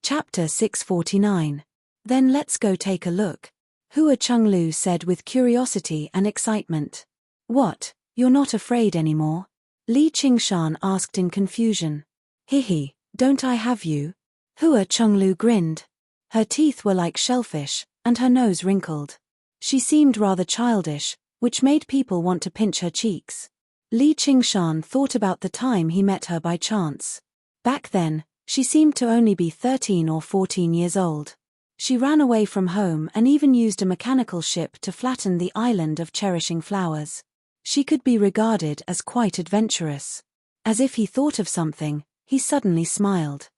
Chapter 649. Then let's go take a look. Hua Chenglu said with curiosity and excitement. What, you're not afraid anymore? Li Qingshan asked in confusion. Hihi, don't I have you? Hua Chenglu grinned. Her teeth were like shellfish, and her nose wrinkled. She seemed rather childish, which made people want to pinch her cheeks. Li Qingshan thought about the time he met her by chance. Back then, she seemed to only be 13 or 14 years old. She ran away from home and even used a mechanical ship to flatten the island of cherishing flowers. She could be regarded as quite adventurous. As if he thought of something, he suddenly smiled.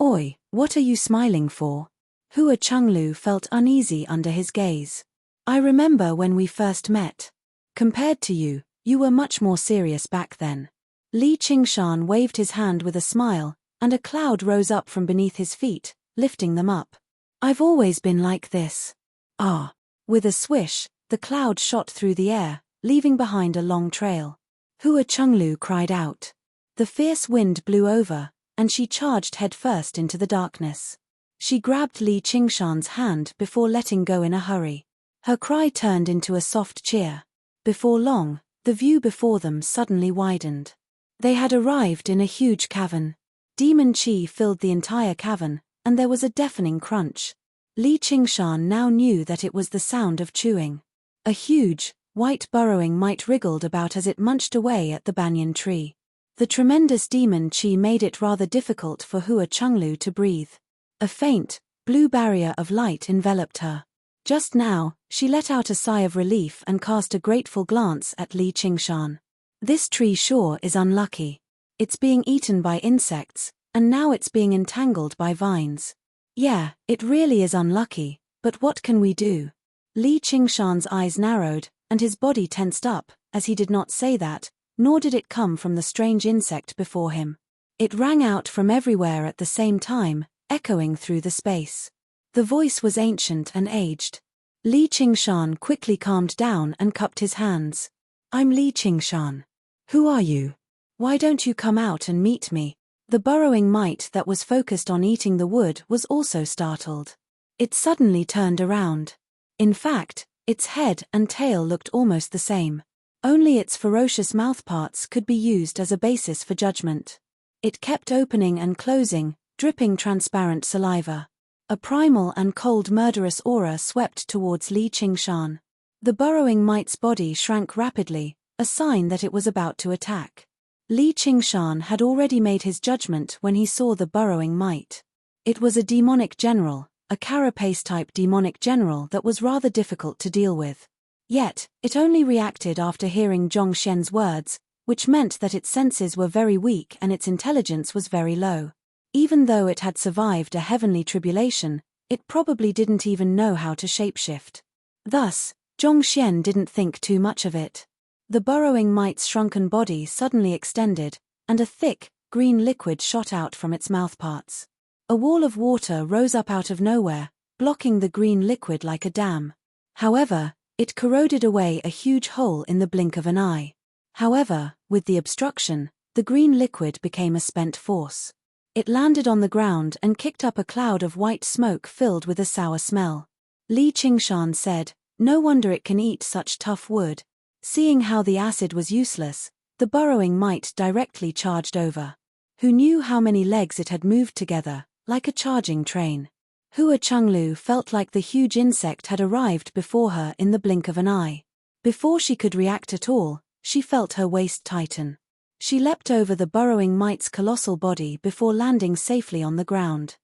Oi, what are you smiling for? Hua Chenglu felt uneasy under his gaze. I remember when we first met. Compared to you, you were much more serious back then. Li Qingshan waved his hand with a smile, and a cloud rose up from beneath his feet, lifting them up. I've always been like this. Ah. With a swish, the cloud shot through the air, leaving behind a long trail. Hua Chenglu cried out. The fierce wind blew over, and she charged headfirst into the darkness. She grabbed Li Qingshan's hand before letting go in a hurry. Her cry turned into a soft cheer. Before long, the view before them suddenly widened. They had arrived in a huge cavern. Demon Qi filled the entire cavern, and there was a deafening crunch. Li Qingshan now knew that it was the sound of chewing. A huge, white burrowing mite wriggled about as it munched away at the banyan tree. The tremendous demon Qi made it rather difficult for Hua Chenglu to breathe. A faint, blue barrier of light enveloped her. Just now, she let out a sigh of relief and cast a grateful glance at Li Qingshan. This tree sure is unlucky. It's being eaten by insects, and now it's being entangled by vines. Yeah, it really is unlucky, but what can we do? Li Qingshan's eyes narrowed, and his body tensed up, as he did not say that, nor did it come from the strange insect before him. It rang out from everywhere at the same time, echoing through the space. The voice was ancient and aged. Li Qingshan quickly calmed down and cupped his hands. I'm Li Qingshan. Who are you? Why don't you come out and meet me? The burrowing mite that was focused on eating the wood was also startled. It suddenly turned around. In fact, its head and tail looked almost the same. Only its ferocious mouthparts could be used as a basis for judgment. It kept opening and closing, dripping transparent saliva. A primal and cold murderous aura swept towards Li Qingshan. The burrowing mite's body shrank rapidly, a sign that it was about to attack. Li Qingshan had already made his judgment when he saw the burrowing mite. It was a demonic general, a carapace-type demonic general that was rather difficult to deal with. Yet, it only reacted after hearing Zhong Xian's words, which meant that its senses were very weak and its intelligence was very low. Even though it had survived a heavenly tribulation, it probably didn't even know how to shapeshift. Thus, Zhong Xian didn't think too much of it. The burrowing mite's shrunken body suddenly extended, and a thick, green liquid shot out from its mouthparts. A wall of water rose up out of nowhere, blocking the green liquid like a dam. However, it corroded away a huge hole in the blink of an eye. However, with the obstruction, the green liquid became a spent force. It landed on the ground and kicked up a cloud of white smoke filled with a sour smell. Li Qingshan said, "No wonder it can eat such tough wood." Seeing how the acid was useless, the burrowing mite directly charged over. Who knew how many legs it had moved together, like a charging train? Hua Chenglu felt like the huge insect had arrived before her in the blink of an eye. Before she could react at all, she felt her waist tighten. She leapt over the burrowing mite's colossal body before landing safely on the ground.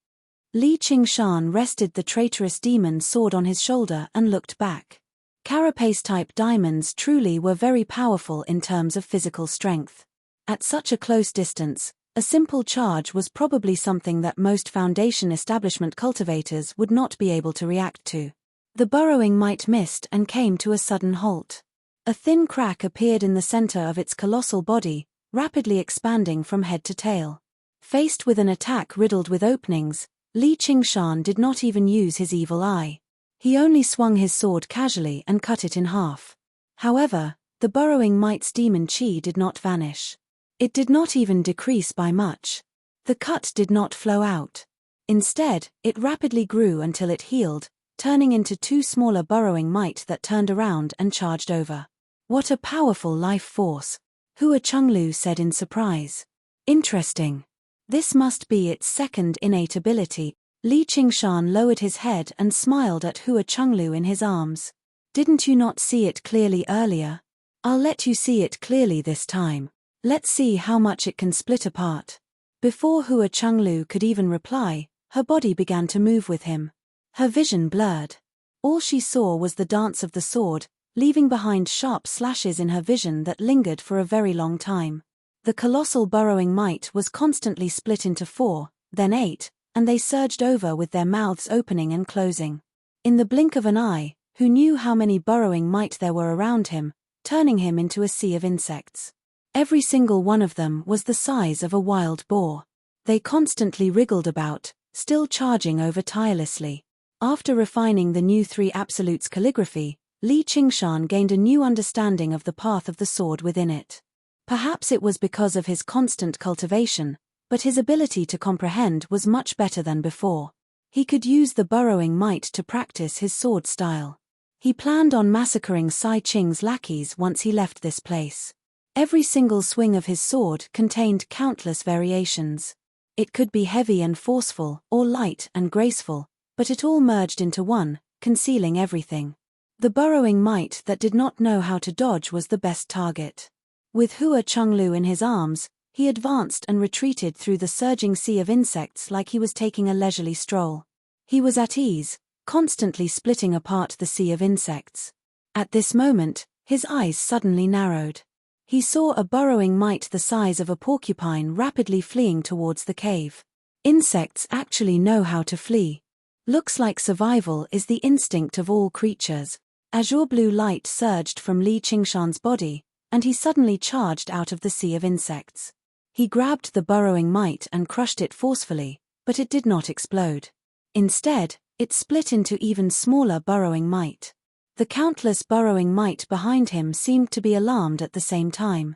Li Qingshan rested the traitorous demon sword on his shoulder and looked back. Carapace-type diamonds truly were very powerful in terms of physical strength. At such a close distance, a simple charge was probably something that most Foundation establishment cultivators would not be able to react to. The burrowing mite missed and came to a sudden halt. A thin crack appeared in the center of its colossal body, rapidly expanding from head to tail. Faced with an attack riddled with openings, Li Qingshan did not even use his evil eye. He only swung his sword casually and cut it in half. However, the burrowing mite's demon Qi did not vanish. It did not even decrease by much. The cut did not flow out. Instead, it rapidly grew until it healed, turning into two smaller burrowing might that turned around and charged over. What a powerful life force, Hua Chenglu said in surprise. Interesting. This must be its second innate ability. Li Qingshan lowered his head and smiled at Hua Chenglu in his arms. Didn't you not see it clearly earlier? I'll let you see it clearly this time. Let's see how much it can split apart. Before Hua Chenglu could even reply, her body began to move with him. Her vision blurred. All she saw was the dance of the sword, leaving behind sharp slashes in her vision that lingered for a very long time. The colossal burrowing might was constantly split into 4, then 8, and they surged over with their mouths opening and closing. In the blink of an eye, who knew how many burrowing might there were around him, turning him into a sea of insects. Every single one of them was the size of a wild boar. They constantly wriggled about, still charging over tirelessly. After refining the new 3 absolutes calligraphy, Li Qingshan gained a new understanding of the path of the sword within it. Perhaps it was because of his constant cultivation, but his ability to comprehend was much better than before. He could use the burrowing might to practice his sword style. He planned on massacring Sai Qing's lackeys once he left this place. Every single swing of his sword contained countless variations. It could be heavy and forceful, or light and graceful, but it all merged into one, concealing everything. The burrowing might that did not know how to dodge was the best target. With Hua Chenglu in his arms, he advanced and retreated through the surging sea of insects like he was taking a leisurely stroll. He was at ease, constantly splitting apart the sea of insects. At this moment, his eyes suddenly narrowed. He saw a burrowing might the size of a porcupine rapidly fleeing towards the cave. Insects actually know how to flee. Looks like survival is the instinct of all creatures. Azure blue light surged from Li Qingshan's body, and he suddenly charged out of the sea of insects. He grabbed the burrowing might and crushed it forcefully, but it did not explode. Instead, it split into even smaller burrowing might. The countless burrowing might behind him seemed to be alarmed at the same time.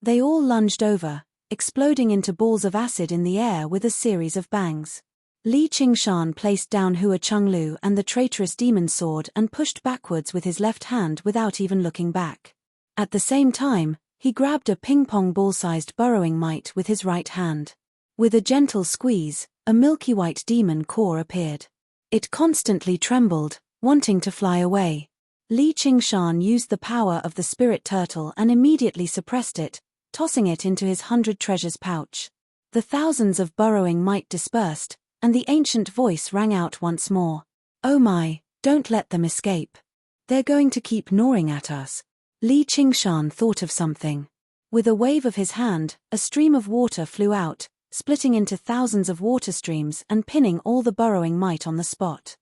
They all lunged over, exploding into balls of acid in the air with a series of bangs. Li Qingshan placed down Hua Chenglu and the traitorous demon sword and pushed backwards with his left hand without even looking back. At the same time, he grabbed a ping-pong ball-sized burrowing might with his right hand. With a gentle squeeze, a milky white demon core appeared. It constantly trembled, wanting to fly away. Li Qingshan used the power of the spirit turtle and immediately suppressed it, tossing it into his 100 treasures pouch. The thousands of burrowing might dispersed, and the ancient voice rang out once more. "Oh my, don't let them escape. They're going to keep gnawing at us." Li Qingshan thought of something. With a wave of his hand, a stream of water flew out, splitting into thousands of water streams and pinning all the burrowing might on the spot.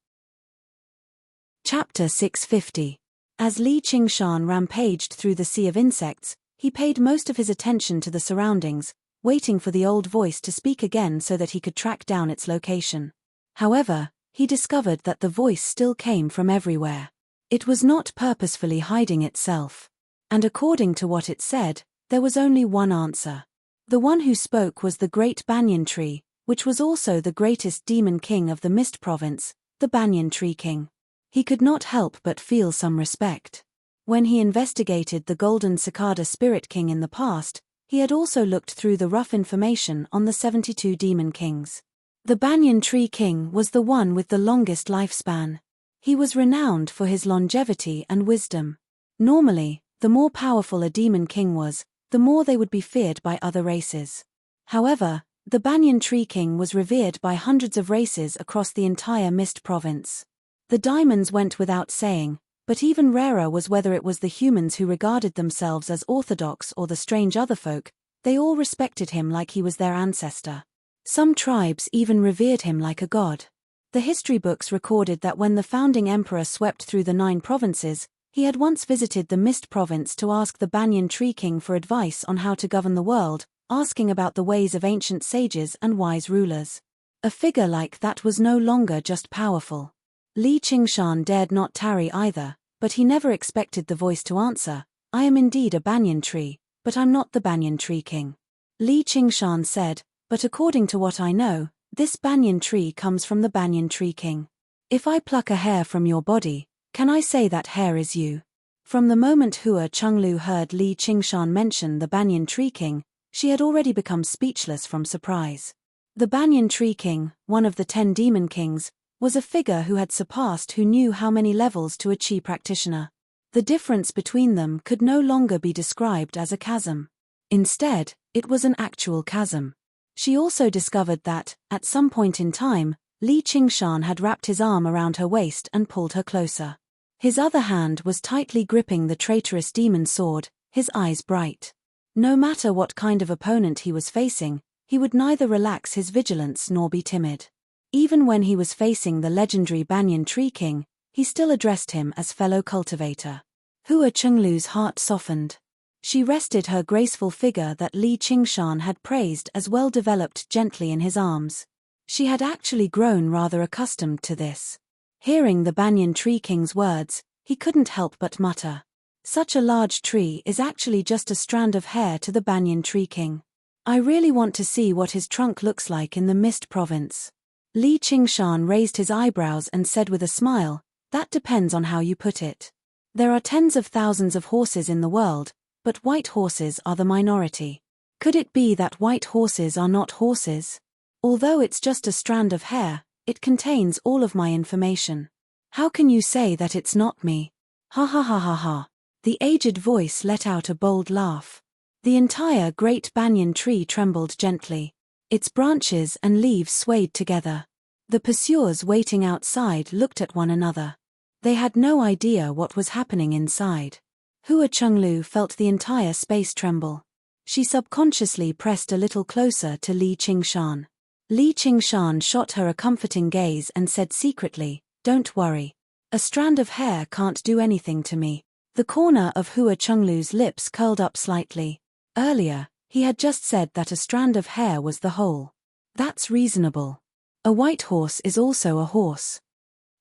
Chapter 650. As Li Qingshan rampaged through the sea of insects, he paid most of his attention to the surroundings, waiting for the old voice to speak again so that he could track down its location. However, he discovered that the voice still came from everywhere. It was not purposefully hiding itself. And according to what it said, there was only one answer. The one who spoke was the great banyan tree, which was also the greatest demon king of the Mist Province, the Banyan Tree King. He could not help but feel some respect. When he investigated the Golden Cicada Spirit King in the past, he had also looked through the rough information on the 72 Demon Kings. The Banyan Tree King was the one with the longest lifespan. He was renowned for his longevity and wisdom. Normally, the more powerful a demon king was, the more they would be feared by other races. However, the Banyan Tree King was revered by hundreds of races across the entire Mist Province. The diamonds went without saying, but even rarer was whether it was the humans who regarded themselves as orthodox or the strange other folk, they all respected him like he was their ancestor. Some tribes even revered him like a god. The history books recorded that when the founding emperor swept through the 9 provinces, he had once visited the Mist Province to ask the Banyan Tree King for advice on how to govern the world, asking about the ways of ancient sages and wise rulers. A figure like that was no longer just powerful. Li Qingshan dared not tarry either, but he never expected the voice to answer, "I am indeed a banyan tree, but I'm not the Banyan Tree King." Li Qingshan said, "But according to what I know, This banyan tree comes from the banyan tree king. If I pluck a hair from your body, can I say that hair is you? From the moment Hua Chenglu heard Li Qingshan mention the banyan tree king, she had already become speechless from surprise. The banyan tree king, one of the 10 demon kings, was a figure who had surpassed who knew how many levels to a chi practitioner. The difference between them could no longer be described as a chasm. Instead, it was an actual chasm. She also discovered that, at some point in time, Li Qingshan had wrapped his arm around her waist and pulled her closer. His other hand was tightly gripping the traitorous demon sword, his eyes bright. No matter what kind of opponent he was facing, he would neither relax his vigilance nor be timid. Even when he was facing the legendary Banyan Tree King, he still addressed him as fellow cultivator. Hua Chenglu's heart softened. She rested her graceful figure that Li Qingshan had praised as well developed gently in his arms. She had actually grown rather accustomed to this. Hearing the Banyan Tree King's words, he couldn't help but mutter. Such a large tree is actually just a strand of hair to the Banyan Tree King. I really want to see what his trunk looks like in the Mist Province. Li Qingshan raised his eyebrows and said with a smile, that depends on how you put it. There are tens of thousands of horses in the world, but white horses are the minority. Could it be that white horses are not horses? Although it's just a strand of hair, it contains all of my information. How can you say that it's not me? Ha ha ha ha ha. The aged voice let out a bold laugh. The entire great banyan tree trembled gently. Its branches and leaves swayed together. The pursuers waiting outside looked at one another. They had no idea what was happening inside. Hua Chenglu felt the entire space tremble. She subconsciously pressed a little closer to Li Qingshan. Li Qingshan shot her a comforting gaze and said secretly, don't worry. A strand of hair can't do anything to me. The corner of Hua Chenglu's lips curled up slightly. Earlier, he had just said that a strand of hair was the whole. That's reasonable. A white horse is also a horse.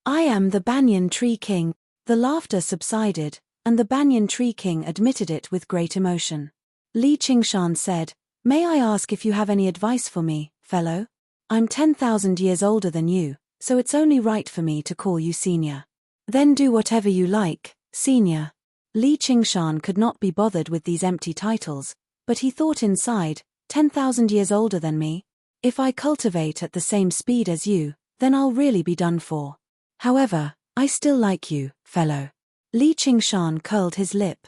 I am the Banyan Tree King. The laughter subsided, and the Banyan Tree King admitted it with great emotion. Li Qingshan said, may I ask if you have any advice for me, fellow? I'm 10,000 years older than you, so it's only right for me to call you senior. Then do whatever you like, senior. Li Qingshan could not be bothered with these empty titles, but he thought inside, 10,000 years older than me? If I cultivate at the same speed as you, then I'll really be done for. However, I still like you, fellow. Li Qingshan curled his lip.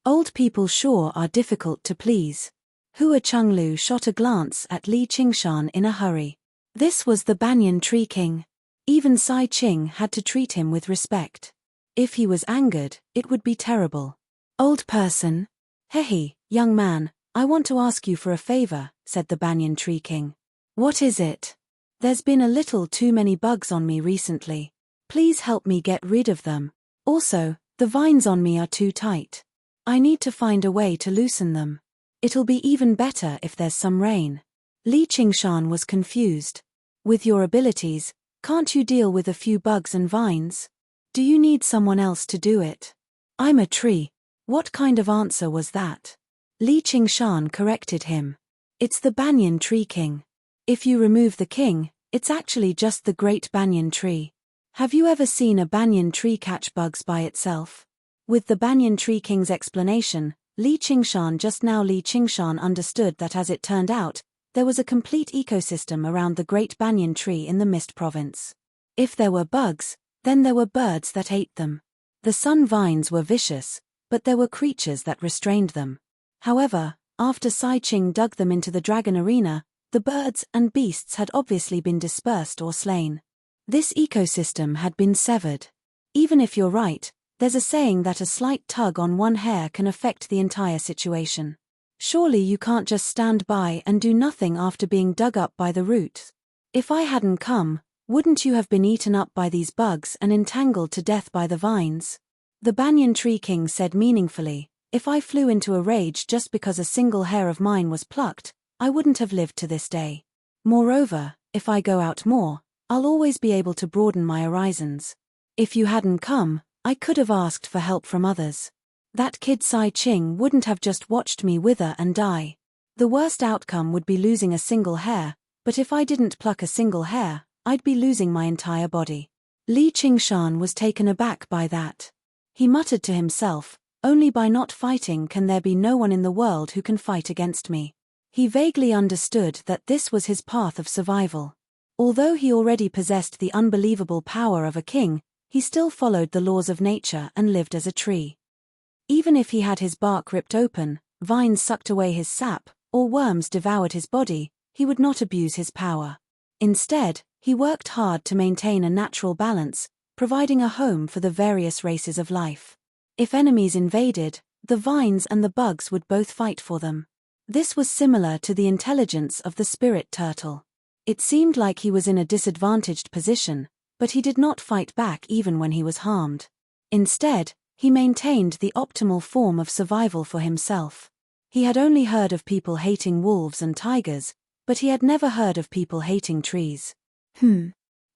Old people sure are difficult to please. Hua Chenglu shot a glance at Li Qingshan in a hurry. This was the Banyan Tree King. Even Sai Ching had to treat him with respect. If he was angered, it would be terrible. Old person. Hehe, young man, I want to ask you for a favor, said the Banyan Tree King. What is it? There's been a little too many bugs on me recently. Please help me get rid of them. Also, the vines on me are too tight. I need to find a way to loosen them. It'll be even better if there's some rain. Li Qingshan was confused. With your abilities, can't you deal with a few bugs and vines? Do you need someone else to do it? I'm a tree. What kind of answer was that? Li Qingshan corrected him. It's the Banyan Tree King. If you remove the king, it's actually just the great banyan tree. Have you ever seen a banyan tree catch bugs by itself? With the Banyan Tree King's explanation, Li Qingshan understood that as it turned out, there was a complete ecosystem around the great banyan tree in the Mist Province. If there were bugs, then there were birds that ate them. The sun vines were vicious, but there were creatures that restrained them. However, after Sai Ching dug them into the dragon arena, the birds and beasts had obviously been dispersed or slain. This ecosystem had been severed. Even if you're right, there's a saying that a slight tug on one hair can affect the entire situation. Surely you can't just stand by and do nothing after being dug up by the roots. If I hadn't come, wouldn't you have been eaten up by these bugs and entangled to death by the vines? The Banyan Tree King said meaningfully, if I flew into a rage just because a single hair of mine was plucked, I wouldn't have lived to this day. Moreover, if I go out more, I'll always be able to broaden my horizons. If you hadn't come, I could have asked for help from others. That kid Sai Ching wouldn't have just watched me wither and die. The worst outcome would be losing a single hair, But if I didn't pluck a single hair, I'd be losing my entire body. Li Qingshan was taken aback by that. He muttered to himself, only by not fighting can there be no one in the world who can fight against me. He vaguely understood that this was his path of survival. Although he already possessed the unbelievable power of a king, he still followed the laws of nature and lived as a tree. Even if he had his bark ripped open, vines sucked away his sap, or worms devoured his body, he would not abuse his power. Instead, he worked hard to maintain a natural balance, providing a home for the various races of life. If enemies invaded, the vines and the bugs would both fight for them. This was similar to the intelligence of the spirit turtle. It seemed like he was in a disadvantaged position, but he did not fight back even when he was harmed. Instead, he maintained the optimal form of survival for himself. He had only heard of people hating wolves and tigers, but he had never heard of people hating trees.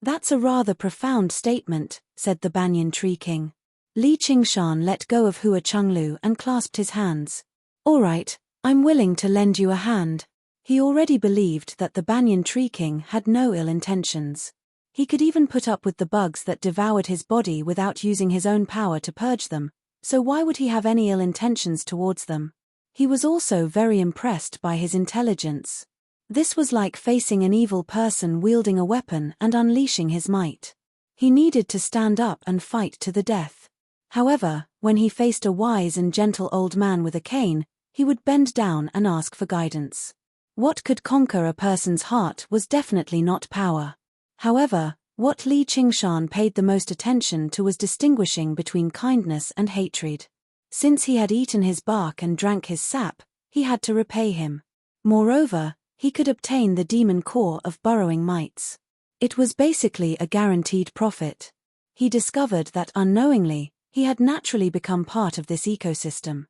That's a rather profound statement, said the banyan tree king. Li Qingshan let go of Hua Chenglu and clasped his hands. All right, I'm willing to lend you a hand. He already believed that the banyan tree king had no ill intentions. He could even put up with the bugs that devoured his body without using his own power to purge them, so why would he have any ill intentions towards them? He was also very impressed by his intelligence. This was like facing an evil person wielding a weapon and unleashing his might. He needed to stand up and fight to the death. However, when he faced a wise and gentle old man with a cane, he would bend down and ask for guidance. What could conquer a person's heart was definitely not power. However, what Li Qingshan paid the most attention to was distinguishing between kindness and hatred. Since he had eaten his bark and drank his sap, he had to repay him. Moreover, he could obtain the demon core of burrowing mites. It was basically a guaranteed profit. He discovered that unknowingly, he had naturally become part of this ecosystem.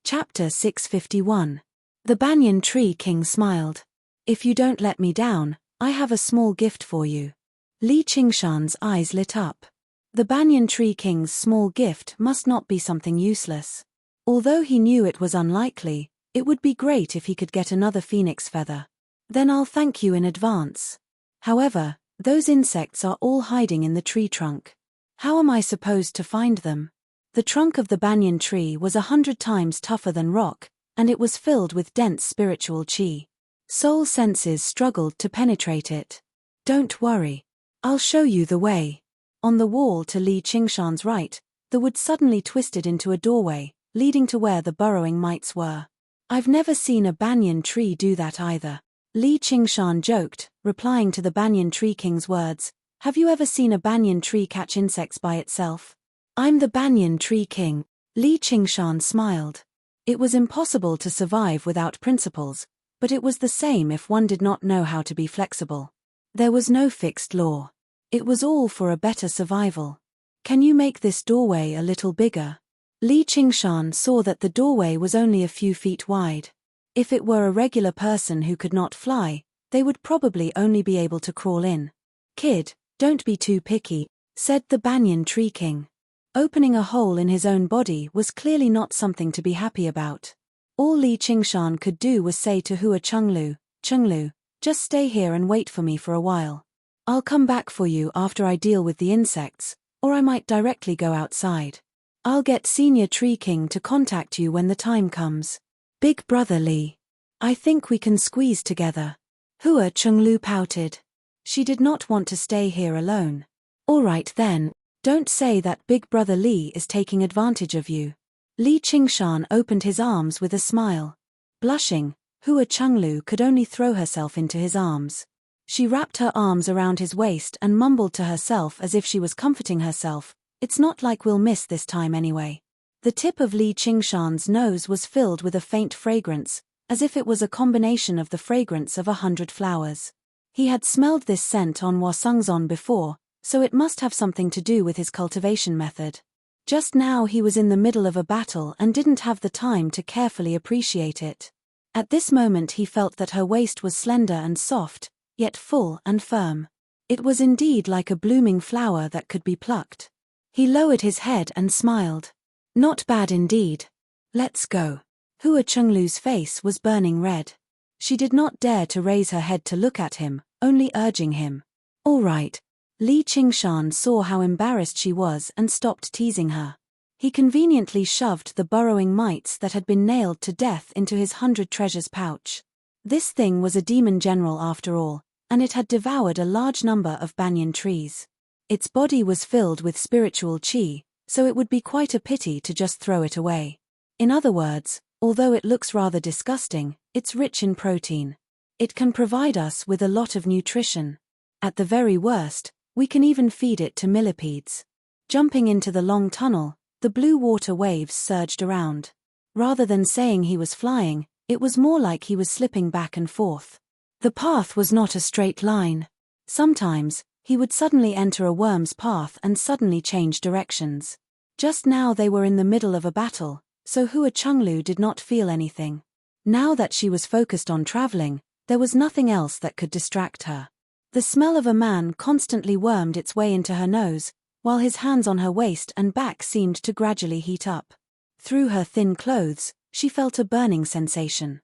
Chapter 651. The Banyan Tree King smiled. If you don't let me down, I have a small gift for you. Li Qingshan's eyes lit up. The Banyan Tree King's small gift must not be something useless. Although he knew it was unlikely, it would be great if he could get another phoenix feather. Then I'll thank you in advance. However, those insects are all hiding in the tree trunk. How am I supposed to find them? The trunk of the banyan tree was 100 times tougher than rock, and it was filled with dense spiritual chi. Soul senses struggled to penetrate it. Don't worry. I'll show you the way. On the wall to Li Qingshan's right, the wood suddenly twisted into a doorway, leading to where the burrowing mites were. I've never seen a banyan tree do that either. Li Qingshan joked, replying to the banyan tree king's words. Have you ever seen a banyan tree catch insects by itself? I'm the banyan tree king. Li Qingshan smiled. It was impossible to survive without principles, but it was the same if one did not know how to be flexible. There was no fixed law. It was all for a better survival. Can you make this doorway a little bigger? Li Qingshan saw that the doorway was only a few feet wide. If it were a regular person who could not fly, they would probably only be able to crawl in. Kid, don't be too picky, said the banyan tree king. Opening a hole in his own body was clearly not something to be happy about. All Li Qingshan could do was say to Hua Chenglu, just stay here and wait for me for a while. I'll come back for you after I deal with the insects, or I might directly go outside. I'll get Senior Tree King to contact you when the time comes. Big Brother Li. I think we can squeeze together. Hua Chenglu pouted. She did not want to stay here alone. All right then, don't say that Big Brother Li is taking advantage of you. Li Qingshan opened his arms with a smile. Blushing, Hua Chenglu could only throw herself into his arms. She wrapped her arms around his waist and mumbled to herself as if she was comforting herself. It's not like we'll miss this time anyway. The tip of Li Qingshan's nose was filled with a faint fragrance, as if it was a combination of the fragrance of 100 flowers. He had smelled this scent on Wasungzon before, so it must have something to do with his cultivation method. Just now he was in the middle of a battle and didn't have the time to carefully appreciate it. At this moment he felt that her waist was slender and soft, yet full and firm. It was indeed like a blooming flower that could be plucked. He lowered his head and smiled. Not bad indeed. Let's go. Hua Chenglu's face was burning red. She did not dare to raise her head to look at him, only urging him. All right. Li Qingshan saw how embarrassed she was and stopped teasing her. He conveniently shoved the burrowing mites that had been nailed to death into his 100 treasures pouch. This thing was a demon general after all, and it had devoured a large number of banyan trees. Its body was filled with spiritual qi, so it would be quite a pity to just throw it away. In other words, although it looks rather disgusting, it's rich in protein. It can provide us with a lot of nutrition. At the very worst, we can even feed it to millipedes. Jumping into the long tunnel, the blue water waves surged around. Rather than saying he was flying, it was more like he was slipping back and forth. The path was not a straight line. Sometimes, he would suddenly enter a worm's path and suddenly change directions. Just now they were in the middle of a battle, so Hua Chenglu did not feel anything. Now that she was focused on traveling, there was nothing else that could distract her. The smell of a man constantly wormed its way into her nose, while his hands on her waist and back seemed to gradually heat up. Through her thin clothes, she felt a burning sensation.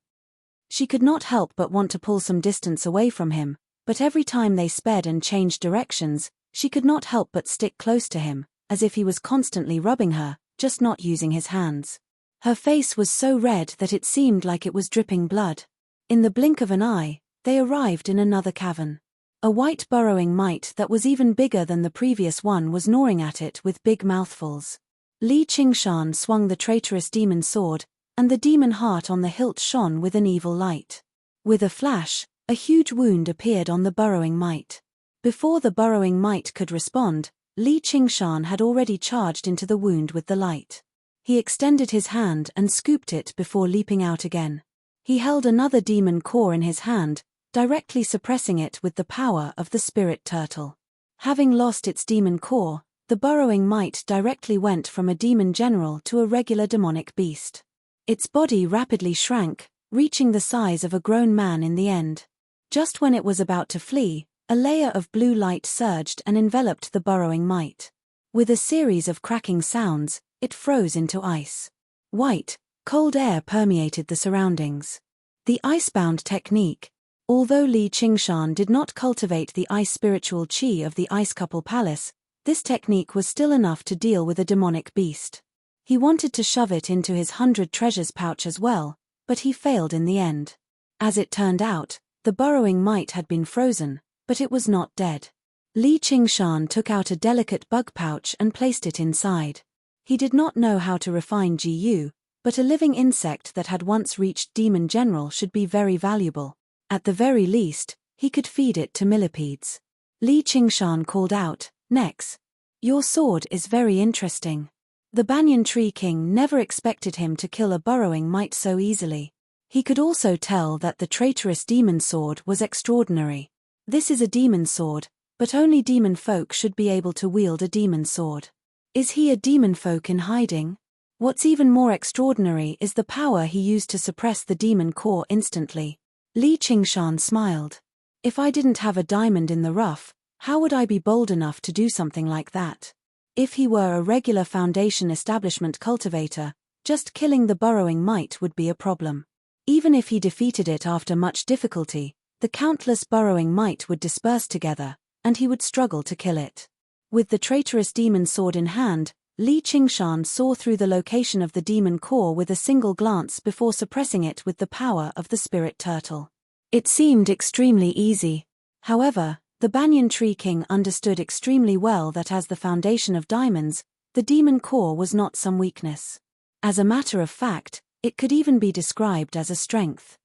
She could not help but want to pull some distance away from him, but every time they sped and changed directions, she could not help but stick close to him, as if he was constantly rubbing her, just not using his hands. Her face was so red that it seemed like it was dripping blood. In the blink of an eye, they arrived in another cavern. A white burrowing mite that was even bigger than the previous one was gnawing at it with big mouthfuls. Li Qingshan swung the traitorous demon sword, and the demon heart on the hilt shone with an evil light. With a flash, a huge wound appeared on the burrowing mite. Before the burrowing mite could respond, Li Qingshan had already charged into the wound with the light. He extended his hand and scooped it before leaping out again. He held another demon core in his hand, directly suppressing it with the power of the spirit turtle. Having lost its demon core, the burrowing mite directly went from a demon general to a regular demonic beast. Its body rapidly shrank, reaching the size of a grown man in the end. Just when it was about to flee, a layer of blue light surged and enveloped the burrowing mite. With a series of cracking sounds, it froze into ice. White, cold air permeated the surroundings. The icebound technique. Although Li Qingshan did not cultivate the ice spiritual qi of the Ice Couple Palace, this technique was still enough to deal with a demonic beast. He wanted to shove it into his 100 treasures pouch as well, but he failed in the end. As it turned out, the burrowing mite had been frozen, but it was not dead. Li Qingshan took out a delicate bug pouch and placed it inside. He did not know how to refine GU, but a living insect that had once reached Demon General should be very valuable. At the very least, he could feed it to millipedes. Li Qingshan called out, "Nex. Your sword is very interesting." The Banyan Tree King never expected him to kill a burrowing mite so easily. He could also tell that the traitorous demon sword was extraordinary. This is a demon sword, but only demon folk should be able to wield a demon sword. Is he a demon folk in hiding? What's even more extraordinary is the power he used to suppress the demon core instantly. Li Qingshan smiled. If I didn't have a diamond in the rough, how would I be bold enough to do something like that? If he were a regular Foundation establishment cultivator, just killing the burrowing mite would be a problem. Even if he defeated it after much difficulty, the countless burrowing mite would disperse together, and he would struggle to kill it. With the traitorous demon sword in hand, Li Qingshan saw through the location of the demon core with a single glance before suppressing it with the power of the spirit turtle. It seemed extremely easy. However, the Banyan Tree King understood extremely well that as the foundation of diamonds, the demon core was not some weakness. As a matter of fact, it could even be described as a strength.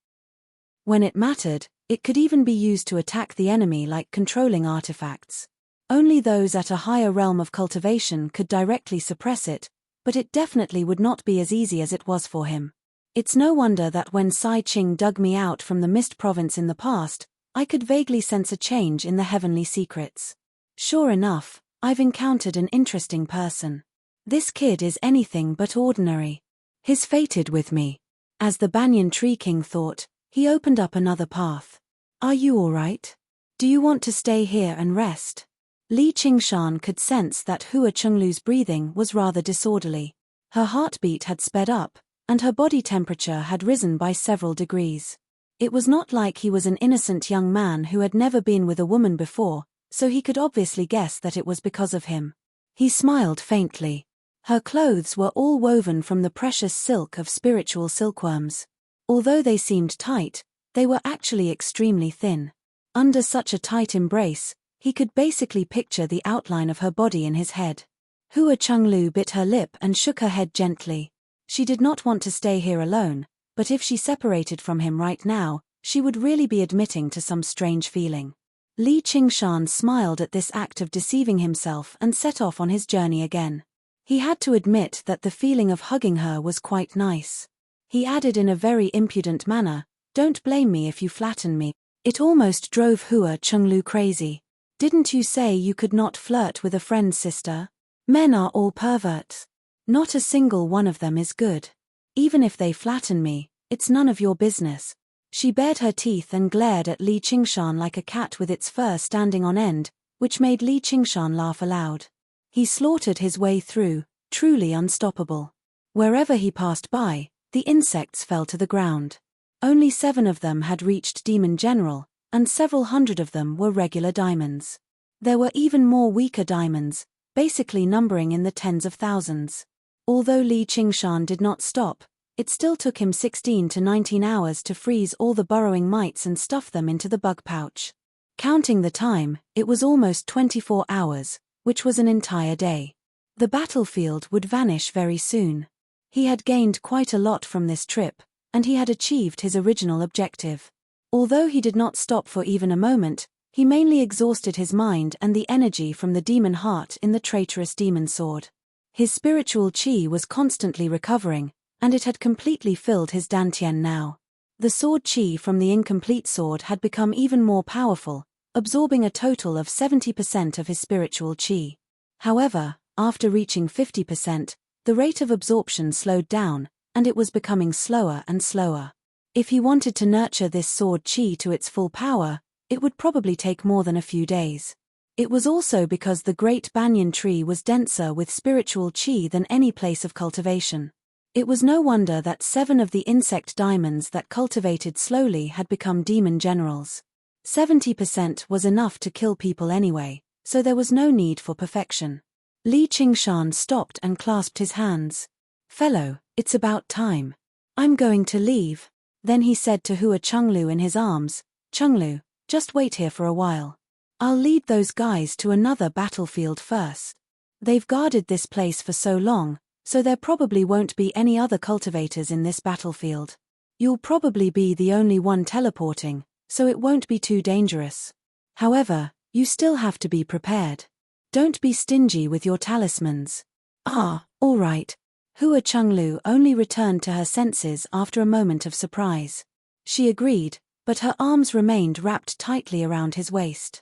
When it mattered, it could even be used to attack the enemy like controlling artifacts. Only those at a higher realm of cultivation could directly suppress it, but it definitely would not be as easy as it was for him. It's no wonder that when Sai Ching dug me out from the Mist Province in the past, I could vaguely sense a change in the heavenly secrets. Sure enough, I've encountered an interesting person. This kid is anything but ordinary. He's fated with me. As the Banyan Tree King thought, he opened up another path. Are you all right? Do you want to stay here and rest? Li Qingshan could sense that Hua Chenglu's breathing was rather disorderly. Her heartbeat had sped up, and her body temperature had risen by several degrees. It was not like he was an innocent young man who had never been with a woman before, so he could obviously guess that it was because of him. He smiled faintly. Her clothes were all woven from the precious silk of spiritual silkworms. Although they seemed tight, they were actually extremely thin. Under such a tight embrace, he could basically picture the outline of her body in his head. Hua Chenglu bit her lip and shook her head gently. She did not want to stay here alone, but if she separated from him right now, she would really be admitting to some strange feeling. Li Qingshan smiled at this act of deceiving himself and set off on his journey again. He had to admit that the feeling of hugging her was quite nice. He added in a very impudent manner, "Don't blame me if you flatten me." It almost drove Hua Chenglu crazy. "Didn't you say you could not flirt with a friend's sister? Men are all perverts. Not a single one of them is good. Even if they flatten me, it's none of your business." She bared her teeth and glared at Li Qingshan like a cat with its fur standing on end, which made Li Qingshan laugh aloud. He slaughtered his way through, truly unstoppable. Wherever he passed by, the insects fell to the ground. Only 7 of them had reached Demon General, and several hundred of them were regular diamonds. There were even more weaker diamonds, basically numbering in the tens of thousands. Although Li Qingshan did not stop, it still took him 16 to 19 hours to freeze all the burrowing mites and stuff them into the bug pouch. Counting the time, it was almost 24 hours, which was an entire day. The battlefield would vanish very soon. He had gained quite a lot from this trip, and he had achieved his original objective. Although he did not stop for even a moment, he mainly exhausted his mind and the energy from the demon heart in the traitorous demon sword. His spiritual qi was constantly recovering, and it had completely filled his dantian now. The sword qi from the incomplete sword had become even more powerful, absorbing a total of 70% of his spiritual qi. However, after reaching 50%, the rate of absorption slowed down, and it was becoming slower and slower. If he wanted to nurture this sword qi to its full power, it would probably take more than a few days. It was also because the great banyan tree was denser with spiritual qi than any place of cultivation. It was no wonder that 7 of the insect diamonds that cultivated slowly had become demon generals. 70% was enough to kill people anyway, so there was no need for perfection. Li Qingshan stopped and clasped his hands. "Fellow, it's about time. I'm going to leave." Then he said to Hua Chenglu in his arms, "Chenglu, just wait here for a while. I'll lead those guys to another battlefield first. They've guarded this place for so long, so there probably won't be any other cultivators in this battlefield. You'll probably be the only one teleporting, so it won't be too dangerous. However, you still have to be prepared. Don't be stingy with your talismans." "Ah, all right." Hua Chenglu only returned to her senses after a moment of surprise. She agreed, but her arms remained wrapped tightly around his waist.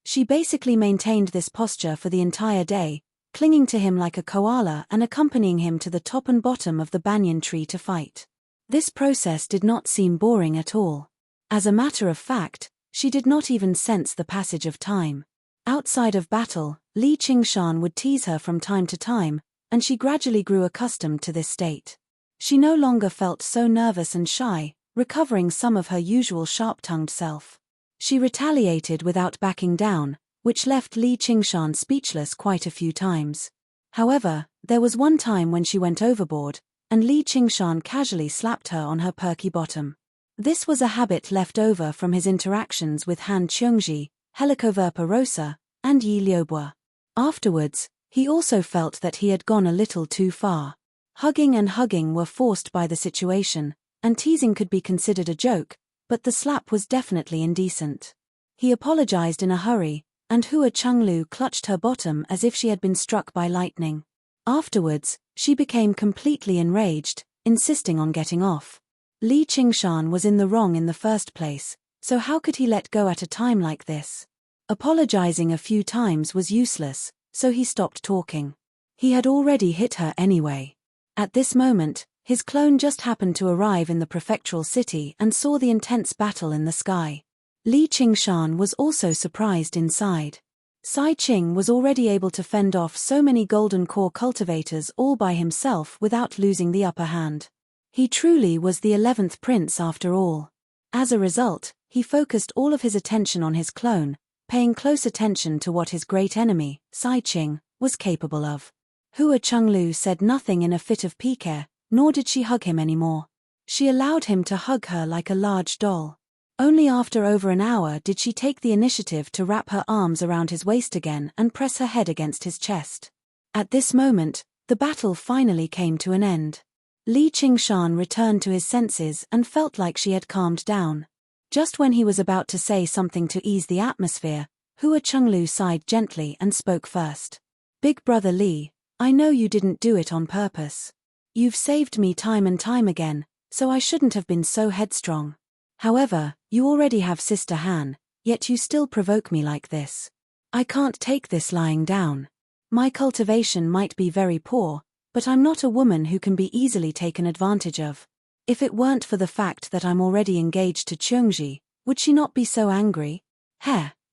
She basically maintained this posture for the entire day, clinging to him like a koala and accompanying him to the top and bottom of the banyan tree to fight. This process did not seem boring at all. As a matter of fact, she did not even sense the passage of time. Outside of battle, Li Qingshan would tease her from time to time, and she gradually grew accustomed to this state. She no longer felt so nervous and shy, recovering some of her usual sharp-tongued self. She retaliated without backing down, which left Li Qingshan speechless quite a few times. However, there was one time when she went overboard, and Li Qingshan casually slapped her on her perky bottom. This was a habit left over from his interactions with Han Qiongji, Helicoverpa rosa, and Yi Liubo. Afterwards, he also felt that he had gone a little too far. Hugging and hugging were forced by the situation, and teasing could be considered a joke, but the slap was definitely indecent. He apologized in a hurry, and Hua Chenglu clutched her bottom as if she had been struck by lightning. Afterwards, she became completely enraged, insisting on getting off. Li Qingshan was in the wrong in the first place, so how could he let go at a time like this? Apologizing a few times was useless, so he stopped talking. He had already hit her anyway. At this moment, his clone just happened to arrive in the prefectural city and saw the intense battle in the sky. Li Qingshan was also surprised inside. Sai Qing was already able to fend off so many golden core cultivators all by himself without losing the upper hand. He truly was the 11th prince after all. As a result, he focused all of his attention on his clone, paying close attention to what his great enemy, Sai Qing, was capable of. Hua Chenglu said nothing in a fit of pique, nor did she hug him anymore. She allowed him to hug her like a large doll. Only after over an hour did she take the initiative to wrap her arms around his waist again and press her head against his chest. At this moment, the battle finally came to an end. Li Qingshan returned to his senses and felt like she had calmed down. Just when he was about to say something to ease the atmosphere, Hua Chenglu sighed gently and spoke first. "Big brother Li, I know you didn't do it on purpose. You've saved me time and time again, so I shouldn't have been so headstrong. However, you already have Sister Han, yet you still provoke me like this. I can't take this lying down. My cultivation might be very poor, but I'm not a woman who can be easily taken advantage of. If it weren't for the fact that I'm already engaged to Cheongji, would she not be so angry?"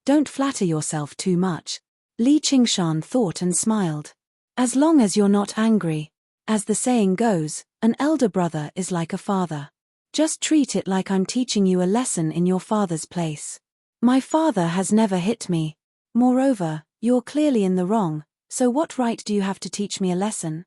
Don't flatter yourself too much. Li Qingshan thought and smiled. As long as you're not angry. As the saying goes, an elder brother is like a father. Just treat it like I'm teaching you a lesson in your father's place. My father has never hit me. Moreover, you're clearly in the wrong, so what right do you have to teach me a lesson?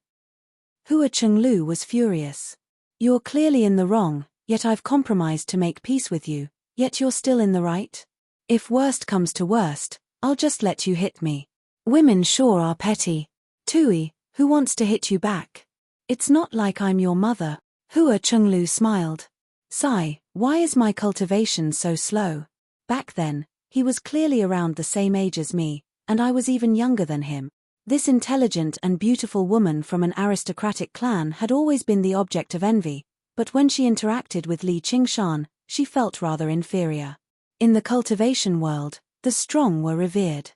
Hua Chenglu was furious. You're clearly in the wrong, yet I've compromised to make peace with you, yet you're still in the right? If worst comes to worst, I'll just let you hit me. Women sure are petty. Tui, who wants to hit you back? It's not like I'm your mother. Hua Chenglu smiled. Sai, why is my cultivation so slow? Back then, he was clearly around the same age as me, and I was even younger than him. This intelligent and beautiful woman from an aristocratic clan had always been the object of envy, but when she interacted with Li Qingshan, she felt rather inferior. In the cultivation world, the strong were revered.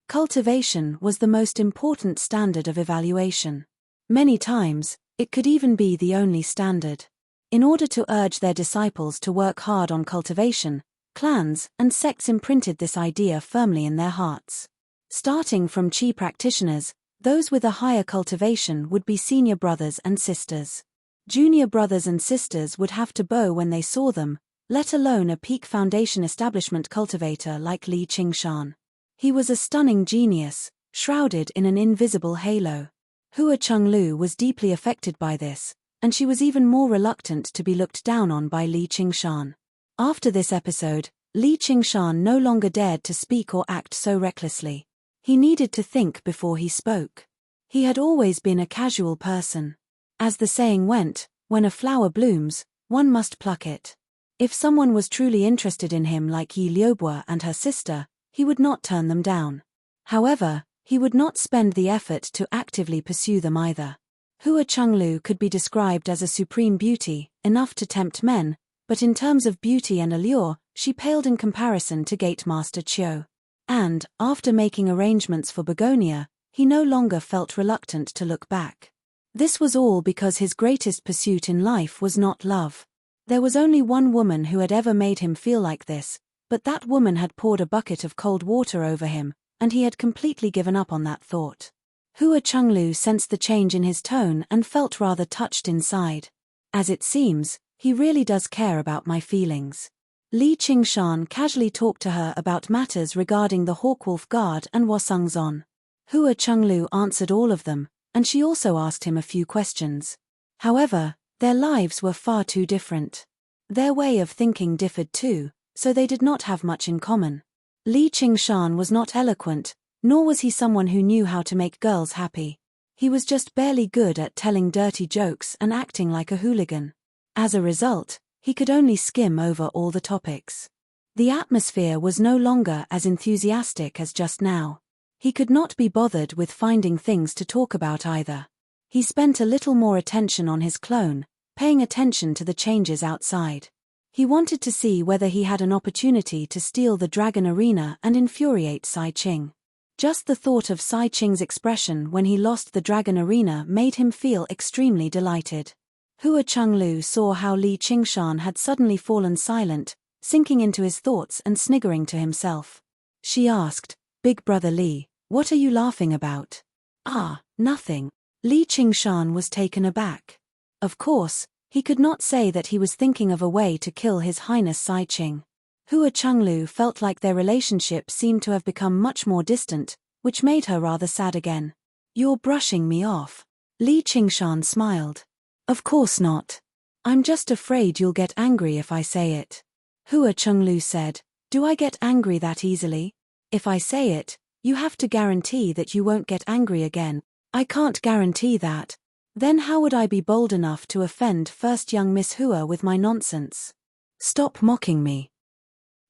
Cultivation was the most important standard of evaluation. Many times, it could even be the only standard. In order to urge their disciples to work hard on cultivation, clans and sects imprinted this idea firmly in their hearts. Starting from Qi practitioners, those with a higher cultivation would be senior brothers and sisters. Junior brothers and sisters would have to bow when they saw them, let alone a peak foundation establishment cultivator like Li Qingshan. He was a stunning genius, shrouded in an invisible halo. Hua Chenglu was deeply affected by this, and she was even more reluctant to be looked down on by Li Qingshan. After this episode, Li Qingshan no longer dared to speak or act so recklessly. He needed to think before he spoke. He had always been a casual person. As the saying went, when a flower blooms, one must pluck it. If someone was truly interested in him like Yi Liubo and her sister, he would not turn them down. However, he would not spend the effort to actively pursue them either. Hua Chenglu could be described as a supreme beauty, enough to tempt men, but in terms of beauty and allure, she paled in comparison to Gatemaster Qiu. And, after making arrangements for Begonia, he no longer felt reluctant to look back. This was all because his greatest pursuit in life was not love. There was only one woman who had ever made him feel like this, but that woman had poured a bucket of cold water over him, and he had completely given up on that thought. Hua Chenglu sensed the change in his tone and felt rather touched inside. As it seems, he really does care about my feelings. Li Qingshan casually talked to her about matters regarding the Hawkwolf Guard and Wasungzon. Hua Chenglu answered all of them, and she also asked him a few questions. However, their lives were far too different. Their way of thinking differed too, so they did not have much in common. Li Qingshan was not eloquent, nor was he someone who knew how to make girls happy. He was just barely good at telling dirty jokes and acting like a hooligan. As a result, he could only skim over all the topics. The atmosphere was no longer as enthusiastic as just now. He could not be bothered with finding things to talk about either. He spent a little more attention on his clone, paying attention to the changes outside. He wanted to see whether he had an opportunity to steal the Dragon Arena and infuriate Sai Qing. Just the thought of Sai Qing's expression when he lost the Dragon Arena made him feel extremely delighted. Hua Chenglu saw how Li Qingshan had suddenly fallen silent, sinking into his thoughts and sniggering to himself. She asked, "Big brother Li, what are you laughing about?" "Ah, nothing." Li Qingshan was taken aback. Of course, He could not say that he was thinking of a way to kill His Highness Sai Ching. Hua Chenglu felt like their relationship seemed to have become much more distant, which made her rather sad again. "You're brushing me off." Li Qingshan smiled. "Of course not. I'm just afraid you'll get angry if I say it." Hua Chenglu said, "Do I get angry that easily? If I say it, you have to guarantee that you won't get angry again." "I can't guarantee that. Then how would I be bold enough to offend first young Miss Hua with my nonsense?" "Stop mocking me.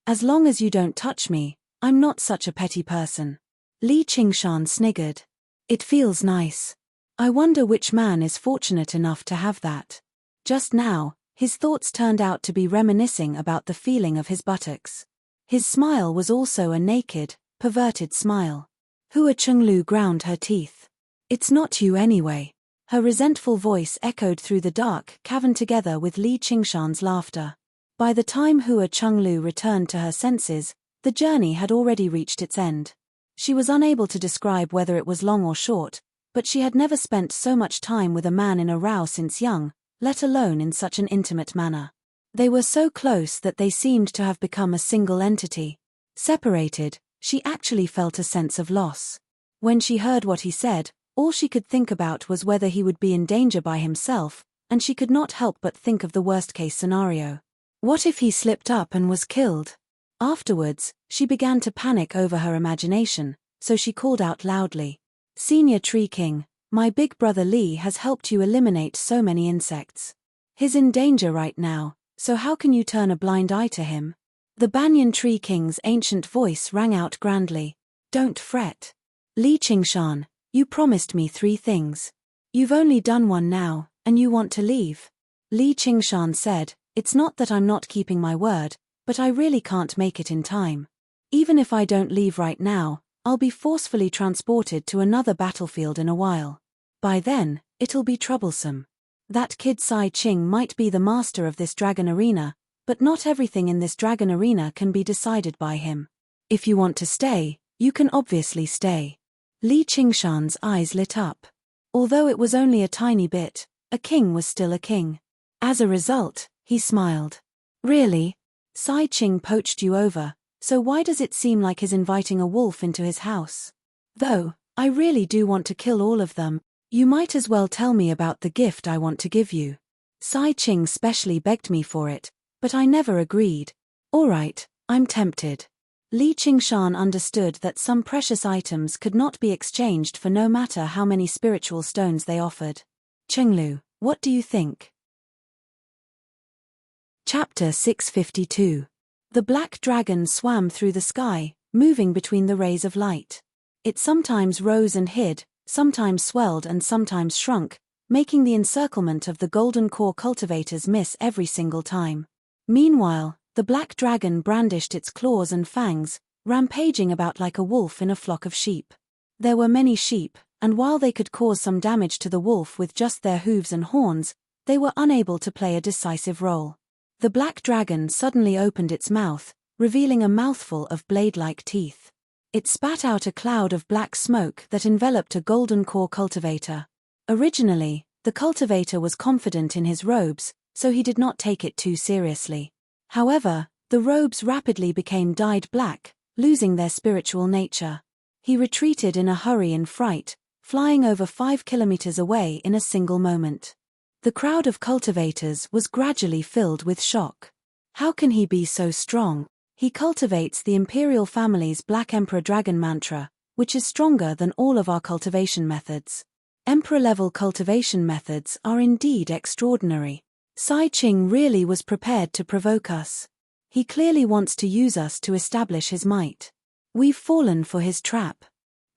As long as you don't touch me, I'm not such a petty person." Li Qingshan sniggered. "It feels nice. I wonder which man is fortunate enough to have that." Just now, his thoughts turned out to be reminiscing about the feeling of his buttocks. His smile was also a naked, perverted smile. Hua Chenglu ground her teeth. "It's not you anyway." Her resentful voice echoed through the dark cavern together with Li Qingshan's laughter. By the time Hua Chenglu returned to her senses, the journey had already reached its end. She was unable to describe whether it was long or short, but she had never spent so much time with a man in a row since young, let alone in such an intimate manner. They were so close that they seemed to have become a single entity. Separated, she actually felt a sense of loss. When she heard what he said, all she could think about was whether he would be in danger by himself, and she could not help but think of the worst-case scenario. What if he slipped up and was killed? Afterwards, she began to panic over her imagination, so she called out loudly, "Senior Tree King, my big brother Li has helped you eliminate so many insects. He's in danger right now, so how can you turn a blind eye to him?" The Banyan Tree King's ancient voice rang out grandly. "Don't fret. Li Qingshan, you promised me 3 things. You've only done one now, and you want to leave." Li Qingshan said, "It's not that I'm not keeping my word, but I really can't make it in time. Even if I don't leave right now, I'll be forcefully transported to another battlefield in a while. By then, it'll be troublesome. That kid Sai Ching might be the master of this dragon arena, but not everything in this dragon arena can be decided by him. If you want to stay, you can obviously stay." Li Qingshan's eyes lit up. Although it was only a tiny bit, a king was still a king. As a result, he smiled. "Really? Sai Ching poached you over, so why does it seem like he's inviting a wolf into his house? Though, I really do want to kill all of them. You might as well tell me about the gift I want to give you. Sai Ching specially begged me for it, but I never agreed." "All right, I'm tempted." Li Qingshan understood that some precious items could not be exchanged for no matter how many spiritual stones they offered. "Chenglu, what do you think?" Chapter 652. The black dragon swam through the sky, moving between the rays of light. It sometimes rose and hid, sometimes swelled and sometimes shrunk, making the encirclement of the golden core cultivators miss every single time. Meanwhile, the black dragon brandished its claws and fangs, rampaging about like a wolf in a flock of sheep. There were many sheep, and while they could cause some damage to the wolf with just their hooves and horns, they were unable to play a decisive role. The black dragon suddenly opened its mouth, revealing a mouthful of blade-like teeth. It spat out a cloud of black smoke that enveloped a golden core cultivator. Originally, the cultivator was confident in his robes, so he did not take it too seriously. However, the robes rapidly became dyed black, losing their spiritual nature. He retreated in a hurry in fright, flying over 5 kilometers away in a single moment. The crowd of cultivators was gradually filled with shock. How can he be so strong? He cultivates the imperial family's Black Emperor Dragon mantra, which is stronger than all of our cultivation methods. Emperor-level cultivation methods are indeed extraordinary. Sai Ching really was prepared to provoke us. He clearly wants to use us to establish his might. We've fallen for his trap.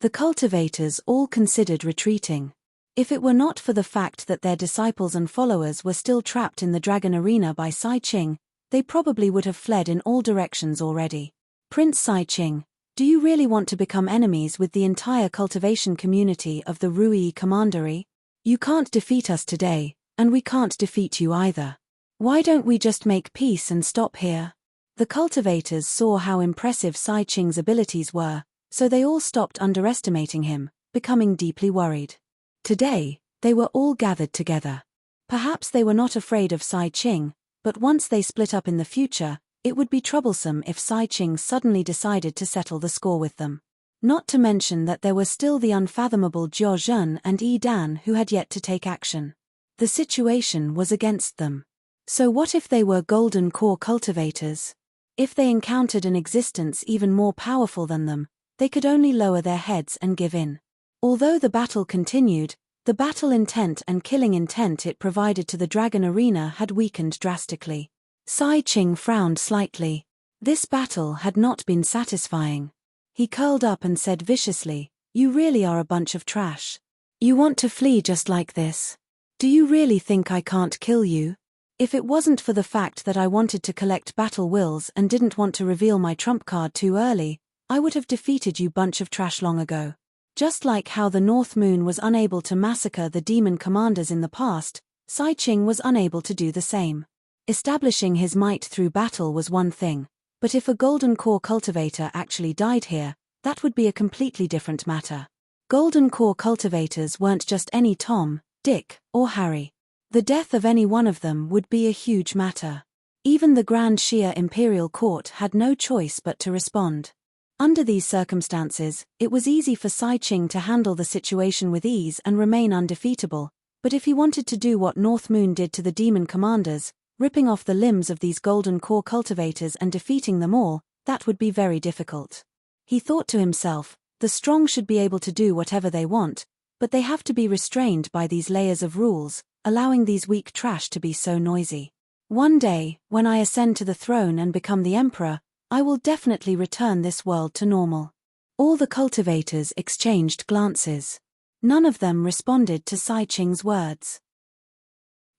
The cultivators all considered retreating. If it were not for the fact that their disciples and followers were still trapped in the dragon arena by Sai Ching, they probably would have fled in all directions already. "Prince Sai Ching, do you really want to become enemies with the entire cultivation community of the Rui Commandery? You can't defeat us today, and we can't defeat you either. Why don't we just make peace and stop here?" The cultivators saw how impressive Sai Ching's abilities were, so they all stopped underestimating him, becoming deeply worried. Today, they were all gathered together. Perhaps they were not afraid of Sai Ching, but once they split up in the future, it would be troublesome if Sai Ching suddenly decided to settle the score with them. Not to mention that there were still the unfathomable Jiao Zhen and Yi Dan who had yet to take action. The situation was against them. So what if they were golden core cultivators? If they encountered an existence even more powerful than them, they could only lower their heads and give in. Although the battle continued, the battle intent and killing intent it provided to the Dragon Arena had weakened drastically. Sai Ching frowned slightly. This battle had not been satisfying. He curled up and said viciously, "You really are a bunch of trash. You want to flee just like this? Do you really think I can't kill you? If it wasn't for the fact that I wanted to collect battle wills and didn't want to reveal my trump card too early, I would have defeated you bunch of trash long ago." Just like how the North Moon was unable to massacre the demon commanders in the past, Sai Ching was unable to do the same. Establishing his might through battle was one thing, but if a golden core cultivator actually died here, that would be a completely different matter. Golden core cultivators weren't just any Tom, Dick, or Harry. The death of any one of them would be a huge matter. Even the Grand Shia Imperial Court had no choice but to respond. Under these circumstances, it was easy for Sai Ching to handle the situation with ease and remain undefeatable, but if he wanted to do what North Moon did to the demon commanders, ripping off the limbs of these golden core cultivators and defeating them all, that would be very difficult. He thought to himself, the strong should be able to do whatever they want, but they have to be restrained by these layers of rules, allowing these weak trash to be so noisy. One day, when I ascend to the throne and become the emperor, I will definitely return this world to normal. All the cultivators exchanged glances. None of them responded to Sai Ching's words.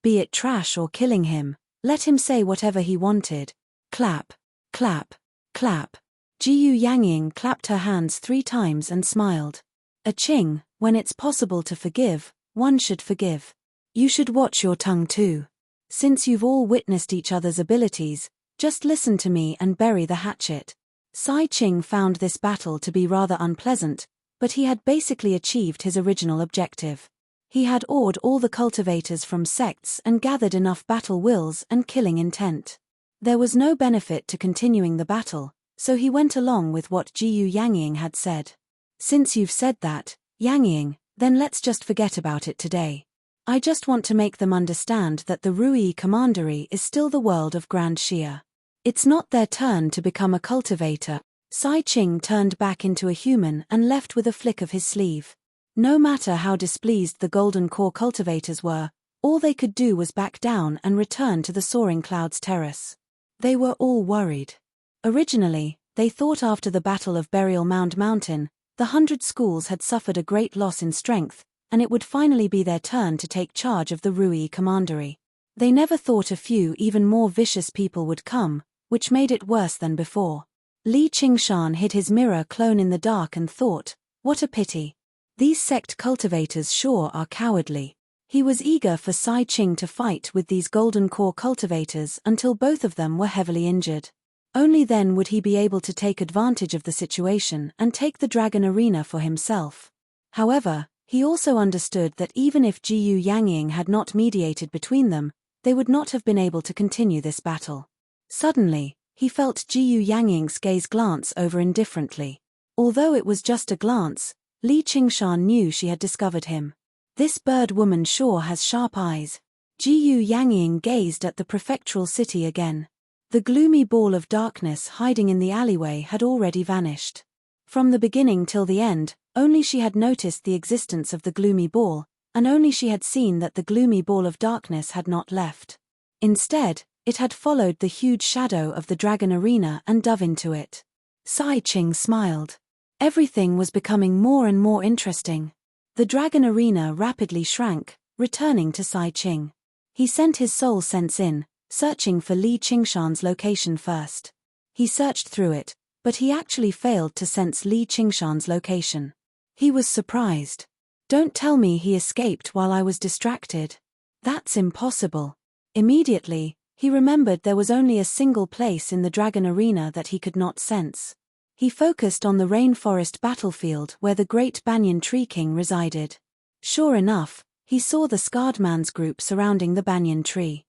Be it trash or killing him, let him say whatever he wanted. Clap, clap, clap. Jiyu Yangying clapped her hands 3 times and smiled. A Ching, when it's possible to forgive, one should forgive. You should watch your tongue too. Since you've all witnessed each other's abilities, just listen to me and bury the hatchet. Sai Ching found this battle to be rather unpleasant, but he had basically achieved his original objective. He had awed all the cultivators from sects and gathered enough battle wills and killing intent. There was no benefit to continuing the battle, so he went along with what Jiyu Yangying had said. Since you've said that, Yangying, then let's just forget about it today. I just want to make them understand that the Rui Commandery is still the world of Grand Shia. It's not their turn to become a cultivator. Sai Ching turned back into a human and left with a flick of his sleeve. No matter how displeased the Golden Core cultivators were, all they could do was back down and return to the Soaring Clouds terrace. They were all worried. Originally, they thought after the Battle of Burial Mound Mountain, the 100 schools had suffered a great loss in strength, and it would finally be their turn to take charge of the Rui Commandery. They never thought a few even more vicious people would come, which made it worse than before. Li Qingshan hid his mirror clone in the dark and thought, what a pity. These sect cultivators sure are cowardly. He was eager for Sai Ching to fight with these Golden Core cultivators until both of them were heavily injured. Only then would he be able to take advantage of the situation and take the Dragon Arena for himself. However, he also understood that even if Jiyu Yangying had not mediated between them, they would not have been able to continue this battle. Suddenly, he felt Jiyu Yangying's gaze glance over indifferently. Although it was just a glance, Li Qingshan knew she had discovered him. This bird woman sure has sharp eyes. Jiyu Yangying gazed at the prefectural city again. The gloomy ball of darkness hiding in the alleyway had already vanished. From the beginning till the end, only she had noticed the existence of the gloomy ball, and only she had seen that the gloomy ball of darkness had not left. Instead, it had followed the huge shadow of the Dragon Arena and dove into it. Sai Ching smiled. Everything was becoming more and more interesting. The Dragon Arena rapidly shrank, returning to Sai Ching. He sent his soul sense in, searching for Li Qingshan's location first. He searched through it, but he actually failed to sense Li Qingshan's location. He was surprised. Don't tell me he escaped while I was distracted. That's impossible. Immediately, he remembered there was only a single place in the Dragon Arena that he could not sense. He focused on the rainforest battlefield where the great Banyan Tree King resided. Sure enough, he saw the scarred man's group surrounding the banyan tree.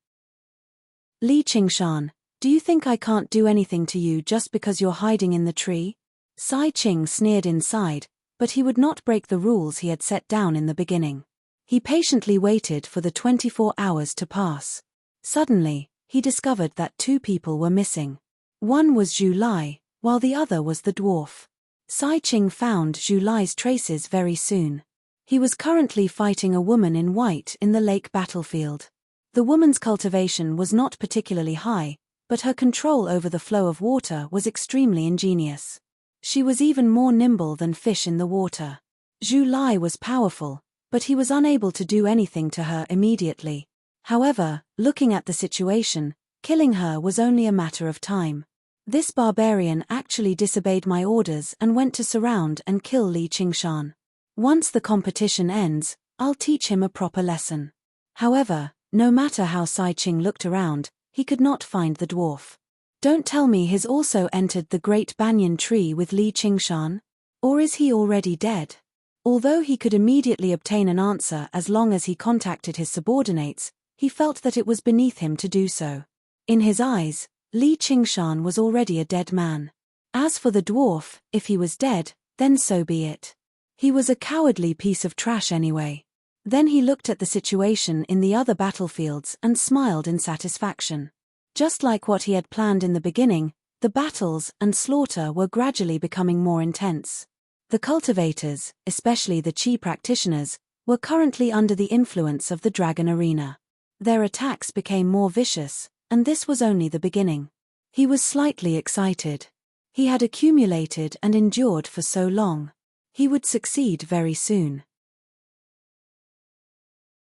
Li Qingshan, do you think I can't do anything to you just because you're hiding in the tree? Sai Qing sneered inside, but he would not break the rules he had set down in the beginning. He patiently waited for the 24 hours to pass. Suddenly, he discovered that 2 people were missing. One was Zhu Lai, while the other was the dwarf. Sai Qing found Zhu Lai's traces very soon. He was currently fighting a woman in white in the lake battlefield. The woman's cultivation was not particularly high, but her control over the flow of water was extremely ingenious. She was even more nimble than fish in the water. Zhu Lai was powerful, but he was unable to do anything to her immediately. However, looking at the situation, killing her was only a matter of time. This barbarian actually disobeyed my orders and went to surround and kill Li Qingshan. Once the competition ends, I'll teach him a proper lesson. However, no matter how Sai Qing looked around, he could not find the dwarf. Don't tell me he's also entered the great banyan tree with Li Qingshan? Or is he already dead? Although he could immediately obtain an answer as long as he contacted his subordinates, he felt that it was beneath him to do so. In his eyes, Li Qingshan was already a dead man. As for the dwarf, if he was dead, then so be it. He was a cowardly piece of trash anyway. Then he looked at the situation in the other battlefields and smiled in satisfaction. Just like what he had planned in the beginning, the battles and slaughter were gradually becoming more intense. The cultivators, especially the Qi practitioners, were currently under the influence of the dragon arena. Their attacks became more vicious, and this was only the beginning. He was slightly excited. He had accumulated and endured for so long. He would succeed very soon.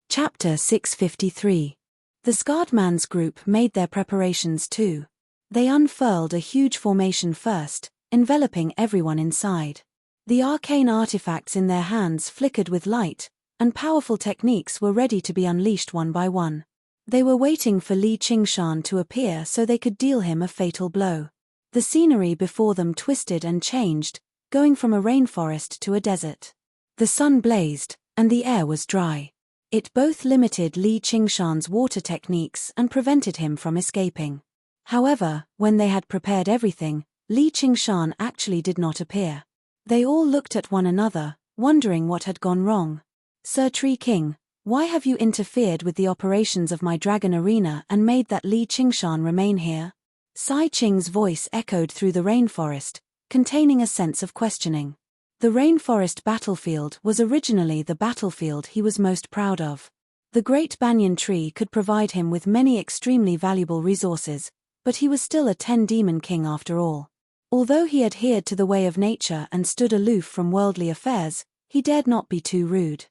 Chapter 653. The Scarred Man's group made their preparations too. They unfurled a huge formation first, enveloping everyone inside. The arcane artifacts in their hands flickered with light, and powerful techniques were ready to be unleashed one by one. They were waiting for Li Qingshan to appear so they could deal him a fatal blow. The scenery before them twisted and changed, going from a rainforest to a desert. The sun blazed, and the air was dry. It both limited Li Qingshan's water techniques and prevented him from escaping. However, when they had prepared everything, Li Qingshan actually did not appear. They all looked at one another, wondering what had gone wrong. Sir Tree King, why have you interfered with the operations of my dragon arena and made that Li Qingshan remain here? Sai Qing's voice echoed through the rainforest, containing a sense of questioning. The rainforest battlefield was originally the battlefield he was most proud of. The great banyan tree could provide him with many extremely valuable resources, but he was still a 10-demon king after all. Although he adhered to the way of nature and stood aloof from worldly affairs, he dared not be too rude.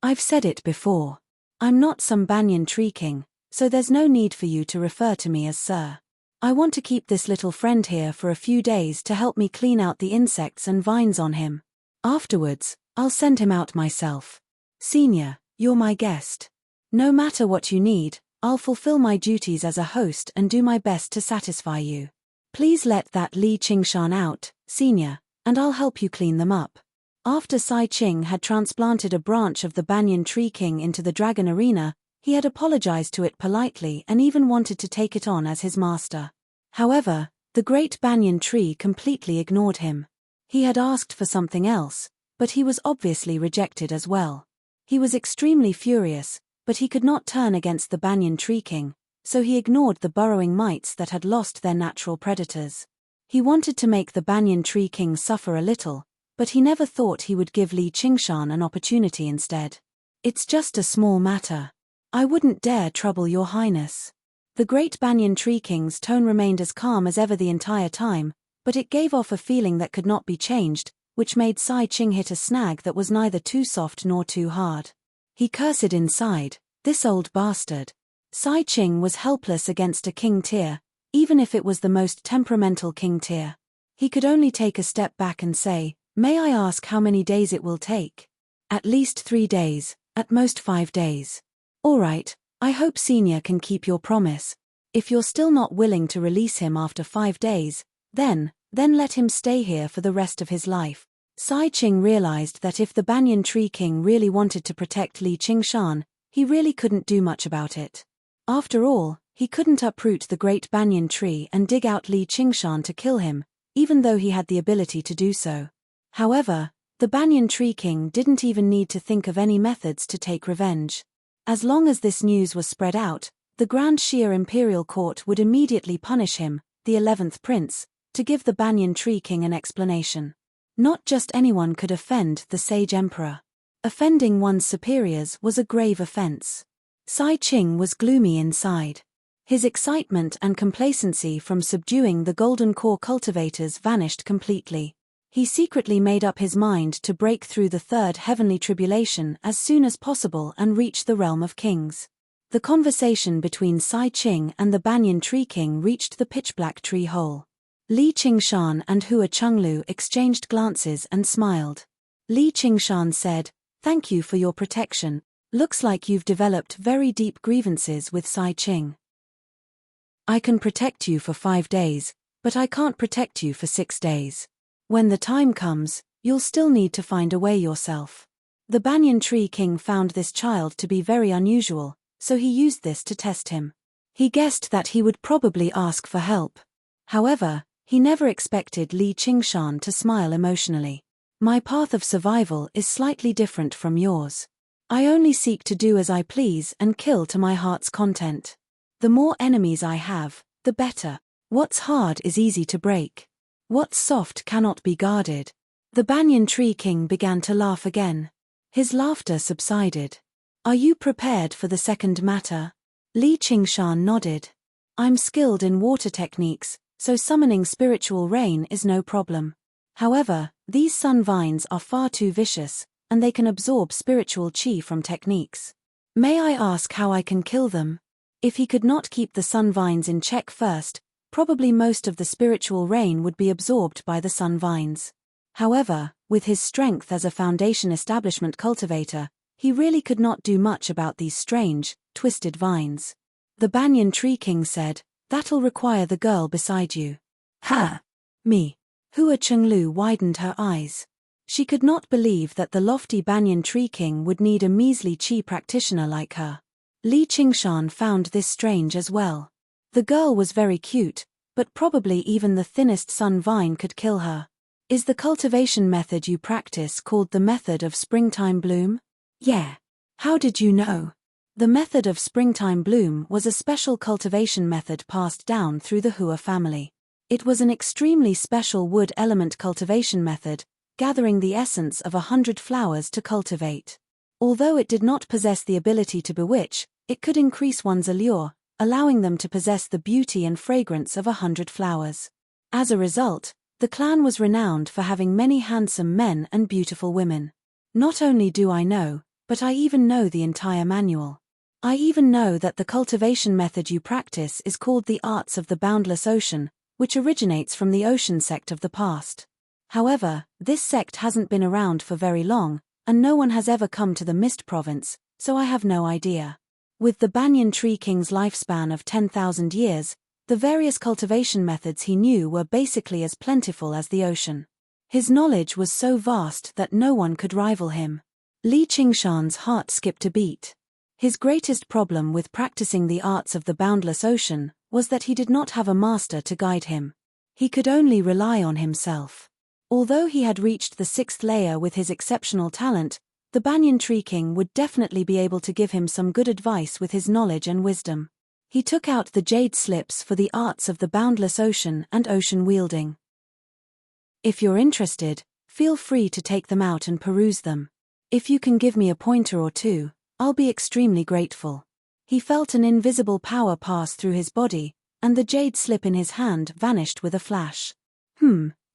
I've said it before. I'm not some banyan tree king, so there's no need for you to refer to me as sir. I want to keep this little friend here for a few days to help me clean out the insects and vines on him. Afterwards, I'll send him out myself. Senior, you're my guest. No matter what you need, I'll fulfill my duties as a host and do my best to satisfy you. Please let that Li Qingshan out, Senior, and I'll help you clean them up. After Sai Qing had transplanted a branch of the banyan tree king into the dragon arena, he had apologized to it politely and even wanted to take it on as his master. However, the great banyan tree completely ignored him. He had asked for something else, but he was obviously rejected as well. He was extremely furious, but he could not turn against the banyan tree king, so he ignored the burrowing mites that had lost their natural predators. He wanted to make the banyan tree king suffer a little, but he never thought he would give Li Qingshan an opportunity instead. It's just a small matter. I wouldn't dare trouble your highness. The great banyan tree king's tone remained as calm as ever the entire time, but it gave off a feeling that could not be changed, which made Sai Qing hit a snag that was neither too soft nor too hard. He cursed inside, this old bastard. Sai Qing was helpless against a king tier, even if it was the most temperamental king tier. He could only take a step back and say, "May I ask how many days it will take?" "At least 3 days, at most 5 days. All right, I hope Senior can keep your promise. If you're still not willing to release him after 5 days, then let him stay here for the rest of his life. Sai Ching realized that if the Banyan Tree King really wanted to protect Li Qingshan, he really couldn't do much about it. After all, he couldn't uproot the great banyan tree and dig out Li Qingshan to kill him, even though he had the ability to do so. However, the Banyan Tree King didn't even need to think of any methods to take revenge. As long as this news was spread out, the Grand Shire Imperial Court would immediately punish him, the 11th prince, to give the Banyan Tree King an explanation. Not just anyone could offend the sage emperor. Offending one's superiors was a grave offense. Sai Ching was gloomy inside. His excitement and complacency from subduing the Golden Core cultivators vanished completely. He secretly made up his mind to break through the third heavenly tribulation as soon as possible and reach the realm of kings. The conversation between Sai Ching and the Banyan Tree King reached the pitch-black tree hole. Li Qingshan and Hua Chenglu exchanged glances and smiled. Li Qingshan said, "Thank you for your protection. Looks like you've developed very deep grievances with Sai Ching. I can protect you for 5 days, but I can't protect you for 6 days. When the time comes, you'll still need to find a way yourself." The Banyan Tree King found this child to be very unusual, so he used this to test him. He guessed that he would probably ask for help. However, he never expected Li Qingshan to smile emotionally. "My path of survival is slightly different from yours. I only seek to do as I please and kill to my heart's content. The more enemies I have, the better. What's hard is easy to break. What's soft cannot be guarded." The Banyan Tree King began to laugh again. His laughter subsided. "Are you prepared for the second matter?" Li Qingshan nodded. "I'm skilled in water techniques, so summoning spiritual rain is no problem. However, these sun vines are far too vicious, and they can absorb spiritual chi from techniques. May I ask how I can kill them?" If he could not keep the sun vines in check first, probably most of the spiritual rain would be absorbed by the sun vines. However, with his strength as a foundation establishment cultivator, he really could not do much about these strange, twisted vines. The Banyan Tree King said, "That'll require the girl beside you." "Ha! Me?" Hua Chenglu widened her eyes. She could not believe that the lofty Banyan Tree King would need a measly chi practitioner like her. Li Qingshan found this strange as well. The girl was very cute, but probably even the thinnest sun vine could kill her. "Is the cultivation method you practice called the method of springtime bloom?" "Yeah. How did you know?" The method of springtime bloom was a special cultivation method passed down through the Hua family. It was an extremely special wood element cultivation method, gathering the essence of 100 flowers to cultivate. Although it did not possess the ability to bewitch, it could increase one's allure, allowing them to possess the beauty and fragrance of 100 flowers. As a result, the clan was renowned for having many handsome men and beautiful women. Not only do I know, but I even know the entire manual. I even know that the cultivation method you practice is called the Arts of the Boundless Ocean, which originates from the ocean sect of the past. However, this sect hasn't been around for very long, and no one has ever come to the Mist Province, so I have no idea. With the Banyan Tree King's lifespan of 10,000 years, the various cultivation methods he knew were basically as plentiful as the ocean. His knowledge was so vast that no one could rival him. Li Qingshan's heart skipped a beat. His greatest problem with practicing the arts of the boundless ocean was that he did not have a master to guide him. He could only rely on himself. Although he had reached the 6th layer with his exceptional talent, the Banyan Tree King would definitely be able to give him some good advice with his knowledge and wisdom. He took out the jade slips for the arts of the boundless ocean and ocean wielding. "If you're interested, feel free to take them out and peruse them. If you can give me a pointer or two, I'll be extremely grateful." He felt an invisible power pass through his body, and the jade slip in his hand vanished with a flash.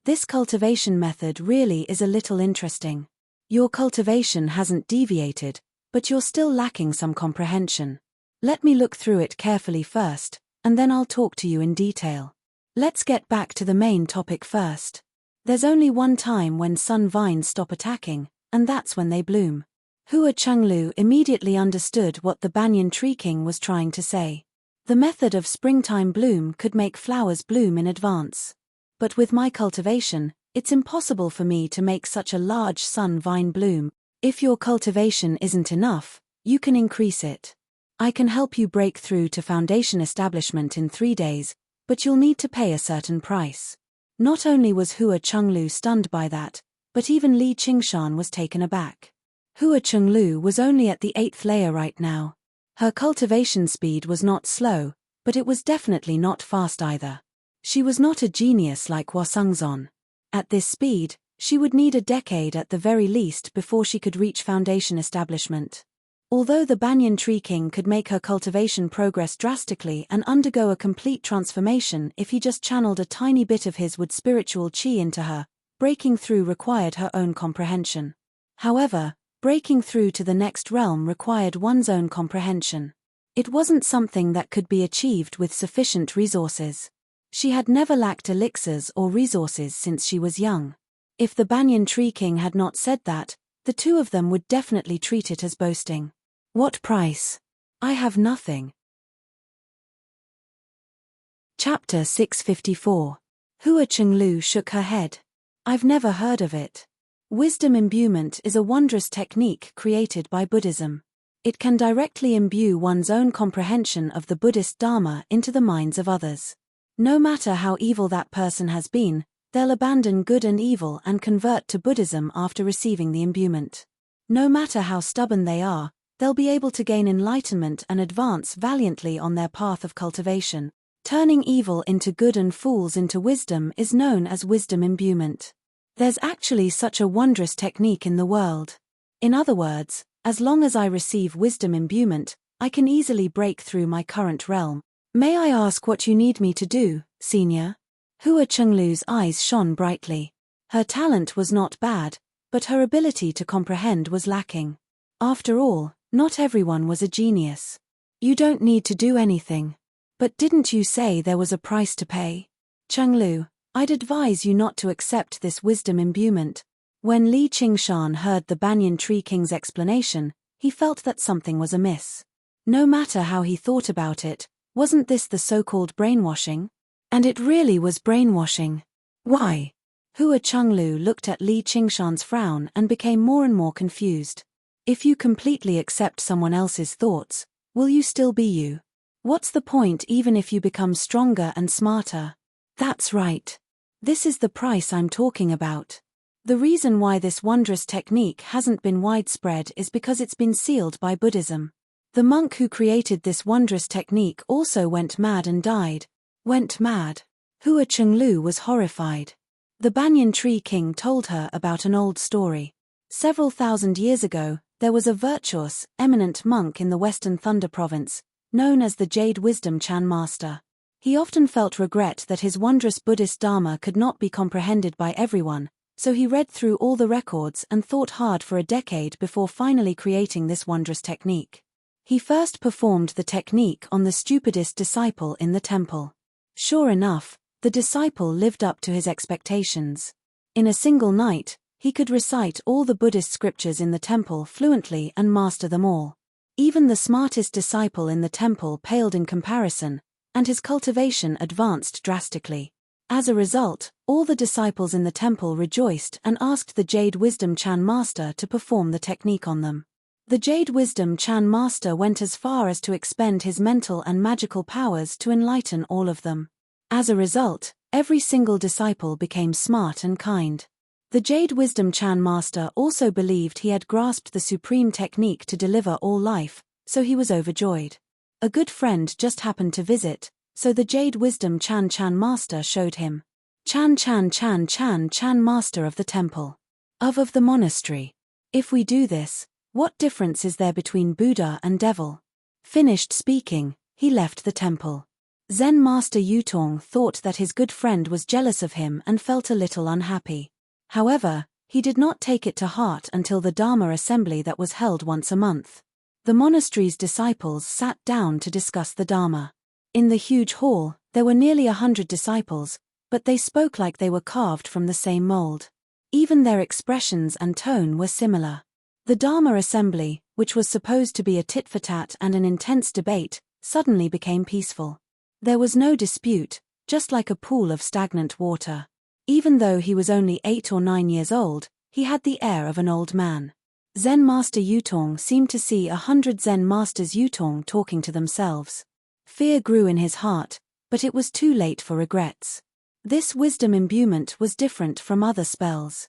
This cultivation method really is a little interesting. Your cultivation hasn't deviated, but you're still lacking some comprehension. Let me look through it carefully first, and then I'll talk to you in detail. Let's get back to the main topic first. There's only one time when sun vines stop attacking, and that's when they bloom. Hua Chenglu immediately understood what the Banyan Tree King was trying to say. The method of springtime bloom could make flowers bloom in advance. But with my cultivation, It's impossible for me to make such a large sun vine bloom. If your cultivation isn't enough, you can increase it. I can help you break through to foundation establishment in 3 days, but you'll need to pay a certain price. Not only was Hua Chenglu stunned by that, but even Li Qingshan was taken aback. Hua Chenglu was only at the 8th layer right now. Her cultivation speed was not slow, but it was definitely not fast either. She was not a genius like Hua Sengzon. At this speed, she would need a decade at the very least before she could reach foundation establishment. Although the Banyan Tree King could make her cultivation progress drastically and undergo a complete transformation if he just channeled a tiny bit of his wood spiritual qi into her, breaking through required her own comprehension. However, breaking through to the next realm required one's own comprehension. It wasn't something that could be achieved with sufficient resources. She had never lacked elixirs or resources since she was young. If the Banyan Tree King had not said that, the two of them would definitely treat it as boasting. What price? I have nothing. Chapter 654. Hua Chenglu shook her head. I've never heard of it. Wisdom imbuement is a wondrous technique created by Buddhism. It can directly imbue one's own comprehension of the Buddhist Dharma into the minds of others. No matter how evil that person has been, they'll abandon good and evil and convert to Buddhism after receiving the imbuement. No matter how stubborn they are, they'll be able to gain enlightenment and advance valiantly on their path of cultivation. Turning evil into good and fools into wisdom is known as wisdom imbuement. There's actually such a wondrous technique in the world. In other words, as long as I receive wisdom imbuement, I can easily break through my current realm. May I ask what you need me to do, senior? Hua Chenglu's eyes shone brightly. Her talent was not bad, but her ability to comprehend was lacking. After all, not everyone was a genius. You don't need to do anything. But didn't you say there was a price to pay? Chenglu, I'd advise you not to accept this wisdom imbuement. When Li Qingshan heard the Banyan Tree King's explanation, he felt that something was amiss. No matter how he thought about it, wasn't this the so-called brainwashing? And it really was brainwashing. Why? Hua Chenglu looked at Li Qingshan's frown and became more and more confused. If you completely accept someone else's thoughts, will you still be you? What's the point even if you become stronger and smarter? That's right. This is the price I'm talking about. The reason why this wondrous technique hasn't been widespread is because it's been sealed by Buddhism. The monk who created this wondrous technique also went mad and died. Went mad? Hua Chenglu was horrified. The Banyan Tree King told her about an old story. Several thousand years ago, there was a virtuous, eminent monk in the Western Thunder Province, known as the Jade Wisdom Chan Master. He often felt regret that his wondrous Buddhist Dharma could not be comprehended by everyone, so he read through all the records and thought hard for a decade before finally creating this wondrous technique. He first performed the technique on the stupidest disciple in the temple. Sure enough, the disciple lived up to his expectations. In a single night, he could recite all the Buddhist scriptures in the temple fluently and master them all. Even the smartest disciple in the temple paled in comparison, and his cultivation advanced drastically. As a result, all the disciples in the temple rejoiced and asked the Jade Wisdom Chan Master to perform the technique on them. The Jade Wisdom Chan Master went as far as to expend his mental and magical powers to enlighten all of them. As a result, every single disciple became smart and kind. The Jade Wisdom Chan Master also believed he had grasped the supreme technique to deliver all life, so he was overjoyed. A good friend just happened to visit, so the Jade Wisdom Chan Master showed him. Chan Master of the temple. Of the monastery. If we do this, what difference is there between Buddha and devil? Finished speaking, he left the temple. Zen Master Yutong thought that his good friend was jealous of him and felt a little unhappy. However, he did not take it to heart until the Dharma assembly that was held once a month. The monastery's disciples sat down to discuss the Dharma. In the huge hall, there were nearly 100 disciples, but they spoke like they were carved from the same mold. Even their expressions and tone were similar. The Dharma assembly, which was supposed to be a tit-for-tat and an intense debate, suddenly became peaceful. There was no dispute, just like a pool of stagnant water. Even though he was only 8 or 9 years old, he had the air of an old man. Zen Master Yutong seemed to see 100 Zen Masters Yutong talking to themselves. Fear grew in his heart, but it was too late for regrets. This wisdom imbuement was different from other spells.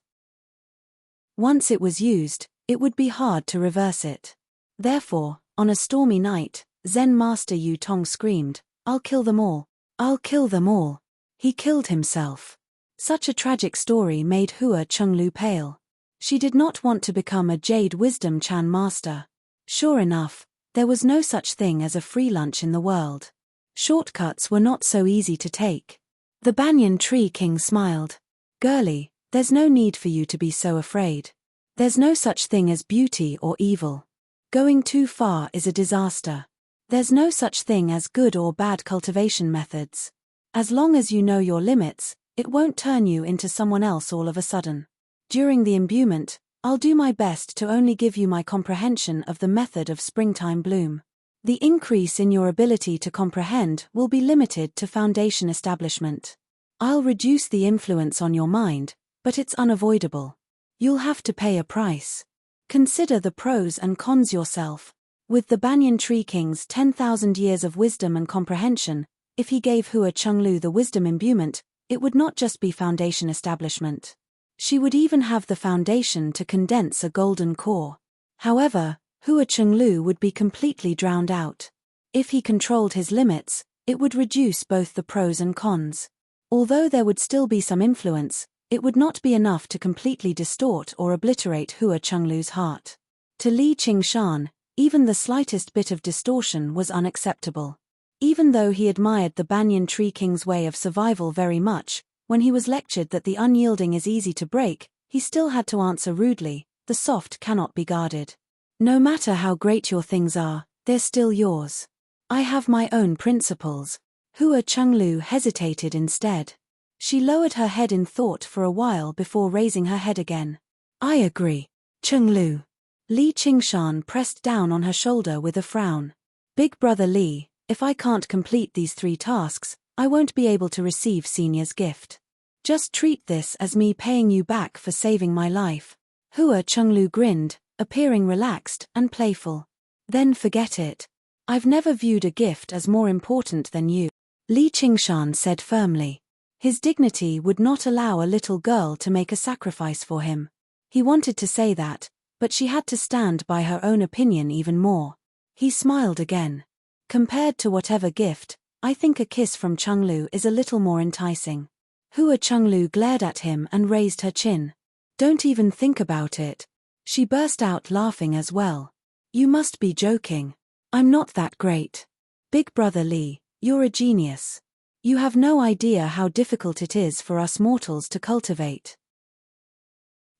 Once it was used, it would be hard to reverse it. Therefore, on a stormy night, Zen Master Yutong screamed, "I'll kill them all. I'll kill them all." He killed himself. Such a tragic story made Hua Chenglu pale. She did not want to become a Jade Wisdom Chan master. Sure enough, there was no such thing as a free lunch in the world. Shortcuts were not so easy to take. The Banyan Tree King smiled. "Girlie, there's no need for you to be so afraid. There's no such thing as beauty or evil. Going too far is a disaster. There's no such thing as good or bad cultivation methods. As long as you know your limits, it won't turn you into someone else all of a sudden. During the imbuement, I'll do my best to only give you my comprehension of the method of springtime bloom. The increase in your ability to comprehend will be limited to foundation establishment. I'll reduce the influence on your mind, but it's unavoidable. You'll have to pay a price. Consider the pros and cons yourself. With the Banyan Tree King's 10,000 years of wisdom and comprehension, if he gave Hua Chenglu the wisdom imbuement, it would not just be foundation establishment. She would even have the foundation to condense a golden core. However, Hua Chenglu would be completely drowned out. If he controlled his limits, it would reduce both the pros and cons. Although there would still be some influence, it would not be enough to completely distort or obliterate Hua Chenglu's heart. To Li Qingshan, even the slightest bit of distortion was unacceptable. Even though he admired the Banyan Tree King's way of survival very much, when he was lectured that the unyielding is easy to break, he still had to answer rudely, "The soft cannot be guarded. No matter how great your things are, they're still yours. I have my own principles." Hua Chenglu hesitated instead. She lowered her head in thought for a while before raising her head again. "I agree, Chenglu." Li Qingshan pressed down on her shoulder with a frown. "Big brother Li, if I can't complete these 3 tasks, I won't be able to receive Senior's gift. Just treat this as me paying you back for saving my life." Hua Chenglu grinned, appearing relaxed and playful. "Then forget it. I've never viewed a gift as more important than you," Li Qingshan said firmly. His dignity would not allow a little girl to make a sacrifice for him. He wanted to say that, but she had to stand by her own opinion even more. He smiled again. "Compared to whatever gift, I think a kiss from Chenglu is a little more enticing." Hua Chenglu glared at him and raised her chin. "Don't even think about it." She burst out laughing as well. "You must be joking. I'm not that great. Big brother Li, you're a genius. You have no idea how difficult it is for us mortals to cultivate.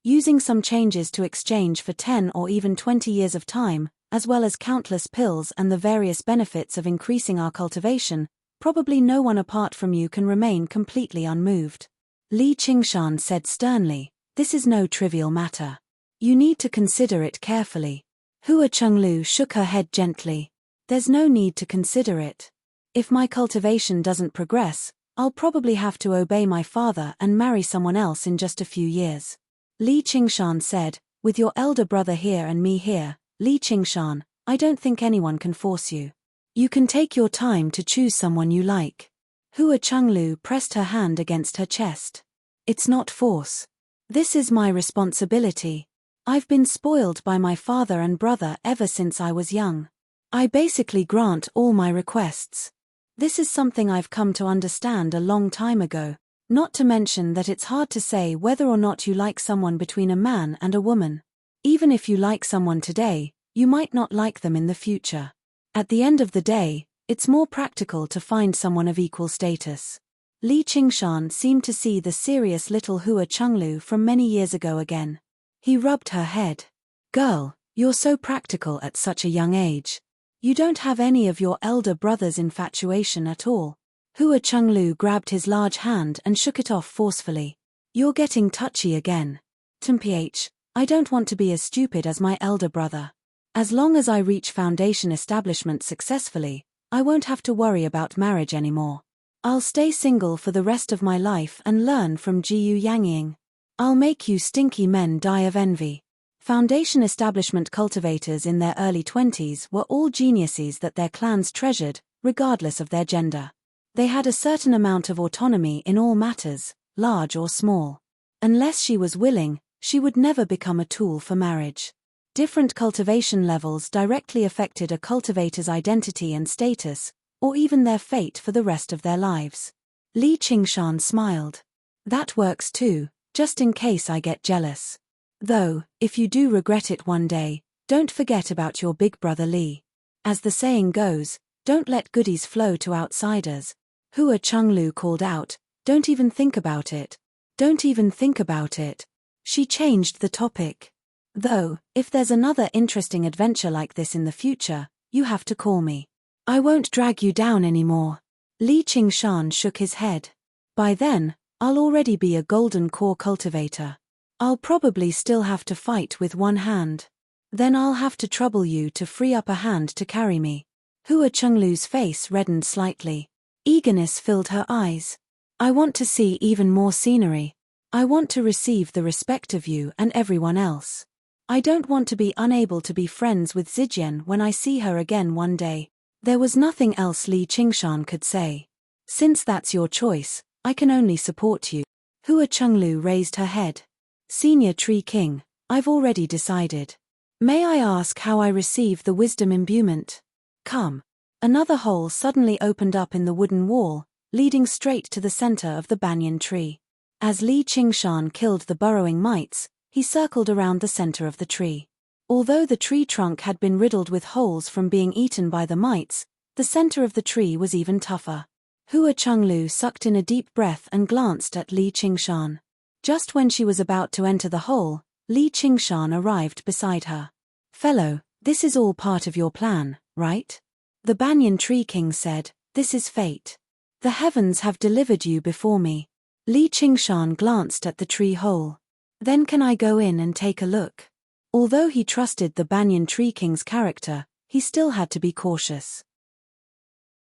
Using some changes to exchange for 10 or even 20 years of time, as well as countless pills and the various benefits of increasing our cultivation, probably no one apart from you can remain completely unmoved." Li Qingshan said sternly, "This is no trivial matter. You need to consider it carefully." Hua Chenglu shook her head gently. "There's no need to consider it. If my cultivation doesn't progress, I'll probably have to obey my father and marry someone else in just a few years." Li Qingshan said, "With your elder brother here and me here, Li Qingshan, I don't think anyone can force you. You can take your time to choose someone you like." Hua Chenglu pressed her hand against her chest. "It's not force. This is my responsibility. I've been spoiled by my father and brother ever since I was young. I basically grant all my requests. This is something I've come to understand a long time ago, not to mention that it's hard to say whether or not you like someone between a man and a woman. Even if you like someone today, you might not like them in the future. At the end of the day, it's more practical to find someone of equal status." Li Qingshan seemed to see the serious little Hua Chenglu from many years ago again. He rubbed her head. "Girl, you're so practical at such a young age. You don't have any of your elder brother's infatuation at all." Hua Chenglu grabbed his large hand and shook it off forcefully. "You're getting touchy again. Temph, I don't want to be as stupid as my elder brother. As long as I reach foundation establishment successfully, I won't have to worry about marriage anymore. I'll stay single for the rest of my life and learn from Jiyu Yangying. I'll make you stinky men die of envy. Foundation establishment cultivators in their early 20s were all geniuses that their clans treasured, regardless of their gender. They had a certain amount of autonomy in all matters, large or small. Unless she was willing, she would never become a tool for marriage. Different cultivation levels directly affected a cultivator's identity and status, or even their fate for the rest of their lives. Li Qingshan smiled. That works too, just in case I get jealous. Though, if you do regret it one day, don't forget about your big brother Li. As the saying goes, don't let goodies flow to outsiders. Hua Chenglu called out, don't even think about it. Don't even think about it. She changed the topic. Though, if there's another interesting adventure like this in the future, you have to call me. I won't drag you down anymore. Li Qingshan shook his head. By then, I'll already be a golden core cultivator. I'll probably still have to fight with one hand. Then I'll have to trouble you to free up a hand to carry me. Hua Chenglu's face reddened slightly. Eagerness filled her eyes. I want to see even more scenery. I want to receive the respect of you and everyone else. I don't want to be unable to be friends with Zijian when I see her again one day. There was nothing else Li Qingshan could say. Since that's your choice, I can only support you. Hua Chenglu raised her head. Senior Tree King, I've already decided. May I ask how I receive the wisdom imbuement? Come. Another hole suddenly opened up in the wooden wall, leading straight to the center of the banyan tree. As Li Qingshan killed the burrowing mites, he circled around the center of the tree. Although the tree trunk had been riddled with holes from being eaten by the mites, the center of the tree was even tougher. Hua Chenglu sucked in a deep breath and glanced at Li Qingshan. Just when she was about to enter the hole, Li Qingshan arrived beside her. Fellow, this is all part of your plan, right? The Banyan Tree King said, this is fate. The heavens have delivered you before me. Li Qingshan glanced at the tree hole. Then can I go in and take a look? Although he trusted the Banyan Tree King's character, he still had to be cautious.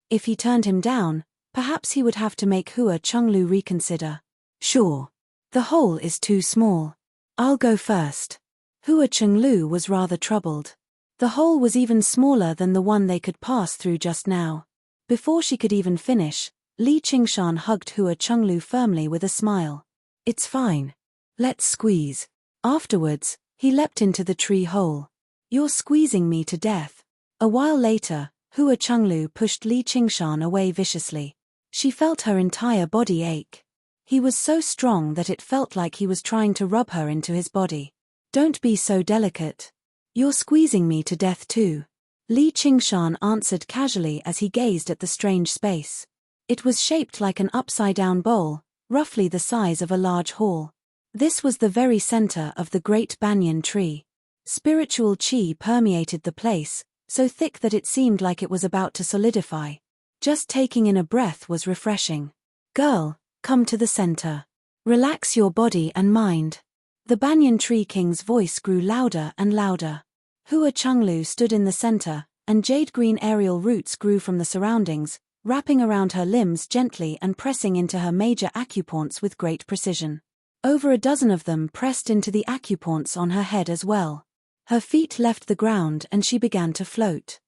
If he turned him down, perhaps he would have to make Hua Chenglu reconsider. Sure. The hole is too small. I'll go first. Hua Chenglu was rather troubled. The hole was even smaller than the one they could pass through just now. Before she could even finish, Li Qingshan hugged Hua Chenglu firmly with a smile. It's fine. Let's squeeze. Afterwards, he leapt into the tree hole. You're squeezing me to death. A while later, Hua Chenglu pushed Li Qingshan away viciously. She felt her entire body ache. He was so strong that it felt like he was trying to rub her into his body. Don't be so delicate. You're squeezing me to death too. Li Qingshan answered casually as he gazed at the strange space. It was shaped like an upside-down bowl, roughly the size of a large hall. This was the very center of the great banyan tree. Spiritual qi permeated the place, so thick that it seemed like it was about to solidify. Just taking in a breath was refreshing. Girl, come to the center. Relax your body and mind. The Banyan Tree King's voice grew louder and louder. Hua Chenglu stood in the center, and jade-green aerial roots grew from the surroundings, wrapping around her limbs gently and pressing into her major acupoints with great precision. Over a dozen of them pressed into the acupoints on her head as well. Her feet left the ground and she began to float.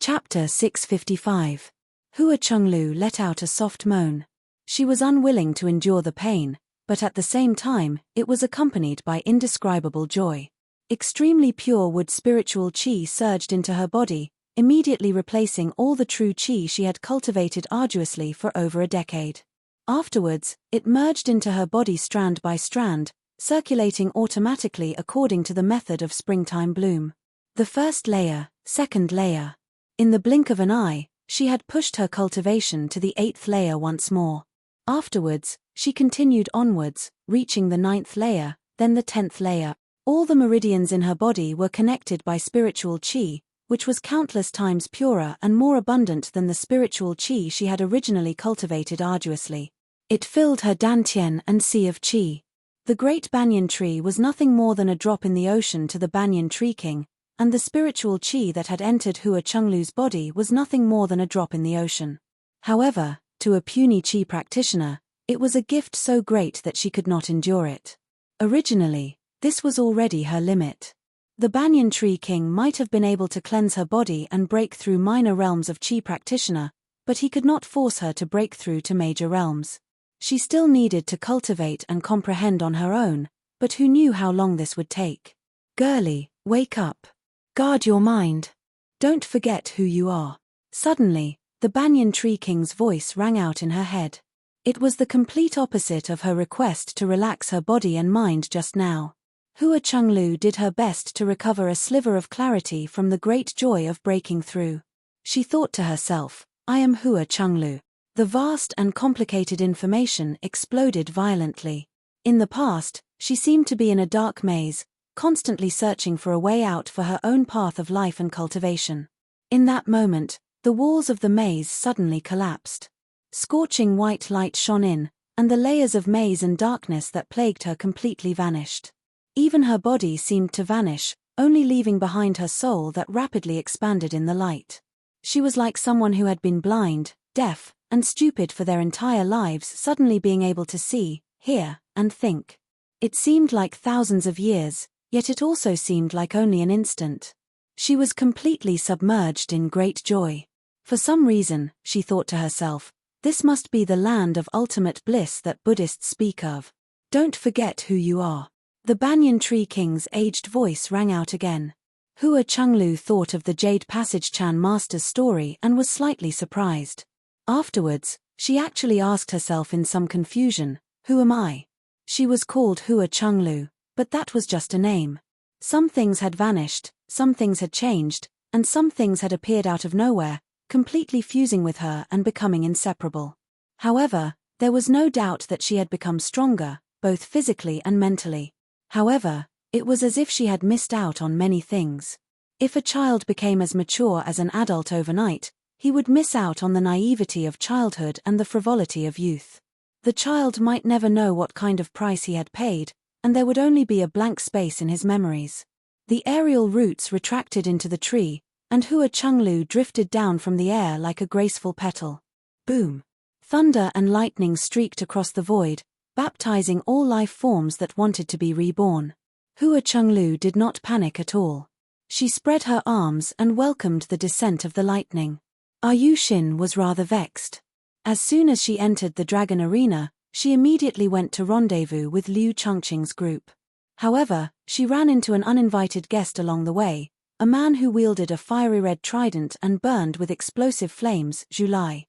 Chapter 655. Hua Chenglu let out a soft moan. She was unwilling to endure the pain, but at the same time, it was accompanied by indescribable joy. Extremely pure wood spiritual qi surged into her body, immediately replacing all the true qi she had cultivated arduously for over a decade. Afterwards, it merged into her body strand by strand, circulating automatically according to the method of springtime bloom. The first layer, second layer. In the blink of an eye, she had pushed her cultivation to the 8th layer once more. Afterwards, she continued onwards, reaching the 9th layer, then the 10th layer. All the meridians in her body were connected by spiritual qi, which was countless times purer and more abundant than the spiritual qi she had originally cultivated arduously. It filled her dantian and sea of qi. The great banyan tree was nothing more than a drop in the ocean to the Banyan Tree King, and the spiritual chi that had entered Hua Chenglu's body was nothing more than a drop in the ocean. However, to a puny chi practitioner, it was a gift so great that she could not endure it. Originally, this was already her limit. The Banyan Tree King might have been able to cleanse her body and break through minor realms of chi practitioner, but he could not force her to break through to major realms. She still needed to cultivate and comprehend on her own, but who knew how long this would take? Girlie, wake up. Guard your mind. Don't forget who you are. Suddenly, the Banyan Tree King's voice rang out in her head. It was the complete opposite of her request to relax her body and mind just now. Hua Chenglu did her best to recover a sliver of clarity from the great joy of breaking through. She thought to herself, I am Hua Chenglu. The vast and complicated information exploded violently. In the past, she seemed to be in a dark maze, constantly searching for a way out for her own path of life and cultivation. In that moment, the walls of the maze suddenly collapsed. Scorching white light shone in, and the layers of maze and darkness that plagued her completely vanished. Even her body seemed to vanish, only leaving behind her soul that rapidly expanded in the light. She was like someone who had been blind, deaf, and stupid for their entire lives suddenly being able to see, hear, and think. It seemed like thousands of years, yet it also seemed like only an instant. She was completely submerged in great joy. For some reason, she thought to herself, this must be the land of ultimate bliss that Buddhists speak of. Don't forget who you are. The Banyan Tree King's aged voice rang out again. Hua Chenglu thought of the Jade Passage Chan master's story and was slightly surprised. Afterwards, she actually asked herself in some confusion, who am I? She was called Hua Chenglu, but that was just a name. Some things had vanished, some things had changed, and some things had appeared out of nowhere, completely fusing with her and becoming inseparable. However, there was no doubt that she had become stronger, both physically and mentally. However, it was as if she had missed out on many things. If a child became as mature as an adult overnight, he would miss out on the naivety of childhood and the frivolity of youth. The child might never know what kind of price he had paid, and there would only be a blank space in his memories. The aerial roots retracted into the tree, and Hua Chenglu drifted down from the air like a graceful petal. Boom! Thunder and lightning streaked across the void, baptizing all life forms that wanted to be reborn. Hua Chenglu did not panic at all. She spread her arms and welcomed the descent of the lightning. Yu Xin was rather vexed. As soon as she entered the dragon arena, she immediately went to rendezvous with Liu Chongqing's group. However, she ran into an uninvited guest along the way, a man who wielded a fiery red trident and burned with explosive flames, Zhu Lai.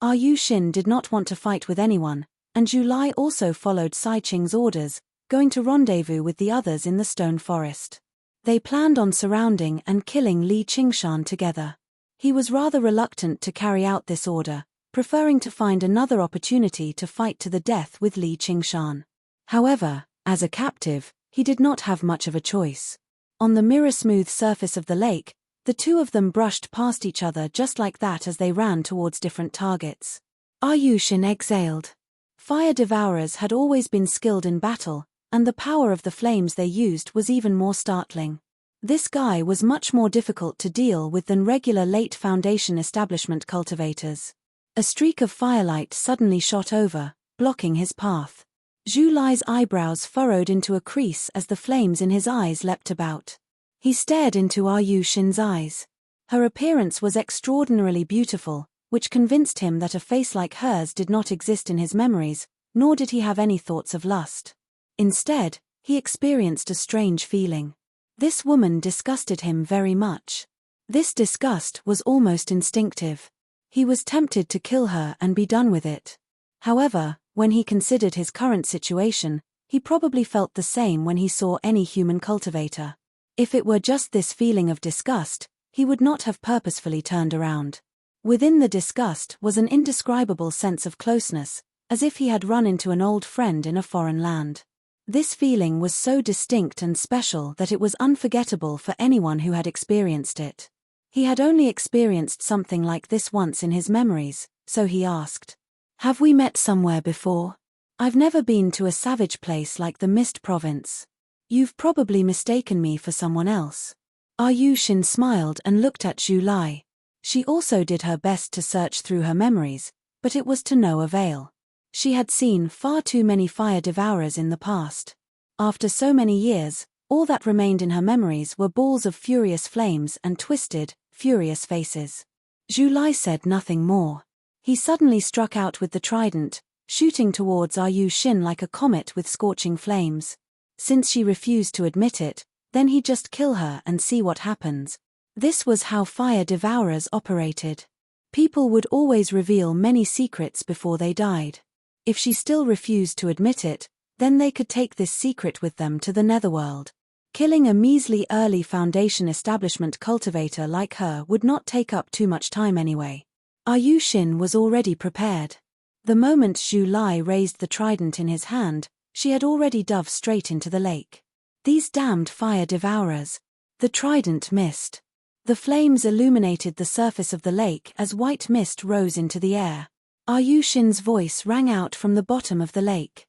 Yu Xin did not want to fight with anyone, and Zhu Lai also followed Sai Qing's orders, going to rendezvous with the others in the stone forest. They planned on surrounding and killing Li Qingshan together. He was rather reluctant to carry out this order, preferring to find another opportunity to fight to the death with Li Qingshan. However, as a captive, he did not have much of a choice. On the mirror-smooth surface of the lake, the two of them brushed past each other just like that as they ran towards different targets. Yu Xin exhaled. Fire devourers had always been skilled in battle, and the power of the flames they used was even more startling. This guy was much more difficult to deal with than regular late Foundation establishment cultivators. A streak of firelight suddenly shot over, blocking his path. Zhu Lai's eyebrows furrowed into a crease as the flames in his eyes leapt about. He stared into Yu Xin's eyes. Her appearance was extraordinarily beautiful, which convinced him that a face like hers did not exist in his memories, nor did he have any thoughts of lust. Instead, he experienced a strange feeling. This woman disgusted him very much. This disgust was almost instinctive. He was tempted to kill her and be done with it. However, when he considered his current situation, he probably felt the same when he saw any human cultivator. If it were just this feeling of disgust, he would not have purposefully turned around. Within the disgust was an indescribable sense of closeness, as if he had run into an old friend in a foreign land. This feeling was so distinct and special that it was unforgettable for anyone who had experienced it. He had only experienced something like this once in his memories, so he asked, "Have we met somewhere before? I've never been to a savage place like the Mist Province." You've probably mistaken me for someone else. Ayushin smiled and looked at Zhu Lai. She also did her best to search through her memories, but it was to no avail. She had seen far too many fire devourers in the past. After so many years, all that remained in her memories were balls of furious flames and twisted, furious faces. Zhu Lai said nothing more. He suddenly struck out with the trident, shooting towards Ayushin like a comet with scorching flames. Since she refused to admit it, then he'd just kill her and see what happens. This was how fire devourers operated. People would always reveal many secrets before they died. If she still refused to admit it, then they could take this secret with them to the netherworld. Killing a measly early Foundation establishment cultivator like her would not take up too much time anyway. Ayushin was already prepared. The moment Zhu Lai raised the trident in his hand, she had already dove straight into the lake. These damned fire devourers. The trident missed. The flames illuminated the surface of the lake as white mist rose into the air. Ayushin's voice rang out from the bottom of the lake.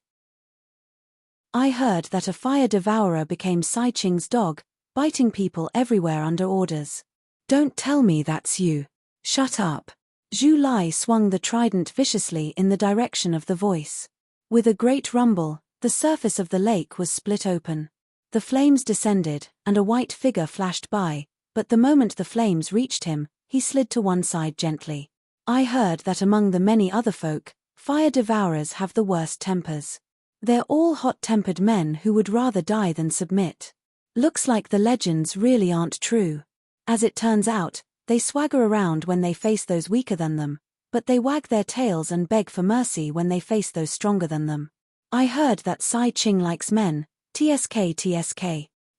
I heard that a fire devourer became Sai Qing's dog, biting people everywhere under orders. Don't tell me that's you. Shut up. Zhu Lai swung the trident viciously in the direction of the voice. With a great rumble, the surface of the lake was split open. The flames descended, and a white figure flashed by, but the moment the flames reached him, he slid to one side gently. I heard that among the many other folk, fire devourers have the worst tempers. They're all hot-tempered men who would rather die than submit. Looks like the legends really aren't true. As it turns out, they swagger around when they face those weaker than them, but they wag their tails and beg for mercy when they face those stronger than them. I heard that Sai Qing likes men, TSK.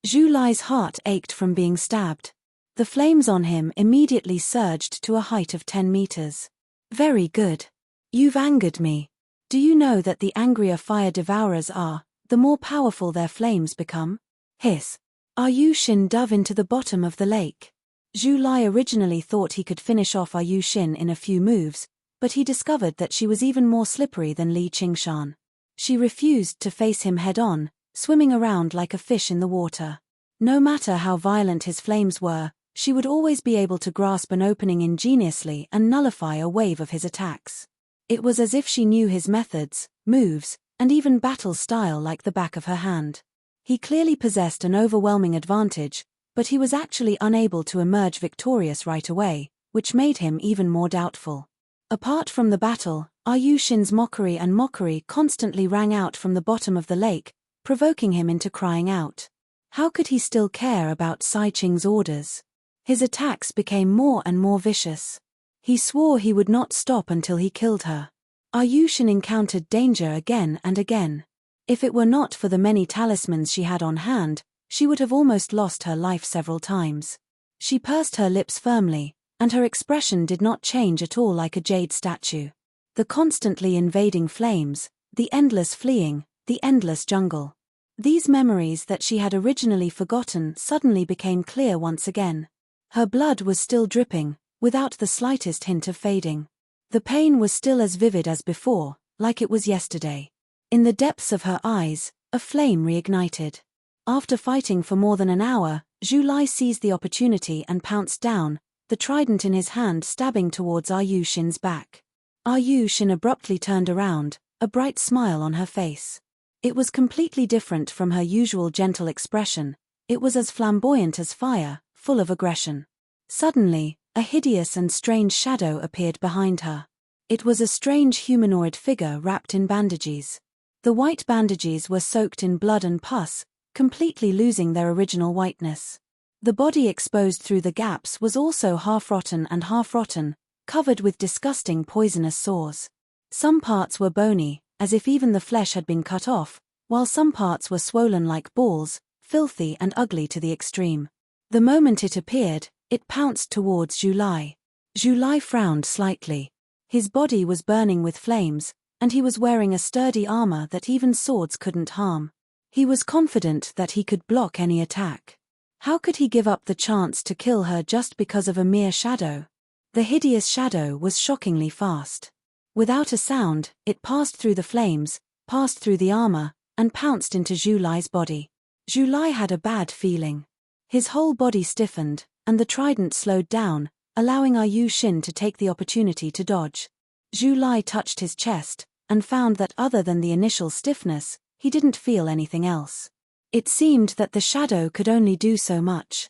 Zhu Lai's heart ached from being stabbed. The flames on him immediately surged to a height of 10 meters. Very good. You've angered me. Do you know that the angrier fire devourers are, the more powerful their flames become? Hiss. Ayushin dove into the bottom of the lake. Zhu Lai originally thought he could finish off Ayushin in a few moves, but he discovered that she was even more slippery than Li Qingshan. She refused to face him head-on, swimming around like a fish in the water. No matter how violent his flames were, she would always be able to grasp an opening ingeniously and nullify a wave of his attacks. It was as if she knew his methods, moves, and even battle style like the back of her hand. He clearly possessed an overwhelming advantage, but he was actually unable to emerge victorious right away, which made him even more doubtful. Apart from the battle, Ayushin's mockery constantly rang out from the bottom of the lake, provoking him into crying out. How could he still care about Sai Qing's orders? His attacks became more and more vicious. He swore he would not stop until he killed her. Ayushin encountered danger again and again. If it were not for the many talismans she had on hand, she would have almost lost her life several times. She pursed her lips firmly, and her expression did not change at all like a jade statue. The constantly invading flames, the endless fleeing, the endless jungle. These memories that she had originally forgotten suddenly became clear once again. Her blood was still dripping, without the slightest hint of fading. The pain was still as vivid as before, like it was yesterday. In the depths of her eyes, a flame reignited. After fighting for more than an hour, Zhu Lai seized the opportunity and pounced down, the trident in his hand stabbing towards Ayushin's back. Ayushin abruptly turned around, a bright smile on her face. It was completely different from her usual gentle expression. It was as flamboyant as fire, full of aggression. Suddenly, a hideous and strange shadow appeared behind her. It was a strange humanoid figure wrapped in bandages. The white bandages were soaked in blood and pus, completely losing their original whiteness. The body exposed through the gaps was also half-rotten and half-rotten, covered with disgusting poisonous sores. Some parts were bony, as if even the flesh had been cut off, while some parts were swollen like balls, filthy and ugly to the extreme. The moment it appeared, it pounced towards Zhu Lai. Zhu Lai frowned slightly. His body was burning with flames, and he was wearing a sturdy armor that even swords couldn't harm. He was confident that he could block any attack. How could he give up the chance to kill her just because of a mere shadow? The hideous shadow was shockingly fast. Without a sound, it passed through the flames, passed through the armor, and pounced into Zhu Lai's body. Zhu Lai had a bad feeling. His whole body stiffened, and the trident slowed down, allowing Yu Xin to take the opportunity to dodge. Zhu Lai touched his chest, and found that other than the initial stiffness, he didn't feel anything else. It seemed that the shadow could only do so much.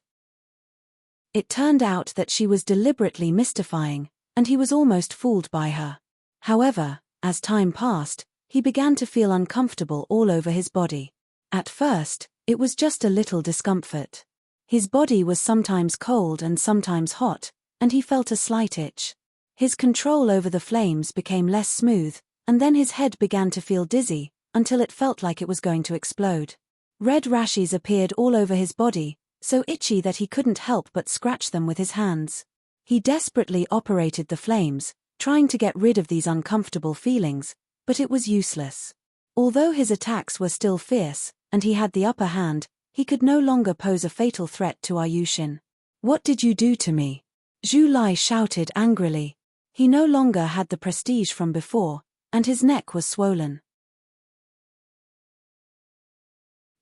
It turned out that she was deliberately mystifying, and he was almost fooled by her. However, as time passed, he began to feel uncomfortable all over his body. At first, it was just a little discomfort. His body was sometimes cold and sometimes hot, and he felt a slight itch. His control over the flames became less smooth, and then his head began to feel dizzy, until it felt like it was going to explode. Red rashes appeared all over his body, so itchy that he couldn't help but scratch them with his hands. He desperately operated the flames, trying to get rid of these uncomfortable feelings, but it was useless. Although his attacks were still fierce, and he had the upper hand, he could no longer pose a fatal threat to Yu Xin. "What did you do to me?" Zhu Lai shouted angrily. He no longer had the prestige from before, and his neck was swollen.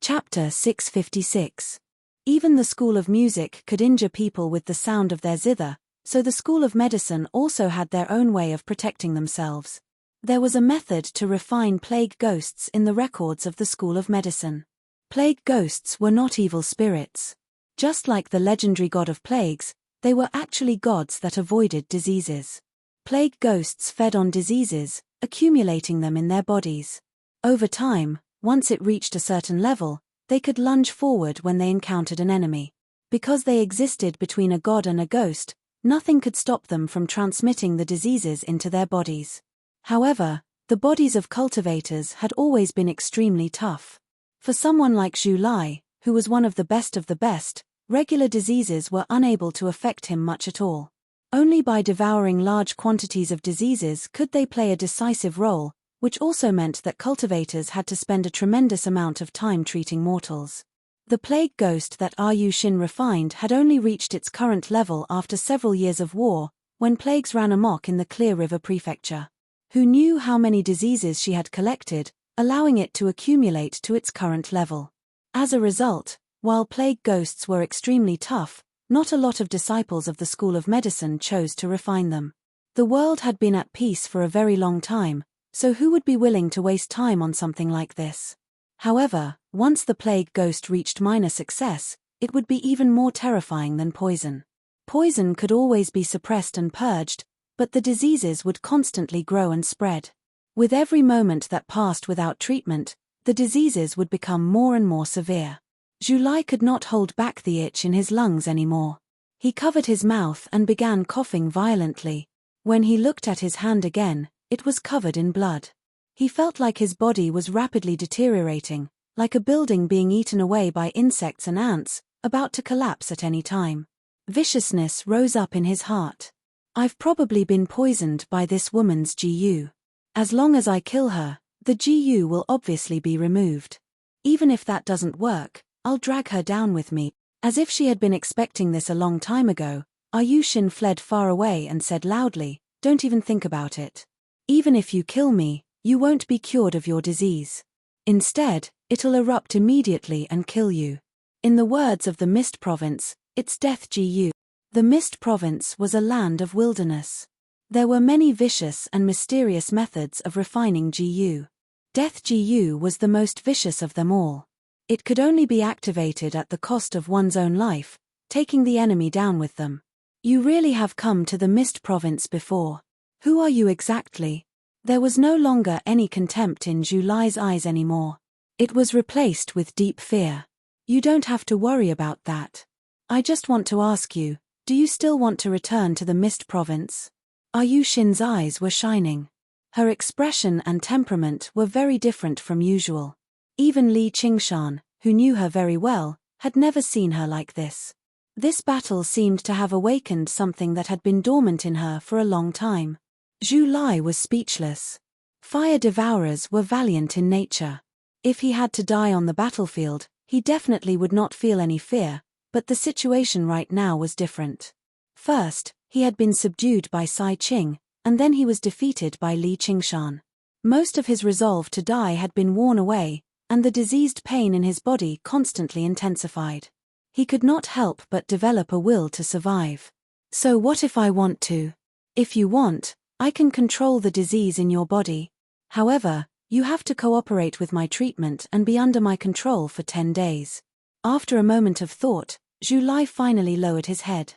Chapter 656. Even the School of Music could injure people with the sound of their zither, so the School of Medicine also had their own way of protecting themselves. There was a method to refine plague ghosts in the records of the School of Medicine. Plague ghosts were not evil spirits. Just like the legendary god of plagues, they were actually gods that avoided diseases. Plague ghosts fed on diseases, accumulating them in their bodies. Over time, once it reached a certain level, they could lunge forward when they encountered an enemy. Because they existed between a god and a ghost, nothing could stop them from transmitting the diseases into their bodies. However, the bodies of cultivators had always been extremely tough. For someone like Zhu Lai, who was one of the best, regular diseases were unable to affect him much at all. Only by devouring large quantities of diseases could they play a decisive role, which also meant that cultivators had to spend a tremendous amount of time treating mortals. The plague ghost that Yu Xin refined had only reached its current level after several years of war, when plagues ran amok in the Clear River Prefecture. Who knew how many diseases she had collected, allowing it to accumulate to its current level. As a result, while plague ghosts were extremely tough, not a lot of disciples of the School of Medicine chose to refine them. The world had been at peace for a very long time, so who would be willing to waste time on something like this? However, once the plague ghost reached minor success, it would be even more terrifying than poison. Poison could always be suppressed and purged, but the diseases would constantly grow and spread. With every moment that passed without treatment, the diseases would become more and more severe. Zhu Lai could not hold back the itch in his lungs anymore. He covered his mouth and began coughing violently. When he looked at his hand again, it was covered in blood. He felt like his body was rapidly deteriorating, like a building being eaten away by insects and ants, about to collapse at any time. Viciousness rose up in his heart. "I've probably been poisoned by this woman's GU. As long as I kill her, the GU will obviously be removed. Even if that doesn't work, I'll drag her down with me." As if she had been expecting this a long time ago, Yu Xin fled far away and said loudly, "Don't even think about it. Even if you kill me, you won't be cured of your disease. Instead, it'll erupt immediately and kill you." In the words of the Mist Province, it's death GU. The Mist Province was a land of wilderness. There were many vicious and mysterious methods of refining GU. Death GU was the most vicious of them all. It could only be activated at the cost of one's own life, taking the enemy down with them. "You really have come to the Mist Province before. Who are you exactly?" There was no longer any contempt in Zhu Lai's eyes anymore. It was replaced with deep fear. "You don't have to worry about that. I just want to ask you, do you still want to return to the Mist Province?" Yu Xin's eyes were shining. Her expression and temperament were very different from usual. Even Li Qingshan, who knew her very well, had never seen her like this. This battle seemed to have awakened something that had been dormant in her for a long time. Zhu Lai was speechless. Fire devourers were valiant in nature. If he had to die on the battlefield, he definitely would not feel any fear, but the situation right now was different. First, he had been subdued by Sai Qing, and then he was defeated by Li Qingshan. Most of his resolve to die had been worn away, and the diseased pain in his body constantly intensified. He could not help but develop a will to survive. So what if I want to? If you want, I can control the disease in your body. However, you have to cooperate with my treatment and be under my control for 10 days. After a moment of thought, Zhu Lai finally lowered his head.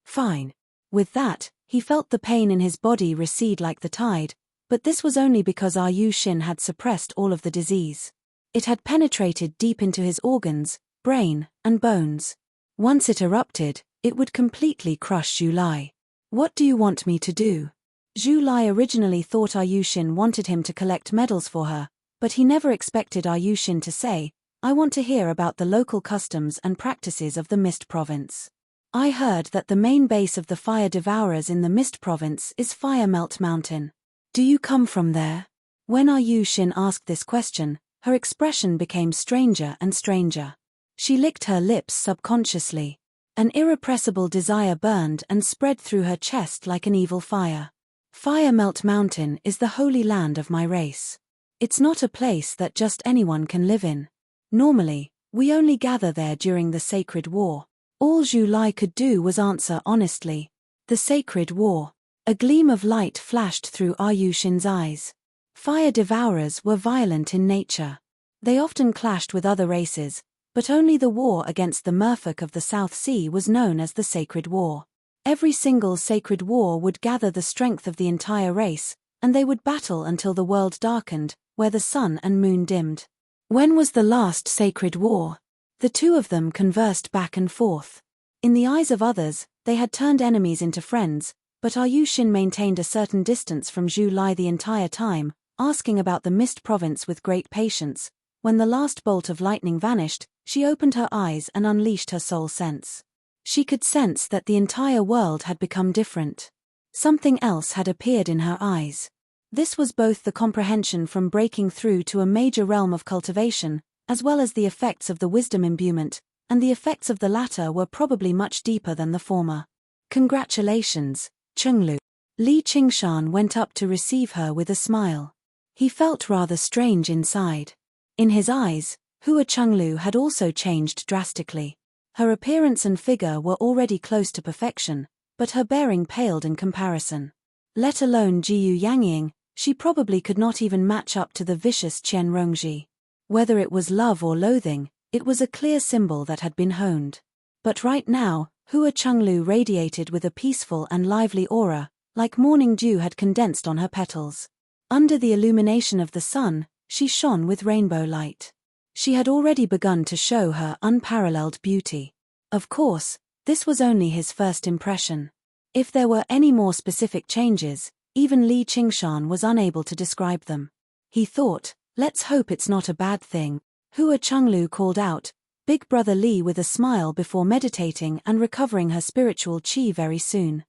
Fine. With that, he felt the pain in his body recede like the tide, but this was only because Yu Xin had suppressed all of the disease. It had penetrated deep into his organs, brain, and bones. Once it erupted, it would completely crush Zhu Lai. What do you want me to do? Zhu Lai originally thought Yu Xin wanted him to collect medals for her, but he never expected Yu Xin to say, I want to hear about the local customs and practices of the Mist Province. I heard that the main base of the fire devourers in the Mist Province is Fire Melt Mountain. Do you come from there? When Yu Xin asked this question, her expression became stranger and stranger. She licked her lips subconsciously. An irrepressible desire burned and spread through her chest like an evil fire. Fire Melt Mountain is the holy land of my race. It's not a place that just anyone can live in. Normally, we only gather there during the Sacred War. All Zhu Lai could do was answer honestly. The Sacred War. A gleam of light flashed through Yu Xin's eyes. Fire devourers were violent in nature. They often clashed with other races, but only the war against the merfolk of the South Sea was known as the Sacred War. Every single sacred war would gather the strength of the entire race, and they would battle until the world darkened, where the sun and moon dimmed. When was the last sacred war? The two of them conversed back and forth. In the eyes of others, they had turned enemies into friends, but Yu Xin maintained a certain distance from Zhu Lai the entire time, asking about the Mist Province with great patience. When the last bolt of lightning vanished, she opened her eyes and unleashed her soul sense. She could sense that the entire world had become different. Something else had appeared in her eyes. This was both the comprehension from breaking through to a major realm of cultivation, as well as the effects of the wisdom imbuement, and the effects of the latter were probably much deeper than the former. Congratulations, Chenglu. Li Qingshan went up to receive her with a smile. He felt rather strange inside. In his eyes, Hua Chenglu had also changed drastically. Her appearance and figure were already close to perfection, but her bearing paled in comparison. Let alone Jiyu Yangying, she probably could not even match up to the vicious Qian Rongji. Whether it was love or loathing, it was a clear symbol that had been honed. But right now, Hua Chenglu radiated with a peaceful and lively aura, like morning dew had condensed on her petals. Under the illumination of the sun, she shone with rainbow light. She had already begun to show her unparalleled beauty. Of course, this was only his first impression. If there were any more specific changes, even Li Qingshan was unable to describe them. He thought, let's hope it's not a bad thing. Hua Chenglu called out, Big Brother Li with a smile before meditating and recovering her spiritual qi very soon.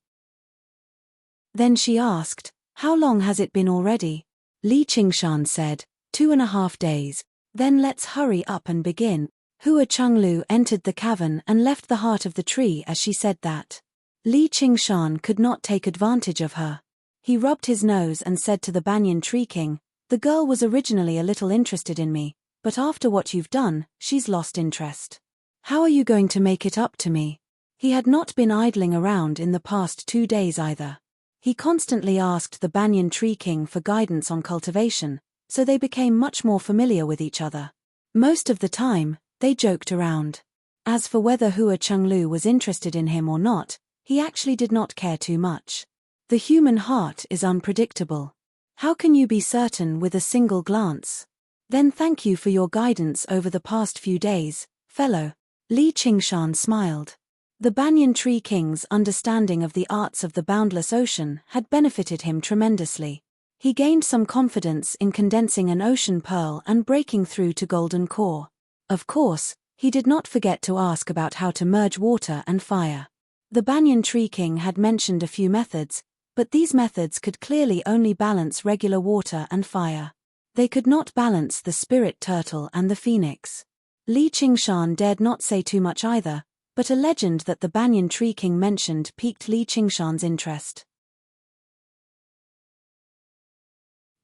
Then she asked, how long has it been already? Li Qingshan said, 2.5 days. Then let's hurry up and begin. Hua Chenglu entered the cavern and left the heart of the tree as she said that. Li Qingshan could not take advantage of her. He rubbed his nose and said to the banyan tree king, the girl was originally a little interested in me, but after what you've done, she's lost interest. How are you going to make it up to me? He had not been idling around in the past 2 days either. He constantly asked the banyan tree king for guidance on cultivation, so they became much more familiar with each other. Most of the time, they joked around. As for whether Hua Chenglu was interested in him or not, he actually did not care too much. The human heart is unpredictable. How can you be certain with a single glance? Then thank you for your guidance over the past few days, fellow. Li Qingshan smiled. The banyan tree king's understanding of the arts of the boundless ocean had benefited him tremendously. He gained some confidence in condensing an ocean pearl and breaking through to golden core. Of course, he did not forget to ask about how to merge water and fire. The banyan tree king had mentioned a few methods, but these methods could clearly only balance regular water and fire. They could not balance the spirit turtle and the phoenix. Li Qingshan dared not say too much either, but a legend that the banyan tree king mentioned piqued Li Qingshan's interest.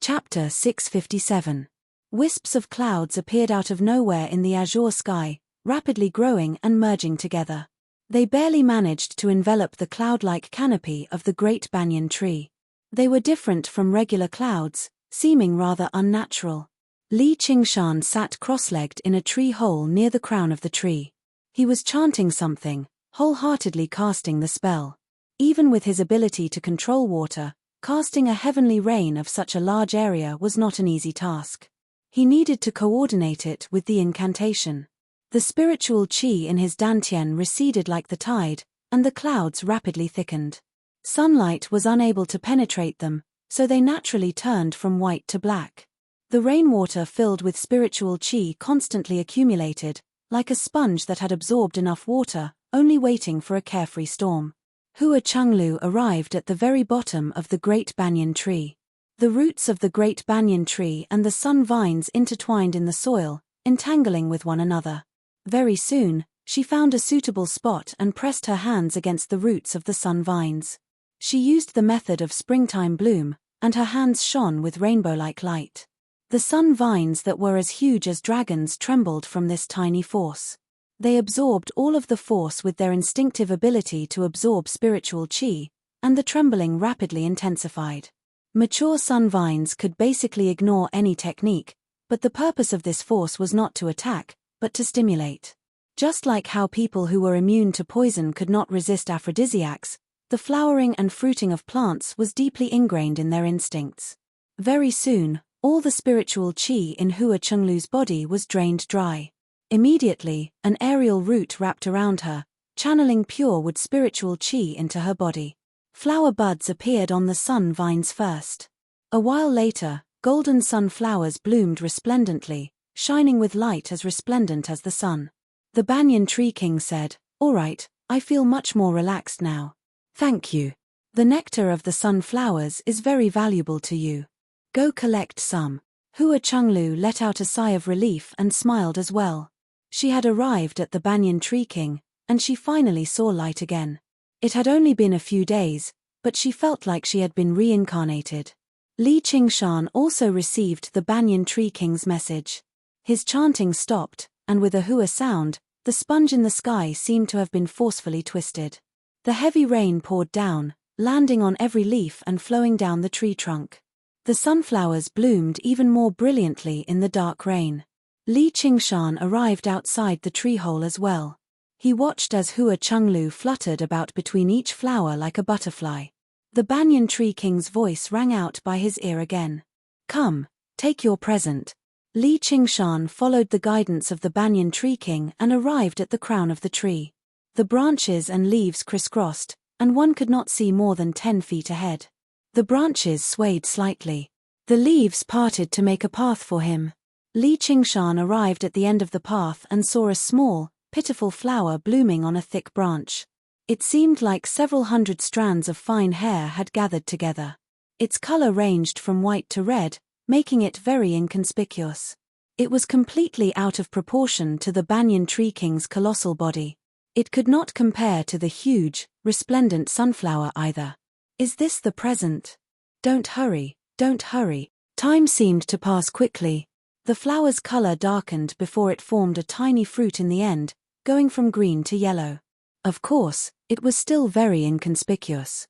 Chapter 657. Wisps of clouds appeared out of nowhere in the azure sky, rapidly growing and merging together. They barely managed to envelop the cloud-like canopy of the great banyan tree. They were different from regular clouds, seeming rather unnatural. Li Qingshan sat cross-legged in a tree hole near the crown of the tree. He was chanting something, wholeheartedly casting the spell. Even with his ability to control water, casting a heavenly rain of such a large area was not an easy task. He needed to coordinate it with the incantation. The spiritual qi in his dantian receded like the tide, and the clouds rapidly thickened. Sunlight was unable to penetrate them, so they naturally turned from white to black. The rainwater filled with spiritual qi constantly accumulated, like a sponge that had absorbed enough water, only waiting for a carefree storm. Hua Chenglu arrived at the very bottom of the great banyan tree. The roots of the great banyan tree and the sun vines intertwined in the soil, entangling with one another. Very soon, she found a suitable spot and pressed her hands against the roots of the sun vines. She used the method of springtime bloom, and her hands shone with rainbow-like light. The sun vines that were as huge as dragons trembled from this tiny force. They absorbed all of the force with their instinctive ability to absorb spiritual qi, and the trembling rapidly intensified. Mature sun vines could basically ignore any technique, but the purpose of this force was not to attack, but to stimulate. Just like how people who were immune to poison could not resist aphrodisiacs, the flowering and fruiting of plants was deeply ingrained in their instincts. Very soon, all the spiritual qi in Hua Chenglu's body was drained dry. Immediately, an aerial root wrapped around her, channeling pure wood spiritual qi into her body. Flower buds appeared on the sun vines first. A while later, golden sunflowers bloomed resplendently, shining with light as resplendent as the sun. The banyan tree king said, "All right, I feel much more relaxed now. Thank you. The nectar of the sunflowers is very valuable to you. Go collect some." Hua Chenglu let out a sigh of relief and smiled as well. She had arrived at the banyan tree king, and she finally saw light again. It had only been a few days, but she felt like she had been reincarnated. Li Qingshan also received the banyan tree king's message. His chanting stopped, and with a hua sound, the sponge in the sky seemed to have been forcefully twisted. The heavy rain poured down, landing on every leaf and flowing down the tree trunk. The sunflowers bloomed even more brilliantly in the dark rain. Li Qingshan arrived outside the tree hole as well. He watched as Hua Chenglu fluttered about between each flower like a butterfly. The banyan tree king's voice rang out by his ear again. "Come, take your present." Li Qingshan followed the guidance of the banyan tree king and arrived at the crown of the tree. The branches and leaves crisscrossed, and one could not see more than 10 feet ahead. The branches swayed slightly. The leaves parted to make a path for him. Li Qingshan arrived at the end of the path and saw a small, pitiful flower blooming on a thick branch. It seemed like several hundred strands of fine hair had gathered together. Its color ranged from white to red, making it very inconspicuous. It was completely out of proportion to the banyan tree king's colossal body. It could not compare to the huge, resplendent sunflower either. "Is this the present? Don't hurry, don't hurry." Time seemed to pass quickly. The flower's color darkened before it formed a tiny fruit in the end, going from green to yellow. Of course, it was still very inconspicuous.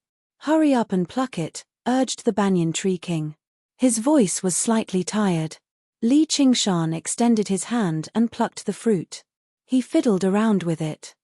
"Hurry up and pluck it," urged the banyan tree king. His voice was slightly tired. Li Qingshan extended his hand and plucked the fruit. He fiddled around with it.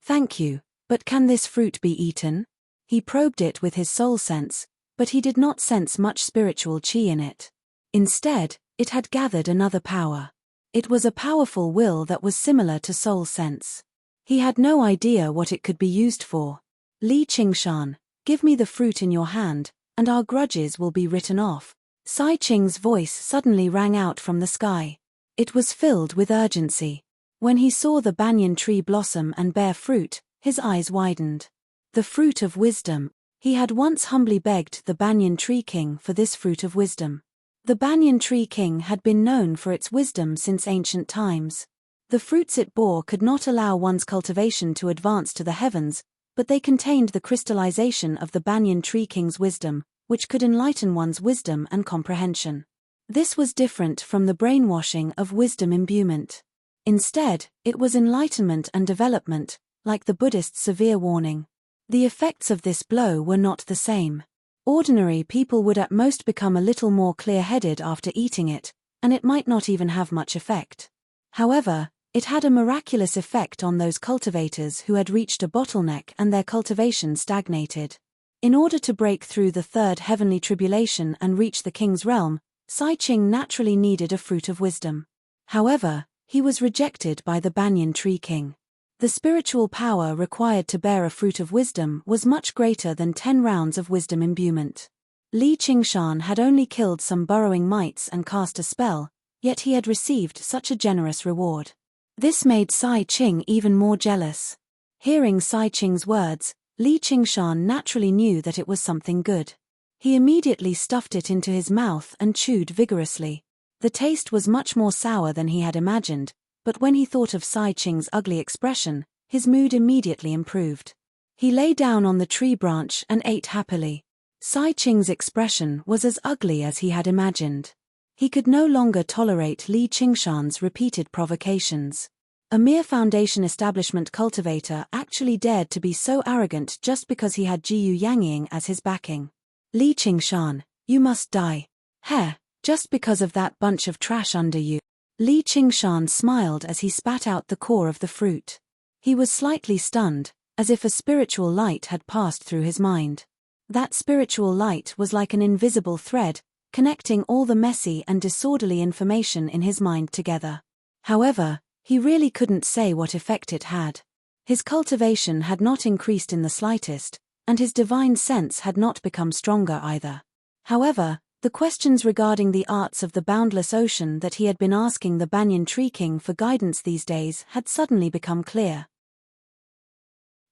"Thank you, but can this fruit be eaten?" He probed it with his soul sense, but he did not sense much spiritual qi in it. Instead, it had gathered another power. It was a powerful will that was similar to soul sense. He had no idea what it could be used for. "Li Qingshan, give me the fruit in your hand, and our grudges will be written off." Sai Qing's voice suddenly rang out from the sky. It was filled with urgency. When he saw the banyan tree blossom and bear fruit, his eyes widened. The fruit of wisdom. He had once humbly begged the banyan tree king for this fruit of wisdom. The banyan tree king had been known for its wisdom since ancient times. The fruits it bore could not allow one's cultivation to advance to the heavens, but they contained the crystallization of the banyan tree king's wisdom, which could enlighten one's wisdom and comprehension. This was different from the brainwashing of wisdom imbuement. Instead, it was enlightenment and development, like the Buddhist severe warning. The effects of this blow were not the same. Ordinary people would at most become a little more clear-headed after eating it, and it might not even have much effect. However, it had a miraculous effect on those cultivators who had reached a bottleneck and their cultivation stagnated. In order to break through the third heavenly tribulation and reach the king's realm, Sai Ching naturally needed a fruit of wisdom. However, he was rejected by the banyan tree king. The spiritual power required to bear a fruit of wisdom was much greater than 10 rounds of wisdom imbuement. Li Qingshan had only killed some burrowing mites and cast a spell, yet he had received such a generous reward. This made Sai Ching even more jealous. Hearing Sai Ching's words, Li Qingshan naturally knew that it was something good. He immediately stuffed it into his mouth and chewed vigorously. The taste was much more sour than he had imagined, but when he thought of Sai Ching's ugly expression, his mood immediately improved. He lay down on the tree branch and ate happily. Sai Ching's expression was as ugly as he had imagined. He could no longer tolerate Li Qingshan's repeated provocations. A mere foundation establishment cultivator actually dared to be so arrogant just because he had Jiyu Yangying as his backing. Li Qingshan, you must die. Heh, just because of that bunch of trash under you. Li Qingshan smiled as he spat out the core of the fruit. He was slightly stunned, as if a spiritual light had passed through his mind. That spiritual light was like an invisible thread, connecting all the messy and disorderly information in his mind together. However, he really couldn't say what effect it had. His cultivation had not increased in the slightest, and his divine sense had not become stronger either. However, the questions regarding the arts of the boundless ocean that he had been asking the banyan tree king for guidance these days had suddenly become clear.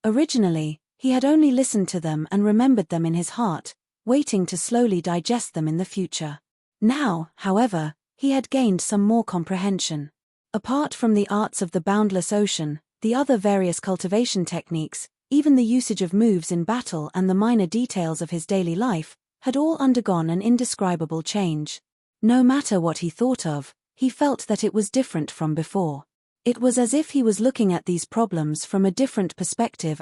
Originally, he had only listened to them and remembered them in his heart, waiting to slowly digest them in the future. Now, however, he had gained some more comprehension. Apart from the arts of the boundless ocean, the other various cultivation techniques, even the usage of moves in battle and the minor details of his daily life, had all undergone an indescribable change. No matter what he thought of, he felt that it was different from before. It was as if he was looking at these problems from a different perspective.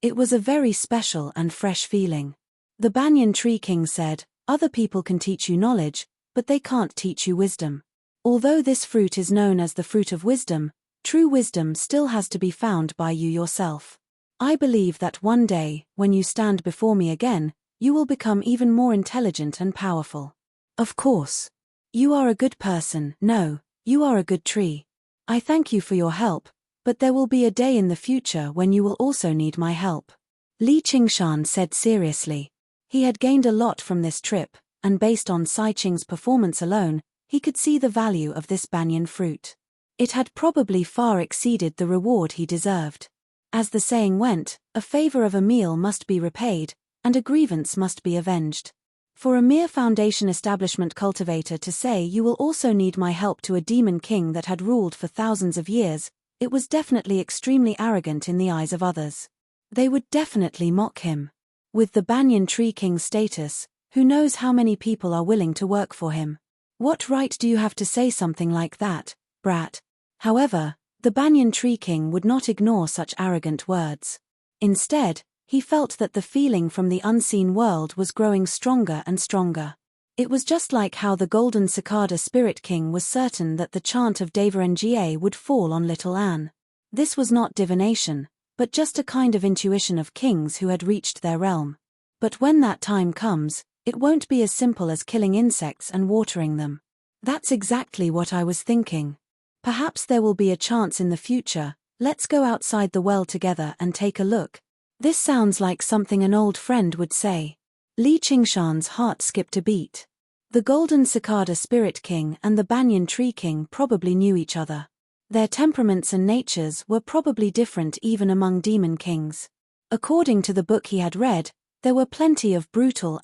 It was a very special and fresh feeling. The banyan tree king said, "Other people can teach you knowledge, but they can't teach you wisdom. Although this fruit is known as the fruit of wisdom, true wisdom still has to be found by you yourself. I believe that one day, when you stand before me again, you will become even more intelligent and powerful. Of course. You are a good person. No, you are a good tree. I thank you for your help, but there will be a day in the future when you will also need my help." Li Qingshan said seriously. He had gained a lot from this trip, and based on Sai Ching's performance alone, he could see the value of this banyan fruit. It had probably far exceeded the reward he deserved. As the saying went, a favor of a meal must be repaid, and a grievance must be avenged. For a mere foundation establishment cultivator to say you will also need my help to a demon king that had ruled for thousands of years, it was definitely extremely arrogant in the eyes of others. They would definitely mock him. With the banyan tree king's status, who knows how many people are willing to work for him? What right do you have to say something like that, brat? However, the banyan tree king would not ignore such arrogant words. Instead, he felt that the feeling from the unseen world was growing stronger and stronger. It was just like how the golden cicada spirit king was certain that the chant of Deva Nga would fall on little Anne. This was not divination, but just a kind of intuition of kings who had reached their realm. But when that time comes, it won't be as simple as killing insects and watering them. That's exactly what I was thinking. Perhaps there will be a chance in the future. Let's go outside the well together and take a look. This sounds like something an old friend would say. Li Qingshan's heart skipped a beat. The golden cicada spirit king and the banyan tree king probably knew each other. Their temperaments and natures were probably different even among demon kings. According to the book he had read, there were plenty of brutal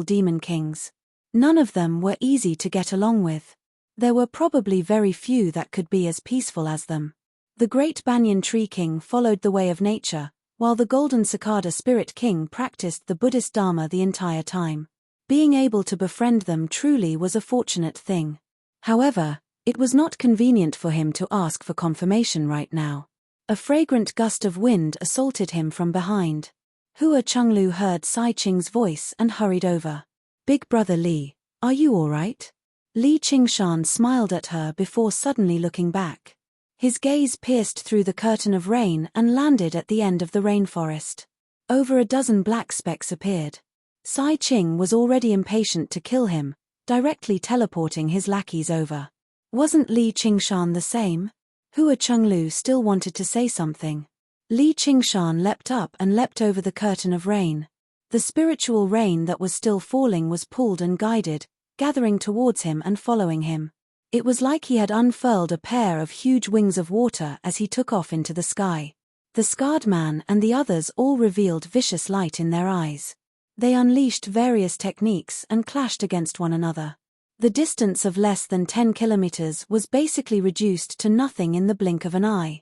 demon kings. None of them were easy to get along with. There were probably very few that could be as peaceful as them. The great banyan tree king followed the way of nature, while the golden cicada spirit king practiced the Buddhist Dharma the entire time. Being able to befriend them truly was a fortunate thing. However, it was not convenient for him to ask for confirmation right now. A fragrant gust of wind assaulted him from behind. Hua Chenglu heard Sai Qing's voice and hurried over. "Big brother Li, are you all right?" Li Qingshan smiled at her before suddenly looking back. His gaze pierced through the curtain of rain and landed at the end of the rainforest. Over a dozen black specks appeared. Sai Qing was already impatient to kill him, directly teleporting his lackeys over. Wasn't Li Qingshan the same? Hua Chenglu still wanted to say something. Li Qingshan leapt up and leapt over the curtain of rain. The spiritual rain that was still falling was pulled and guided, gathering towards him and following him. It was like he had unfurled a pair of huge wings of water as he took off into the sky. The scarred man and the others all revealed vicious light in their eyes. They unleashed various techniques and clashed against one another. The distance of less than 10 kilometers was basically reduced to nothing in the blink of an eye.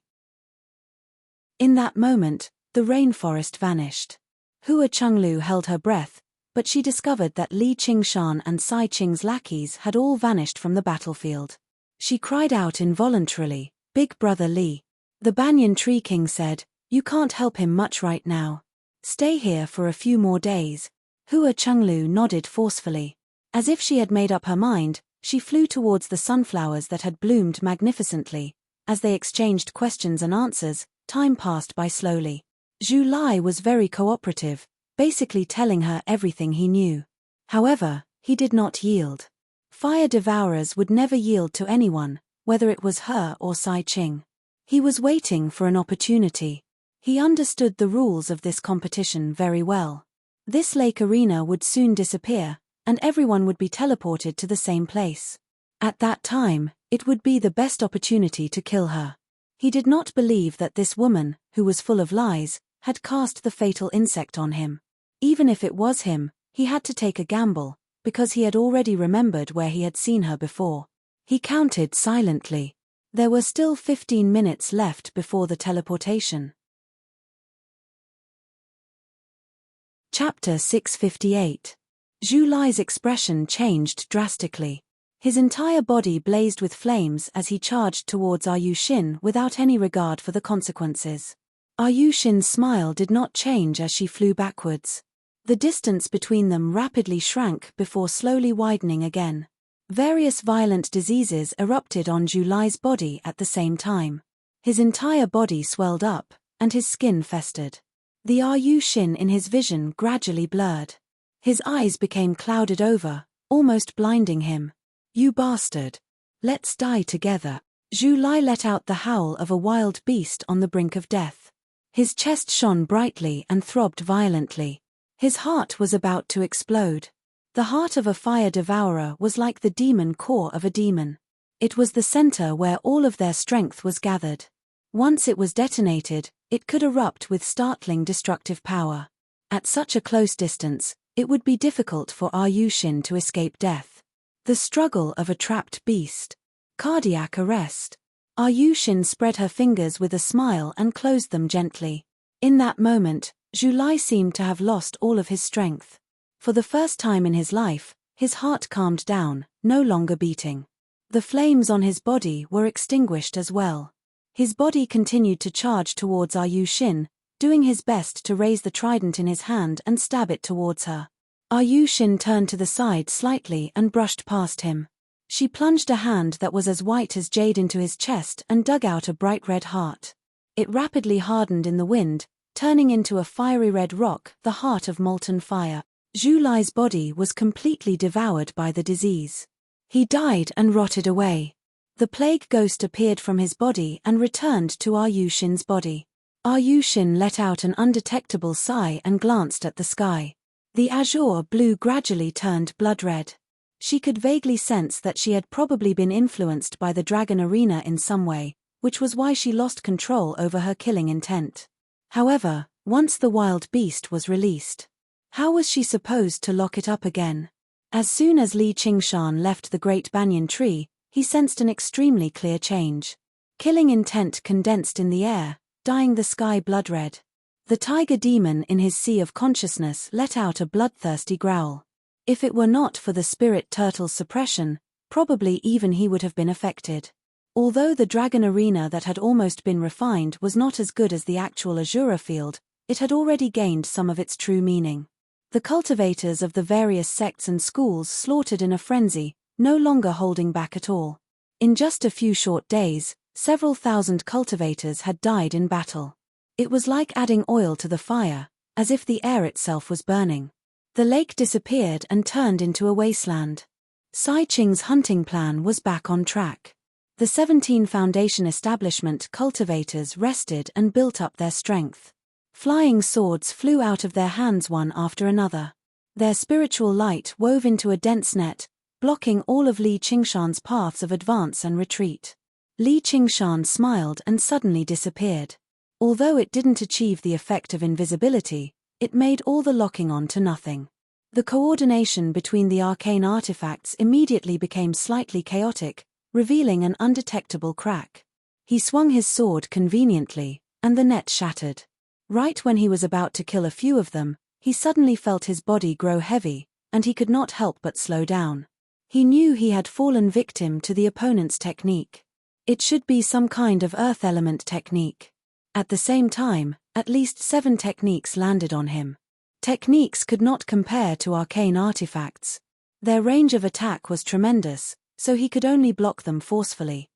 In that moment, the rainforest vanished. Hua Chenglu held her breath, but she discovered that Li Qingshan and Sai Qing's lackeys had all vanished from the battlefield. She cried out involuntarily, "Big brother Li." The Banyan Tree King said, "You can't help him much right now. Stay here for a few more days." Hua Chenglu nodded forcefully. As if she had made up her mind, she flew towards the sunflowers that had bloomed magnificently. As they exchanged questions and answers, time passed by slowly. Zhu Lai was very cooperative, basically telling her everything he knew. However, he did not yield. Fire devourers would never yield to anyone, whether it was her or Sai Qing. He was waiting for an opportunity. He understood the rules of this competition very well. This lake arena would soon disappear, and everyone would be teleported to the same place. At that time, it would be the best opportunity to kill her. He did not believe that this woman, who was full of lies, had cast the fatal insect on him. Even if it was him, he had to take a gamble, because he had already remembered where he had seen her before. He counted silently. There were still 15 minutes left before the teleportation. Chapter 658. Zhu Lai's expression changed drastically. His entire body blazed with flames as he charged towards Yu Xin without any regard for the consequences. Yu Xin's smile did not change as she flew backwards. The distance between them rapidly shrank before slowly widening again. Various violent diseases erupted on Zhu Lai's body at the same time. His entire body swelled up, and his skin festered. The Yu Xin in his vision gradually blurred. His eyes became clouded over, almost blinding him. "You bastard! Let's die together." Zhu Lai let out the howl of a wild beast on the brink of death. His chest shone brightly and throbbed violently. His heart was about to explode. The heart of a fire devourer was like the demon core of a demon. It was the center where all of their strength was gathered. Once it was detonated, it could erupt with startling destructive power. At such a close distance, it would be difficult for Yu Xin to escape death. The struggle of a trapped beast. Cardiac arrest. Yu Xin spread her fingers with a smile and closed them gently. In that moment, Zhu Lai seemed to have lost all of his strength. For the first time in his life, his heart calmed down, no longer beating. The flames on his body were extinguished as well. His body continued to charge towards Yu Xin, doing his best to raise the trident in his hand and stab it towards her. Yu Xin turned to the side slightly and brushed past him. She plunged a hand that was as white as jade into his chest and dug out a bright red heart. It rapidly hardened in the wind, turning into a fiery red rock, the heart of molten fire. Zhu Lai's body was completely devoured by the disease. He died and rotted away. The plague ghost appeared from his body and returned to Yu Xin's body. Yu Xin let out an undetectable sigh and glanced at the sky. The azure blue gradually turned blood red. She could vaguely sense that she had probably been influenced by the dragon arena in some way, which was why she lost control over her killing intent. However, once the wild beast was released, how was she supposed to lock it up again? As soon as Li Qingshan left the great banyan tree, he sensed an extremely clear change. Killing intent condensed in the air, dyeing the sky blood red. The tiger demon in his sea of consciousness let out a bloodthirsty growl. If it were not for the spirit turtle's suppression, probably even he would have been affected. Although the dragon arena that had almost been refined was not as good as the actual Azura field, it had already gained some of its true meaning. The cultivators of the various sects and schools slaughtered in a frenzy, no longer holding back at all. In just a few short days, several thousand cultivators had died in battle. It was like adding oil to the fire, as if the air itself was burning. The lake disappeared and turned into a wasteland. Sai Ching's hunting plan was back on track. The 17 Foundation establishment cultivators rested and built up their strength. Flying swords flew out of their hands one after another. Their spiritual light wove into a dense net, blocking all of Li Qingshan's paths of advance and retreat. Li Qingshan smiled and suddenly disappeared. Although it didn't achieve the effect of invisibility, it made all the locking on to nothing. The coordination between the arcane artifacts immediately became slightly chaotic, revealing an undetectable crack. He swung his sword conveniently, and the net shattered. Right when he was about to kill a few of them, he suddenly felt his body grow heavy, and he could not help but slow down. He knew he had fallen victim to the opponent's technique. It should be some kind of earth element technique. At the same time, at least 7 techniques landed on him. Techniques could not compare to arcane artifacts. Their range of attack was tremendous, so he could only block them forcefully.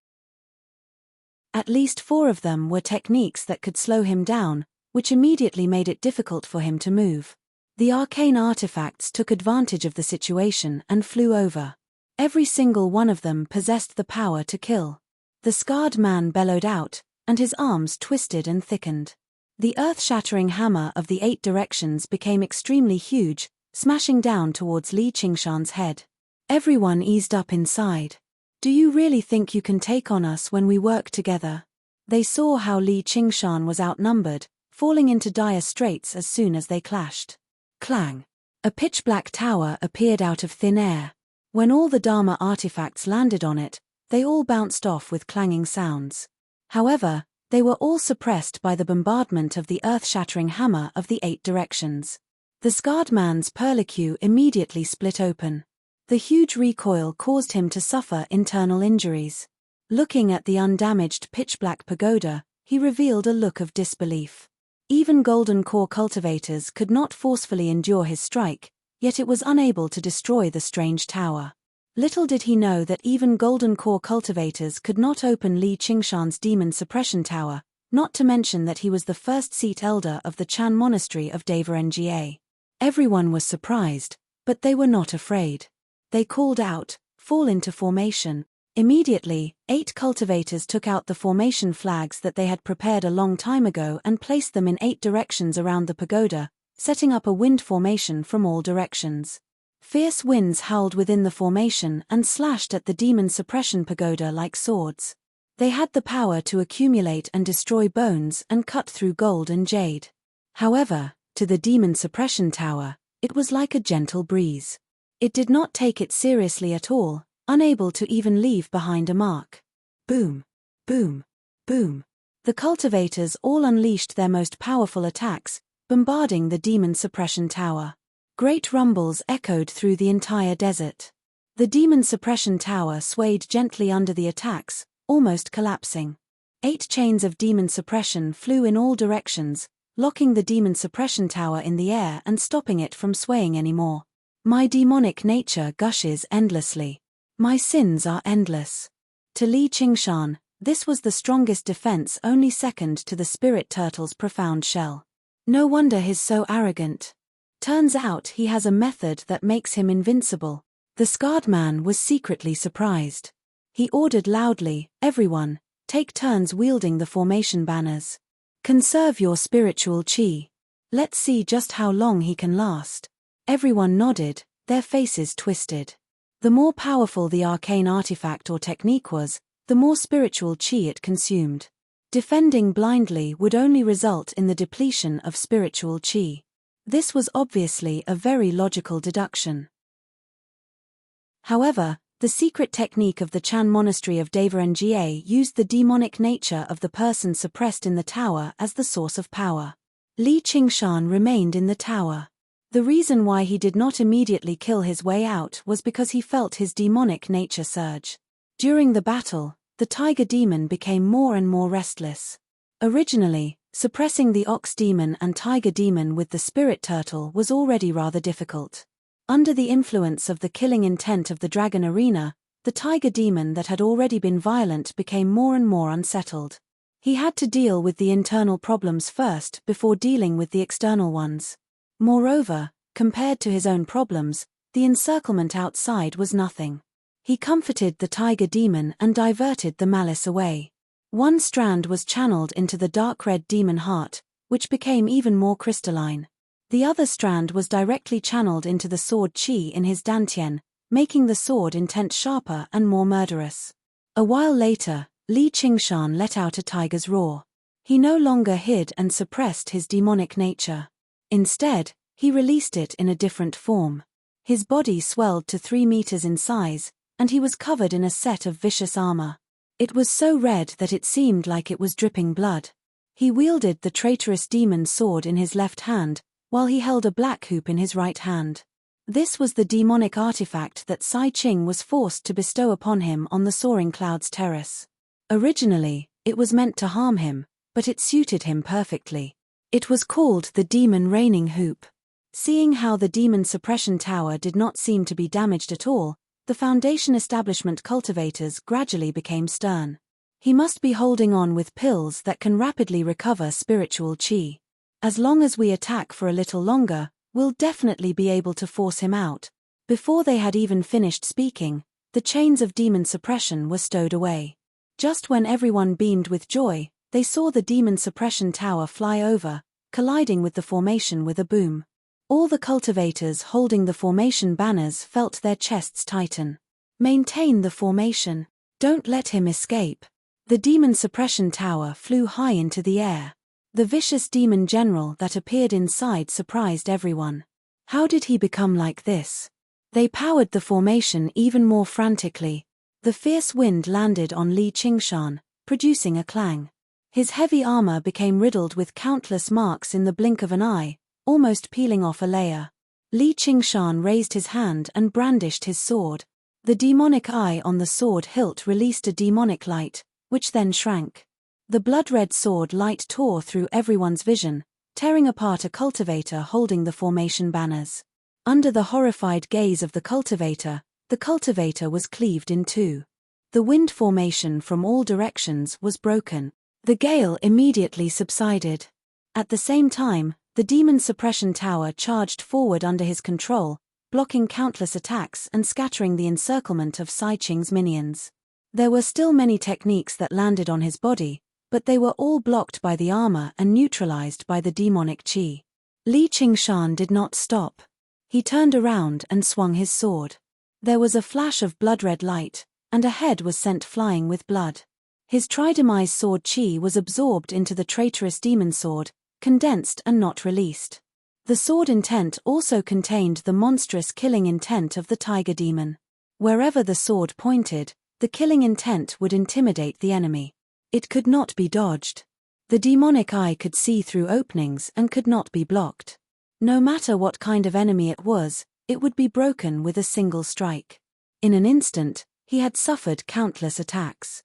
At least 4 of them were techniques that could slow him down, which immediately made it difficult for him to move. The arcane artifacts took advantage of the situation and flew over. Every single one of them possessed the power to kill. The scarred man bellowed out, and his arms twisted and thickened. The earth-shattering hammer of the 8 directions became extremely huge, smashing down towards Li Qingshan's head. Everyone eased up inside. Do you really think you can take on us when we work together? They saw how Li Qingshan was outnumbered, falling into dire straits as soon as they clashed. Clang! A pitch-black tower appeared out of thin air. When all the Dharma artifacts landed on it, they all bounced off with clanging sounds. However, they were all suppressed by the bombardment of the earth-shattering hammer of the 8 directions. The scarred man's perlicue immediately split open. The huge recoil caused him to suffer internal injuries. Looking at the undamaged pitch-black pagoda, he revealed a look of disbelief. Even golden core cultivators could not forcefully endure his strike, yet it was unable to destroy the strange tower. Little did he know that even golden core cultivators could not open Li Qingshan's demon suppression tower, not to mention that he was the first seat elder of the Chan monastery of Nga. Everyone was surprised, but they were not afraid. They called out, "Fall into formation." Immediately, 8 cultivators took out the formation flags that they had prepared a long time ago and placed them in 8 directions around the pagoda, setting up a wind formation from all directions. Fierce winds howled within the formation and slashed at the demon suppression pagoda like swords. They had the power to accumulate and destroy bones and cut through gold and jade. However, to the demon suppression tower, it was like a gentle breeze. It did not take it seriously at all, unable to even leave behind a mark. Boom! Boom! Boom! The cultivators all unleashed their most powerful attacks, bombarding the demon suppression tower. Great rumbles echoed through the entire desert. The demon suppression tower swayed gently under the attacks, almost collapsing. 8 chains of demon suppression flew in all directions, locking the demon suppression tower in the air and stopping it from swaying anymore. My demonic nature gushes endlessly. My sins are endless. To Li Qingshan, this was the strongest defense, only second to the spirit turtle's profound shell. No wonder he's so arrogant. Turns out he has a method that makes him invincible. The scarred man was secretly surprised. He ordered loudly, "Everyone, take turns wielding the formation banners. Conserve your spiritual chi. Let's see just how long he can last." Everyone nodded, their faces twisted. The more powerful the arcane artifact or technique was, the more spiritual chi it consumed. Defending blindly would only result in the depletion of spiritual chi. This was obviously a very logical deduction. However, the secret technique of the Chan monastery of Nga used the demonic nature of the person suppressed in the tower as the source of power. Li Qingshan remained in the tower. The reason why he did not immediately kill his way out was because he felt his demonic nature surge. During the battle, the tiger demon became more and more restless. Originally, suppressing the ox demon and tiger demon with the spirit turtle was already rather difficult. Under the influence of the killing intent of the dragon arena, the tiger demon that had already been violent became more and more unsettled. He had to deal with the internal problems first before dealing with the external ones. Moreover, compared to his own problems, the encirclement outside was nothing. He comforted the tiger demon and diverted the malice away. One strand was channeled into the dark red demon heart, which became even more crystalline. The other strand was directly channeled into the sword chi in his dantian, making the sword intent sharper and more murderous. A while later, Li Qingshan let out a tiger's roar. He no longer hid and suppressed his demonic nature. Instead, he released it in a different form. His body swelled to 3 meters in size, and he was covered in a set of vicious armor. It was so red that it seemed like it was dripping blood. He wielded the traitorous demon sword in his left hand, while he held a black hoop in his right hand. This was the demonic artifact that Sai Ching was forced to bestow upon him on the Soaring Clouds terrace. Originally, it was meant to harm him, but it suited him perfectly. It was called the Demon Raining Hoop. Seeing how the demon suppression tower did not seem to be damaged at all, the Foundation establishment cultivators gradually became stern. He must be holding on with pills that can rapidly recover spiritual chi. As long as we attack for a little longer, we'll definitely be able to force him out. Before they had even finished speaking, the chains of demon suppression were stowed away. Just when everyone beamed with joy, they saw the demon suppression tower fly over, colliding with the formation with a boom. All the cultivators holding the formation banners felt their chests tighten. Maintain the formation. Don't let him escape. The demon suppression tower flew high into the air. The vicious demon general that appeared inside surprised everyone. How did he become like this? They powered the formation even more frantically. The fierce wind landed on Li Qingshan, producing a clang. His heavy armor became riddled with countless marks in the blink of an eye, almost peeling off a layer. Li Qingshan raised his hand and brandished his sword. The demonic eye on the sword hilt released a demonic light, which then shrank. The blood-red sword light tore through everyone's vision, tearing apart a cultivator holding the formation banners. Under the horrified gaze of the cultivator was cleaved in two. The wind formation from all directions was broken. The gale immediately subsided. At the same time, the demon suppression tower charged forward under his control, blocking countless attacks and scattering the encirclement of Sai Ching's minions. There were still many techniques that landed on his body, but they were all blocked by the armor and neutralized by the demonic chi. Li Qingshan did not stop. He turned around and swung his sword. There was a flash of blood-red light, and a head was sent flying with blood. His tridemise sword chi was absorbed into the traitorous demon sword, condensed and not released. The sword intent also contained the monstrous killing intent of the tiger demon. Wherever the sword pointed, the killing intent would intimidate the enemy. It could not be dodged. The demonic eye could see through openings and could not be blocked. No matter what kind of enemy it would be broken with a single strike. In an instant, he had suffered countless attacks.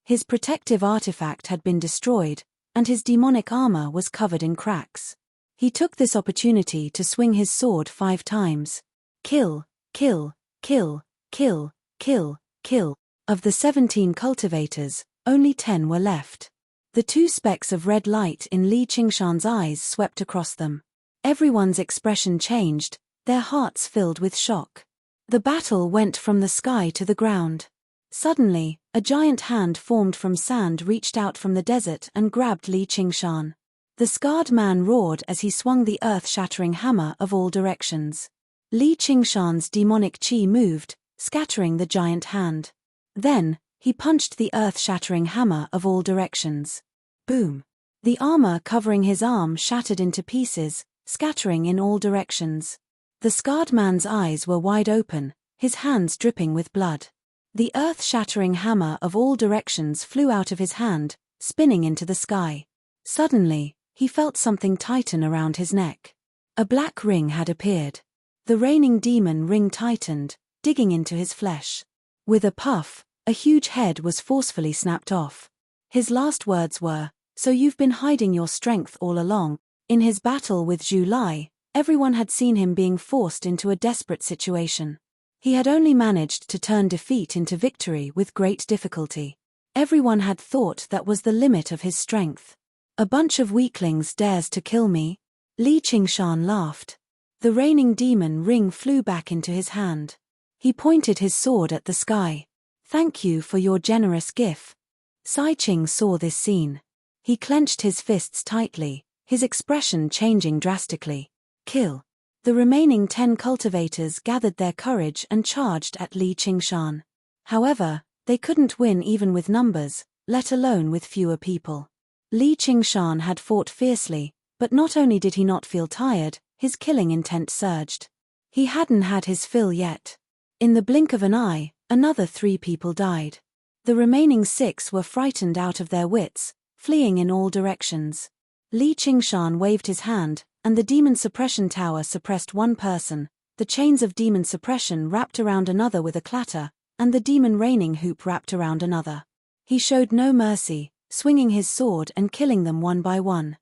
His protective artifact had been destroyed, and his demonic armor was covered in cracks. He took this opportunity to swing his sword 5 times. Kill, kill, kill, kill, kill, kill. Of the 17 cultivators, only 10 were left. The 2 specks of red light in Li Qingshan's eyes swept across them. Everyone's expression changed, their hearts filled with shock. The battle went from the sky to the ground. Suddenly, a giant hand formed from sand reached out from the desert and grabbed Li Qingshan. The scarred man roared as he swung the earth-shattering hammer of all directions. Li Qingshan's demonic chi moved, scattering the giant hand. Then, he punched the earth-shattering hammer of all directions. Boom! The armor covering his arm shattered into pieces, scattering in all directions. The scarred man's eyes were wide open, his hands dripping with blood. The earth-shattering hammer of all directions flew out of his hand, spinning into the sky. Suddenly, he felt something tighten around his neck. A black ring had appeared. The reigning demon ring tightened, digging into his flesh. With a puff, a huge head was forcefully snapped off. His last words were, "So you've been hiding your strength all along." In his battle with Zhu Lai, everyone had seen him being forced into a desperate situation. He had only managed to turn defeat into victory with great difficulty. Everyone had thought that was the limit of his strength. "A bunch of weaklings dares to kill me?" Li Qingshan laughed. The reigning demon ring flew back into his hand. He pointed his sword at the sky. "Thank you for your generous gift." Sai Qing saw this scene. He clenched his fists tightly, his expression changing drastically. "Kill." The remaining 10 cultivators gathered their courage and charged at Li Qingshan. However, they couldn't win even with numbers, let alone with fewer people. Li Qingshan had fought fiercely, but not only did he not feel tired, his killing intent surged. He hadn't had his fill yet. In the blink of an eye, another 3 people died. The remaining 6 were frightened out of their wits, fleeing in all directions. Li Qingshan waved his hand, and the demon suppression tower suppressed one person, the chains of demon suppression wrapped around another with a clatter, and the demon reigning hoop wrapped around another. He showed no mercy, swinging his sword and killing them one by one.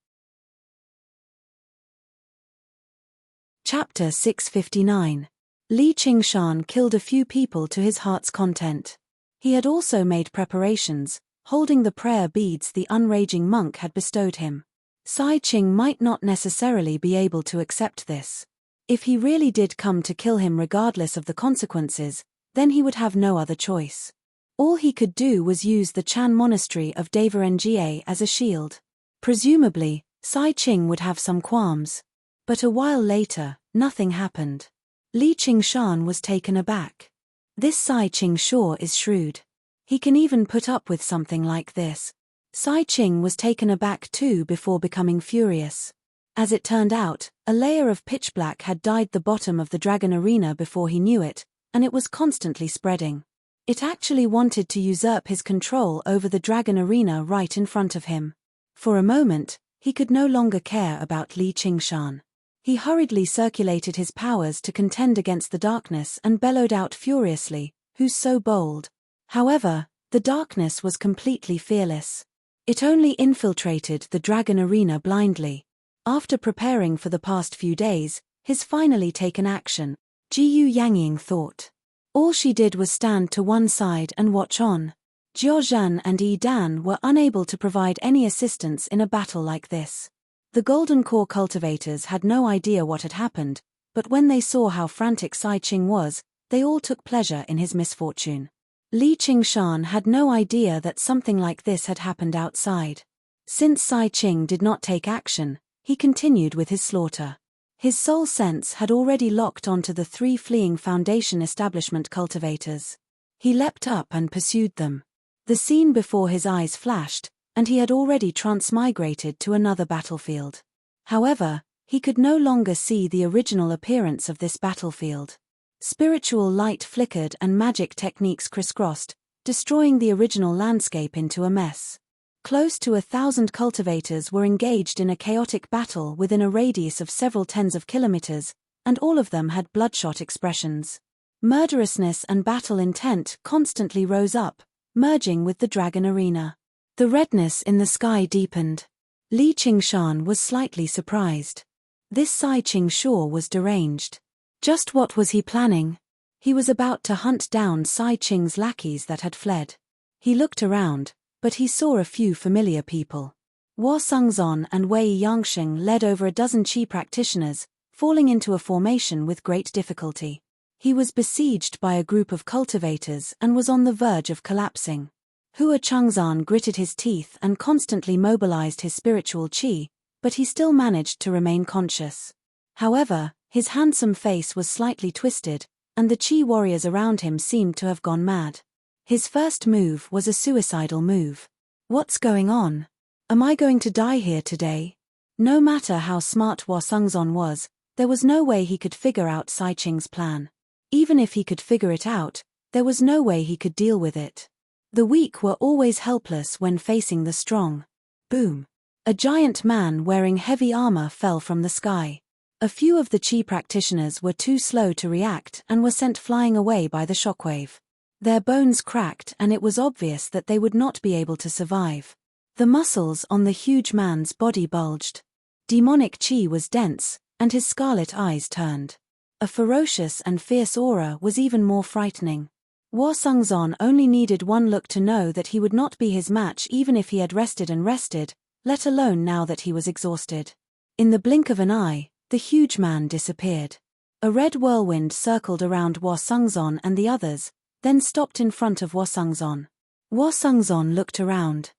Chapter 659. Li Qingshan killed a few people to his heart's content. He had also made preparations, holding the prayer beads the unraging monk had bestowed him. Sai Qing might not necessarily be able to accept this. If he really did come to kill him regardless of the consequences, then he would have no other choice. All he could do was use the Chan monastery of Devarengye as a shield. Presumably, Sai Qing would have some qualms. But a while later, nothing happened. Li Qingshan was taken aback. This Sai Qing sure is shrewd. He can even put up with something like this. Sai Qing was taken aback too before becoming furious. As it turned out, a layer of pitch black had dyed the bottom of the dragon arena before he knew it, and it was constantly spreading. It actually wanted to usurp his control over the dragon arena right in front of him. For a moment, he could no longer care about Li Qingshan. He hurriedly circulated his powers to contend against the darkness and bellowed out furiously, "Who's so bold?" However, the darkness was completely fearless. It only infiltrated the dragon arena blindly. After preparing for the past few days, he's finally taken action, Jiyu Yangying thought. All she did was stand to one side and watch on. Jiao Zhan and Yi Dan were unable to provide any assistance in a battle like this. The Golden Core cultivators had no idea what had happened, but when they saw how frantic Sai Qing was, they all took pleasure in his misfortune. Li Qingshan had no idea that something like this had happened outside. Since Sai Qing did not take action, he continued with his slaughter. His soul sense had already locked onto the 3 fleeing Foundation establishment cultivators. He leapt up and pursued them. The scene before his eyes flashed, and he had already transmigrated to another battlefield. However, he could no longer see the original appearance of this battlefield. Spiritual light flickered and magic techniques crisscrossed, destroying the original landscape into a mess. Close to 1,000 cultivators were engaged in a chaotic battle within a radius of several tens of kilometers, and all of them had bloodshot expressions. Murderousness and battle intent constantly rose up, merging with the dragon arena. The redness in the sky deepened. Li Qingshan was slightly surprised. This Sai Qing sure was deranged. Just what was he planning? He was about to hunt down Sai Qing's lackeys that had fled. He looked around, but he saw a few familiar people. Hua Sengzon and Wei Yangsheng led over a dozen Qi practitioners, falling into a formation with great difficulty. He was besieged by a group of cultivators and was on the verge of collapsing. Hua Chengzan gritted his teeth and constantly mobilized his spiritual qi, but he still managed to remain conscious. However, his handsome face was slightly twisted, and the qi warriors around him seemed to have gone mad. His first move was a suicidal move. What's going on? Am I going to die here today? No matter how smart Hua Sengzon was, there was no way he could figure out Sai Qing's plan. Even if he could figure it out, there was no way he could deal with it. The weak were always helpless when facing the strong. Boom! A giant man wearing heavy armor fell from the sky. A few of the Qi practitioners were too slow to react and were sent flying away by the shockwave. Their bones cracked and it was obvious that they would not be able to survive. The muscles on the huge man's body bulged. Demonic Qi was dense, and his scarlet eyes turned. A ferocious and fierce aura was even more frightening. Hua Sungzon only needed one look to know that he would not be his match even if he had rested and rested, let alone now that he was exhausted. In the blink of an eye, the huge man disappeared. A red whirlwind circled around Hua Sungzon and the others, then stopped in front of Hua Sungzon. Hua Sungzon looked around.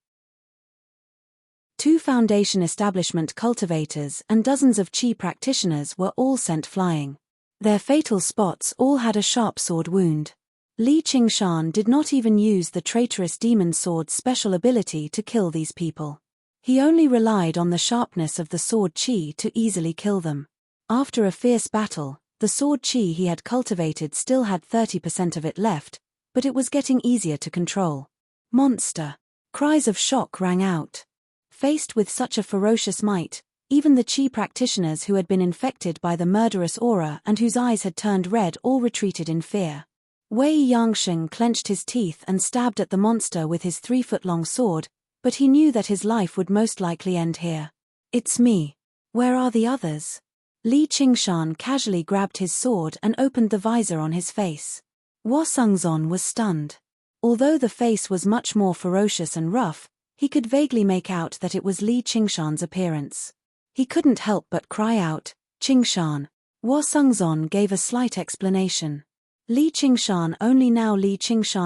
2 Foundation establishment cultivators and dozens of Qi practitioners were all sent flying. Their fatal spots all had a sharp sword wound. Li Qingshan did not even use the traitorous demon sword's special ability to kill these people. He only relied on the sharpness of the sword Qi to easily kill them. After a fierce battle, the sword Qi he had cultivated still had 30% of it left, but it was getting easier to control. Monster! Cries of shock rang out. Faced with such a ferocious might, even the Qi practitioners who had been infected by the murderous aura and whose eyes had turned red all retreated in fear. Wei Yangsheng clenched his teeth and stabbed at the monster with his 3-foot-long sword, but he knew that his life would most likely end here. It's me. Where are the others? Li Qingshan casually grabbed his sword and opened the visor on his face. Hua Sungzon was stunned. Although the face was much more ferocious and rough, he could vaguely make out that it was Li Qingshan's appearance. He couldn't help but cry out, "Qingshan." Hua Sungzon gave a slight explanation. Li Qingshan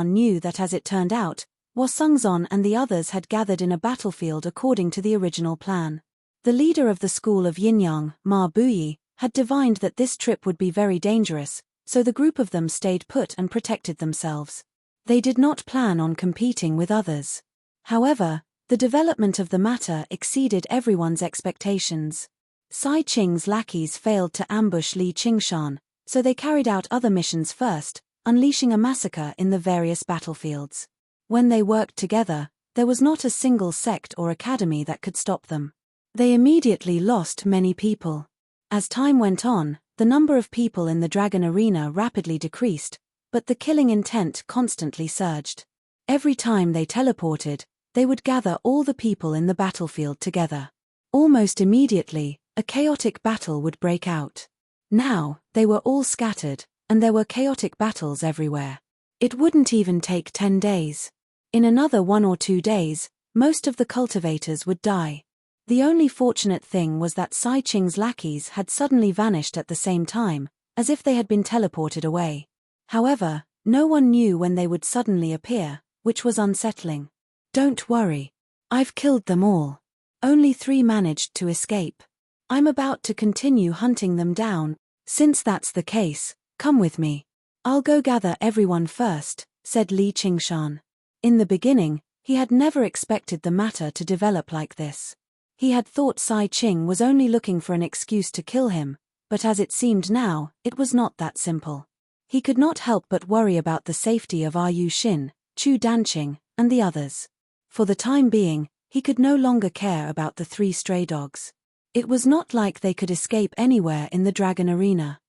knew that as it turned out, Hua Sungzon and the others had gathered in a battlefield according to the original plan. The leader of the school of Yinyang, Ma Buyi, had divined that this trip would be very dangerous, so the group of them stayed put and protected themselves. They did not plan on competing with others. However, the development of the matter exceeded everyone's expectations. Sai Qing's lackeys failed to ambush Li Qingshan, so they carried out other missions first, unleashing a massacre in the various battlefields. When they worked together, there was not a single sect or academy that could stop them. They immediately lost many people. As time went on, the number of people in the Dragon Arena rapidly decreased, but the killing intent constantly surged. Every time they teleported, they would gather all the people in the battlefield together. Almost immediately, a chaotic battle would break out. Now, they were all scattered, and there were chaotic battles everywhere. It wouldn't even take 10 days. In another 1 or 2 days, most of the cultivators would die. The only fortunate thing was that Sai Qing's lackeys had suddenly vanished at the same time, as if they had been teleported away. However, no one knew when they would suddenly appear, which was unsettling. Don't worry. I've killed them all. Only 3 managed to escape. I'm about to continue hunting them down. Since that's the case, come with me. I'll go gather everyone first, said Li Qingshan. In the beginning, he had never expected the matter to develop like this. He had thought Sai Qing was only looking for an excuse to kill him, but as it seemed now, it was not that simple. He could not help but worry about the safety of Yu Xin, Chu Danqing, and the others. For the time being, he could no longer care about the 3 stray dogs. It was not like they could escape anywhere in the Dragon Arena.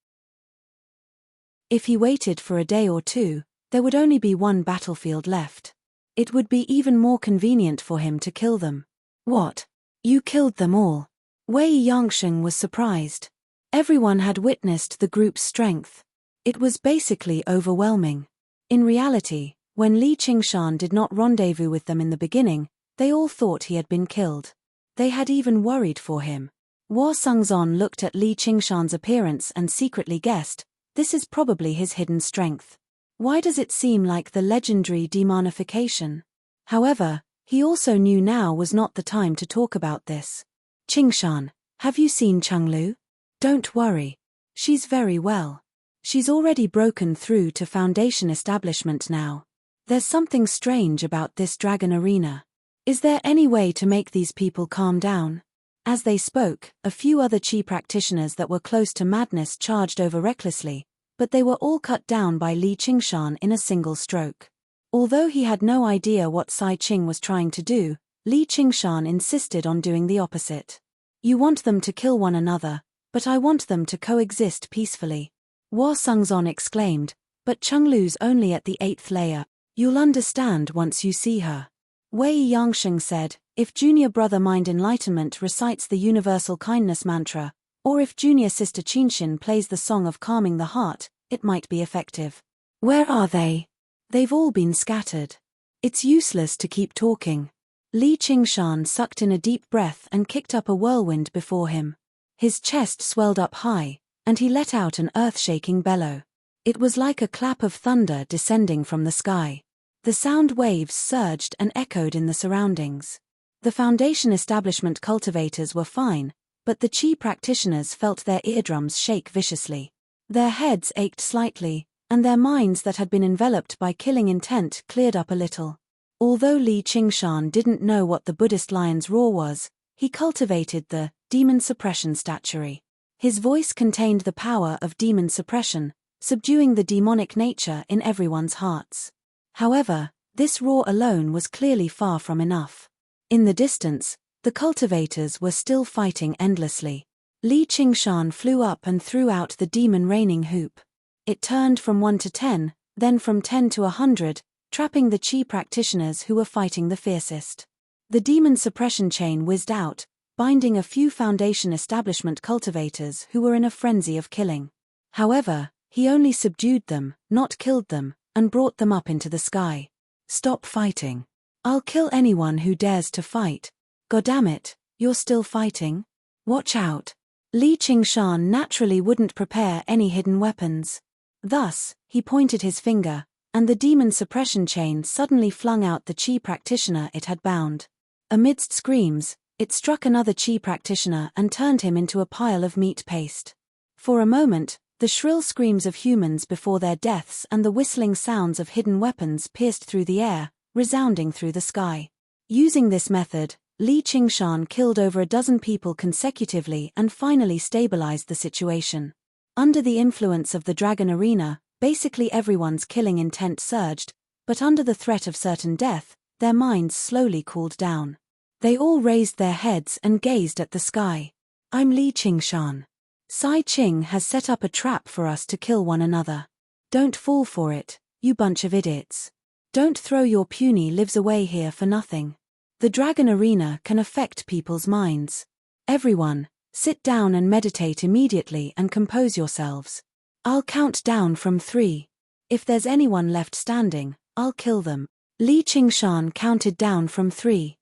If he waited for a day or 2, there would only be 1 battlefield left. It would be even more convenient for him to kill them. What? You killed them all? Wei Yangsheng was surprised. Everyone had witnessed the group's strength. It was basically overwhelming. In reality, when Li Qingshan did not rendezvous with them in the beginning, they all thought he had been killed. They had even worried for him. Hua Sungzon looked at Li Qingshan's appearance and secretly guessed, this is probably his hidden strength. Why does it seem like the legendary demonification? However, he also knew now was not the time to talk about this. Qingshan, have you seen Chenglu? Don't worry. She's very well. She's already broken through to Foundation establishment now. There's something strange about this Dragon Arena. Is there any way to make these people calm down? As they spoke, a few other Qi practitioners that were close to madness charged over recklessly, but they were all cut down by Li Qingshan in a single stroke. Although he had no idea what Sai Qing was trying to do, Li Qingshan insisted on doing the opposite. You want them to kill one another, but I want them to coexist peacefully. Hua Sungzon exclaimed, but Chenglu's only at the 8th layer. You'll understand once you see her. Wei Yangsheng said, if junior brother Mind Enlightenment recites the universal kindness mantra, or if junior sister Qinshin plays the song of calming the heart, it might be effective. Where are they? They've all been scattered. It's useless to keep talking. Li Qingshan sucked in a deep breath and kicked up a whirlwind before him. His chest swelled up high, and he let out an earth-shaking bellow. It was like a clap of thunder descending from the sky. The sound waves surged and echoed in the surroundings. The Foundation establishment cultivators were fine, but the Qi practitioners felt their eardrums shake viciously. Their heads ached slightly, and their minds that had been enveloped by killing intent cleared up a little. Although Li Qingshan didn't know what the Buddhist lion's roar was, he cultivated the demon suppression statuary. His voice contained the power of demon suppression, subduing the demonic nature in everyone's hearts. However, this roar alone was clearly far from enough. In the distance, the cultivators were still fighting endlessly. Li Qingshan flew up and threw out the demon raining hoop. It turned from 1 to 10, then from 10 to 100, trapping the Qi practitioners who were fighting the fiercest. The demon suppression chain whizzed out, binding a few Foundation establishment cultivators who were in a frenzy of killing. However, he only subdued them, not killed them, and brought them up into the sky. Stop fighting. I'll kill anyone who dares to fight. Goddamit, you're still fighting? Watch out. Li Qingshan naturally wouldn't prepare any hidden weapons. Thus, he pointed his finger, and the demon suppression chain suddenly flung out the Qi practitioner it had bound. Amidst screams, it struck another Qi practitioner and turned him into a pile of meat paste. For a moment, the shrill screams of humans before their deaths and the whistling sounds of hidden weapons pierced through the air, resounding through the sky. Using this method, Li Qingshan killed over a dozen people consecutively and finally stabilized the situation. Under the influence of the Dragon Arena, basically everyone's killing intent surged, but under the threat of certain death, their minds slowly cooled down. They all raised their heads and gazed at the sky. I'm Li Qingshan. Sai Qing has set up a trap for us to kill one another. Don't fall for it, you bunch of idiots. Don't throw your puny lives away here for nothing. The Dragon Arena can affect people's minds. Everyone, sit down and meditate immediately and compose yourselves. I'll count down from 3. If there's anyone left standing, I'll kill them. Li Qingshan counted down from 3.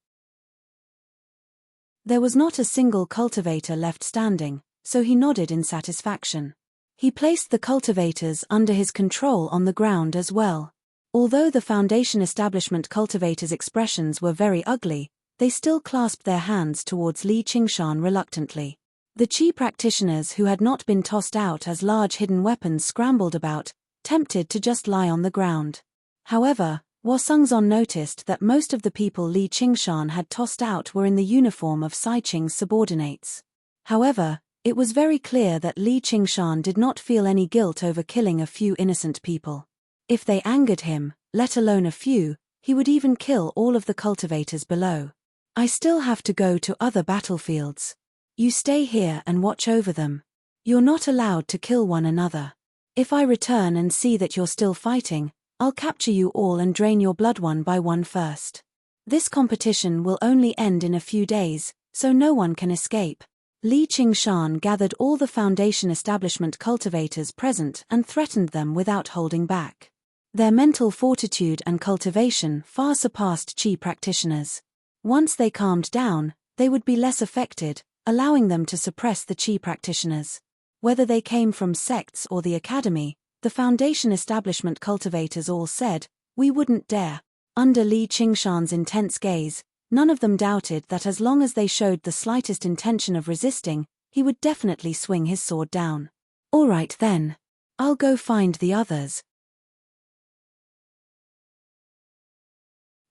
There was not a single cultivator left standing, so he nodded in satisfaction. He placed the cultivators under his control on the ground as well. Although the Foundation establishment cultivators' expressions were very ugly, they still clasped their hands towards Li Qingshan reluctantly. The Qi practitioners who had not been tossed out as large hidden weapons scrambled about, tempted to just lie on the ground. However, Hua Sungzon noticed that most of the people Li Qingshan had tossed out were in the uniform of Sai Qing's subordinates. However, it was very clear that Li Qingshan did not feel any guilt over killing a few innocent people. If they angered him, let alone a few, he would even kill all of the cultivators below. I still have to go to other battlefields. You stay here and watch over them. You're not allowed to kill one another. If I return and see that you're still fighting, I'll capture you all and drain your blood one by one first. This competition will only end in a few days, so no one can escape. Li Qingshan gathered all the Foundation establishment cultivators present and threatened them without holding back. Their mental fortitude and cultivation far surpassed Qi practitioners. Once they calmed down, they would be less affected, allowing them to suppress the Qi practitioners. Whether they came from sects or the academy, the Foundation establishment cultivators all said, "We wouldn't dare." Under Li Qingshan's intense gaze, none of them doubted that as long as they showed the slightest intention of resisting, he would definitely swing his sword down. All right then. I'll go find the others.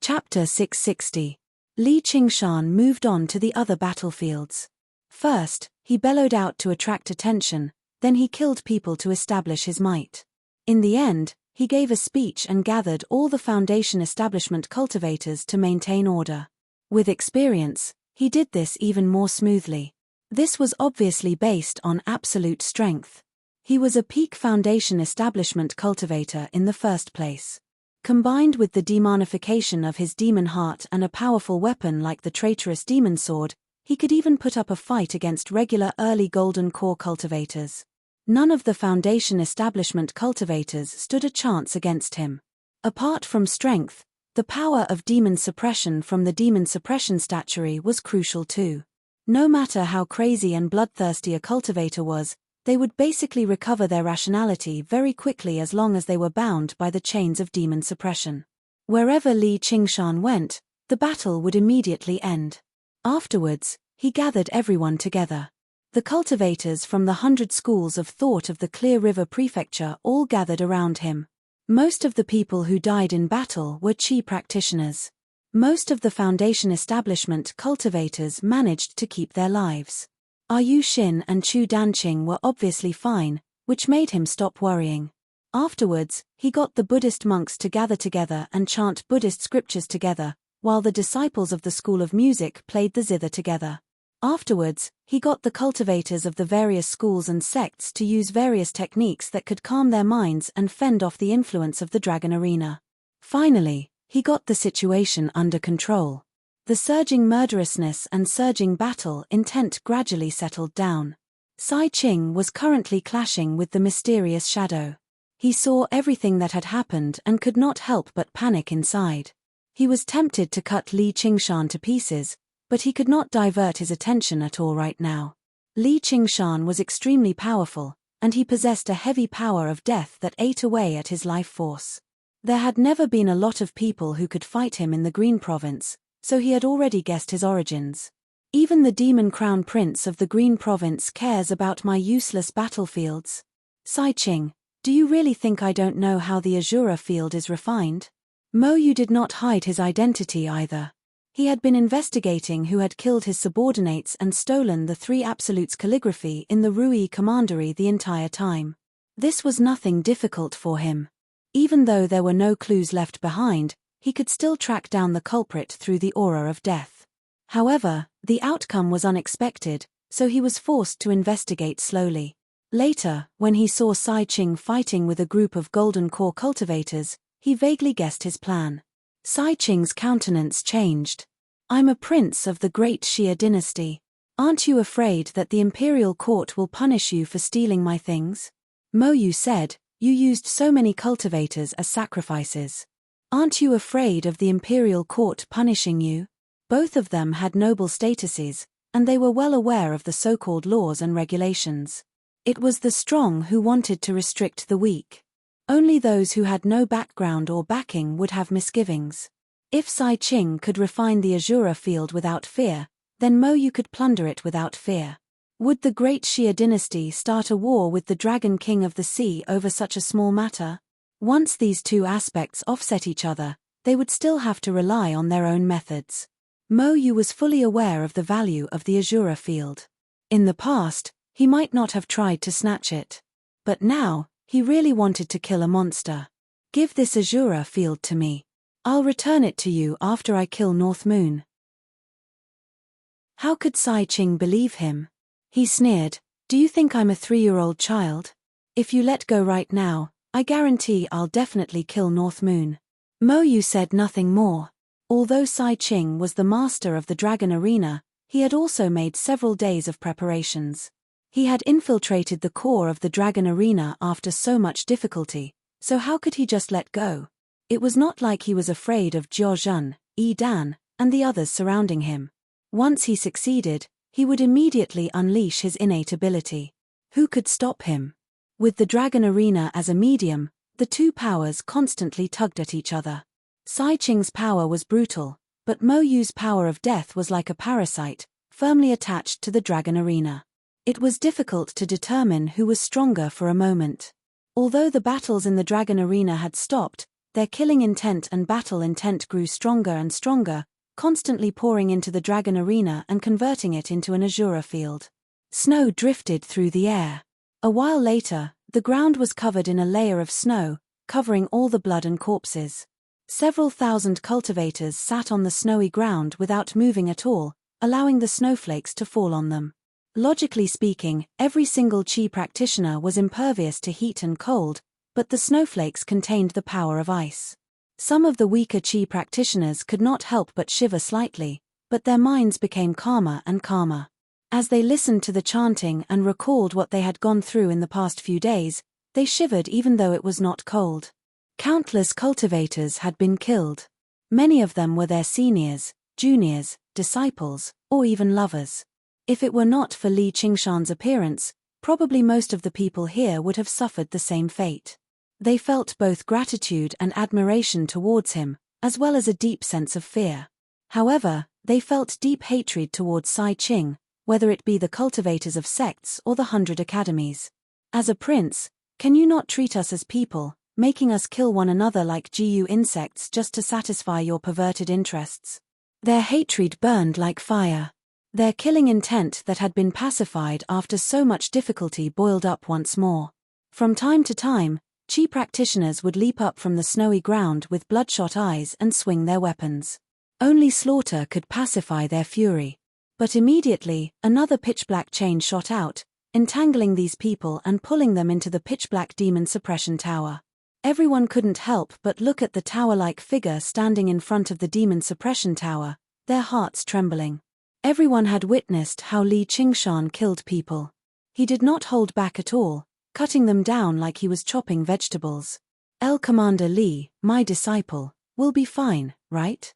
Chapter 660. Li Qingshan moved on to the other battlefields. First, he bellowed out to attract attention, then he killed people to establish his might. In the end, he gave a speech and gathered all the Foundation establishment cultivators to maintain order. With experience, he did this even more smoothly. This was obviously based on absolute strength. He was a peak Foundation establishment cultivator in the first place. Combined with the demonification of his demon heart and a powerful weapon like the traitorous demon sword, he could even put up a fight against regular early Golden Core cultivators. None of the Foundation establishment cultivators stood a chance against him. Apart from strength, the power of demon suppression from the demon suppression statuary was crucial too. No matter how crazy and bloodthirsty a cultivator was, they would basically recover their rationality very quickly as long as they were bound by the chains of demon suppression. Wherever Li Qingshan went, the battle would immediately end. Afterwards, he gathered everyone together. The cultivators from the 100 schools of thought of the Clear River Prefecture all gathered around him. Most of the people who died in battle were Qi practitioners. Most of the Foundation establishment cultivators managed to keep their lives. Yu Xin and Chu Danqing were obviously fine, which made him stop worrying. Afterwards, he got the Buddhist monks to gather together and chant Buddhist scriptures together, while the disciples of the School of Music played the zither together. Afterwards, he got the cultivators of the various schools and sects to use various techniques that could calm their minds and fend off the influence of the Dragon Arena. Finally, he got the situation under control. The surging murderousness and surging battle intent gradually settled down. Sai Qing was currently clashing with the mysterious shadow. He saw everything that had happened and could not help but panic inside. He was tempted to cut Li Qingshan to pieces, but he could not divert his attention at all right now. Li Qingshan was extremely powerful, and he possessed a heavy power of death that ate away at his life force. There had never been a lot of people who could fight him in the Green Province, so he had already guessed his origins. Even the Demon Crown Prince of the Green Province cares about my useless battlefields. Sai Qing, do you really think I don't know how the Azura field is refined? Mo Yu did not hide his identity either. He had been investigating who had killed his subordinates and stolen the Three Absolutes calligraphy in the Rui Commandery the entire time. This was nothing difficult for him. Even though there were no clues left behind, he could still track down the culprit through the aura of death. However, the outcome was unexpected, so he was forced to investigate slowly. Later, when he saw Sai Qing fighting with a group of Golden Core cultivators, he vaguely guessed his plan. Sai Qing's countenance changed. I'm a prince of the great Xia dynasty. Aren't you afraid that the imperial court will punish you for stealing my things? Mo Yu said, you used so many cultivators as sacrifices. Aren't you afraid of the imperial court punishing you? Both of them had noble statuses, and they were well aware of the so-called laws and regulations. It was the strong who wanted to restrict the weak. Only those who had no background or backing would have misgivings. If Sai Qing could refine the Azura field without fear, then Mo Yu could plunder it without fear. Would the great Xia dynasty start a war with the Dragon King of the Sea over such a small matter? Once these two aspects offset each other, they would still have to rely on their own methods. Mo Yu was fully aware of the value of the Azura field. In the past, he might not have tried to snatch it. But now, he really wanted to kill a monster. Give this Azura field to me. I'll return it to you after I kill North Moon. How could Sai Qing believe him? He sneered, do you think I'm a 3-year-old child? If you let go right now, I guarantee I'll definitely kill North Moon. Mo Yu said nothing more. Although Sai Qing was the master of the Dragon Arena, he had also made several days of preparations. He had infiltrated the core of the Dragon Arena after so much difficulty, so how could he just let go? It was not like he was afraid of Jiao Zhen, Yi Dan, and the others surrounding him. Once he succeeded, he would immediately unleash his innate ability. Who could stop him? With the Dragon Arena as a medium, the two powers constantly tugged at each other. Sai Qing's power was brutal, but Mo Yu's power of death was like a parasite, firmly attached to the Dragon Arena. It was difficult to determine who was stronger for a moment. Although the battles in the Dragon Arena had stopped, their killing intent and battle intent grew stronger and stronger, constantly pouring into the Dragon Arena and converting it into an Azura field. Snow drifted through the air. A while later, the ground was covered in a layer of snow, covering all the blood and corpses. Several thousand cultivators sat on the snowy ground without moving at all, allowing the snowflakes to fall on them. Logically speaking, every single Qi practitioner was impervious to heat and cold, but the snowflakes contained the power of ice. Some of the weaker Qi practitioners could not help but shiver slightly, but their minds became calmer and calmer. As they listened to the chanting and recalled what they had gone through in the past few days, they shivered even though it was not cold. Countless cultivators had been killed. Many of them were their seniors, juniors, disciples, or even lovers. If it were not for Li Qingshan's appearance, probably most of the people here would have suffered the same fate. They felt both gratitude and admiration towards him, as well as a deep sense of fear. However, they felt deep hatred towards Sai Qing, whether it be the cultivators of sects or the 100 academies. As a prince, can you not treat us as people, making us kill one another like GU insects just to satisfy your perverted interests? Their hatred burned like fire. Their killing intent that had been pacified after so much difficulty boiled up once more. From time to time, Qi practitioners would leap up from the snowy ground with bloodshot eyes and swing their weapons. Only slaughter could pacify their fury. But immediately, another pitch-black chain shot out, entangling these people and pulling them into the pitch-black demon suppression tower. Everyone couldn't help but look at the tower-like figure standing in front of the demon suppression tower, their hearts trembling. Everyone had witnessed how Li Qingshan killed people. He did not hold back at all, cutting them down like he was chopping vegetables. Commander Li, my disciple, will be fine, right?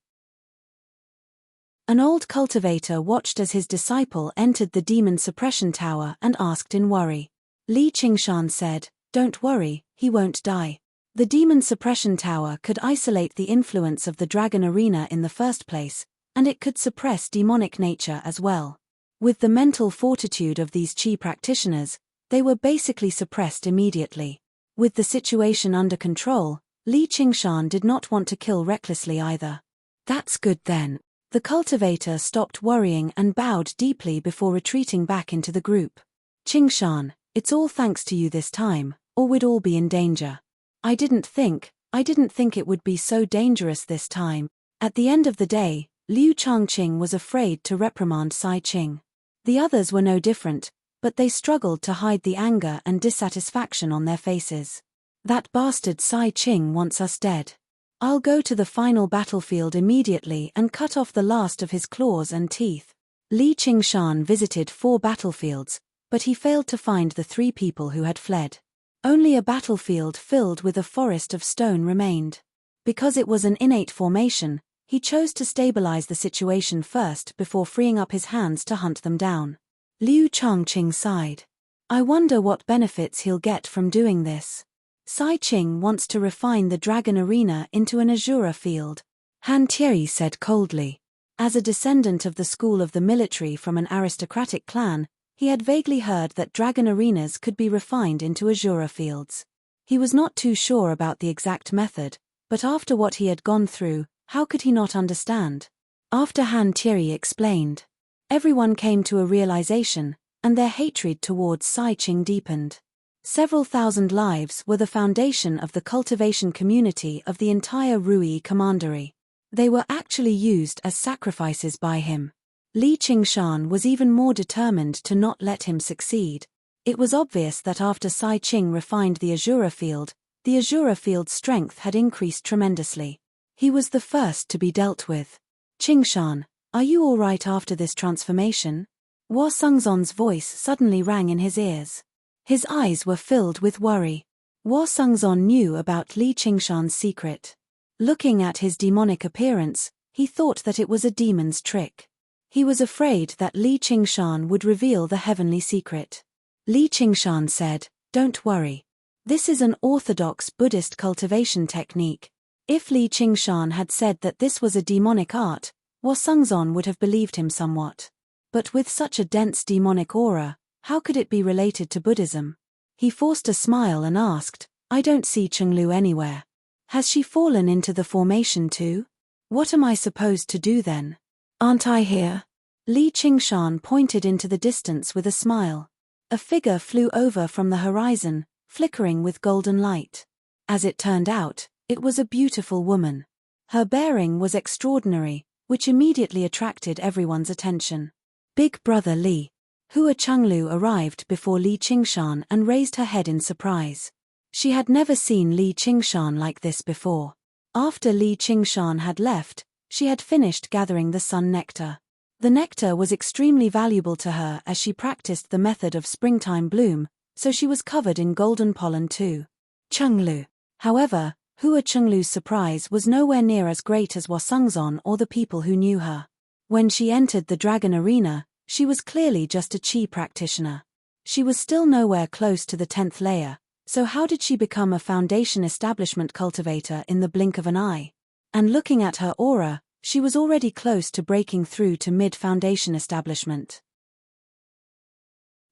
An old cultivator watched as his disciple entered the demon suppression tower and asked in worry. Li Qingshan said, "Don't worry, he won't die." The demon suppression tower could isolate the influence of the dragon arena in the first place, and it could suppress demonic nature as well. With the mental fortitude of these Qi practitioners, they were basically suppressed immediately. With the situation under control, Li Qingshan did not want to kill recklessly either. That's good then. The cultivator stopped worrying and bowed deeply before retreating back into the group. Qingshan, it's all thanks to you this time, or we'd all be in danger. I didn't think it would be so dangerous this time. At the end of the day, Liu Changqing was afraid to reprimand Sai Qing. The others were no different, but they struggled to hide the anger and dissatisfaction on their faces. That bastard Sai Qing wants us dead. I'll go to the final battlefield immediately and cut off the last of his claws and teeth. Li Qingshan visited 4 battlefields, but he failed to find the 3 people who had fled. Only a battlefield filled with a forest of stone remained. Because it was an innate formation, he chose to stabilize the situation first before freeing up his hands to hunt them down. Liu Changqing sighed. I wonder what benefits he'll get from doing this. Sai Qing wants to refine the dragon arena into an Azura field, Han Tieri said coldly. As a descendant of the school of the military from an aristocratic clan, he had vaguely heard that dragon arenas could be refined into Azura fields. He was not too sure about the exact method, but after what he had gone through, how could he not understand? After Han Tieri explained, everyone came to a realization, and their hatred towards Sai Qing deepened. Several thousand lives were the foundation of the cultivation community of the entire Rui commandery. They were actually used as sacrifices by him. Li Qingshan was even more determined to not let him succeed. It was obvious that after Sai Qing refined the Azura field's strength had increased tremendously. He was the first to be dealt with. Qingshan, are you all right after this transformation? Hua Sengzon's voice suddenly rang in his ears. His eyes were filled with worry. Hua Sengzon knew about Li Qingshan's secret. Looking at his demonic appearance, he thought that it was a demon's trick. He was afraid that Li Qingshan would reveal the heavenly secret. Li Qingshan said, "Don't worry. This is an orthodox Buddhist cultivation technique." If Li Qingshan had said that this was a demonic art, Hua Sengzon would have believed him somewhat. But with such a dense demonic aura, how could it be related to Buddhism? He forced a smile and asked, I don't see Chenglu anywhere. Has she fallen into the formation too? What am I supposed to do then? Aren't I here? Li Qingshan pointed into the distance with a smile. A figure flew over from the horizon, flickering with golden light. As it turned out, it was a beautiful woman. Her bearing was extraordinary, which immediately attracted everyone's attention. Big Brother Li. Hua Chenglu arrived before Li Qingshan and raised her head in surprise. She had never seen Li Qingshan like this before. After Li Qingshan had left, she had finished gathering the sun nectar. The nectar was extremely valuable to her as she practiced the method of springtime bloom, so she was covered in golden pollen too. Chenglu. However, Hua Chenglu's surprise was nowhere near as great as Wasungzon or the people who knew her. When she entered the dragon arena, she was clearly just a chi practitioner. She was still nowhere close to the 10th layer, so how did she become a foundation establishment cultivator in the blink of an eye? And looking at her aura, she was already close to breaking through to mid-foundation establishment.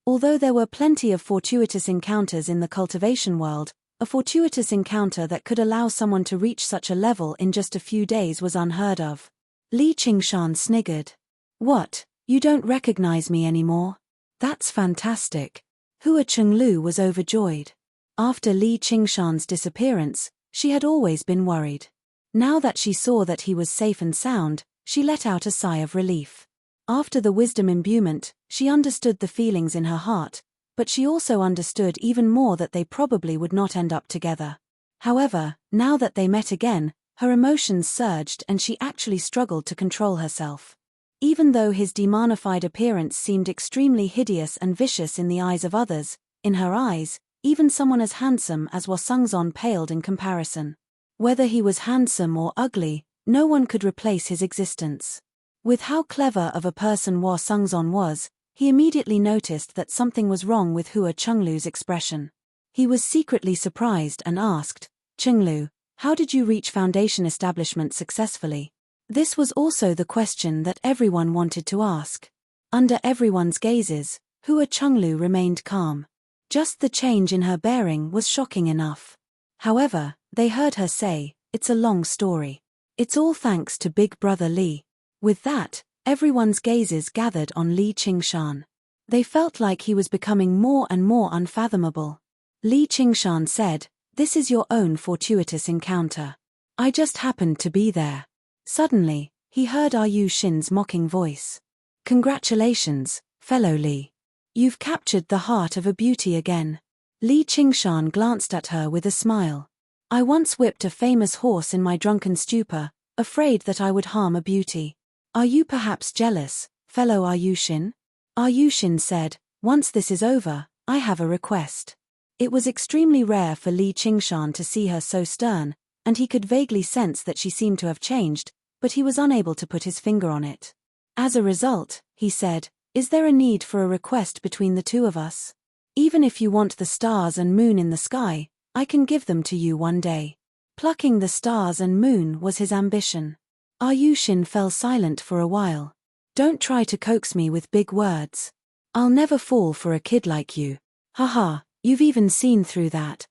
Although there were plenty of fortuitous encounters in the cultivation world, a fortuitous encounter that could allow someone to reach such a level in just a few days was unheard of. Li Qingshan sniggered. What, you don't recognize me anymore? That's fantastic. Hua Chenglu was overjoyed. After Li Qingshan's disappearance, she had always been worried. Now that she saw that he was safe and sound, she let out a sigh of relief. After the wisdom imbuement, she understood the feelings in her heart, but she also understood even more that they probably would not end up together. However, now that they met again, her emotions surged and she actually struggled to control herself. Even though his demonified appearance seemed extremely hideous and vicious in the eyes of others, in her eyes, even someone as handsome as Wasungzon paled in comparison. Whether he was handsome or ugly, no one could replace his existence. With how clever of a person Wasungzon was, he immediately noticed that something was wrong with Hua Chenglu's expression. He was secretly surprised and asked, Chenglu, how did you reach foundation establishment successfully? This was also the question that everyone wanted to ask. Under everyone's gazes, Hua Chenglu remained calm. Just the change in her bearing was shocking enough. However, they heard her say, it's a long story. It's all thanks to Big Brother Li. With that, everyone's gazes gathered on Li Qingshan. They felt like he was becoming more and more unfathomable. Li Qingshan said, this is your own fortuitous encounter. I just happened to be there. Suddenly, he heard Yu Xin's mocking voice. Congratulations, fellow Li. You've captured the heart of a beauty again. Li Qingshan glanced at her with a smile. I once whipped a famous horse in my drunken stupor, afraid that I would harm a beauty. Are you perhaps jealous, fellow Yu Xin? Yu Xin said, once this is over, I have a request. It was extremely rare for Li Qingshan to see her so stern, and he could vaguely sense that she seemed to have changed, but he was unable to put his finger on it. As a result, he said, is there a need for a request between the two of us? Even if you want the stars and moon in the sky, I can give them to you one day. Plucking the stars and moon was his ambition. Yu Xin fell silent for a while. Don't try to coax me with big words. I'll never fall for a kid like you. Haha, you've even seen through that.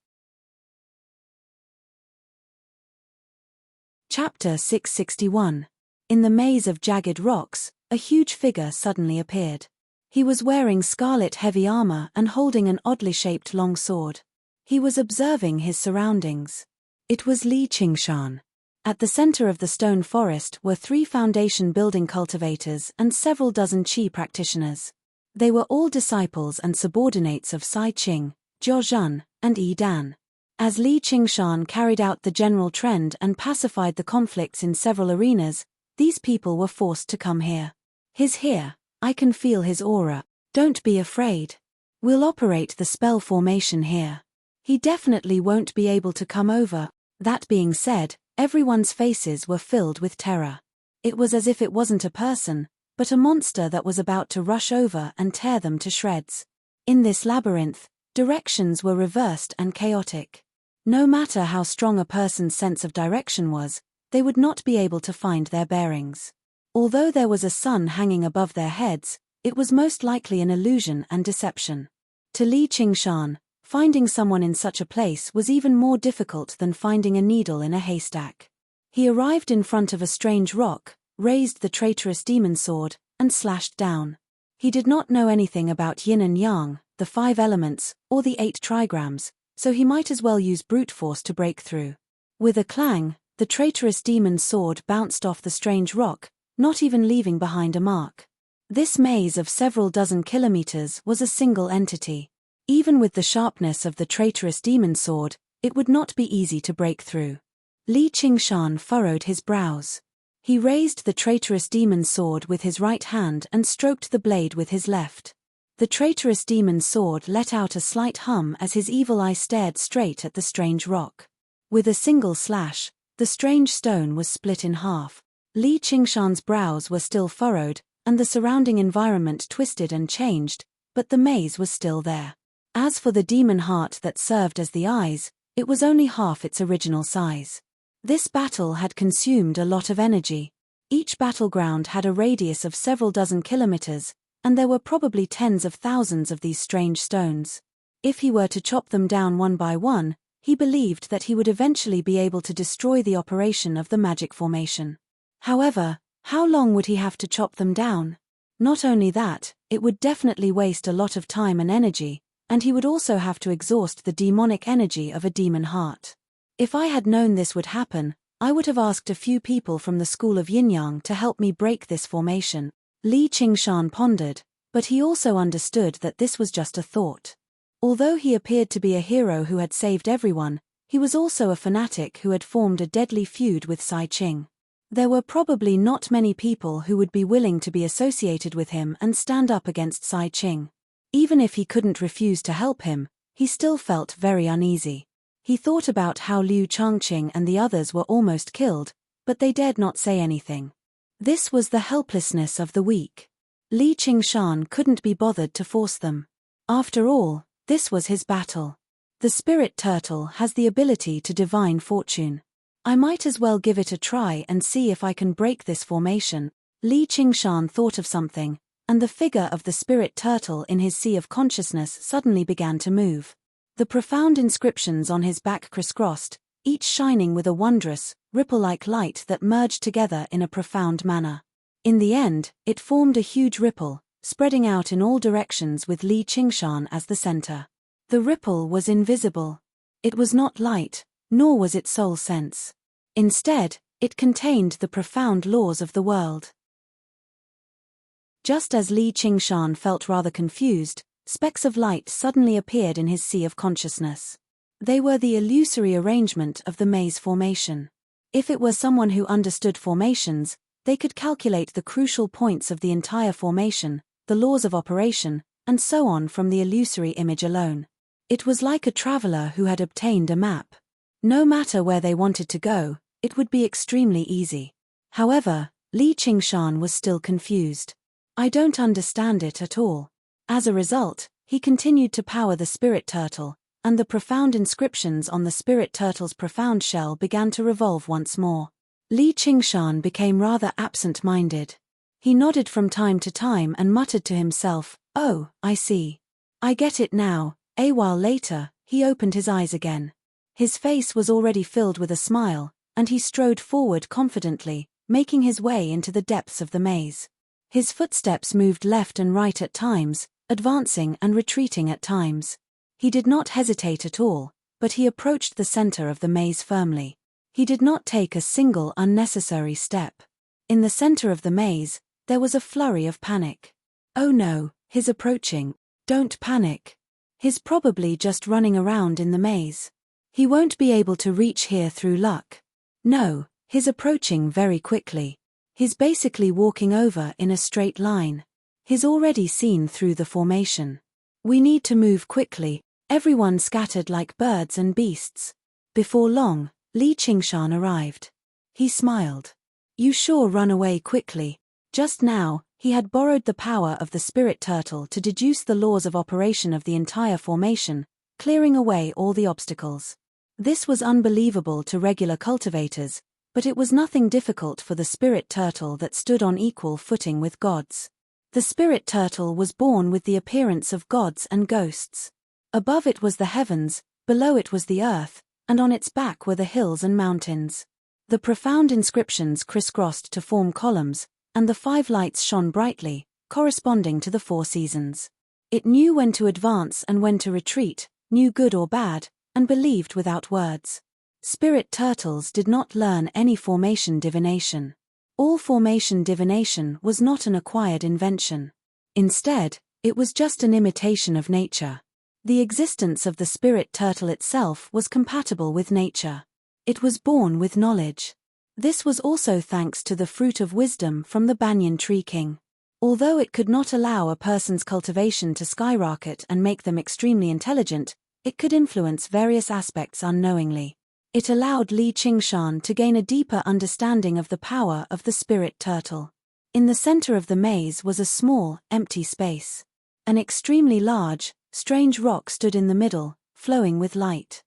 Chapter 661. In the maze of jagged rocks, a huge figure suddenly appeared. He was wearing scarlet heavy armor and holding an oddly shaped long sword. He was observing his surroundings. It was Li Qingshan. At the center of the stone forest were 3 foundation building cultivators and several dozen chi practitioners. They were all disciples and subordinates of Sai Qing, Jiao Zhan, and Yi Dan. As Li Qingshan carried out the general trend and pacified the conflicts in several arenas, these people were forced to come here. He's here, I can feel his aura. Don't be afraid. We'll operate the spell formation here. He definitely won't be able to come over. That being said, everyone's faces were filled with terror. It was as if it wasn't a person, but a monster that was about to rush over and tear them to shreds. In this labyrinth, directions were reversed and chaotic. No matter how strong a person's sense of direction was, they would not be able to find their bearings. Although there was a sun hanging above their heads, it was most likely an illusion and deception. To Li Qingshan, finding someone in such a place was even more difficult than finding a needle in a haystack. He arrived in front of a strange rock, raised the traitorous demon sword, and slashed down. He did not know anything about yin and yang, the 5 elements, or the 8 trigrams, so he might as well use brute force to break through. With a clang, the traitorous demon sword bounced off the strange rock, not even leaving behind a mark. This maze of several dozen kilometers was a single entity. Even with the sharpness of the traitorous demon sword, it would not be easy to break through. Li Qingshan furrowed his brows. He raised the traitorous demon sword with his right hand and stroked the blade with his left. The traitorous demon sword let out a slight hum as his evil eye stared straight at the strange rock. With a single slash, the strange stone was split in half. Li Qingshan's brows were still furrowed, and the surrounding environment twisted and changed, but the maze was still there. As for the demon heart that served as the eyes, it was only half its original size. This battle had consumed a lot of energy. Each battleground had a radius of several dozen kilometers, and there were probably tens of thousands of these strange stones. If he were to chop them down one by one, he believed that he would eventually be able to destroy the operation of the magic formation. However, how long would he have to chop them down? Not only that, it would definitely waste a lot of time and energy, and he would also have to exhaust the demonic energy of a demon heart. If I had known this would happen, I would have asked a few people from the school of yin-yang to help me break this formation. Li Qingshan pondered, but he also understood that this was just a thought. Although he appeared to be a hero who had saved everyone, he was also a fanatic who had formed a deadly feud with Sai Qing. There were probably not many people who would be willing to be associated with him and stand up against Sai Qing. Even if he couldn't refuse to help him, he still felt very uneasy. He thought about how Liu Changqing and the others were almost killed, but they dared not say anything. This was the helplessness of the weak. Li Qingshan couldn't be bothered to force them. After all, this was his battle. The spirit turtle has the ability to divine fortune. I might as well give it a try and see if I can break this formation. Li Qingshan thought of something, and the figure of the spirit turtle in his sea of consciousness suddenly began to move. The profound inscriptions on his back crisscrossed, each shining with a wondrous, ripple-like light that merged together in a profound manner. In the end, it formed a huge ripple, spreading out in all directions with Li Qingshan as the center. The ripple was invisible. It was not light, nor was it soul sense. Instead, it contained the profound laws of the world. Just as Li Qingshan felt rather confused, specks of light suddenly appeared in his sea of consciousness. They were the illusory arrangement of the maze formation. If it were someone who understood formations, they could calculate the crucial points of the entire formation, the laws of operation, and so on from the illusory image alone. It was like a traveler who had obtained a map. No matter where they wanted to go, it would be extremely easy. However, Li Qingshan was still confused. I don't understand it at all. As a result, he continued to power the spirit turtle, and the profound inscriptions on the spirit turtle's profound shell began to revolve once more. Li Qingshan became rather absent-minded. He nodded from time to time and muttered to himself, "Oh, I see. I get it now." A while later, he opened his eyes again. His face was already filled with a smile, and he strode forward confidently, making his way into the depths of the maze. His footsteps moved left and right at times, advancing and retreating at times. He did not hesitate at all, but he approached the center of the maze firmly. He did not take a single unnecessary step. In the center of the maze, there was a flurry of panic. Oh no, he's approaching. Don't panic. He's probably just running around in the maze. He won't be able to reach here through luck. No, he's approaching very quickly. He's basically walking over in a straight line. He's already seen through the formation. We need to move quickly. Everyone scattered like birds and beasts. Before long, Li Qingshan arrived. He smiled. You sure run away quickly. Just now, he had borrowed the power of the spirit turtle to deduce the laws of operation of the entire formation, clearing away all the obstacles. This was unbelievable to regular cultivators, but it was nothing difficult for the spirit turtle that stood on equal footing with gods. The spirit turtle was born with the appearance of gods and ghosts. Above it was the heavens, below it was the earth, and on its back were the hills and mountains. The profound inscriptions crisscrossed to form columns, and the 5 lights shone brightly, corresponding to the 4 seasons. It knew when to advance and when to retreat, knew good or bad, and believed without words. Spirit turtles did not learn any formation divination. All formation divination was not an acquired invention. Instead, it was just an imitation of nature. The existence of the spirit turtle itself was compatible with nature. It was born with knowledge. This was also thanks to the fruit of wisdom from the banyan tree king. Although it could not allow a person's cultivation to skyrocket and make them extremely intelligent, it could influence various aspects unknowingly. It allowed Li Qingshan to gain a deeper understanding of the power of the spirit turtle. In the center of the maze was a small, empty space. An extremely large, strange rock stood in the middle, flowing with light.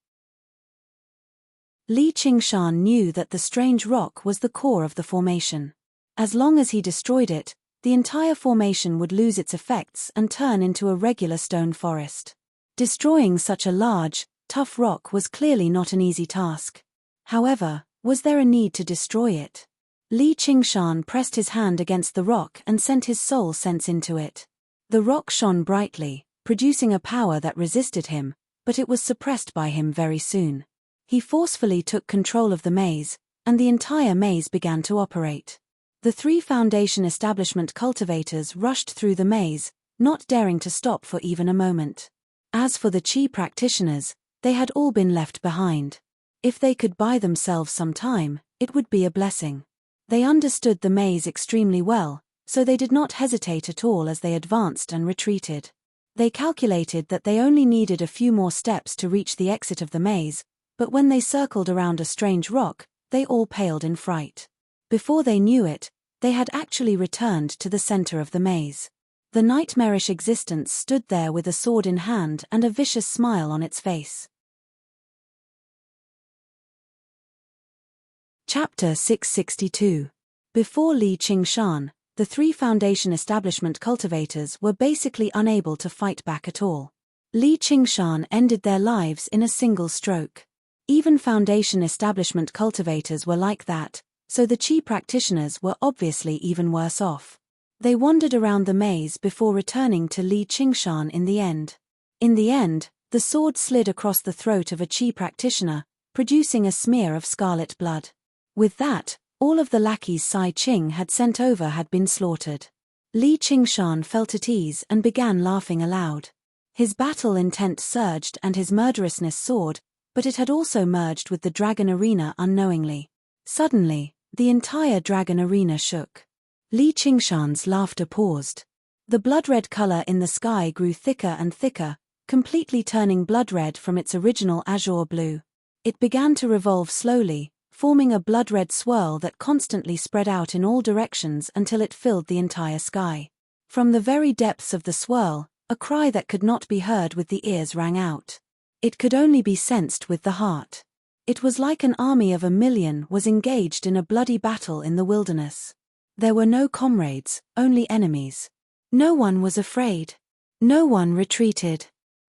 Li Qingshan knew that the strange rock was the core of the formation. As long as he destroyed it, the entire formation would lose its effects and turn into a regular stone forest. Destroying such a large, tough rock was clearly not an easy task. However, was there a need to destroy it? Li Qingshan pressed his hand against the rock and sent his soul sense into it. The rock shone brightly, producing a power that resisted him, but it was suppressed by him very soon. He forcefully took control of the maze, and the entire maze began to operate. The 3 Foundation establishment cultivators rushed through the maze, not daring to stop for even a moment. As for the Qi practitioners, they had all been left behind. If they could buy themselves some time, it would be a blessing. They understood the maze extremely well, so they did not hesitate at all as they advanced and retreated. They calculated that they only needed a few more steps to reach the exit of the maze, but when they circled around a strange rock, they all paled in fright. Before they knew it, they had actually returned to the center of the maze. The nightmarish existence stood there with a sword in hand and a vicious smile on its face. Chapter 662. Before Li Qingshan, the 3 Foundation establishment cultivators were basically unable to fight back at all. Li Qingshan ended their lives in a single stroke. Even Foundation establishment cultivators were like that, so the Qi practitioners were obviously even worse off. They wandered around the maze before returning to Li Qingshan in the end. In the end, the sword slid across the throat of a Qi practitioner, producing a smear of scarlet blood. With that, all of the lackeys Sai Qing had sent over had been slaughtered. Li Qingshan felt at ease and began laughing aloud. His battle intent surged and his murderousness soared, but it had also merged with the dragon arena unknowingly. Suddenly, the entire dragon arena shook. Li Qingshan's laughter paused. The blood-red color in the sky grew thicker and thicker, completely turning blood red from its original azure blue. It began to revolve slowly, forming a blood-red swirl that constantly spread out in all directions until it filled the entire sky. From the very depths of the swirl, a cry that could not be heard with the ears rang out. It could only be sensed with the heart. It was like an army of 1,000,000 was engaged in a bloody battle in the wilderness. There were no comrades, only enemies. No one was afraid. No one retreated.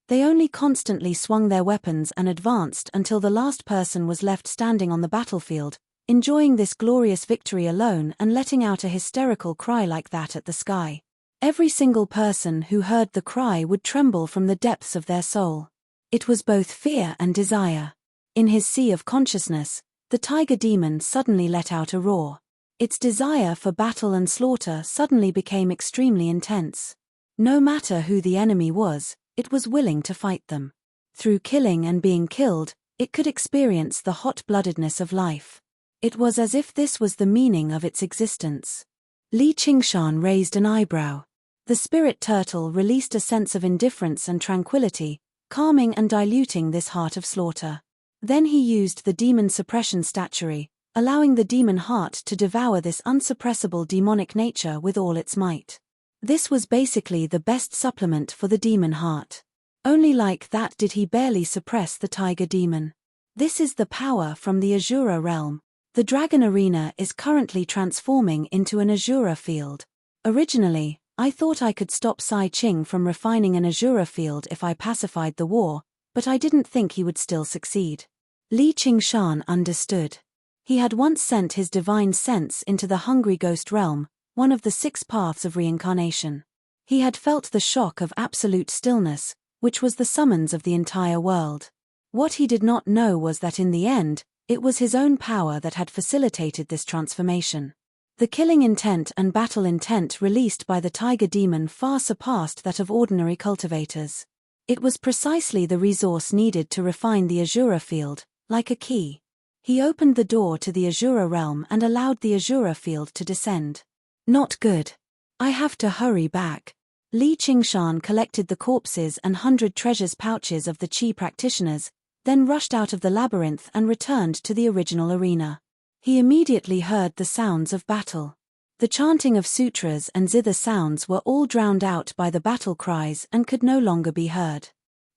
They only constantly swung their weapons and advanced until the last person was left standing on the battlefield, enjoying this glorious victory alone and letting out a hysterical cry like that at the sky. Every single person who heard the cry would tremble from the depths of their soul. It was both fear and desire. In his sea of consciousness, the tiger demon suddenly let out a roar. Its desire for battle and slaughter suddenly became extremely intense. No matter who the enemy was, it was willing to fight them. Through killing and being killed, it could experience the hot-bloodedness of life. It was as if this was the meaning of its existence. Li Qingshan raised an eyebrow. The spirit turtle released a sense of indifference and tranquility, calming and diluting this heart of slaughter. Then he used the demon suppression statuary, allowing the demon heart to devour this unsuppressible demonic nature with all its might. This was basically the best supplement for the demon heart. Only like that did he barely suppress the tiger demon. This is the power from the Azura realm. The dragon arena is currently transforming into an Azura field. Originally, I thought I could stop Sai Qing from refining an Azura field if I pacified the war, but I didn't think he would still succeed. Li Qingshan understood. He had once sent his divine sense into the hungry ghost realm, one of the 6 paths of reincarnation. He had felt the shock of absolute stillness, which was the summons of the entire world. What he did not know was that in the end, it was his own power that had facilitated this transformation. The killing intent and battle intent released by the tiger demon far surpassed that of ordinary cultivators. It was precisely the resource needed to refine the Azura field, like a key. He opened the door to the Azura realm and allowed the Azura field to descend. Not good. I have to hurry back. Li Qingshan collected the corpses and 100 treasures pouches of the Qi practitioners, then rushed out of the labyrinth and returned to the original arena. He immediately heard the sounds of battle. The chanting of sutras and zither sounds were all drowned out by the battle cries and could no longer be heard.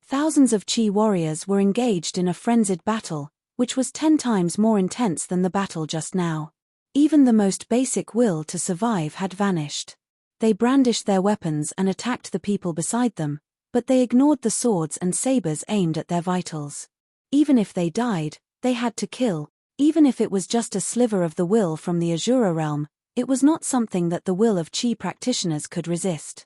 Thousands of Qi warriors were engaged in a frenzied battle, which was 10 times more intense than the battle just now. Even the most basic will to survive had vanished. They brandished their weapons and attacked the people beside them, but they ignored the swords and sabers aimed at their vitals. Even if they died, they had to kill. Even if it was just a sliver of the will from the Azura realm, it was not something that the will of Qi practitioners could resist.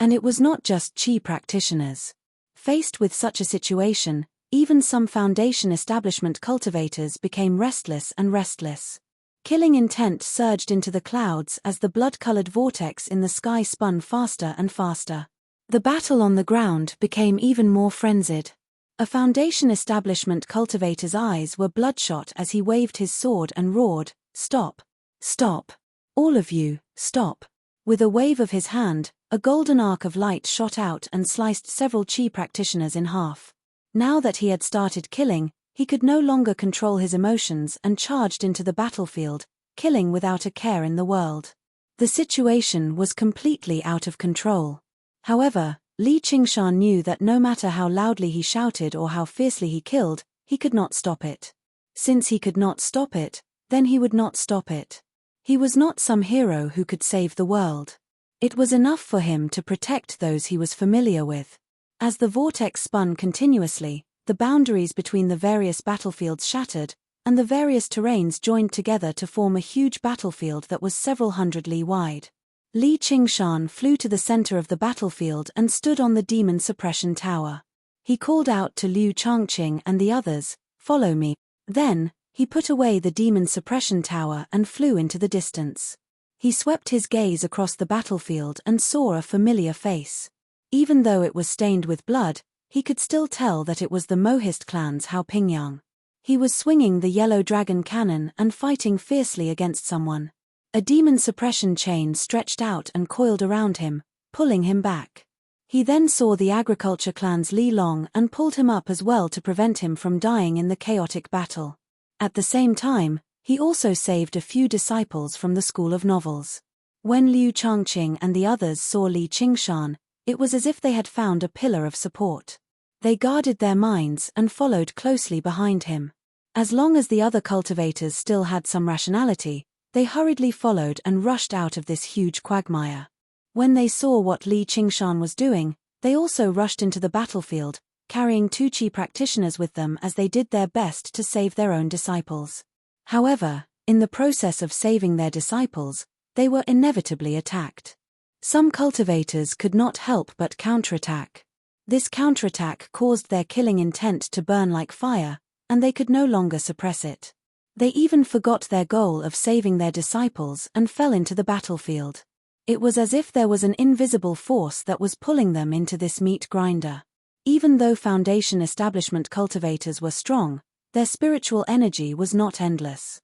And it was not just Qi practitioners. Faced with such a situation, even some Foundation establishment cultivators became restless and restless. Killing intent surged into the clouds as the blood-colored vortex in the sky spun faster and faster. The battle on the ground became even more frenzied. A Foundation establishment cultivator's eyes were bloodshot as he waved his sword and roared, "Stop! Stop! All of you, stop!" With a wave of his hand, a golden arc of light shot out and sliced several Qi practitioners in half. Now that he had started killing, he could no longer control his emotions and charged into the battlefield, killing without a care in the world. The situation was completely out of control. However, Li Qingshan knew that no matter how loudly he shouted or how fiercely he killed, he could not stop it. Since he could not stop it, then he would not stop it. He was not some hero who could save the world. It was enough for him to protect those he was familiar with. As the vortex spun continuously, the boundaries between the various battlefields shattered, and the various terrains joined together to form a huge battlefield that was several hundred li wide. Li Qingshan flew to the center of the battlefield and stood on the demon suppression tower. He called out to Liu Changqing and the others, "Follow me." Then, he put away the demon suppression tower and flew into the distance. He swept his gaze across the battlefield and saw a familiar face. Even though it was stained with blood, he could still tell that it was the Mohist clan's Hao Pingyang. He was swinging the yellow dragon cannon and fighting fiercely against someone. A demon suppression chain stretched out and coiled around him, pulling him back. He then saw the agriculture clan's Li Long and pulled him up as well to prevent him from dying in the chaotic battle. At the same time, he also saved a few disciples from the School of Novels. When Liu Changqing and the others saw Li Qingshan, it was as if they had found a pillar of support. They guarded their minds and followed closely behind him. As long as the other cultivators still had some rationality, they hurriedly followed and rushed out of this huge quagmire. When they saw what Li Qingshan was doing, they also rushed into the battlefield, carrying 2 Qi practitioners with them as they did their best to save their own disciples. However, in the process of saving their disciples, they were inevitably attacked. Some cultivators could not help but counterattack. This counterattack caused their killing intent to burn like fire, and they could no longer suppress it. They even forgot their goal of saving their disciples and fell into the battlefield. It was as if there was an invisible force that was pulling them into this meat grinder. Even though Foundation establishment cultivators were strong, their spiritual energy was not endless.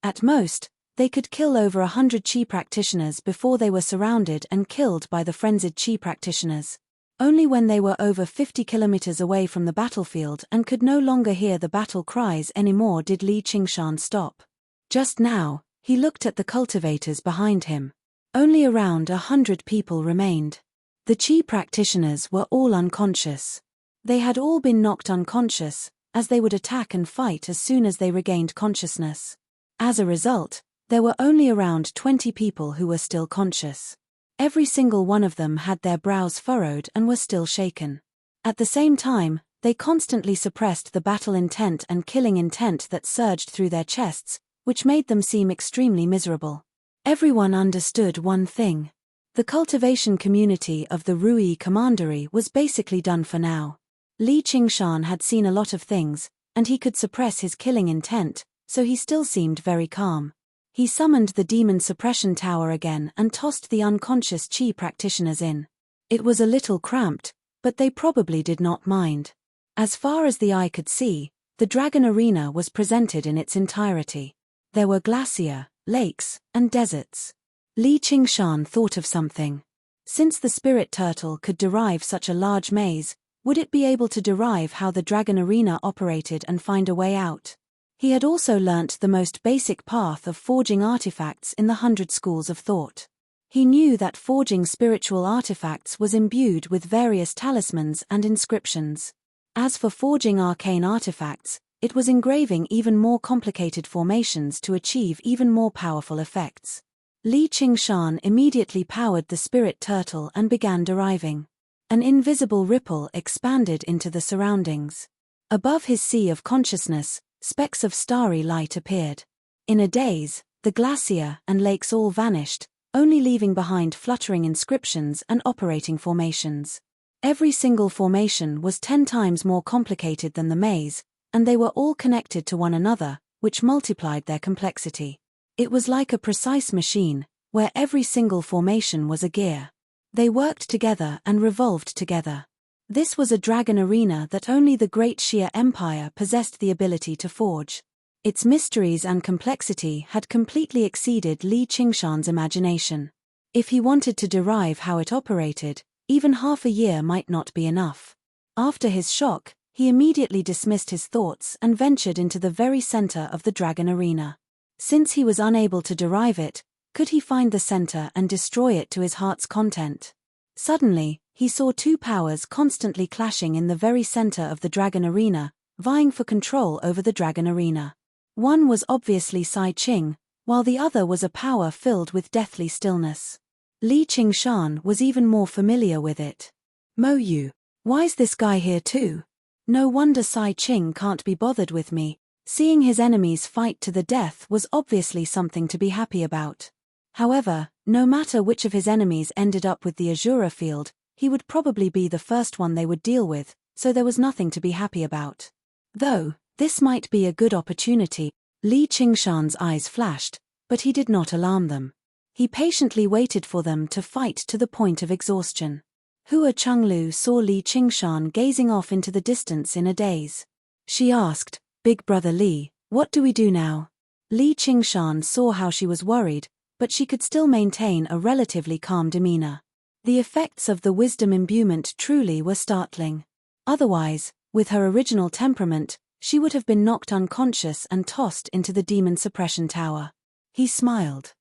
At most, they could kill over 100 Qi practitioners before they were surrounded and killed by the frenzied Qi practitioners. Only when they were over 50 kilometers away from the battlefield and could no longer hear the battle cries anymore did Li Qingshan stop. Just now, he looked at the cultivators behind him. Only around 100 people remained. The Qi practitioners were all unconscious. They had all been knocked unconscious, as they would attack and fight as soon as they regained consciousness. As a result, there were only around 20 people who were still conscious. Every single one of them had their brows furrowed and were still shaken. At the same time, they constantly suppressed the battle intent and killing intent that surged through their chests, which made them seem extremely miserable. Everyone understood one thing. The cultivation community of the Rui Commandery was basically done for now. Li Qingshan had seen a lot of things, and he could suppress his killing intent, so he still seemed very calm. He summoned the demon suppression tower again and tossed the unconscious Chi practitioners in. It was a little cramped, but they probably did not mind. As far as the eye could see, the dragon arena was presented in its entirety. There were glacier, lakes, and deserts. Li Qingshan thought of something. Since the spirit turtle could derive such a large maze, would it be able to derive how the dragon arena operated and find a way out? He had also learnt the most basic path of forging artifacts in the 100 schools of thought. He knew that forging spiritual artifacts was imbued with various talismans and inscriptions. As for forging arcane artifacts, it was engraving even more complicated formations to achieve even more powerful effects. Li Qingshan immediately powered the spirit turtle and began deriving. An invisible ripple expanded into the surroundings. Above his sea of consciousness, specks of starry light appeared. In a daze, the glacier and lakes all vanished, only leaving behind fluttering inscriptions and operating formations. Every single formation was 10 times more complicated than the maze, and they were all connected to one another, which multiplied their complexity. It was like a precise machine, where every single formation was a gear. They worked together and revolved together. This was a dragon arena that only the Great Xia Empire possessed the ability to forge. Its mysteries and complexity had completely exceeded Li Qingshan's imagination. If he wanted to derive how it operated, even half a year might not be enough. After his shock, he immediately dismissed his thoughts and ventured into the very center of the dragon arena. Since he was unable to derive it, could he find the center and destroy it to his heart's content? Suddenly, he saw two powers constantly clashing in the very center of the dragon arena, vying for control over the dragon arena. One was obviously Sai Qing, while the other was a power filled with deathly stillness. Li Qingshan was even more familiar with it. Mo Yu, why's this guy here too? No wonder Sai Qing can't be bothered with me. Seeing his enemies fight to the death was obviously something to be happy about. However, no matter which of his enemies ended up with the Azura field, he would probably be the first one they would deal with, so there was nothing to be happy about. Though, this might be a good opportunity. Li Qingshan's eyes flashed, but he did not alarm them. He patiently waited for them to fight to the point of exhaustion. Hua Chenglu saw Li Qingshan gazing off into the distance in a daze. She asked, "Big brother Li, what do we do now?" Li Qingshan saw how she was worried, but she could still maintain a relatively calm demeanor. The effects of the wisdom imbuement truly were startling. Otherwise, with her original temperament, she would have been knocked unconscious and tossed into the demon suppression tower. He smiled.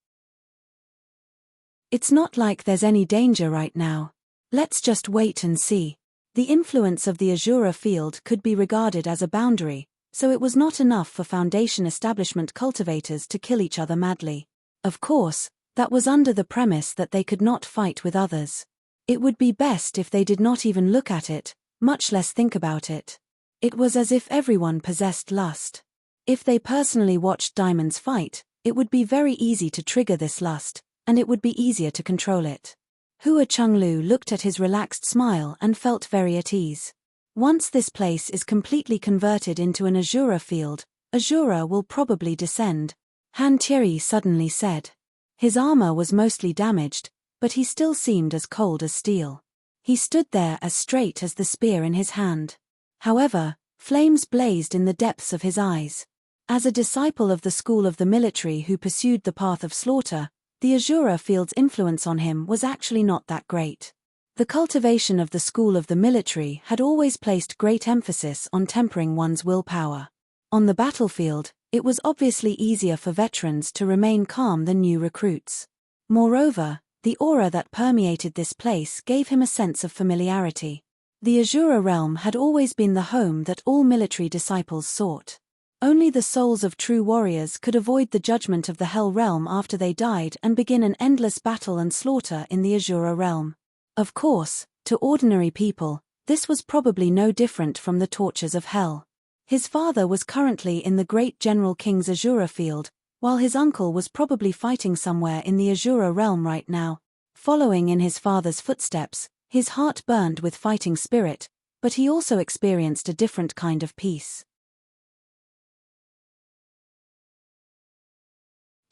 "It's not like there's any danger right now. Let's just wait and see." The influence of the Azura field could be regarded as a boundary, so it was not enough for Foundation establishment cultivators to kill each other madly. Of course, that was under the premise that they could not fight with others. It would be best if they did not even look at it, much less think about it. It was as if everyone possessed lust. If they personally watched diamonds fight, it would be very easy to trigger this lust, and it would be easier to control it. Hua Chenglu looked at his relaxed smile and felt very at ease. Once this place is completely converted into an Azura field, Azura will probably descend. Han Thierry suddenly said. His armor was mostly damaged, but he still seemed as cold as steel. He stood there as straight as the spear in his hand. However, flames blazed in the depths of his eyes. As a disciple of the school of the military who pursued the path of slaughter, the Azura field's influence on him was actually not that great. The cultivation of the school of the military had always placed great emphasis on tempering one's willpower. On the battlefield, it was obviously easier for veterans to remain calm than new recruits. Moreover, the aura that permeated this place gave him a sense of familiarity. The Azura realm had always been the home that all military disciples sought. Only the souls of true warriors could avoid the judgment of the Hell realm after they died and begin an endless battle and slaughter in the Azura realm. Of course, to ordinary people, this was probably no different from the tortures of Hell. His father was currently in the great General King's Azura field, while his uncle was probably fighting somewhere in the Azura realm right now. Following in his father's footsteps, his heart burned with fighting spirit, but he also experienced a different kind of peace.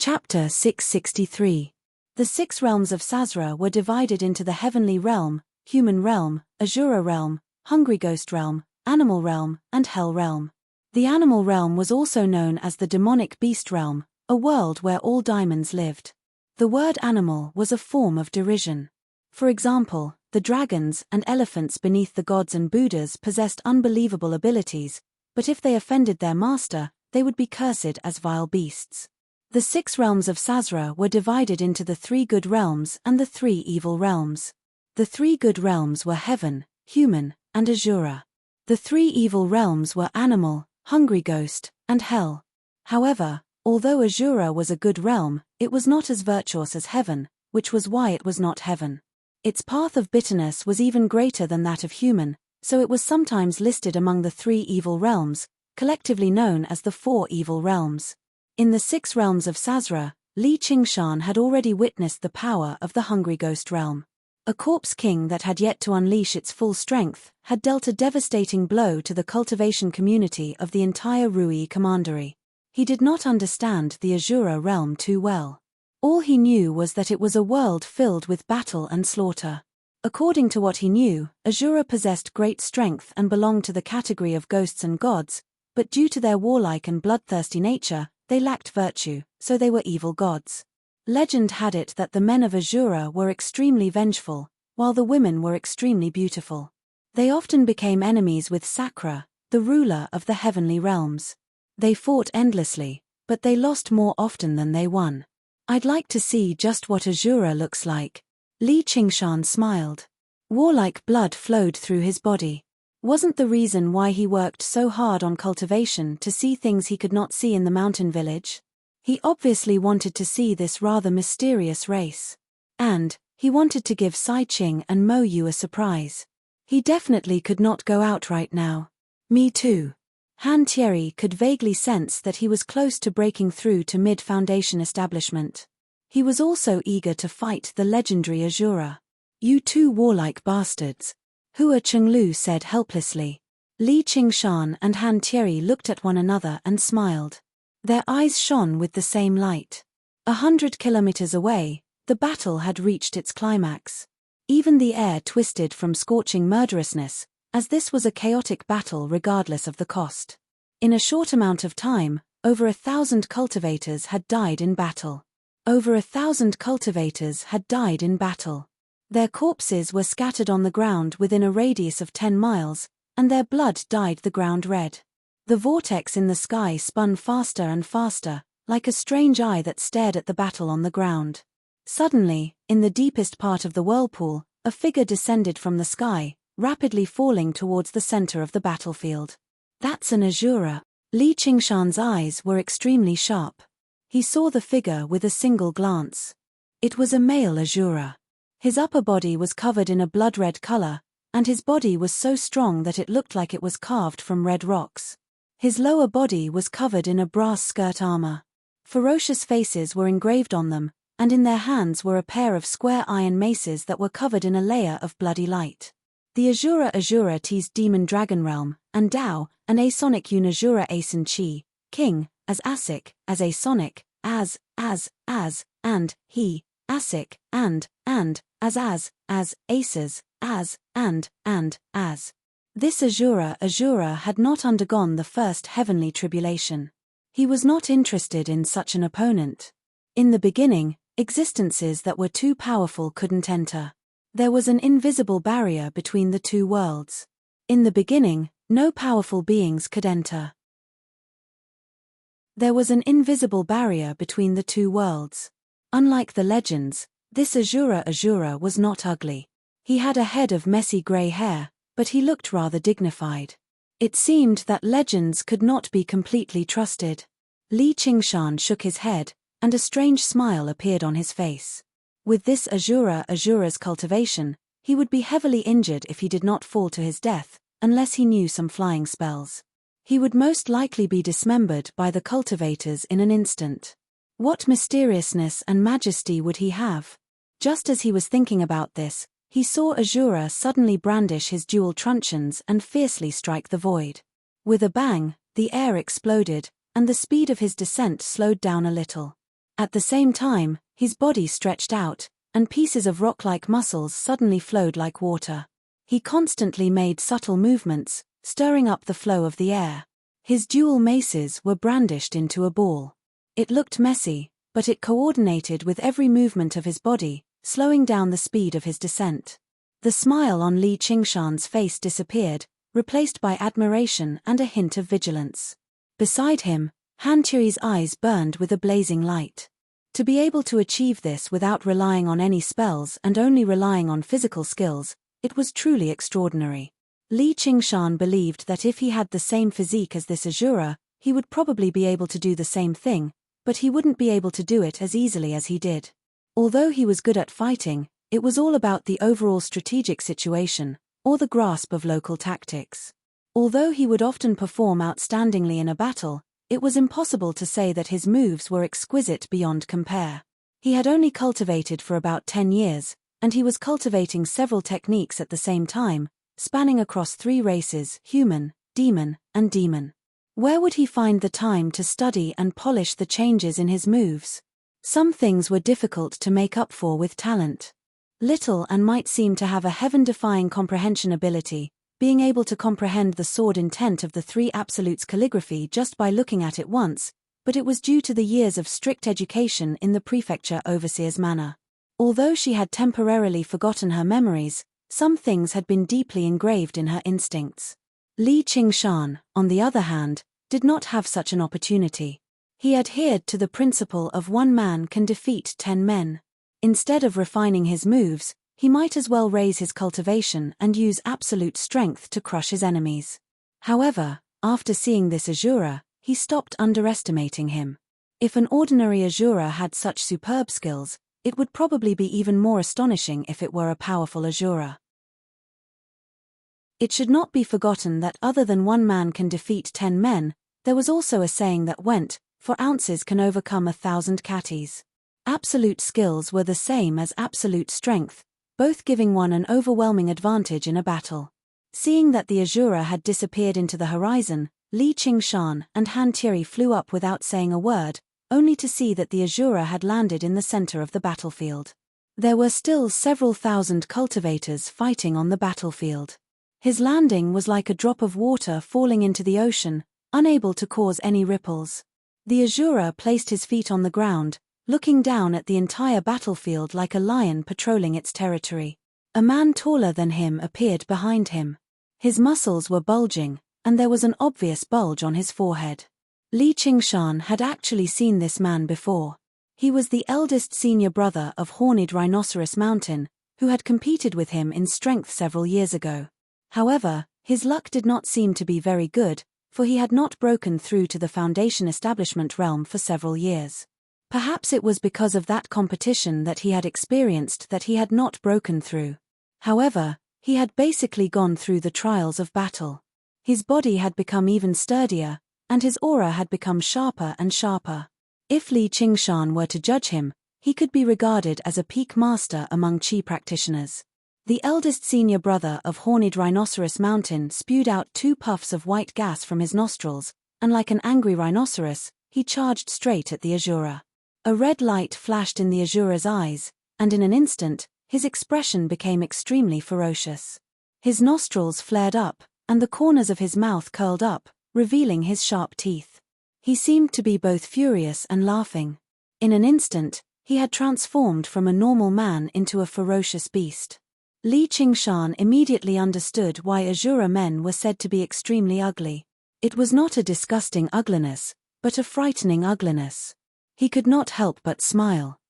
Chapter 663. The 6 realms of Sazra were divided into the heavenly realm, human realm, Azura realm, hungry ghost realm, animal realm, and hell realm. The animal realm was also known as the demonic beast realm, a world where all demons lived. The word animal was a form of derision. For example, the dragons and elephants beneath the gods and Buddhas possessed unbelievable abilities, but if they offended their master, they would be cursed as vile beasts. The 6 realms of Sazra were divided into the 3 good realms and the 3 evil realms. The 3 good realms were heaven, human, and Azura. The 3 evil realms were animal, hungry ghost, and hell. However, although Azura was a good realm, it was not as virtuous as heaven, which was why it was not heaven. Its path of bitterness was even greater than that of human, so it was sometimes listed among the 3 evil realms, collectively known as the 4 evil realms. In the 6 realms of Sazra, Li Qingshan had already witnessed the power of the hungry ghost realm. A corpse king that had yet to unleash its full strength had dealt a devastating blow to the cultivation community of the entire Rui commandery. He did not understand the Azura realm too well. All he knew was that it was a world filled with battle and slaughter. According to what he knew, Azura possessed great strength and belonged to the category of ghosts and gods, but due to their warlike and bloodthirsty nature, they lacked virtue, so they were evil gods. Legend had it that the men of Azura were extremely vengeful, while the women were extremely beautiful. They often became enemies with Sakra, the ruler of the heavenly realms. They fought endlessly, but they lost more often than they won. I'd like to see just what Azura looks like. Li Qingshan smiled. Warlike blood flowed through his body. Wasn't the reason why he worked so hard on cultivation to see things he could not see in the mountain village? He obviously wanted to see this rather mysterious race. And he wanted to give Sai Qing and Mo Yu a surprise. He definitely could not go out right now. Me too. Han Thierry could vaguely sense that he was close to breaking through to mid-foundation establishment. He was also eager to fight the legendary Azura. You 2 warlike bastards. Hua Chenglu said helplessly. Li Qingshan and Han Thierry looked at one another and smiled. Their eyes shone with the same light. 100 kilometers away, the battle had reached its climax. Even the air twisted from scorching murderousness, as this was a chaotic battle regardless of the cost. In a short amount of time, over 1,000 cultivators had died in battle. Over 1,000 cultivators had died in battle. Their corpses were scattered on the ground within a radius of 10 miles, and their blood dyed the ground red. The vortex in the sky spun faster and faster, like a strange eye that stared at the battle on the ground. Suddenly, in the deepest part of the whirlpool, a figure descended from the sky, rapidly falling towards the center of the battlefield. That's an Azura. Li Qingshan's eyes were extremely sharp. He saw the figure with a single glance. It was a male Azura. His upper body was covered in a blood-red color, and his body was so strong that it looked like it was carved from red rocks. His lower body was covered in a brass skirt armor. Ferocious faces were engraved on them, and in their hands were a pair of square iron maces that were covered in a layer of bloody light. The Azura teased Demon Dragon Realm, and Dao, an Asonic Unazura Asen Chi, King, as Asic, as Asonic, as, and, he, Asic, and, as, Aces, as, and, as. This Azura had not undergone the first heavenly tribulation. He was not interested in such an opponent. In the beginning, existences that were too powerful couldn't enter. There was an invisible barrier between the 2 worlds. In the beginning, no powerful beings could enter. There was an invisible barrier between the 2 worlds. Unlike the legends, this Azura was not ugly. He had a head of messy grey hair, but he looked rather dignified. It seemed that legends could not be completely trusted. Li Qingshan shook his head, and a strange smile appeared on his face. With this Azura's cultivation, he would be heavily injured if he did not fall to his death, unless he knew some flying spells. He would most likely be dismembered by the cultivators in an instant. What mysteriousness and majesty would he have? Just as he was thinking about this, he saw Azura suddenly brandish his dual truncheons and fiercely strike the void. With a bang, the air exploded, and the speed of his descent slowed down a little. At the same time, his body stretched out, and pieces of rock-like muscles suddenly flowed like water. He constantly made subtle movements, stirring up the flow of the air. His dual maces were brandished into a ball. It looked messy, but it coordinated with every movement of his body, slowing down the speed of his descent. The smile on Li Qingshan's face disappeared, replaced by admiration and a hint of vigilance. Beside him, Han Tui's eyes burned with a blazing light. To be able to achieve this without relying on any spells and only relying on physical skills, it was truly extraordinary. Li Qingshan believed that if he had the same physique as this Azura, he would probably be able to do the same thing, but he wouldn't be able to do it as easily as he did. Although he was good at fighting, it was all about the overall strategic situation, or the grasp of local tactics. Although he would often perform outstandingly in a battle, it was impossible to say that his moves were exquisite beyond compare. He had only cultivated for about 10 years, and he was cultivating several techniques at the same time, spanning across 3 races: human, demon, and demon. Where would he find the time to study and polish the changes in his moves? Some things were difficult to make up for with talent. Little and might seem to have a heaven-defying comprehension ability, being able to comprehend the sword intent of the 3 absolutes calligraphy just by looking at it once, but it was due to the years of strict education in the prefecture overseer's manor. Although she had temporarily forgotten her memories, some things had been deeply engraved in her instincts. Li Qingshan, on the other hand, did not have such an opportunity. He adhered to the principle of 1 man can defeat 10 men. Instead of refining his moves, he might as well raise his cultivation and use absolute strength to crush his enemies. However, after seeing this Azura, he stopped underestimating him. If an ordinary Azura had such superb skills, it would probably be even more astonishing if it were a powerful Azura. It should not be forgotten that other than 1 man can defeat 10 men, there was also a saying that went, "For ounces can overcome 1,000 catties." Absolute skills were the same as absolute strength, both giving one an overwhelming advantage in a battle. Seeing that the Azura had disappeared into the horizon, Li Qingshan and Han Turi flew up without saying a word, only to see that the Azura had landed in the center of the battlefield. There were still several thousand cultivators fighting on the battlefield. His landing was like a drop of water falling into the ocean, unable to cause any ripples. The Azura placed his feet on the ground, looking down at the entire battlefield like a lion patrolling its territory. A man taller than him appeared behind him. His muscles were bulging, and there was an obvious bulge on his forehead. Li Qingshan had actually seen this man before. He was the eldest senior brother of Horned Rhinoceros Mountain, who had competed with him in strength several years ago. However, his luck did not seem to be very good, for he had not broken through to the Foundation establishment realm for several years. Perhaps it was because of that competition that he had experienced that he had not broken through. However, he had basically gone through the trials of battle. His body had become even sturdier, and his aura had become sharper and sharper. If Li Qingshan were to judge him, he could be regarded as a peak master among Qi practitioners. The eldest senior brother of Horned Rhinoceros Mountain spewed out 2 puffs of white gas from his nostrils, and like an angry rhinoceros, he charged straight at the Azura. A red light flashed in the Azura's eyes, and in an instant, his expression became extremely ferocious. His nostrils flared up, and the corners of his mouth curled up, revealing his sharp teeth. He seemed to be both furious and laughing. In an instant, he had transformed from a normal man into a ferocious beast. Li Qingshan immediately understood why Azura men were said to be extremely ugly. It was not a disgusting ugliness, but a frightening ugliness. He could not help but smile.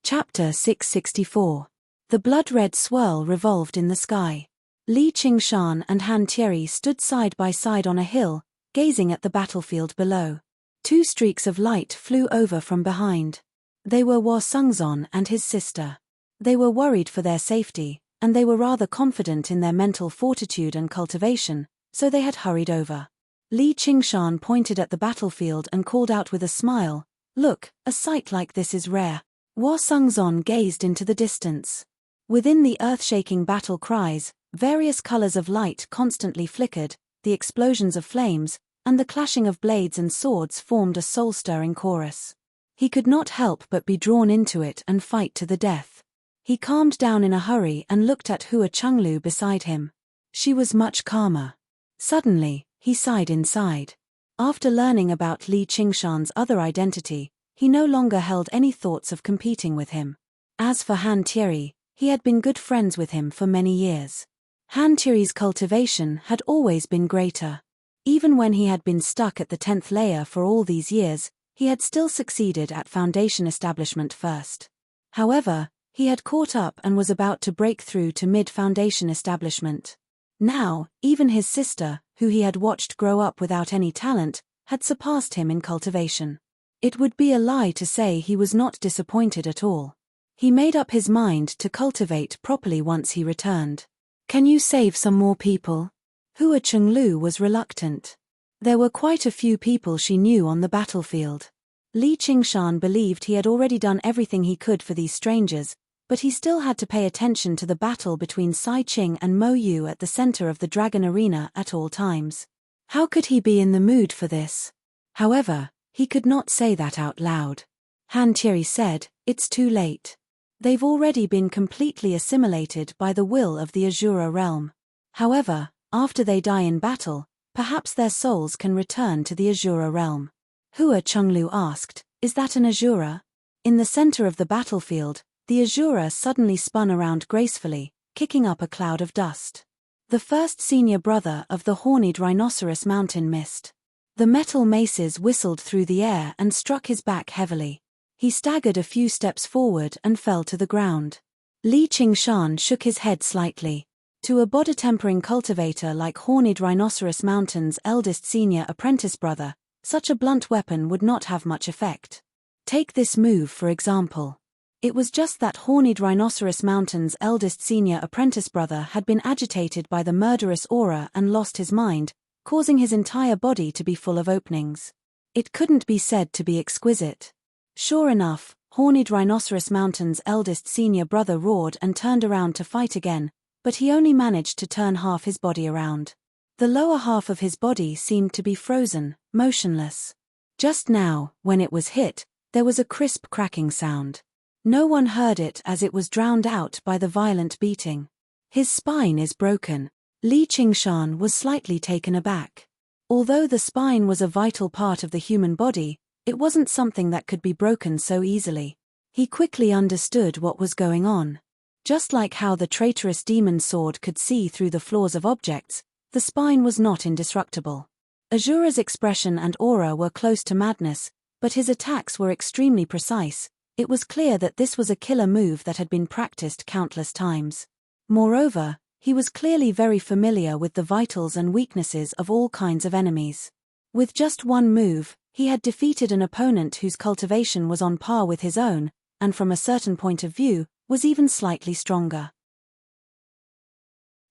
Chapter 664. The blood-red swirl revolved in the sky. Li Qingshan and Han Turi stood side by side on a hill, gazing at the battlefield below. 2 streaks of light flew over from behind. They were Hua Sungzon and his sister. They were worried for their safety, and they were rather confident in their mental fortitude and cultivation, so they had hurried over. Li Qingshan pointed at the battlefield and called out with a smile, "Look, a sight like this is rare." Hua Sungzon gazed into the distance. Within the earth-shaking battle cries, various colors of light constantly flickered, the explosions of flames, and the clashing of blades and swords formed a soul-stirring chorus. He could not help but be drawn into it and fight to the death. He calmed down in a hurry and looked at Hua Chenglu beside him. She was much calmer. Suddenly, he sighed inside. After learning about Li Qingshan's other identity, he no longer held any thoughts of competing with him. As for Han Thierry, he had been good friends with him for many years. Han Thierry's cultivation had always been greater. Even when he had been stuck at the 10th layer for all these years, he had still succeeded at foundation establishment first. However, he had caught up and was about to break through to mid-foundation establishment. Now, even his sister, who he had watched grow up without any talent, had surpassed him in cultivation. It would be a lie to say he was not disappointed at all. He made up his mind to cultivate properly once he returned. "Can you save some more people?" Hua Chenglu was reluctant. There were quite a few people she knew on the battlefield. Li Qingshan believed he had already done everything he could for these strangers, but he still had to pay attention to the battle between Sai Qing and Mo Yu at the center of the Dragon Arena at all times. How could he be in the mood for this? However, he could not say that out loud. Han Thierry said, "It's too late. They've already been completely assimilated by the will of the Azura realm. However, after they die in battle, perhaps their souls can return to the Azura realm." Hua Chenglu asked, "Is that an Azura?" In the center of the battlefield, the Azura suddenly spun around gracefully, kicking up a cloud of dust. The first senior brother of the horned rhinoceros mountain missed. The metal maces whistled through the air and struck his back heavily. He staggered a few steps forward and fell to the ground. Li Qingshan shook his head slightly. To a body-tempering cultivator like horned rhinoceros mountain's eldest senior apprentice brother, such a blunt weapon would not have much effect. Take this move for example. It was just that horned rhinoceros mountain's eldest senior apprentice brother had been agitated by the murderous aura and lost his mind, causing his entire body to be full of openings. It couldn't be said to be exquisite. Sure enough, horned rhinoceros mountain's eldest senior brother roared and turned around to fight again, but he only managed to turn half his body around. The lower half of his body seemed to be frozen, motionless. Just now, when it was hit, there was a crisp cracking sound. No one heard it as it was drowned out by the violent beating. "His spine is broken." Li Qingshan was slightly taken aback. Although the spine was a vital part of the human body, it wasn't something that could be broken so easily. He quickly understood what was going on. Just like how the traitorous demon sword could see through the flaws of objects, the spine was not indestructible. Azura's expression and aura were close to madness, but his attacks were extremely precise. It was clear that this was a killer move that had been practiced countless times. Moreover, he was clearly very familiar with the vitals and weaknesses of all kinds of enemies. With just one move, he had defeated an opponent whose cultivation was on par with his own, and from a certain point of view, was even slightly stronger.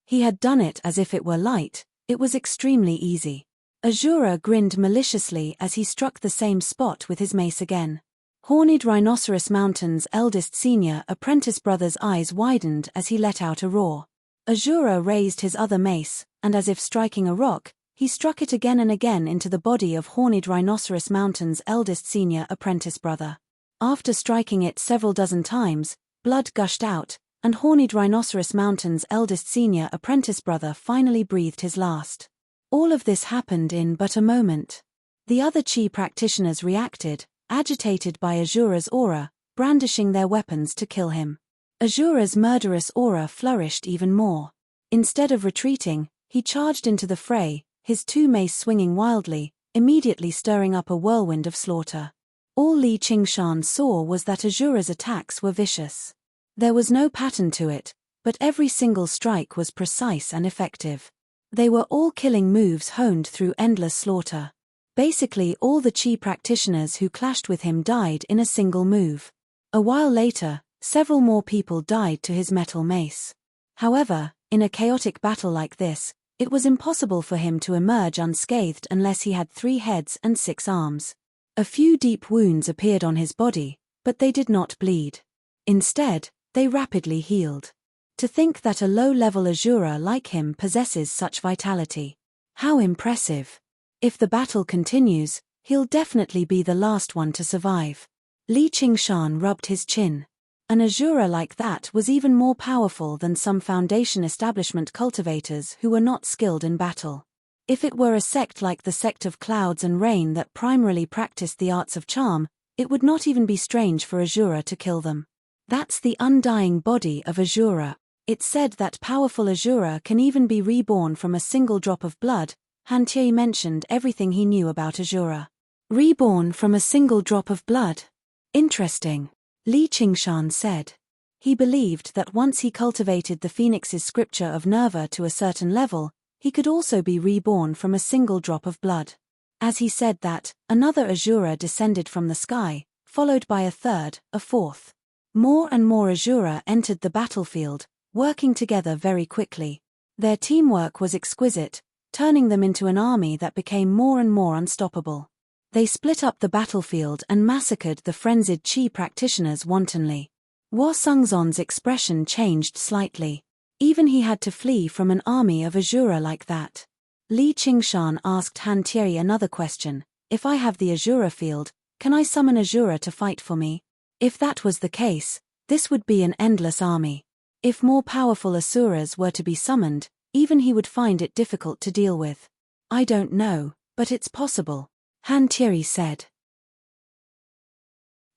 He had done it as if it were light. It was extremely easy. Azura grinned maliciously as he struck the same spot with his mace again. Horned Rhinoceros Mountain's eldest senior apprentice brother's eyes widened as he let out a roar. Azura raised his other mace, and as if striking a rock, he struck it again and again into the body of Horned Rhinoceros Mountain's eldest senior apprentice brother. After striking it several dozen times, blood gushed out, and Horned Rhinoceros Mountain's eldest senior apprentice brother finally breathed his last. All of this happened in but a moment. The other Chi practitioners reacted, agitated by Azura's aura, brandishing their weapons to kill him. Azura's murderous aura flourished even more. Instead of retreating, he charged into the fray, his two mace swinging wildly, immediately stirring up a whirlwind of slaughter. All Li Qingshan saw was that Azura's attacks were vicious. There was no pattern to it, but every single strike was precise and effective. They were all killing moves honed through endless slaughter. Basically all the Chi practitioners who clashed with him died in a single move. A while later, several more people died to his metal mace. However, in a chaotic battle like this, it was impossible for him to emerge unscathed unless he had 3 heads and 6 arms. A few deep wounds appeared on his body, but they did not bleed. Instead, they rapidly healed. To think that a low-level Azura like him possesses such vitality. How impressive! If the battle continues, he'll definitely be the last one to survive. Li Qingshan rubbed his chin. An Asura like that was even more powerful than some Foundation establishment cultivators who were not skilled in battle. If it were a sect like the sect of Clouds and Rain that primarily practiced the arts of charm, it would not even be strange for Asura to kill them. That's the undying body of Asura. It's said that powerful Asura can even be reborn from a single drop of blood. Han Tie mentioned everything he knew about Asura. Reborn from a single drop of blood? Interesting. Li Qingshan said. He believed that once he cultivated the Phoenix's scripture of Nerva to a certain level, he could also be reborn from a single drop of blood. As he said that, another Asura descended from the sky, followed by a third, a fourth. More and more Asura entered the battlefield, working together very quickly. Their teamwork was exquisite, turning them into an army that became more and more unstoppable. They split up the battlefield and massacred the frenzied Qi practitioners wantonly. Hua Sungzon's expression changed slightly. Even he had to flee from an army of Asura like that. Li Qingshan asked Han Tie another question. If I have the Asura field, can I summon Asura to fight for me? If that was the case, this would be an endless army. If more powerful Asuras were to be summoned, even he would find it difficult to deal with. I don't know, but it's possible, Han Tie said.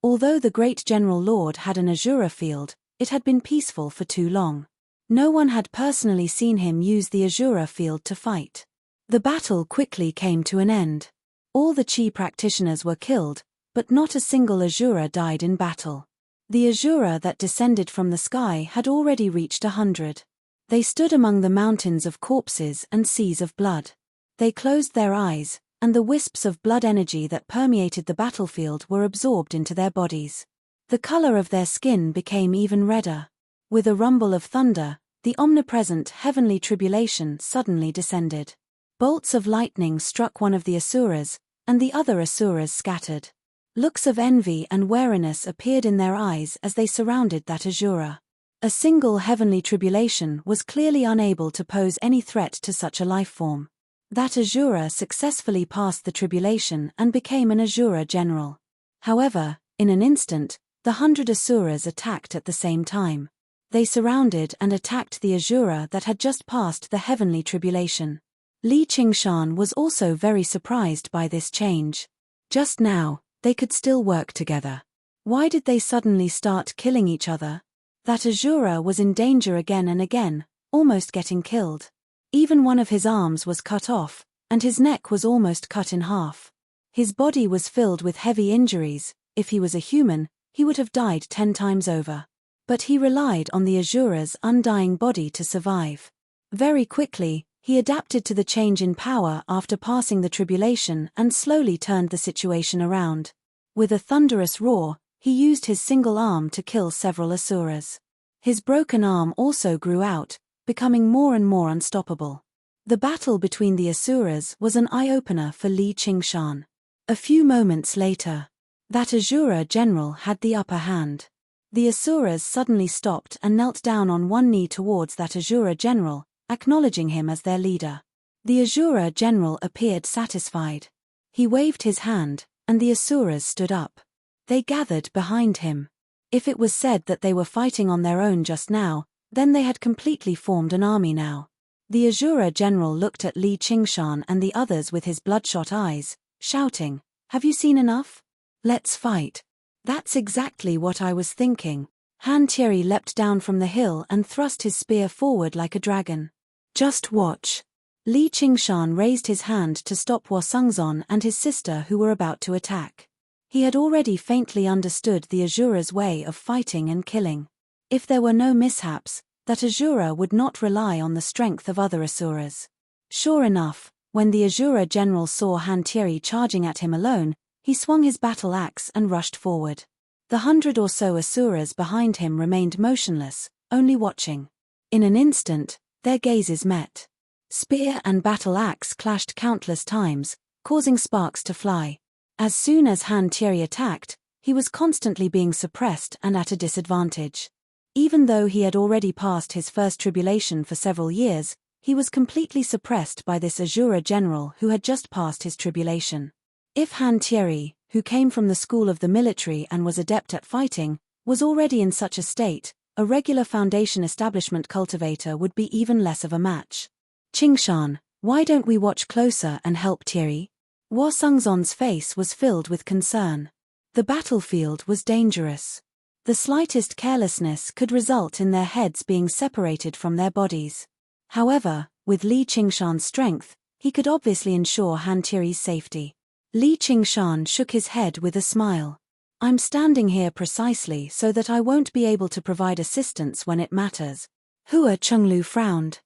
Although the great General Lord had an Asura field, it had been peaceful for too long. No one had personally seen him use the Asura field to fight. The battle quickly came to an end. All the Qi practitioners were killed, but not a single Asura died in battle. The Asura that descended from the sky had already reached 100. They stood among the mountains of corpses and seas of blood. They closed their eyes, and the wisps of blood energy that permeated the battlefield were absorbed into their bodies. The color of their skin became even redder. With a rumble of thunder, the omnipresent heavenly tribulation suddenly descended. Bolts of lightning struck one of the Asuras, and the other Asuras scattered. Looks of envy and wariness appeared in their eyes as they surrounded that Asura. A single heavenly tribulation was clearly unable to pose any threat to such a life form. That Asura successfully passed the tribulation and became an Asura general. However, in an instant, the 100 Asuras attacked at the same time. They surrounded and attacked the Asura that had just passed the heavenly tribulation. Li Qingshan was also very surprised by this change. Just now, they could still work together. Why did they suddenly start killing each other? That Asura was in danger again and again, almost getting killed. Even one of his arms was cut off, and his neck was almost cut in half. His body was filled with heavy injuries. If he was a human, he would have died 10 times over. But he relied on the Asura's undying body to survive. Very quickly, he adapted to the change in power after passing the tribulation and slowly turned the situation around. With a thunderous roar, he used his single arm to kill several Asuras. His broken arm also grew out, becoming more and more unstoppable. The battle between the Asuras was an eye-opener for Li Qingshan. A few moments later, that Asura general had the upper hand. The Asuras suddenly stopped and knelt down on one knee towards that Asura general, acknowledging him as their leader. The Asura general appeared satisfied. He waved his hand, and the Asuras stood up. They gathered behind him. If it was said that they were fighting on their own just now, then they had completely formed an army now. The Asura general looked at Li Qingshan and the others with his bloodshot eyes, shouting, "Have you seen enough? Let's fight." "That's exactly what I was thinking." Han Tie leapt down from the hill and thrust his spear forward like a dragon. "Just watch." Li Qingshan raised his hand to stop Hua Sungzon and his sister who were about to attack. He had already faintly understood the Asura's way of fighting and killing. If there were no mishaps, that Asura would not rely on the strength of other Asuras. Sure enough, when the Asura general saw Han Tie charging at him alone, he swung his battle axe and rushed forward. The 100 or so Asuras behind him remained motionless, only watching. In an instant, their gazes met. Spear and battle axe clashed countless times, causing sparks to fly. As soon as Han Tie attacked, he was constantly being suppressed and at a disadvantage. Even though he had already passed his first tribulation for several years, He was completely suppressed by this Azura general who had just passed his tribulation. If Han Thierry, who came from the school of the military and was adept at fighting, was already in such a state, a regular Foundation establishment cultivator would be even less of a match. Qingshan, why don't we watch closer and help Thierry? Hua Sengzon's face was filled with concern. The battlefield was dangerous. The slightest carelessness could result in their heads being separated from their bodies. However, with Li Qingshan's strength, he could obviously ensure Han Thierry's safety. Li Qingshan shook his head with a smile. I'm standing here precisely so that I won't be able to provide assistance when it matters. Hua Chenglu frowned.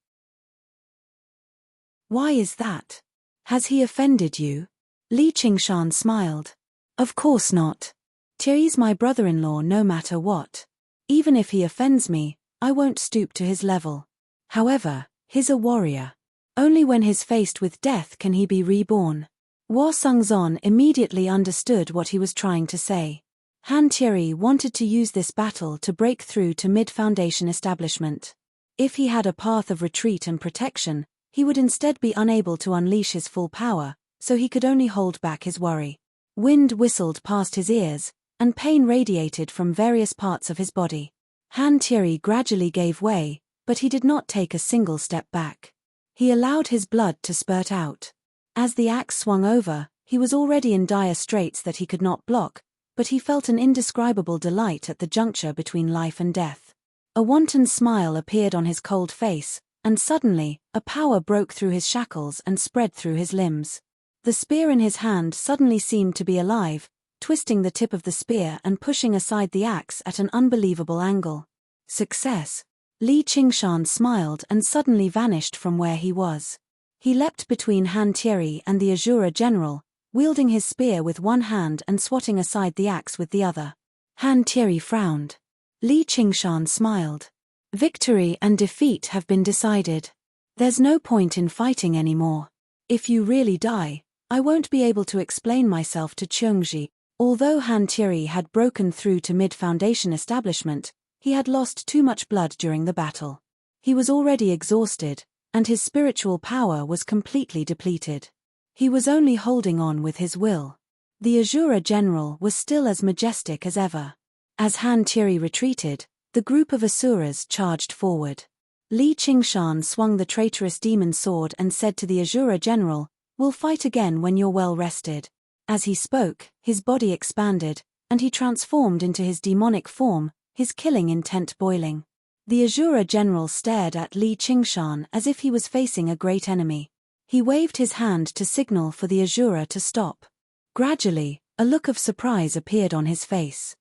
Why is that? Has he offended you? Li Qingshan smiled. Of course not. Thierry's my brother-in-law no matter what. Even if he offends me, I won't stoop to his level. However, he's a warrior. Only when he's faced with death can he be reborn. Hua Sengzon immediately understood what he was trying to say. Han Thierry wanted to use this battle to break through to mid-Foundation establishment. If he had a path of retreat and protection, he would instead be unable to unleash his full power, so he could only hold back his worry. Wind whistled past his ears, and pain radiated from various parts of his body. Han Thierry gradually gave way, but he did not take a single step back. He allowed his blood to spurt out. As the axe swung over, he was already in dire straits that he could not block, but he felt an indescribable delight at the juncture between life and death. A wanton smile appeared on his cold face, and suddenly, a power broke through his shackles and spread through his limbs. The spear in his hand suddenly seemed to be alive, twisting the tip of the spear and pushing aside the axe at an unbelievable angle. Success! Li Qingshan smiled and suddenly vanished from where he was. He leapt between Han Thierry and the Azura general, wielding his spear with one hand and swatting aside the axe with the other. Han Thierry frowned. Li Qingshan smiled. Victory and defeat have been decided. There's no point in fighting anymore. If you really die, I won't be able to explain myself to Cheongji. Although Han Thierry had broken through to mid-Foundation establishment, he had lost too much blood during the battle. He was already exhausted, and his spiritual power was completely depleted. He was only holding on with his will. The Azura general was still as majestic as ever. As Han Thierry retreated, the group of Asuras charged forward. Li Qingshan swung the traitorous demon sword and said to the Azura general, "We'll fight again when you're well rested." As he spoke, his body expanded, and he transformed into his demonic form, his killing intent boiling. The Azura general stared at Li Qingshan as if he was facing a great enemy. He waved his hand to signal for the Azura to stop. Gradually, a look of surprise appeared on his face.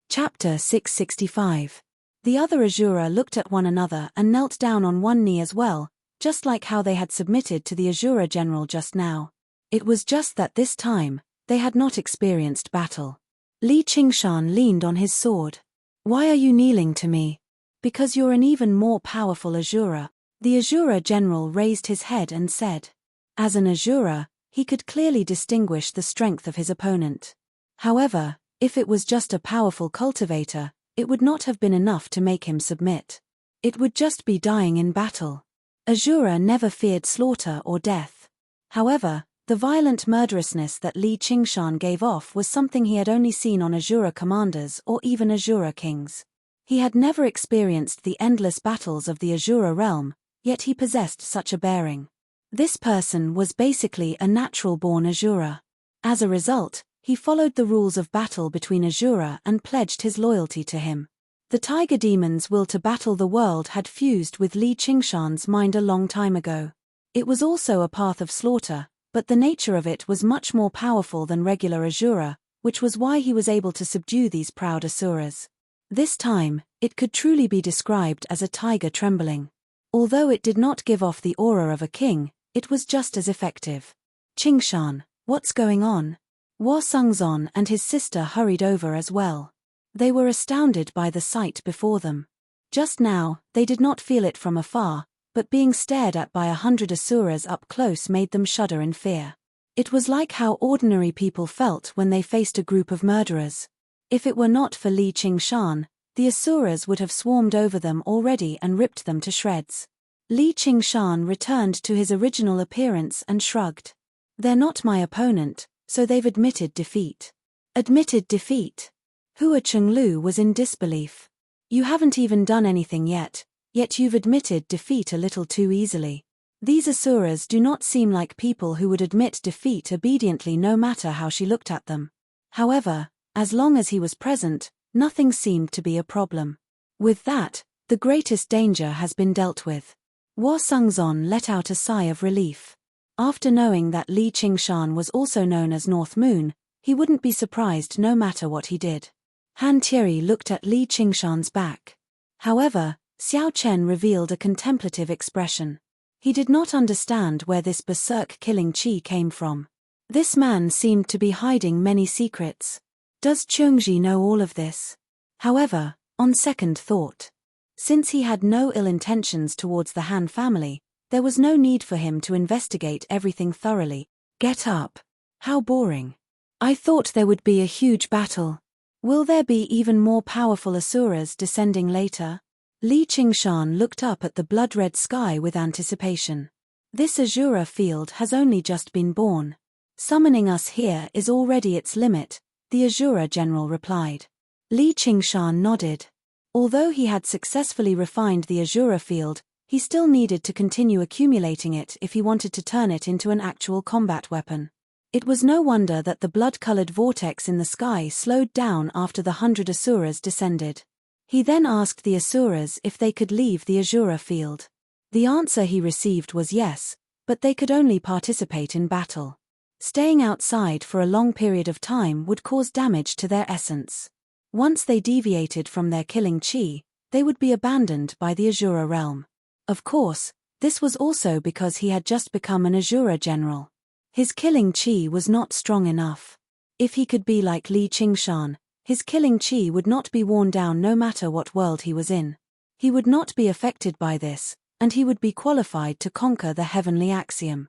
Chapter 665. The other Azura looked at one another and knelt down on one knee as well, just like how they had submitted to the Azura general just now. It was just that this time, they had not experienced battle. Li Qingshan leaned on his sword. "Why are you kneeling to me?" "Because you're an even more powerful Azura." The Azura general raised his head and said. As an Azura, he could clearly distinguish the strength of his opponent. However, if it was just a powerful cultivator, it would not have been enough to make him submit. It would just be dying in battle. Azura never feared slaughter or death. However, the violent murderousness that Li Qingshan gave off was something he had only seen on Azura commanders or even Azura kings. He had never experienced the endless battles of the Azura realm, yet he possessed such a bearing. This person was basically a natural-born Azura. As a result, he followed the rules of battle between Azura and pledged his loyalty to him. The tiger demon's will to battle the world had fused with Li Qingshan's mind a long time ago. It was also a path of slaughter, but the nature of it was much more powerful than regular Azura, which was why he was able to subdue these proud Asuras. This time, it could truly be described as a tiger trembling. Although it did not give off the aura of a king, it was just as effective. "Qingshan, what's going on?" Hua Sengzon and his sister hurried over as well. They were astounded by the sight before them. Just now, they did not feel it from afar, but being stared at by 100 Asuras up close made them shudder in fear. It was like how ordinary people felt when they faced a group of murderers. If it were not for Li Qingshan, the Asuras would have swarmed over them already and ripped them to shreds. Li Qingshan returned to his original appearance and shrugged. They're not my opponent, so they've admitted defeat. Admitted defeat? Hua Chenglu was in disbelief. You haven't even done anything yet you've admitted defeat a little too easily. These Asuras do not seem like people who would admit defeat obediently no matter how she looked at them. However, as long as he was present, nothing seemed to be a problem. With that, the greatest danger has been dealt with. Hua Sungzon let out a sigh of relief. After knowing that Li Qingshan was also known as North Moon, he wouldn't be surprised no matter what he did. Han Thierry looked at Li Qingshan's back. However, Xiao Chen revealed a contemplative expression. He did not understand where this berserk-killing qi came from. This man seemed to be hiding many secrets. Does Chungji know all of this? However, on second thought, since he had no ill intentions towards the Han family, there was no need for him to investigate everything thoroughly. Get up. How boring. I thought there would be a huge battle. Will there be even more powerful Asuras descending later? Li Qingshan looked up at the blood-red sky with anticipation. This Azura field has only just been born. Summoning us here is already its limit, the Azura general replied. Li Qingshan nodded. Although he had successfully refined the Azura field, he still needed to continue accumulating it if he wanted to turn it into an actual combat weapon. It was no wonder that the blood-colored vortex in the sky slowed down after the 100 Asuras descended. He then asked the Asuras if they could leave the Azura field. The answer he received was yes, but they could only participate in battle. Staying outside for a long period of time would cause damage to their essence. Once they deviated from their killing qi, they would be abandoned by the Azura realm. Of course, this was also because he had just become an Azura general. His killing qi was not strong enough. If he could be like Li Qingshan, his killing qi would not be worn down no matter what world he was in. He would not be affected by this, and he would be qualified to conquer the heavenly axiom.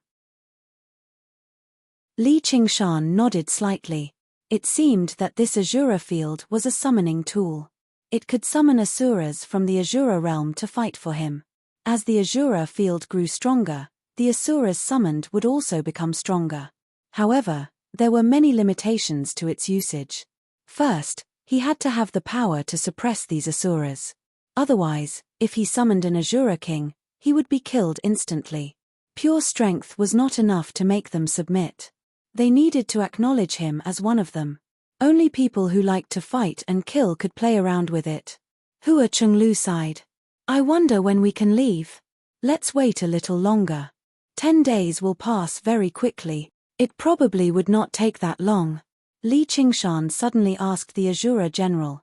Li Qingshan nodded slightly. It seemed that this Azura field was a summoning tool. It could summon Asuras from the Azura realm to fight for him. As the Azura field grew stronger, the Asuras summoned would also become stronger. However, there were many limitations to its usage. First, he had to have the power to suppress these Asuras. Otherwise, if he summoned an Azura king, he would be killed instantly. Pure strength was not enough to make them submit. They needed to acknowledge him as one of them. Only people who liked to fight and kill could play around with it. Hua Chenglu sighed. I wonder when we can leave. Let's wait a little longer. 10 days will pass very quickly. It probably would not take that long. Li Qingshan suddenly asked the Azura general,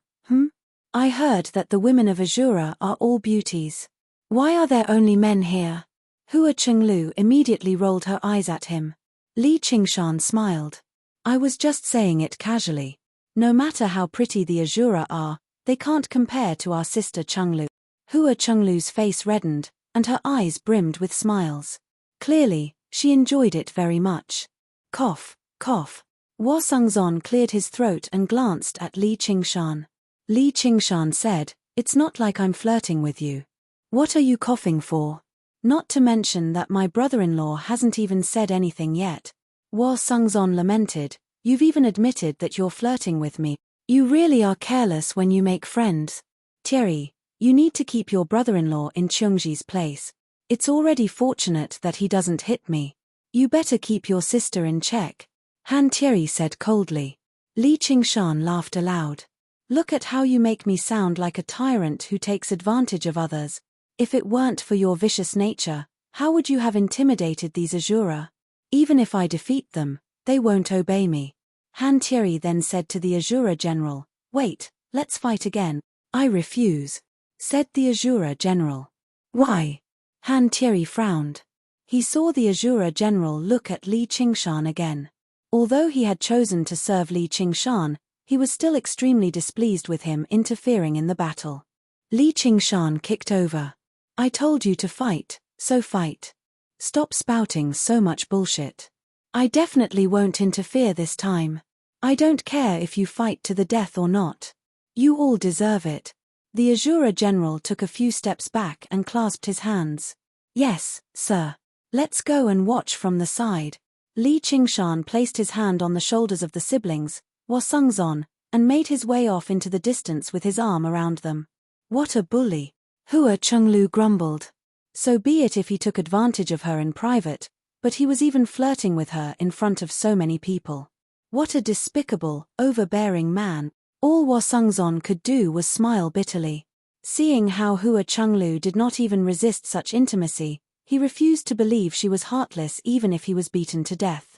I heard that the women of Azura are all beauties. Why are there only men here? Hua Chenglu immediately rolled her eyes at him. Li Qingshan smiled. I was just saying it casually. No matter how pretty the Azura are, they can't compare to our sister Chenglu. Hua Chenglu's face reddened, and her eyes brimmed with smiles. Clearly, she enjoyed it very much. Cough, cough. Hua Sungzon cleared his throat and glanced at Li Qingshan. Li Qingshan said, It's not like I'm flirting with you. What are you coughing for? Not to mention that my brother-in-law hasn't even said anything yet. Hua Sungzon lamented, You've even admitted that you're flirting with me. You really are careless when you make friends. Thierry, you need to keep your brother-in-law in Chungji's place. It's already fortunate that he doesn't hit me. You better keep your sister in check. Han Thierry said coldly. Li Qingshan laughed aloud. Look at how you make me sound like a tyrant who takes advantage of others. If it weren't for your vicious nature, how would you have intimidated these Azura? Even if I defeat them, they won't obey me. Han Thierry then said to the Azura general, Wait, let's fight again. I refuse, said the Azura general. Why? Han Thierry frowned. He saw the Azura general look at Li Qingshan again. Although he had chosen to serve Li Qingshan, he was still extremely displeased with him interfering in the battle. Li Qingshan kicked over. I told you to fight, so fight. Stop spouting so much bullshit. I definitely won't interfere this time. I don't care if you fight to the death or not. You all deserve it. The Azura general took a few steps back and clasped his hands. Yes, sir. Let's go and watch from the side. Li Qingshan placed his hand on the shoulders of the siblings, Wasungzon, and made his way off into the distance with his arm around them. What a bully! Hua Chenglu grumbled. So be it if he took advantage of her in private, but he was even flirting with her in front of so many people. What a despicable, overbearing man. All Wasungzon could do was smile bitterly. Seeing how Hua Chenglu did not even resist such intimacy, he refused to believe she was heartless even if he was beaten to death.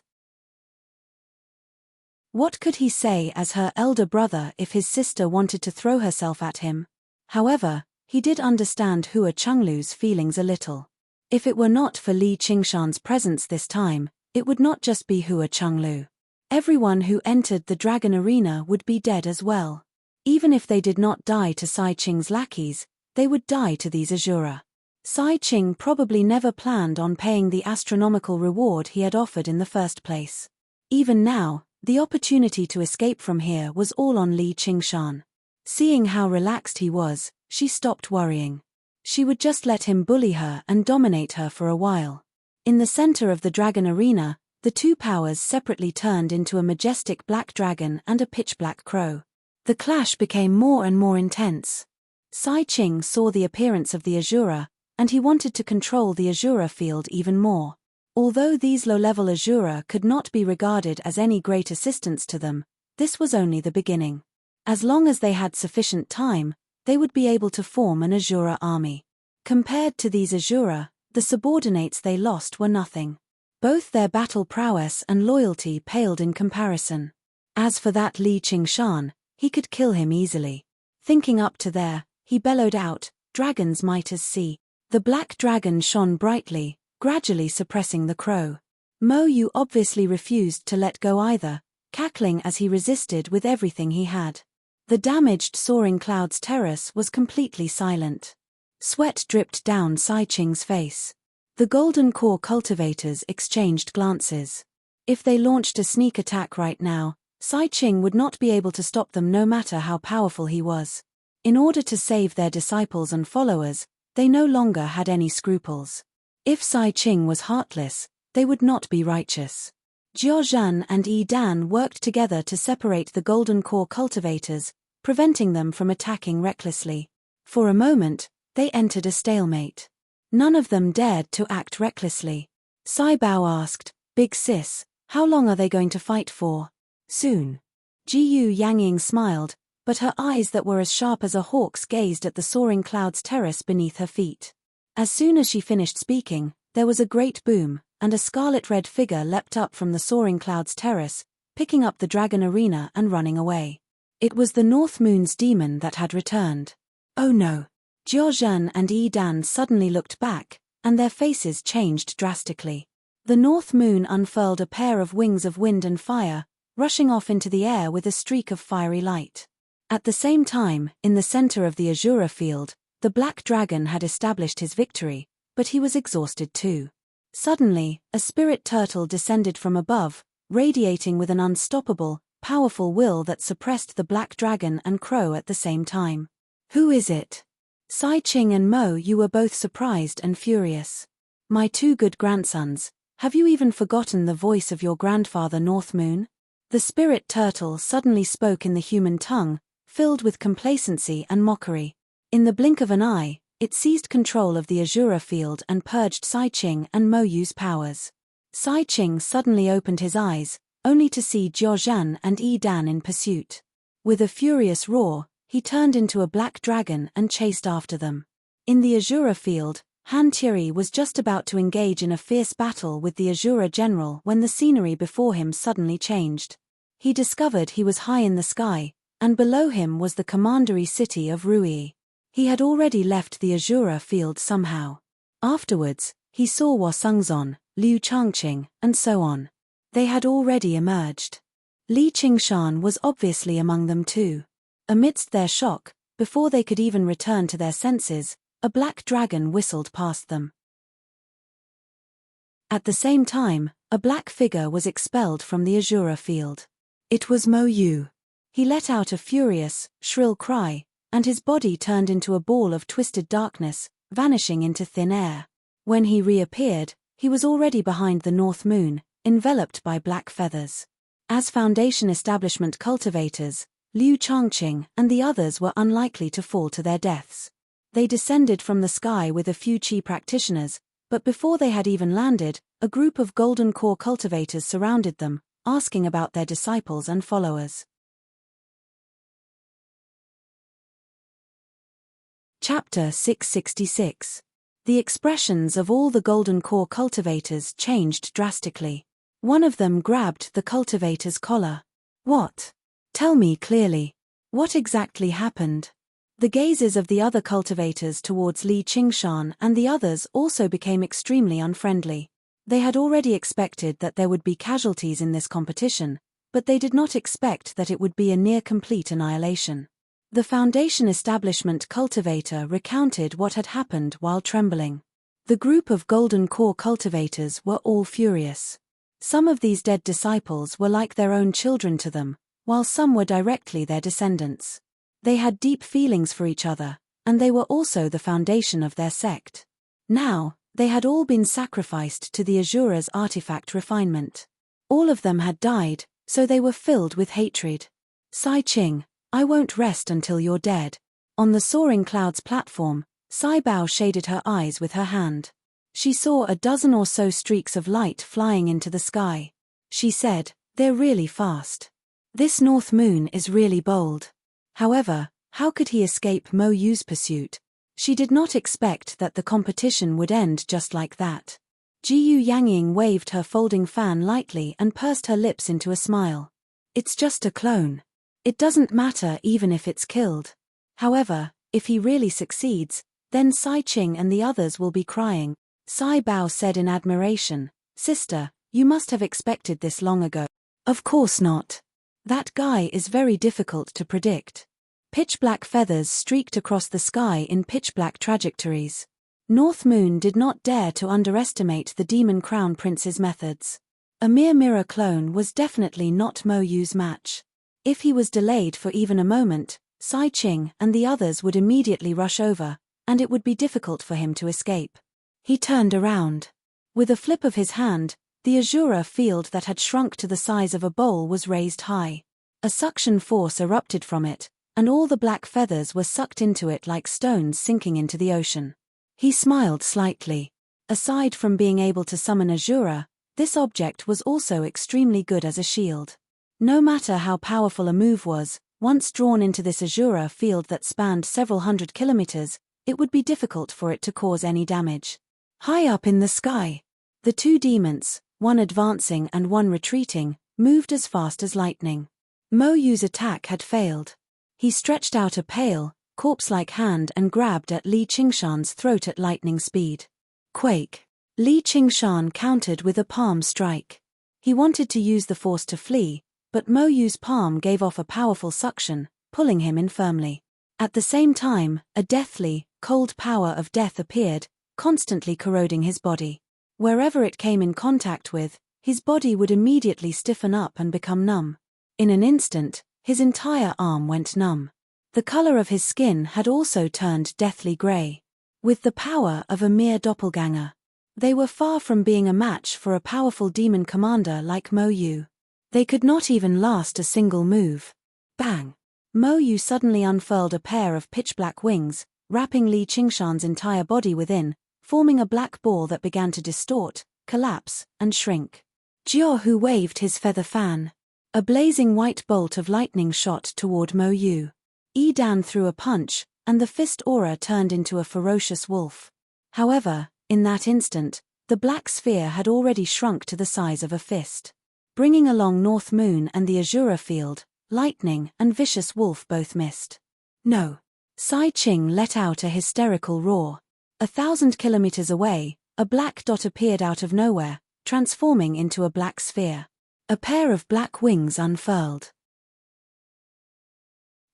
What could he say as her elder brother if his sister wanted to throw herself at him? However, he did understand Hua Chenglu's feelings a little. If it were not for Li Qingshan's presence this time, it would not just be Hua Chenglu. Everyone who entered the dragon arena would be dead as well. Even if they did not die to Sai Qing's lackeys, they would die to these Azura. Sai Qing probably never planned on paying the astronomical reward he had offered in the first place. Even now, the opportunity to escape from here was all on Li Qingshan. Seeing how relaxed he was, she stopped worrying. She would just let him bully her and dominate her for a while. In the center of the dragon arena, the two powers separately turned into a majestic black dragon and a pitch-black crow. The clash became more and more intense. Sai Qing saw the appearance of the Azura, and he wanted to control the Azura field even more. Although these low-level Azura could not be regarded as any great assistance to them, this was only the beginning. As long as they had sufficient time, they would be able to form an Azura army. Compared to these Azura, the subordinates they lost were nothing. Both their battle prowess and loyalty paled in comparison. As for that Li Qingshan, he could kill him easily. Thinking up to there, he bellowed out, "Dragons might as see." The black dragon shone brightly, gradually suppressing the crow. Mo Yu obviously refused to let go either, cackling as he resisted with everything he had. The damaged soaring clouds terrace was completely silent. Sweat dripped down Sai Qing's face. The golden core cultivators exchanged glances. If they launched a sneak attack right now, Sai Qing would not be able to stop them no matter how powerful he was. In order to save their disciples and followers, they no longer had any scruples. If Sai Qing was heartless, they would not be righteous. Jiozhan and Yi Dan worked together to separate the golden core cultivators, preventing them from attacking recklessly. For a moment, they entered a stalemate. None of them dared to act recklessly. Sai Bao asked, "Big sis, how long are they going to fight for?" "Soon." Jiyu Yangying smiled, but her eyes that were as sharp as a hawk's gazed at the soaring clouds terrace beneath her feet. As soon as she finished speaking, there was a great boom, and a scarlet-red figure leapt up from the soaring clouds terrace, picking up the dragon arena and running away. It was the North Moon's demon that had returned. Oh no! Jiozhan and Yi Dan suddenly looked back, and their faces changed drastically. The North Moon unfurled a pair of wings of wind and fire, rushing off into the air with a streak of fiery light. At the same time, in the center of the Azura field, the black dragon had established his victory, but he was exhausted too. Suddenly, a spirit turtle descended from above, radiating with an unstoppable, powerful will that suppressed the black dragon and crow at the same time. "Who is it?" Sai Qing and Mo Yu were both surprised and furious. "My two good grandsons, have you even forgotten the voice of your grandfather North Moon?" The spirit turtle suddenly spoke in the human tongue, filled with complacency and mockery. In the blink of an eye, it seized control of the Azura field and purged Sai Qing and Mo Yu's powers. Sai Qing suddenly opened his eyes, only to see Jiozhan and Yi Dan in pursuit. With a furious roar, he turned into a black dragon and chased after them. In the Azura field, Han Tiri was just about to engage in a fierce battle with the Azura general when the scenery before him suddenly changed. He discovered he was high in the sky, and below him was the commandery city of Rui. He had already left the Azura field somehow. Afterwards, he saw Wasungzon, Liu Changqing, and so on. They had already emerged. Li Qingshan was obviously among them too. Amidst their shock, before they could even return to their senses, a black dragon whistled past them. At the same time, a black figure was expelled from the Azura field. It was Mo Yu. He let out a furious, shrill cry, and his body turned into a ball of twisted darkness, vanishing into thin air. When he reappeared, he was already behind the North Moon, enveloped by black feathers. As Foundation establishment cultivators, Liu Changqing and the others were unlikely to fall to their deaths. They descended from the sky with a few Qi practitioners, but before they had even landed, a group of golden core cultivators surrounded them, asking about their disciples and followers. Chapter 666. The expressions of all the golden core cultivators changed drastically. One of them grabbed the cultivator's collar. What? Tell me clearly. What exactly happened? The gazes of the other cultivators towards Li Qingshan and the others also became extremely unfriendly. They had already expected that there would be casualties in this competition, but they did not expect that it would be a near-complete annihilation. The Foundation establishment cultivator recounted what had happened while trembling. The group of golden core cultivators were all furious. Some of these dead disciples were like their own children to them, while some were directly their descendants. They had deep feelings for each other, and they were also the foundation of their sect. Now, they had all been sacrificed to the Azura's artifact refinement. All of them had died, so they were filled with hatred. Sai Qing, I won't rest until you're dead. On the soaring clouds platform, Sai Bao shaded her eyes with her hand. She saw a dozen or so streaks of light flying into the sky. She said, they're really fast. This North Moon is really bold. However, how could he escape Mo Yu's pursuit? She did not expect that the competition would end just like that. Jiyu Yangying waved her folding fan lightly and pursed her lips into a smile. It's just a clone. It doesn't matter even if it's killed. However, if he really succeeds, then Sai Qing and the others will be crying. Sai Bao said in admiration, Sister, you must have expected this long ago. Of course not. That guy is very difficult to predict. Pitch-black feathers streaked across the sky in pitch-black trajectories. North Moon did not dare to underestimate the Demon Crown Prince's methods. A mere mirror clone was definitely not Mo Yu's match. If he was delayed for even a moment, Sai Qing and the others would immediately rush over, and it would be difficult for him to escape. He turned around. With a flip of his hand, the Azura field that had shrunk to the size of a bowl was raised high. A suction force erupted from it, and all the black feathers were sucked into it like stones sinking into the ocean. He smiled slightly. Aside from being able to summon Azura, this object was also extremely good as a shield. No matter how powerful a move was, once drawn into this Azura field that spanned several hundred kilometers, it would be difficult for it to cause any damage. High up in the sky, the two demons, one advancing and one retreating, moved as fast as lightning. Mo Yu's attack had failed. He stretched out a pale, corpse-like hand and grabbed at Li Qingshan's throat at lightning speed. Quake. Li Qingshan countered with a palm strike. He wanted to use the force to flee, but Mo Yu's palm gave off a powerful suction, pulling him in firmly. At the same time, a deathly, cold power of death appeared, constantly corroding his body. Wherever it came in contact with, his body would immediately stiffen up and become numb. In an instant, his entire arm went numb. The color of his skin had also turned deathly gray. With the power of a mere doppelganger, they were far from being a match for a powerful demon commander like Mo Yu. They could not even last a single move. Bang! Mo Yu suddenly unfurled a pair of pitch-black wings, wrapping Li Qingshan's entire body within, forming a black ball that began to distort, collapse, and shrink. Jiaohu waved his feather fan. A blazing white bolt of lightning shot toward Mo Yu. Yi Dan threw a punch, and the fist aura turned into a ferocious wolf. However, in that instant, the black sphere had already shrunk to the size of a fist. Bringing along North Moon and the Azura field, lightning and vicious wolf both missed. No. Sai Qing let out a hysterical roar. 1,000 kilometers away, a black dot appeared out of nowhere, transforming into a black sphere. A pair of black wings unfurled.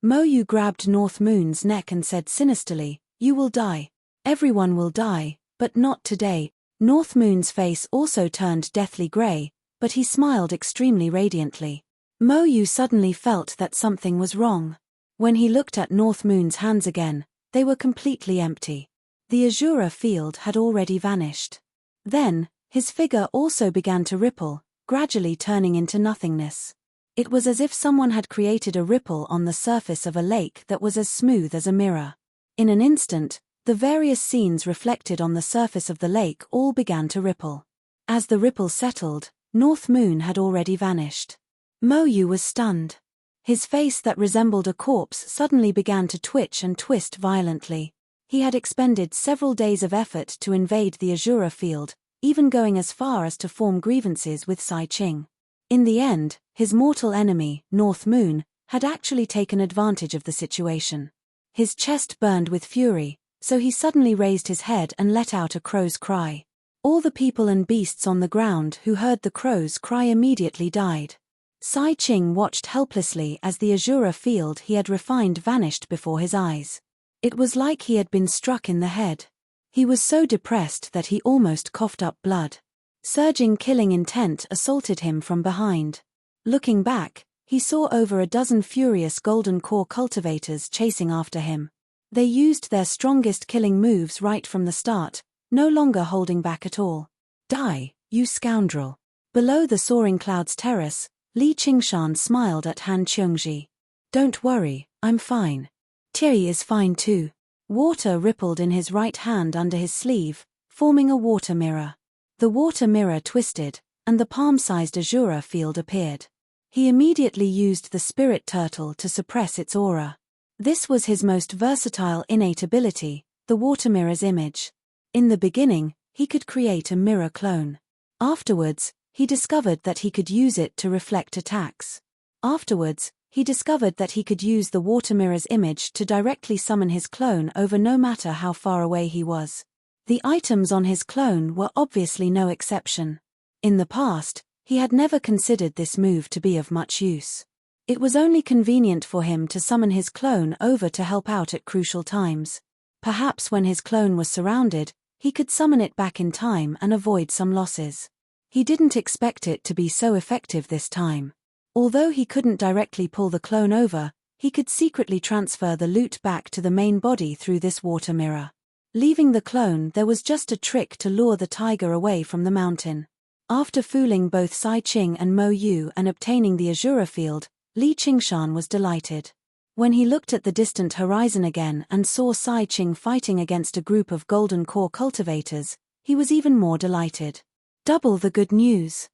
Mo Yu grabbed North Moon's neck and said sinisterly, "You will die. Everyone will die, but not today." North Moon's face also turned deathly gray, but he smiled extremely radiantly. Mo Yu suddenly felt that something was wrong. When he looked at North Moon's hands again, they were completely empty. The Azura field had already vanished. Then, his figure also began to ripple, gradually turning into nothingness. It was as if someone had created a ripple on the surface of a lake that was as smooth as a mirror. In an instant, the various scenes reflected on the surface of the lake all began to ripple. As the ripple settled, North Moon had already vanished. Mo Yu was stunned. His face that resembled a corpse suddenly began to twitch and twist violently. He had expended several days of effort to invade the Azura field, even going as far as to form grievances with Sai Ching. In the end, his mortal enemy, North Moon, had actually taken advantage of the situation. His chest burned with fury, so he suddenly raised his head and let out a crow's cry. All the people and beasts on the ground who heard the crow's cry immediately died. Sai Ching watched helplessly as the Azura field he had refined vanished before his eyes. It was like he had been struck in the head. He was so depressed that he almost coughed up blood. Surging killing intent assaulted him from behind. Looking back, he saw over a dozen furious golden core cultivators chasing after him. They used their strongest killing moves right from the start, no longer holding back at all. Die, you scoundrel. Below the soaring clouds terrace, Li Qingshan smiled at Han Qiongji. Don't worry, I'm fine. Tiei is fine too. Water rippled in his right hand under his sleeve, forming a water mirror. The water mirror twisted, and the palm-sized Azura field appeared. He immediately used the spirit turtle to suppress its aura. This was his most versatile innate ability, the water mirror's image. In the beginning, he could create a mirror clone. Afterwards, he discovered that he could use it to reflect attacks. Afterwards, he discovered that he could use the water mirror's image to directly summon his clone over no matter how far away he was. The items on his clone were obviously no exception. In the past, he had never considered this move to be of much use. It was only convenient for him to summon his clone over to help out at crucial times. Perhaps when his clone was surrounded, he could summon it back in time and avoid some losses. He didn't expect it to be so effective this time. Although he couldn't directly pull the clone over, he could secretly transfer the loot back to the main body through this water mirror. Leaving the clone, there was just a trick to lure the tiger away from the mountain. After fooling both Sai Ching and Mo Yu and obtaining the Azura field, Li Qingshan was delighted. When he looked at the distant horizon again and saw Sai Ching fighting against a group of golden core cultivators, he was even more delighted. Double the good news.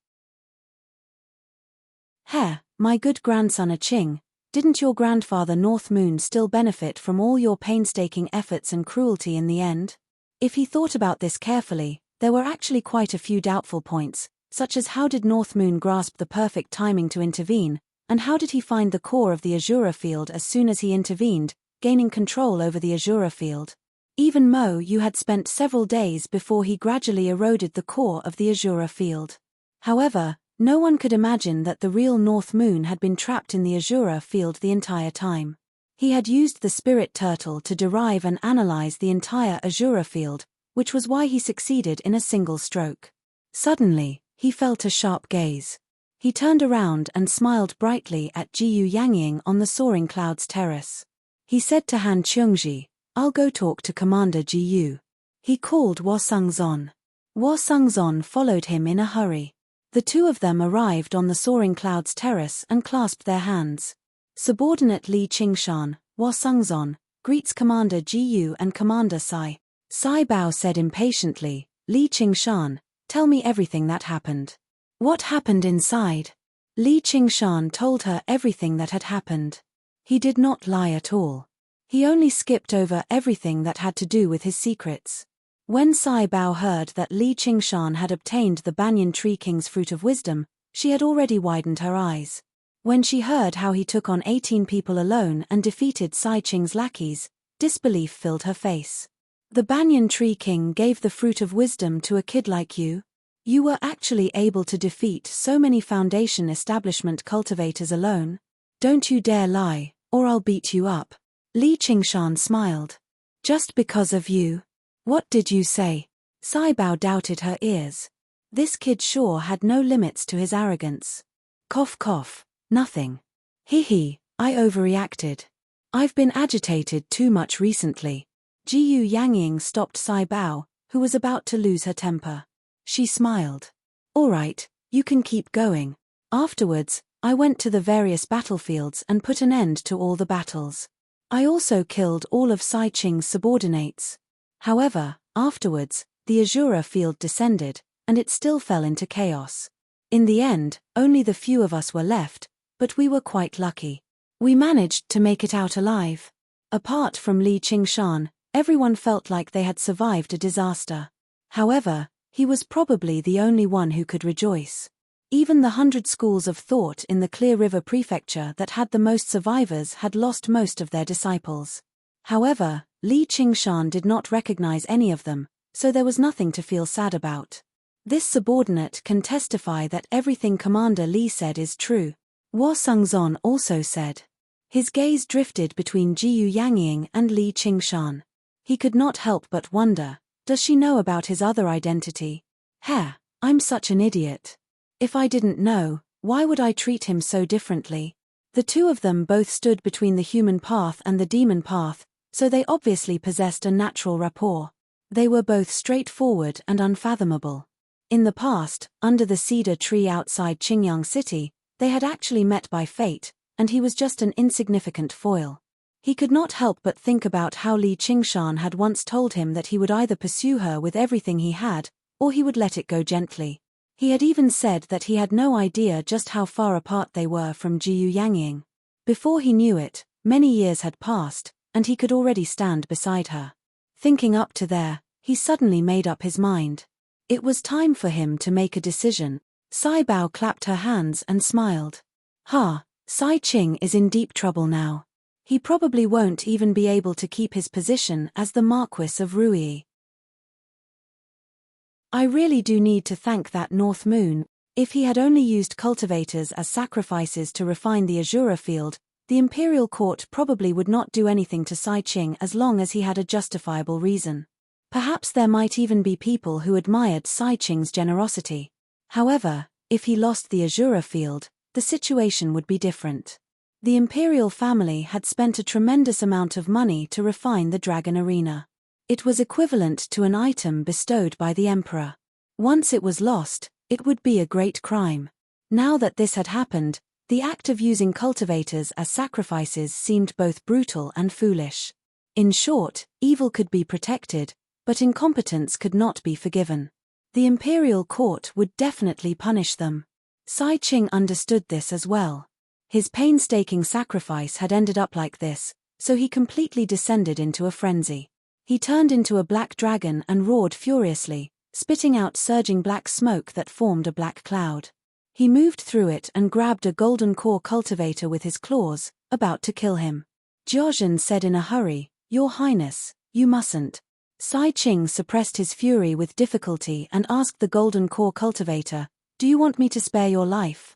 Heh, my good grandson Ching, didn't your grandfather North Moon still benefit from all your painstaking efforts and cruelty in the end? If he thought about this carefully, there were actually quite a few doubtful points, such as how did North Moon grasp the perfect timing to intervene, and how did he find the core of the Azura field as soon as he intervened, gaining control over the Azura field? Even Mo Yu had spent several days before he gradually eroded the core of the Azura field. However, no one could imagine that the real North Moon had been trapped in the Azura field the entire time. He had used the spirit turtle to derive and analyze the entire Azura field, which was why he succeeded in a single stroke. Suddenly, he felt a sharp gaze. He turned around and smiled brightly at Jiyu Yangying on the soaring clouds terrace. He said to Han Qiongji, I'll go talk to Commander Jiyu. He called Wo Sungzon. Wo Sungzon followed him in a hurry. The two of them arrived on the soaring clouds terrace and clasped their hands. Subordinate Li Qingshan, Wo Sungzon, greets Commander Jiyu and Commander Sai. Sai Bao said impatiently, Li Qingshan, tell me everything that happened. What happened inside? Li Qingshan told her everything that had happened. He did not lie at all. He only skipped over everything that had to do with his secrets. When Sai Bao heard that Li Qingshan had obtained the Banyan Tree King's Fruit of Wisdom, she had already widened her eyes. When she heard how he took on 18 people alone and defeated Sai Ching's lackeys, disbelief filled her face. The Banyan Tree King gave the Fruit of Wisdom to a kid like you? You were actually able to defeat so many Foundation establishment cultivators alone? Don't you dare lie, or I'll beat you up. Li Qingshan smiled. Just because of you? What did you say? Sai Bao doubted her ears. This kid sure had no limits to his arrogance. Cough cough, nothing. Hee hee, I overreacted. I've been agitated too much recently. Jiyu Yangying stopped Sai Bao, who was about to lose her temper. She smiled. All right, you can keep going. Afterwards, I went to the various battlefields and put an end to all the battles. I also killed all of Sai Qing's subordinates. However, afterwards, the Azura field descended, and it still fell into chaos. In the end, only the few of us were left, but we were quite lucky. We managed to make it out alive. Apart from Li Qingshan, everyone felt like they had survived a disaster. However, he was probably the only one who could rejoice. Even the 100 schools of thought in the Clear River Prefecture that had the most survivors had lost most of their disciples. However, Li Qingshan did not recognize any of them, so there was nothing to feel sad about. This subordinate can testify that everything Commander Li said is true. Hua Sengzon also said. His gaze drifted between Jiyu Yangying and Li Qingshan. He could not help but wonder, does she know about his other identity? I'm such an idiot. If I didn't know, why would I treat him so differently? The two of them both stood between the human path and the demon path, so they obviously possessed a natural rapport. They were both straightforward and unfathomable. In the past, under the cedar tree outside Qingyang City, they had actually met by fate, and he was just an insignificant foil. He could not help but think about how Li Qingshan had once told him that he would either pursue her with everything he had, or he would let it go gently. He had even said that he had no idea just how far apart they were from Jiyu Yangying. Before he knew it, many years had passed, and he could already stand beside her. Thinking up to there, he suddenly made up his mind. It was time for him to make a decision. Sai Bao clapped her hands and smiled. Sai Qing is in deep trouble now. He probably won't even be able to keep his position as the Marquis of Rui. I really do need to thank that North Moon. If he had only used cultivators as sacrifices to refine the Azura field, the Imperial Court probably would not do anything to Sai Qing as long as he had a justifiable reason. Perhaps there might even be people who admired Sai Qing's generosity. However, if he lost the Azura field, the situation would be different. The Imperial family had spent a tremendous amount of money to refine the Dragon Arena. It was equivalent to an item bestowed by the Emperor. Once it was lost, it would be a great crime. Now that this had happened, the act of using cultivators as sacrifices seemed both brutal and foolish. In short, evil could be protected, but incompetence could not be forgiven. The Imperial Court would definitely punish them. Sai Qing understood this as well. His painstaking sacrifice had ended up like this, so he completely descended into a frenzy. He turned into a black dragon and roared furiously, spitting out surging black smoke that formed a black cloud. He moved through it and grabbed a golden core cultivator with his claws, about to kill him. Jiazhen said in a hurry, "Your Highness, you mustn't." Sai Qing suppressed his fury with difficulty and asked the golden core cultivator, "Do you want me to spare your life?"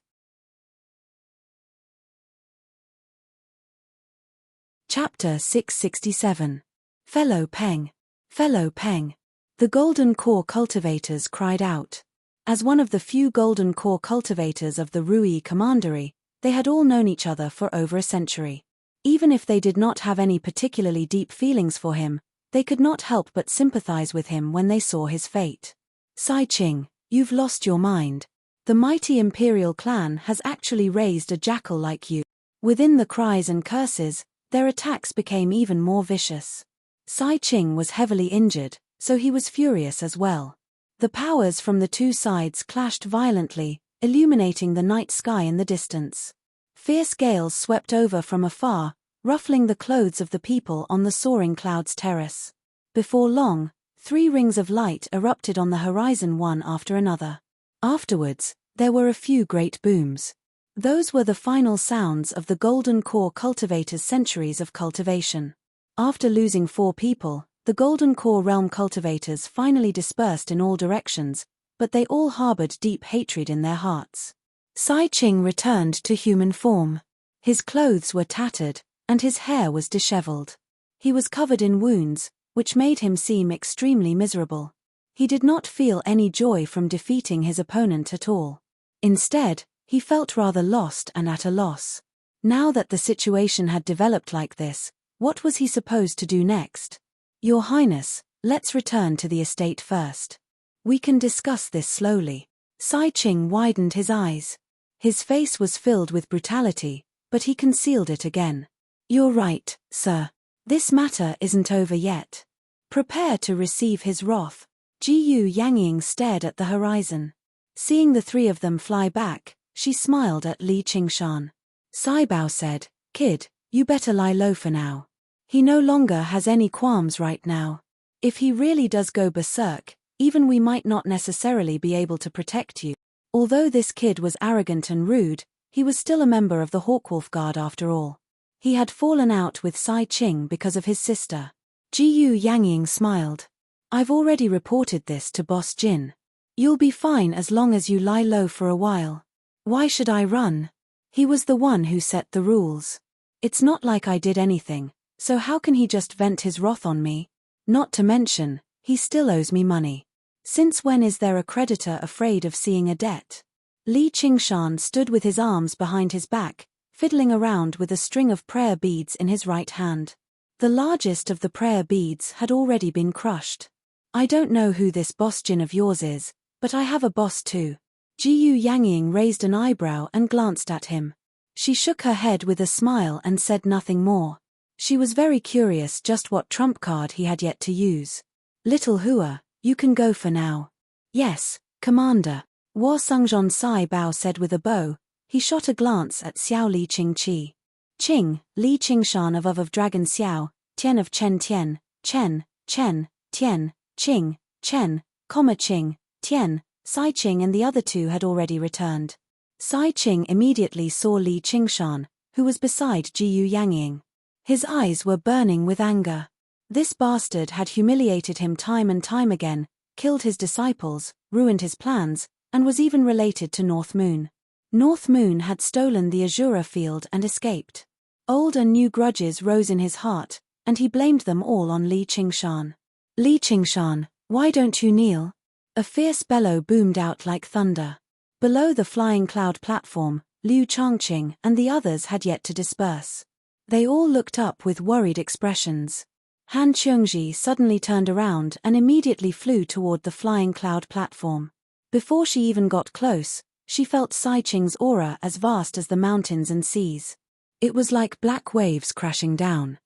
Chapter 667. Fellow Peng. Fellow Peng. The golden core cultivators cried out. As one of the few golden core cultivators of the Rui Commandery, they had all known each other for over a century. Even if they did not have any particularly deep feelings for him, they could not help but sympathize with him when they saw his fate. Sai Qing, you've lost your mind. The mighty Imperial clan has actually raised a jackal like you. Within the cries and curses, their attacks became even more vicious. Sai Qing was heavily injured, so he was furious as well. The powers from the two sides clashed violently, illuminating the night sky in the distance. Fierce gales swept over from afar, ruffling the clothes of the people on the soaring clouds terrace. Before long, 3 rings of light erupted on the horizon one after another. Afterwards, there were a few great booms. Those were the final sounds of the golden core cultivators' centuries of cultivation. After losing 4 people, the golden core realm cultivators finally dispersed in all directions, but they all harbored deep hatred in their hearts. Sai Qing returned to human form. His clothes were tattered, and his hair was disheveled. He was covered in wounds, which made him seem extremely miserable. He did not feel any joy from defeating his opponent at all. Instead, he felt rather lost and at a loss. Now that the situation had developed like this, what was he supposed to do next? Your Highness, let's return to the estate first. We can discuss this slowly. Sai Ching widened his eyes. His face was filled with brutality, but he concealed it again. You're right, sir. This matter isn't over yet. Prepare to receive his wrath. Jiyu Yangying stared at the horizon. Seeing the three of them fly back, she smiled at Li Qingshan. Sai Bao said, Kid, you better lie low for now. He no longer has any qualms right now. If he really does go berserk, even we might not necessarily be able to protect you. Although this kid was arrogant and rude, he was still a member of the Hawkwolf Guard after all. He had fallen out with Sai Ching because of his sister. Jiyu Yangying smiled. I've already reported this to Boss Jin. You'll be fine as long as you lie low for a while. Why should I run? He was the one who set the rules. It's not like I did anything, so how can he just vent his wrath on me? Not to mention, he still owes me money. Since when is there a creditor afraid of seeing a debt? Li Qingshan stood with his arms behind his back, fiddling around with a string of prayer beads in his right hand. The largest of the prayer beads had already been crushed. I don't know who this Boss Jin of yours is, but I have a boss too. Jiyu Yangying raised an eyebrow and glanced at him. She shook her head with a smile and said nothing more. She was very curious just what trump card he had yet to use. Little Hua, you can go for now. Yes, Commander. War Sungjon Sai Bao said with a bow. He shot a glance at Xiao Li Qingqi. Qing, Li Qingshan of Dragon Xiao, Tian of Chen Tian, Chen, Chen, Tian, Qing, Chen, Qing, Tian, Sai Ching and the other two had already returned. Sai Ching immediately saw Li Qingshan, who was beside Jiyu Yangying. His eyes were burning with anger. This bastard had humiliated him time and time again, killed his disciples, ruined his plans, and was even related to North Moon. North Moon had stolen the Azura field and escaped. Old and new grudges rose in his heart, and he blamed them all on Li Qingshan. Li Qingshan, why don't you kneel? A fierce bellow boomed out like thunder. Below the flying cloud platform, Liu Changqing and the others had yet to disperse. They all looked up with worried expressions. Han Qiongji suddenly turned around and immediately flew toward the flying cloud platform. Before she even got close, she felt Sai Ching's aura as vast as the mountains and seas. It was like black waves crashing down.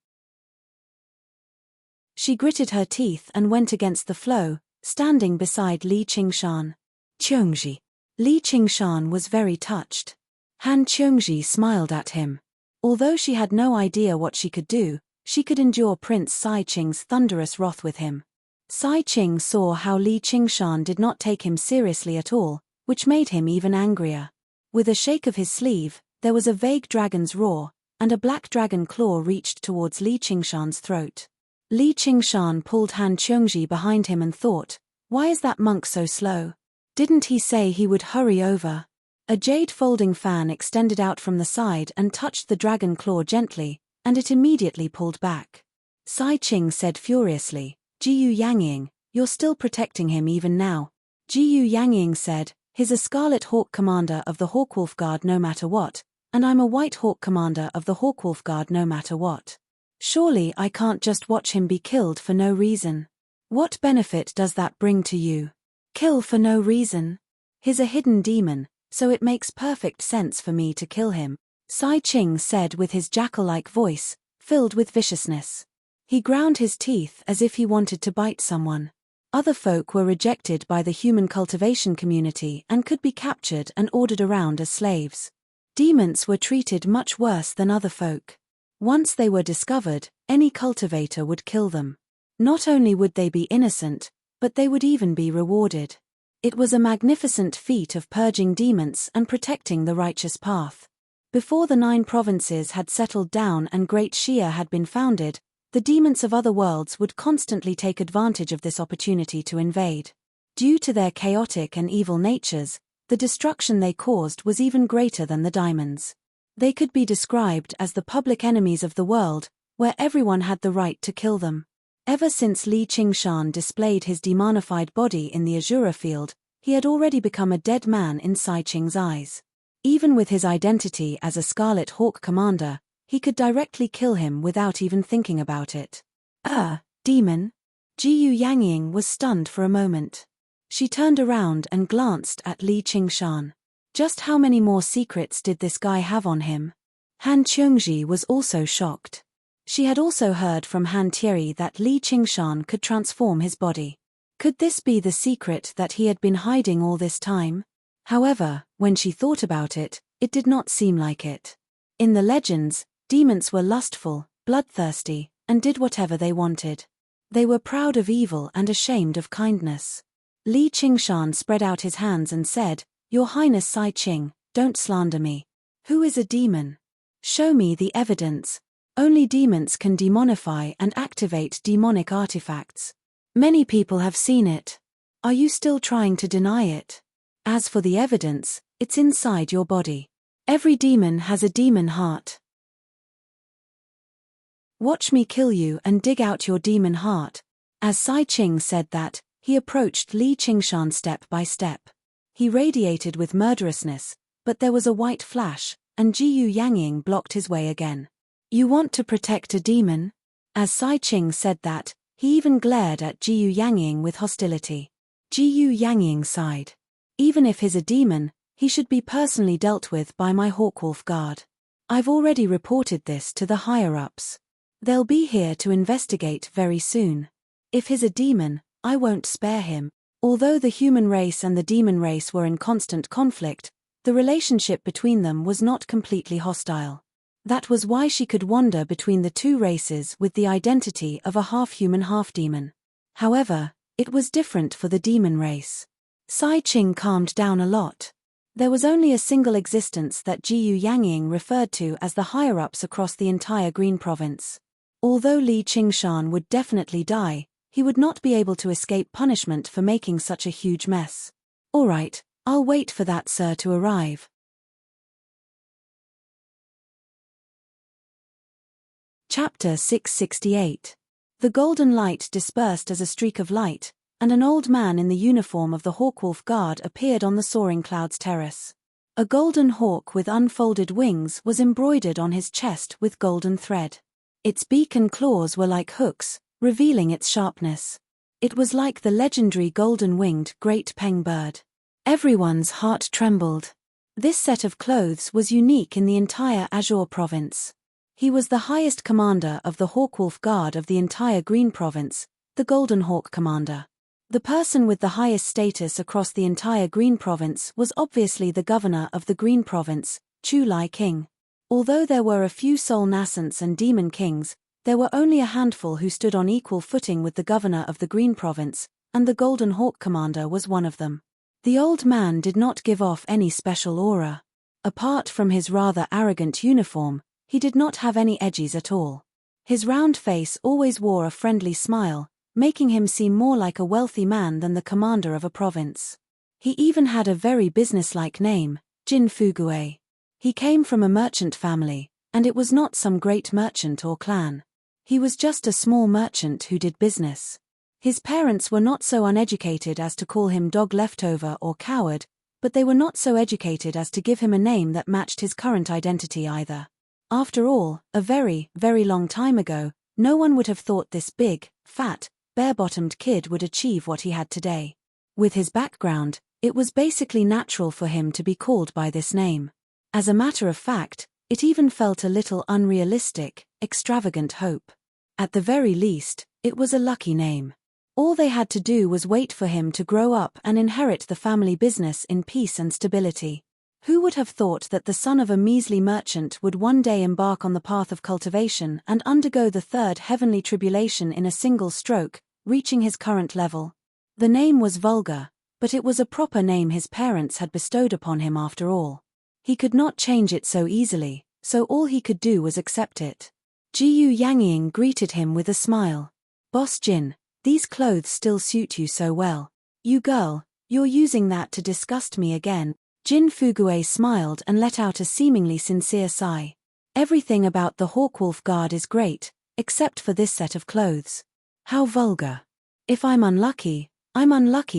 She gritted her teeth and went against the flow, standing beside Li Qingshan. Qiongji. Li Qingshan was very touched. Han Qiongji smiled at him. Although she had no idea what she could do, she could endure Prince Sai Ching's thunderous wrath with him. Sai Ching saw how Li Qingshan did not take him seriously at all, which made him even angrier. With a shake of his sleeve, there was a vague dragon's roar, and a black dragon claw reached towards Li Qingshan's throat. Li Qingshan pulled Han Qiongji behind him and thought, why is that monk so slow? Didn't he say he would hurry over? A jade folding fan extended out from the side and touched the dragon claw gently, and it immediately pulled back. Sai Ching said furiously, Jiyu Yangying, you're still protecting him even now. Jiyu Yangying said, he's a Scarlet Hawk commander of the Hawkwolf Guard no matter what, and I'm a White Hawk commander of the Hawkwolf Guard no matter what. Surely I can't just watch him be killed for no reason. What benefit does that bring to you? Kill for no reason? He's a hidden demon, so it makes perfect sense for me to kill him, Sai Ching said with his jackal-like voice, filled with viciousness. He ground his teeth as if he wanted to bite someone. Other folk were rejected by the human cultivation community and could be captured and ordered around as slaves. Demons were treated much worse than other folk. Once they were discovered, any cultivator would kill them. Not only would they be innocent, but they would even be rewarded. It was a magnificent feat of purging demons and protecting the righteous path. Before the 9 provinces had settled down and Great Shia had been founded, the demons of other worlds would constantly take advantage of this opportunity to invade. Due to their chaotic and evil natures, the destruction they caused was even greater than the diamonds. They could be described as the public enemies of the world, where everyone had the right to kill them. Ever since Li Qingshan displayed his demonified body in the Azura field, he had already become a dead man in Sai Ching's eyes. Even with his identity as a Scarlet Hawk commander, he could directly kill him without even thinking about it. Demon? Jiyu Yangying was stunned for a moment. She turned around and glanced at Li Qingshan. Just how many more secrets did this guy have on him? Han Qiongji was also shocked. She had also heard from Han Thierry that Li Qingshan could transform his body. Could this be the secret that he had been hiding all this time? However, when she thought about it, it did not seem like it. In the legends, demons were lustful, bloodthirsty, and did whatever they wanted. They were proud of evil and ashamed of kindness. Li Qingshan spread out his hands and said, "Your Highness Sai Qing, don't slander me. Who is a demon? Show me the evidence." Only demons can demonify and activate demonic artifacts. Many people have seen it. Are you still trying to deny it? As for the evidence, it's inside your body. Every demon has a demon heart. Watch me kill you and dig out your demon heart. As Sai Qing said that, he approached Li Qingshan step by step. He radiated with murderousness, but there was a white flash, and Jiyu Yangying blocked his way again. You want to protect a demon? As Sai Qing said that, he even glared at Jiyu Yangying with hostility. Jiyu Yangying sighed. Even if he's a demon, he should be personally dealt with by my Hawkwolf Guard. I've already reported this to the higher-ups. They'll be here to investigate very soon. If he's a demon, I won't spare him. Although the human race and the demon race were in constant conflict, the relationship between them was not completely hostile. That was why she could wander between the two races with the identity of a half-human half-demon. However, it was different for the demon race. Sai Qing calmed down a lot. There was only a single existence that Jiyu Yangying referred to as the higher-ups across the entire Green Province. Although Li Qingshan would definitely die, he would not be able to escape punishment for making such a huge mess. All right, I'll wait for that sir to arrive. Chapter 668. The golden light dispersed as a streak of light, and an old man in the uniform of the Hawkwolf Guard appeared on the Soaring Clouds terrace. A golden hawk with unfolded wings was embroidered on his chest with golden thread. Its beak and claws were like hooks, revealing its sharpness. It was like the legendary golden-winged Great Peng bird. Everyone's heart trembled. This set of clothes was unique in the entire Azure province. He was the highest commander of the Hawkwolf Guard of the entire Green Province, the Golden Hawk Commander. The person with the highest status across the entire Green Province was obviously the governor of the Green Province, Chu Lai King. Although there were a few soul nascents and demon kings, there were only a handful who stood on equal footing with the governor of the Green Province, and the Golden Hawk Commander was one of them. The old man did not give off any special aura. Apart from his rather arrogant uniform, he did not have any edges at all. His round face always wore a friendly smile, making him seem more like a wealthy man than the commander of a province. He even had a very businesslike name, Jin Fugue. He came from a merchant family, and it was not some great merchant or clan. He was just a small merchant who did business. His parents were not so uneducated as to call him dog leftover or coward, but they were not so educated as to give him a name that matched his current identity either. After all, a very, very long time ago, no one would have thought this big, fat, bare-bottomed kid would achieve what he had today. With his background, it was basically natural for him to be called by this name. As a matter of fact, it even felt a little unrealistic, extravagant hope. At the very least, it was a lucky name. All they had to do was wait for him to grow up and inherit the family business in peace and stability. Who would have thought that the son of a measly merchant would one day embark on the path of cultivation and undergo the third heavenly tribulation in a single stroke, reaching his current level? The name was vulgar, but it was a proper name his parents had bestowed upon him after all. He could not change it so easily, so all he could do was accept it. Jiyu Yangying greeted him with a smile. Boss Jin, these clothes still suit you so well. You girl, you're using that to disgust me again. Jin Fugue smiled and let out a seemingly sincere sigh. Everything about the Hawkwolf Guard is great, except for this set of clothes. How vulgar. If I'm unlucky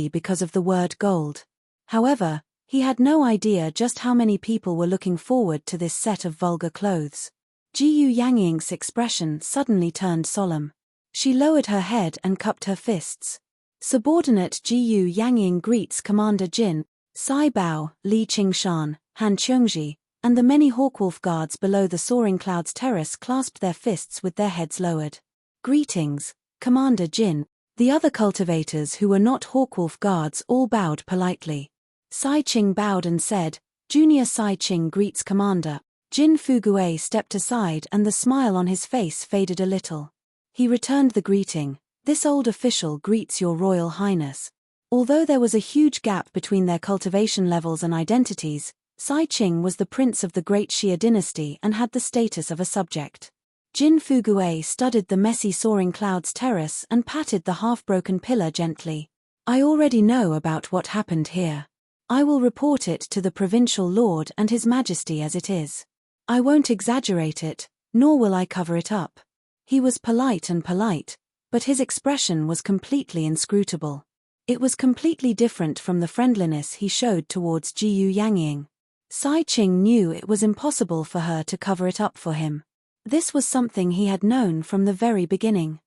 because of the word gold. However, He had no idea just how many people were looking forward to this set of vulgar clothes. Jiyu Yangying's expression suddenly turned solemn. She lowered her head and cupped her fists. Subordinate Jiyu Yangying greets Commander Jin, Sai Bao, Li Qingshan, Han Qiongji, and the many Hawkwolf guards below the Soaring Clouds terrace clasped their fists with their heads lowered. Greetings, Commander Jin. The other cultivators who were not Hawkwolf guards all bowed politely. Sai Qing bowed and said, Junior Sai Qing greets Commander. Jin Fuguei stepped aside and the smile on his face faded a little. He returned the greeting. This old official greets your Royal Highness. Although there was a huge gap between their cultivation levels and identities, Sai Qing was the prince of the Great Xia dynasty and had the status of a subject. Jin Fuguei studied the messy Soaring Clouds terrace and patted the half-broken pillar gently. I already know about what happened here. I will report it to the provincial lord and his majesty as it is. I won't exaggerate it, nor will I cover it up. He was polite, but his expression was completely inscrutable. It was completely different from the friendliness he showed towards Jiyu Yangying. Sai Qing knew it was impossible for her to cover it up for him. This was something he had known from the very beginning.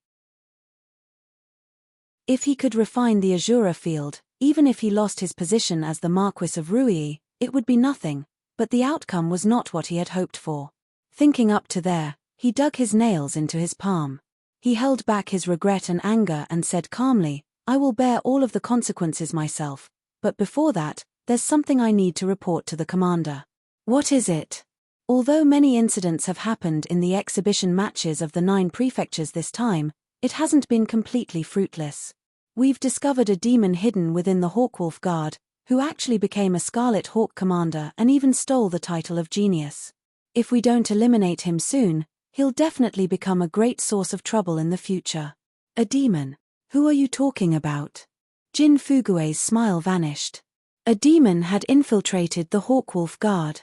If he could refine the Azura field, even if he lost his position as the Marquis of Ruyi, it would be nothing, but the outcome was not what he had hoped for. Thinking up to there, he dug his nails into his palm. He held back his regret and anger and said calmly, I will bear all of the consequences myself, but before that, there's something I need to report to the commander. What is it? Although many incidents have happened in the exhibition matches of the 9 prefectures this time, it hasn't been completely fruitless. We've discovered a demon hidden within the Hawkwolf Guard, who actually became a Scarlet Hawk commander and even stole the title of genius. If we don't eliminate him soon, he'll definitely become a great source of trouble in the future. A demon? Who are you talking about? Jin Fuguei's smile vanished. A demon had infiltrated the Hawkwolf Guard.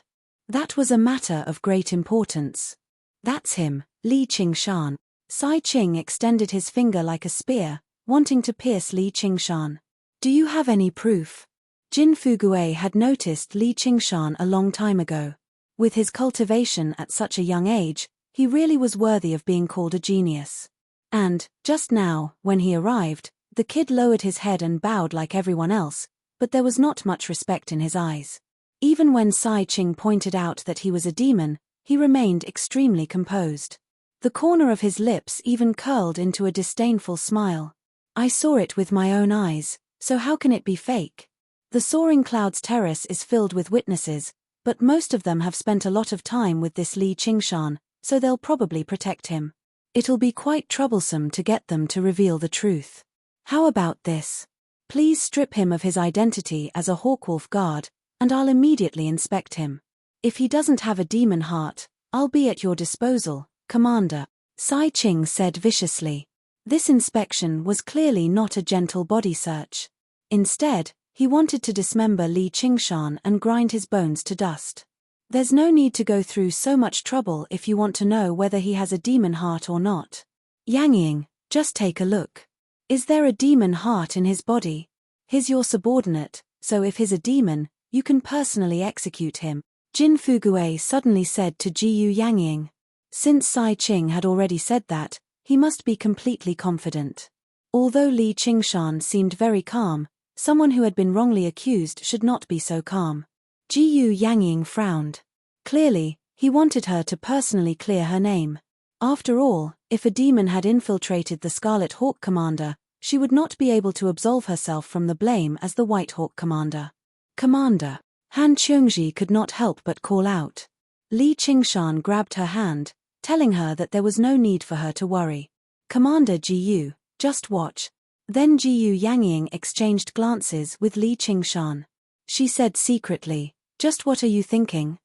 That was a matter of great importance. That's him, Li Qingshan. Sai Qing extended his finger like a spear, wanting to pierce Li Qingshan. Do you have any proof? Jin Fuguei had noticed Li Qingshan a long time ago. With his cultivation at such a young age, he really was worthy of being called a genius. And, just now, when he arrived, the kid lowered his head and bowed like everyone else, but there was not much respect in his eyes. Even when Sai Qing pointed out that he was a demon, he remained extremely composed. The corner of his lips even curled into a disdainful smile. I saw it with my own eyes, so how can it be fake? The Soaring Clouds terrace is filled with witnesses, but most of them have spent a lot of time with this Li Qingshan, so they'll probably protect him. It'll be quite troublesome to get them to reveal the truth. How about this? Please strip him of his identity as a Hawkwolf Guard, and I'll immediately inspect him. If he doesn't have a demon heart, I'll be at your disposal, Commander, Sai Qing said viciously. This inspection was clearly not a gentle body search. Instead, he wanted to dismember Li Qingshan and grind his bones to dust. There's no need to go through so much trouble if you want to know whether he has a demon heart or not. Yangying, just take a look. Is there a demon heart in his body? He's your subordinate, so if he's a demon, you can personally execute him, Jin Fuguei suddenly said to Jiyu Yangying. Since Sai Qing had already said that, he must be completely confident. Although Li Qingshan seemed very calm, someone who had been wrongly accused should not be so calm. Jiyu Yangying frowned. Clearly, he wanted her to personally clear her name. After all, if a demon had infiltrated the Scarlet Hawk commander, she would not be able to absolve herself from the blame as the White Hawk commander. Commander, Han Qiongji could not help but call out. Li Qingshan grabbed her hand, telling her that there was no need for her to worry. Commander Jiyu, just watch. Then Jiyu Yangying exchanged glances with Li Qingshan. She said secretly, just what are you thinking?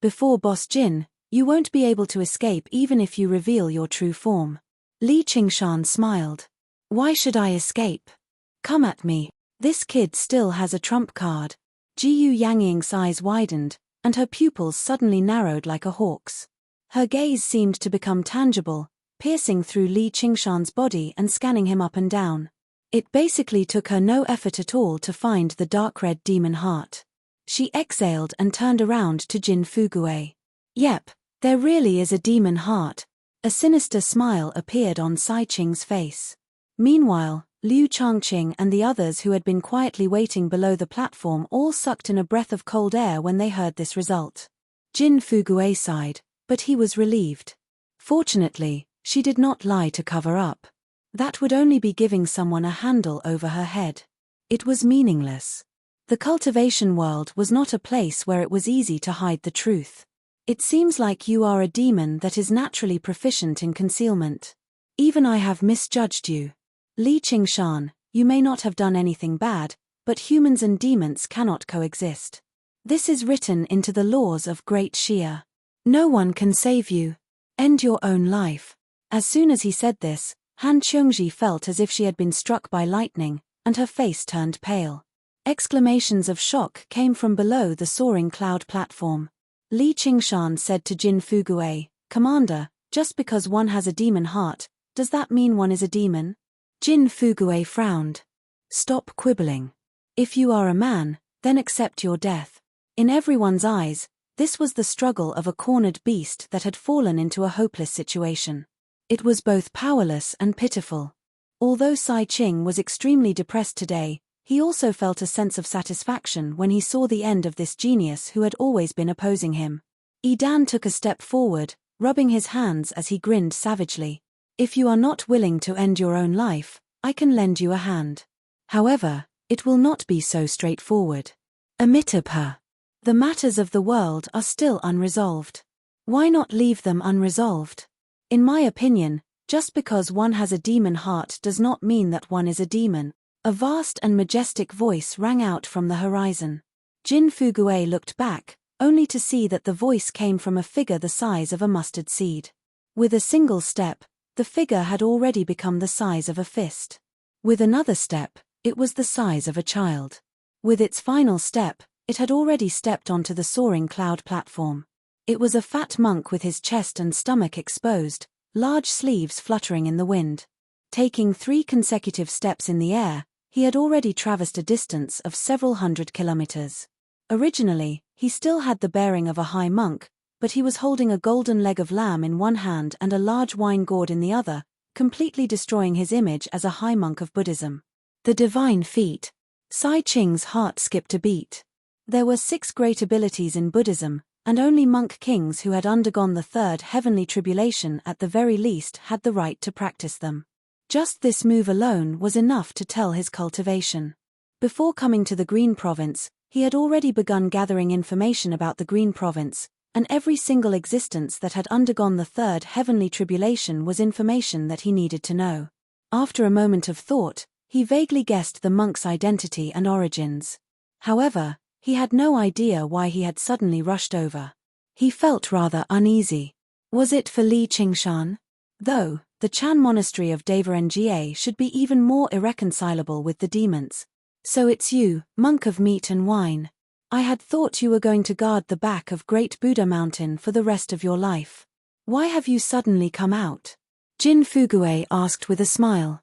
Before Boss Jin, you won't be able to escape even if you reveal your true form. Li Qingshan smiled. Why should I escape? Come at me. This kid still has a trump card. Jiyu Yangying's eyes widened, and her pupils suddenly narrowed like a hawk's. Her gaze seemed to become tangible, piercing through Li Qingshan's body and scanning him up and down. It basically took her no effort at all to find the dark red demon heart. She exhaled and turned around to Jin Fugue. Yep, there really is a demon heart. A sinister smile appeared on Sai Qing's face. Meanwhile, Liu Changqing and the others who had been quietly waiting below the platform all sucked in a breath of cold air when they heard this result. Jin Fugue sighed, but he was relieved. Fortunately, she did not lie to cover up. That would only be giving someone a handle over her head. It was meaningless. The cultivation world was not a place where it was easy to hide the truth. It seems like you are a demon that is naturally proficient in concealment. Even I have misjudged you. Li Qingshan, you may not have done anything bad, but humans and demons cannot coexist. This is written into the laws of Great Xia. No one can save you. End your own life. As soon as he said this, Han Qiongji felt as if she had been struck by lightning, and her face turned pale. Exclamations of shock came from below the soaring cloud platform. Li Qingshan said to Jin Fugue, "Commander, just because one has a demon heart, does that mean one is a demon?" Jin Fugue frowned. "Stop quibbling. If you are a man, then accept your death." In everyone's eyes, this was the struggle of a cornered beast that had fallen into a hopeless situation. It was both powerless and pitiful. Although Sai Qing was extremely depressed today, he also felt a sense of satisfaction when he saw the end of this genius who had always been opposing him. Dan took a step forward, rubbing his hands as he grinned savagely. "If you are not willing to end your own life, I can lend you a hand. However, it will not be so straightforward. Amitabha. The matters of the world are still unresolved. Why not leave them unresolved? In my opinion, just because one has a demon heart does not mean that one is a demon." A vast and majestic voice rang out from the horizon. Jin Fugue looked back, only to see that the voice came from a figure the size of a mustard seed. With a single step, the figure had already become the size of a fist. With another step, it was the size of a child. With its final step, it had already stepped onto the soaring cloud platform. It was a fat monk with his chest and stomach exposed, large sleeves fluttering in the wind. Taking 3 consecutive steps in the air, he had already traversed a distance of several hundred kilometers. Originally, he still had the bearing of a high monk, but he was holding a golden leg of lamb in one hand and a large wine gourd in the other, completely destroying his image as a high monk of Buddhism. The divine feat. Sai Qing's heart skipped a beat. There were 6 great abilities in Buddhism, and only monk kings who had undergone the 3rd heavenly tribulation at the very least had the right to practice them. Just this move alone was enough to tell his cultivation. Before coming to the Green Province, he had already begun gathering information about the Green Province, and every single existence that had undergone the 3rd heavenly tribulation was information that he needed to know. After a moment of thought, he vaguely guessed the monk's identity and origins. However, he had no idea why he had suddenly rushed over. He felt rather uneasy. Was it for Li Qingshan? Though, the Chan monastery of Devarenjie should be even more irreconcilable with the demons. "So it's you, monk of meat and wine. I had thought you were going to guard the back of Great Buddha Mountain for the rest of your life. Why have you suddenly come out?" Jin Fugue asked with a smile.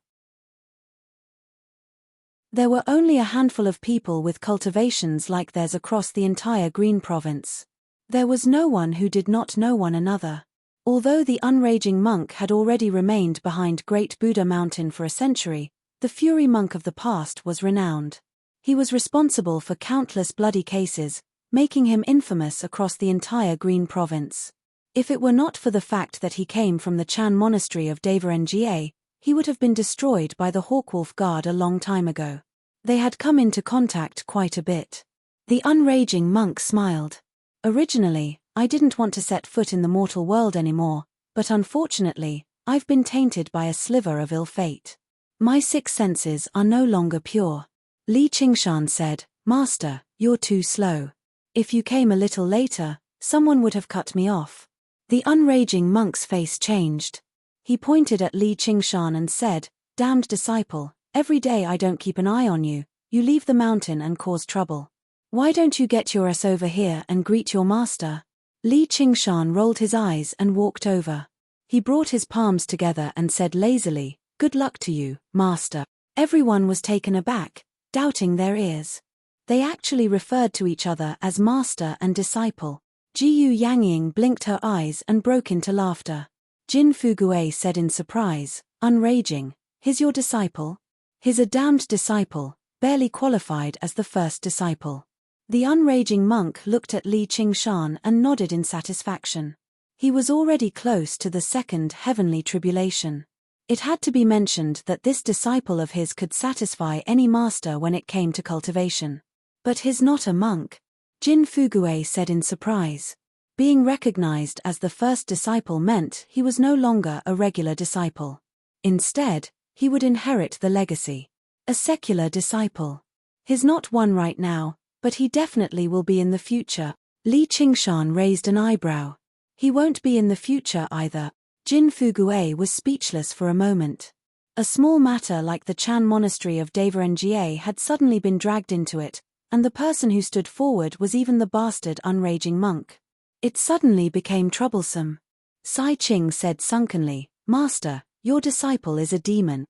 There were only a handful of people with cultivations like theirs across the entire Green Province. There was no one who did not know one another. Although the unraging monk had already remained behind Great Buddha Mountain for a century, the fury monk of the past was renowned. He was responsible for countless bloody cases, making him infamous across the entire Green Province. If it were not for the fact that he came from the Chan monastery of Devarenjie, he would have been destroyed by the Hawkwolf Guard a long time ago. They had come into contact quite a bit. The unraging monk smiled. "Originally, I didn't want to set foot in the mortal world anymore, but unfortunately, I've been tainted by a sliver of ill fate. My 6 senses are no longer pure." Li Qingshan said, "Master, you're too slow. If you came a little later, someone would have cut me off." The unraging monk's face changed. He pointed at Li Qingshan and said, "Damned disciple, every day I don't keep an eye on you, you leave the mountain and cause trouble. Why don't you get your ass over here and greet your master?" Li Qingshan rolled his eyes and walked over. He brought his palms together and said lazily, "Good luck to you, master." Everyone was taken aback, doubting their ears. They actually referred to each other as master and disciple. Jiyu Yangying blinked her eyes and broke into laughter. Jin Fugui said in surprise, unraging, "He's your disciple?" "He's a damned disciple, barely qualified as the first disciple." The unraging monk looked at Li Qingshan and nodded in satisfaction. He was already close to the second heavenly tribulation. It had to be mentioned that this disciple of his could satisfy any master when it came to cultivation. "But he's not a monk," Jin Fugui said in surprise. Being recognized as the first disciple meant he was no longer a regular disciple. Instead, he would inherit the legacy. A secular disciple. He's not one right now, but he definitely will be in the future. Li Qingshan raised an eyebrow. He won't be in the future either. Jin Fugui was speechless for a moment. A small matter like the Chan monastery of Devarenjie had suddenly been dragged into it, and the person who stood forward was even the bastard unraging monk. It suddenly became troublesome. Sai Ching said sunkenly, "Master, your disciple is a demon."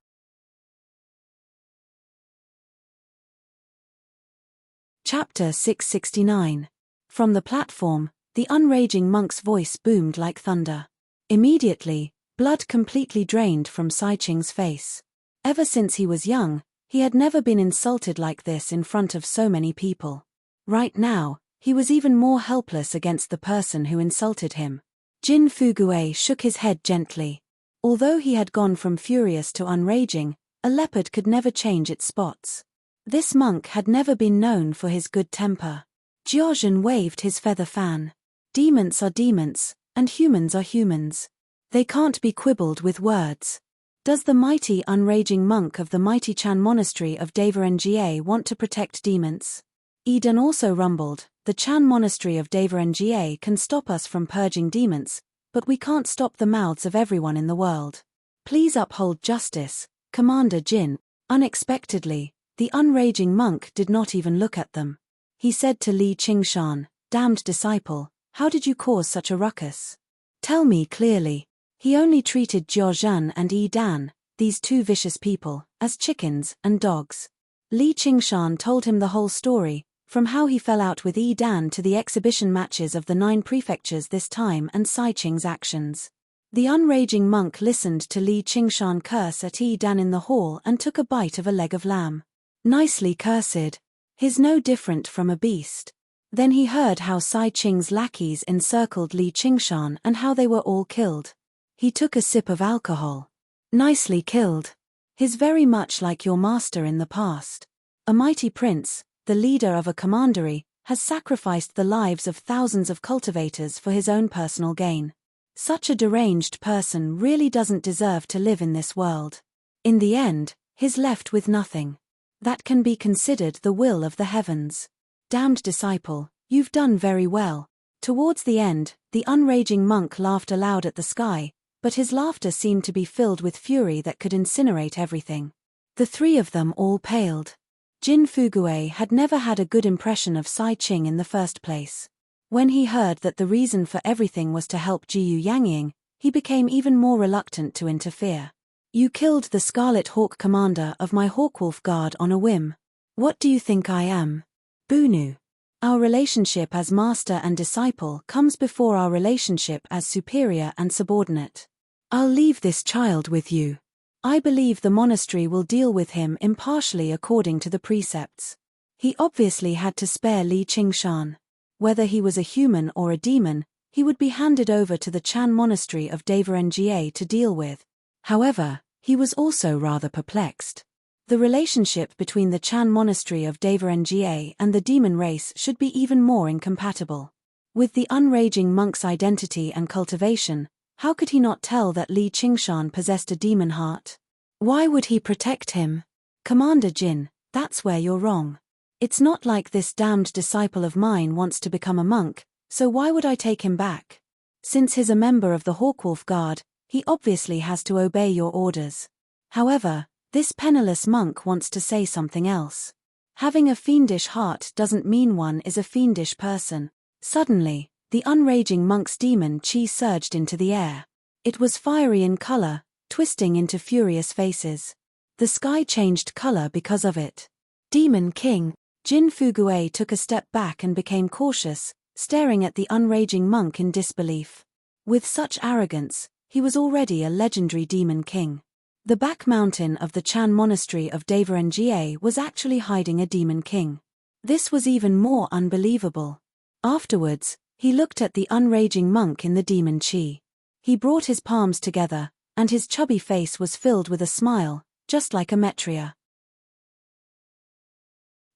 Chapter 669. From the platform, the unraging monk's voice boomed like thunder. Immediately, blood completely drained from Sai Ching's face. Ever since he was young, he had never been insulted like this in front of so many people. Right now, he was even more helpless against the person who insulted him. Jin Fugui shook his head gently. Although he had gone from furious to unraging, a leopard could never change its spots. This monk had never been known for his good temper. Jiozhen waved his feather fan. Demons are demons, and humans are humans. They can't be quibbled with words. Does the mighty unraging monk of the mighty Chan monastery of Devarenjie want to protect demons? Eden also rumbled, "The Chan monastery of Devarenjie can stop us from purging demons, but we can't stop the mouths of everyone in the world. Please uphold justice, Commander Jin." Unexpectedly, the unraging monk did not even look at them. He said to Li Qingshan, "Damned disciple, how did you cause such a ruckus? Tell me clearly." He only treated Jiozhen and Yi Dan, these two vicious people, as chickens and dogs. Li Qingshan told him the whole story, from how he fell out with Yi Dan to the exhibition matches of the 9 prefectures this time and Sai Ching's actions. The unraging monk listened to Li Qingshan curse at Yi Dan in the hall and took a bite of a leg of lamb. Nicely cursed. He's no different from a beast. Then he heard how Sai Ching's lackeys encircled Li Qingshan and how they were all killed. He took a sip of alcohol. Nicely killed. He's very much like your master in the past. A mighty prince, the leader of a commandery, has sacrificed the lives of thousands of cultivators for his own personal gain. Such a deranged person really doesn't deserve to live in this world. In the end, he's left with nothing. That can be considered the will of the heavens. Damned disciple, you've done very well. Towards the end, the unraging monk laughed aloud at the sky, but his laughter seemed to be filled with fury that could incinerate everything. The three of them all paled. Jin Fugui had never had a good impression of Sai Ching in the first place. When he heard that the reason for everything was to help Jiyu Yangying, he became even more reluctant to interfere. "You killed the Scarlet Hawk commander of my Hawkwolf Guard on a whim. What do you think I am? Bunu. Our relationship as master and disciple comes before our relationship as superior and subordinate. I'll leave this child with you. I believe the monastery will deal with him impartially according to the precepts." He obviously had to spare Li Qingshan. Whether he was a human or a demon, he would be handed over to the Chan monastery of Devarenjie to deal with. However, he was also rather perplexed. The relationship between the Chan monastery of Devarenjie and the demon race should be even more incompatible. With the unraging monk's identity and cultivation, how could he not tell that Li Qingshan possessed a demon heart? Why would he protect him? Commander Jin, that's where you're wrong. It's not like this damned disciple of mine wants to become a monk, so why would I take him back? Since he's a member of the Hawkwolf Guard, he obviously has to obey your orders. However, this penniless monk wants to say something else. Having a fiendish heart doesn't mean one is a fiendish person. Suddenly, the unraging monk's demon chi surged into the air. It was fiery in color, twisting into furious faces. The sky changed color because of it. Demon King. Jin Fugue took a step back and became cautious, staring at the unraging monk in disbelief. With such arrogance, he was already a legendary demon king. The back mountain of the Chan monastery of Devarengie was actually hiding a demon king. This was even more unbelievable. Afterwards, he looked at the unraging monk in the demon chi. He brought his palms together, and his chubby face was filled with a smile, just like a Metria.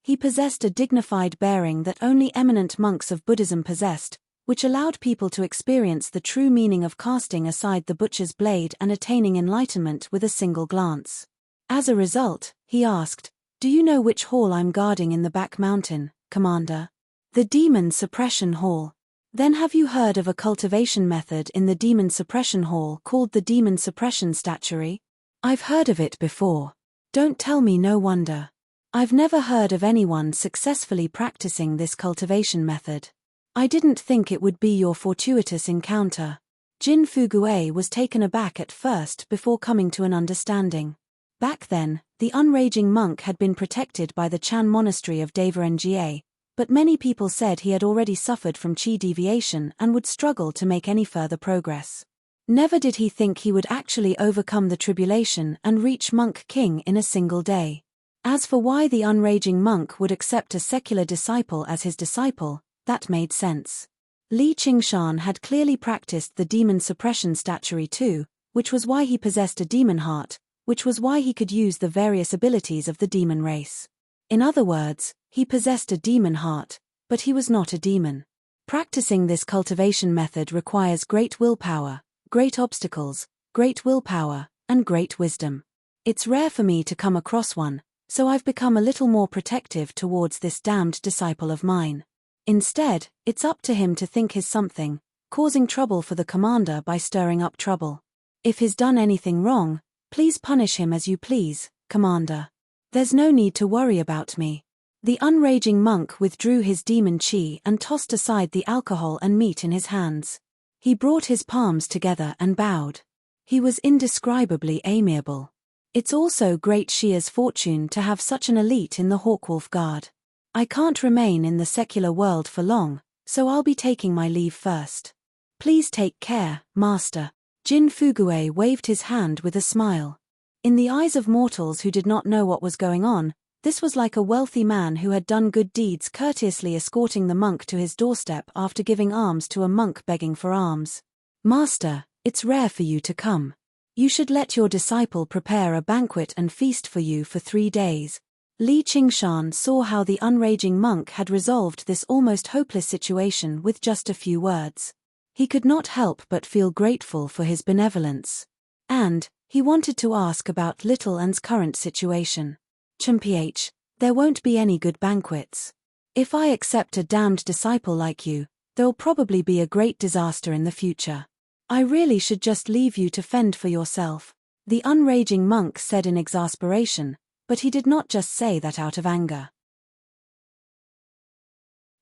He possessed a dignified bearing that only eminent monks of Buddhism possessed, which allowed people to experience the true meaning of casting aside the butcher's blade and attaining enlightenment with a single glance. As a result, he asked, "Do you know which hall I'm guarding in the back mountain, Commander?" "The Demon Suppression Hall." "Then have you heard of a cultivation method in the Demon Suppression Hall called the Demon Suppression Statuary?" "I've heard of it before." "Don't tell me no wonder. I've never heard of anyone successfully practicing this cultivation method." "I didn't think it would be your fortuitous encounter." Jin Fugue was taken aback at first before coming to an understanding. Back then, the unraging monk had been protected by the Chan monastery of Devarengie, but many people said he had already suffered from chi deviation and would struggle to make any further progress. Never did he think he would actually overcome the tribulation and reach Monk King in a single day. As for why the unraging monk would accept a secular disciple as his disciple, that made sense. Li Qingshan had clearly practiced the demon suppression statuary too, which was why he possessed a demon heart, which was why he could use the various abilities of the demon race. In other words, he possessed a demon heart, but he was not a demon. Practicing this cultivation method requires great willpower, great obstacles, great willpower, and great wisdom. It's rare for me to come across one, so I've become a little more protective towards this damned disciple of mine. Instead, it's up to him to think he's something, causing trouble for the commander by stirring up trouble. If he's done anything wrong, please punish him as you please, Commander. There's no need to worry about me." The unraging monk withdrew his demon chi and tossed aside the alcohol and meat in his hands. He brought his palms together and bowed. He was indescribably amiable. "It's also great Shia's fortune to have such an elite in the Hawkwolf Guard. I can't remain in the secular world for long, so I'll be taking my leave first. Please take care, Master." Jin Fugue waved his hand with a smile. In the eyes of mortals who did not know what was going on, this was like a wealthy man who had done good deeds courteously escorting the monk to his doorstep after giving alms to a monk begging for alms. "Master, it's rare for you to come. You should let your disciple prepare a banquet and feast for you for 3 days. Li Qingshan saw how the unraging monk had resolved this almost hopeless situation with just a few words. He could not help but feel grateful for his benevolence. And he wanted to ask about Little An's current situation. "Mph, there won't be any good banquets. If I accept a damned disciple like you, there'll probably be a great disaster in the future. I really should just leave you to fend for yourself," the unraging monk said in exasperation, but he did not just say that out of anger.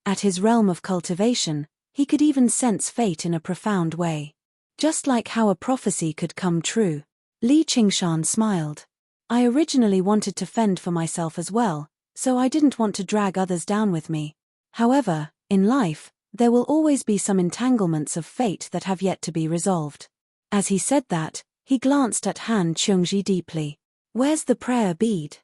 At his realm of cultivation, he could even sense fate in a profound way. Just like how a prophecy could come true. Li Qingshan smiled. "I originally wanted to fend for myself as well, so I didn't want to drag others down with me. However, in life, there will always be some entanglements of fate that have yet to be resolved." As he said that, he glanced at Han Qiongji deeply. "Where's the prayer bead?"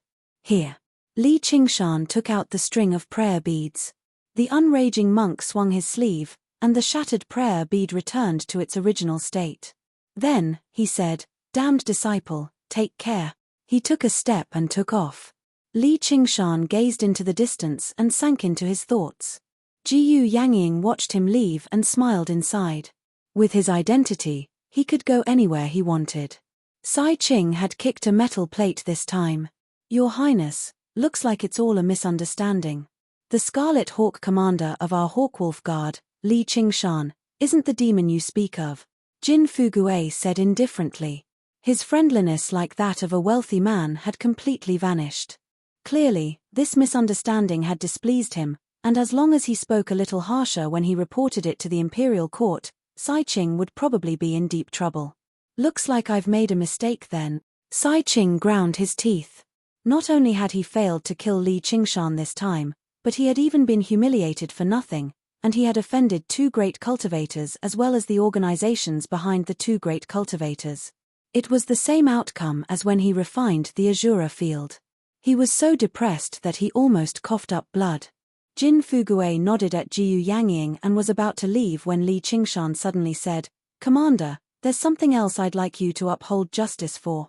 "Here." Li Qingshan took out the string of prayer beads. The unraging monk swung his sleeve, and the shattered prayer bead returned to its original state. Then, he said, "Damned disciple, take care." He took a step and took off. Li Qingshan gazed into the distance and sank into his thoughts. Jiyu Yangying watched him leave and smiled inside. With his identity, he could go anywhere he wanted. Sai Ching had kicked a metal plate this time. "Your Highness, looks like it's all a misunderstanding. The Scarlet Hawk commander of our Hawkwolf Guard, Li Qingshan, isn't the demon you speak of," Jin Fugue said indifferently. His friendliness, like that of a wealthy man, had completely vanished. Clearly, this misunderstanding had displeased him, and as long as he spoke a little harsher when he reported it to the imperial court, Sai Ching would probably be in deep trouble. "Looks like I've made a mistake then." Sai Qing ground his teeth. Not only had he failed to kill Li Qingshan this time, but he had even been humiliated for nothing, and he had offended two great cultivators as well as the organizations behind the two great cultivators. It was the same outcome as when he refined the Azura field. He was so depressed that he almost coughed up blood. Jin Fugui nodded at Jiyu Yangying and was about to leave when Li Qingshan suddenly said, "Commander, there's something else I'd like you to uphold justice for."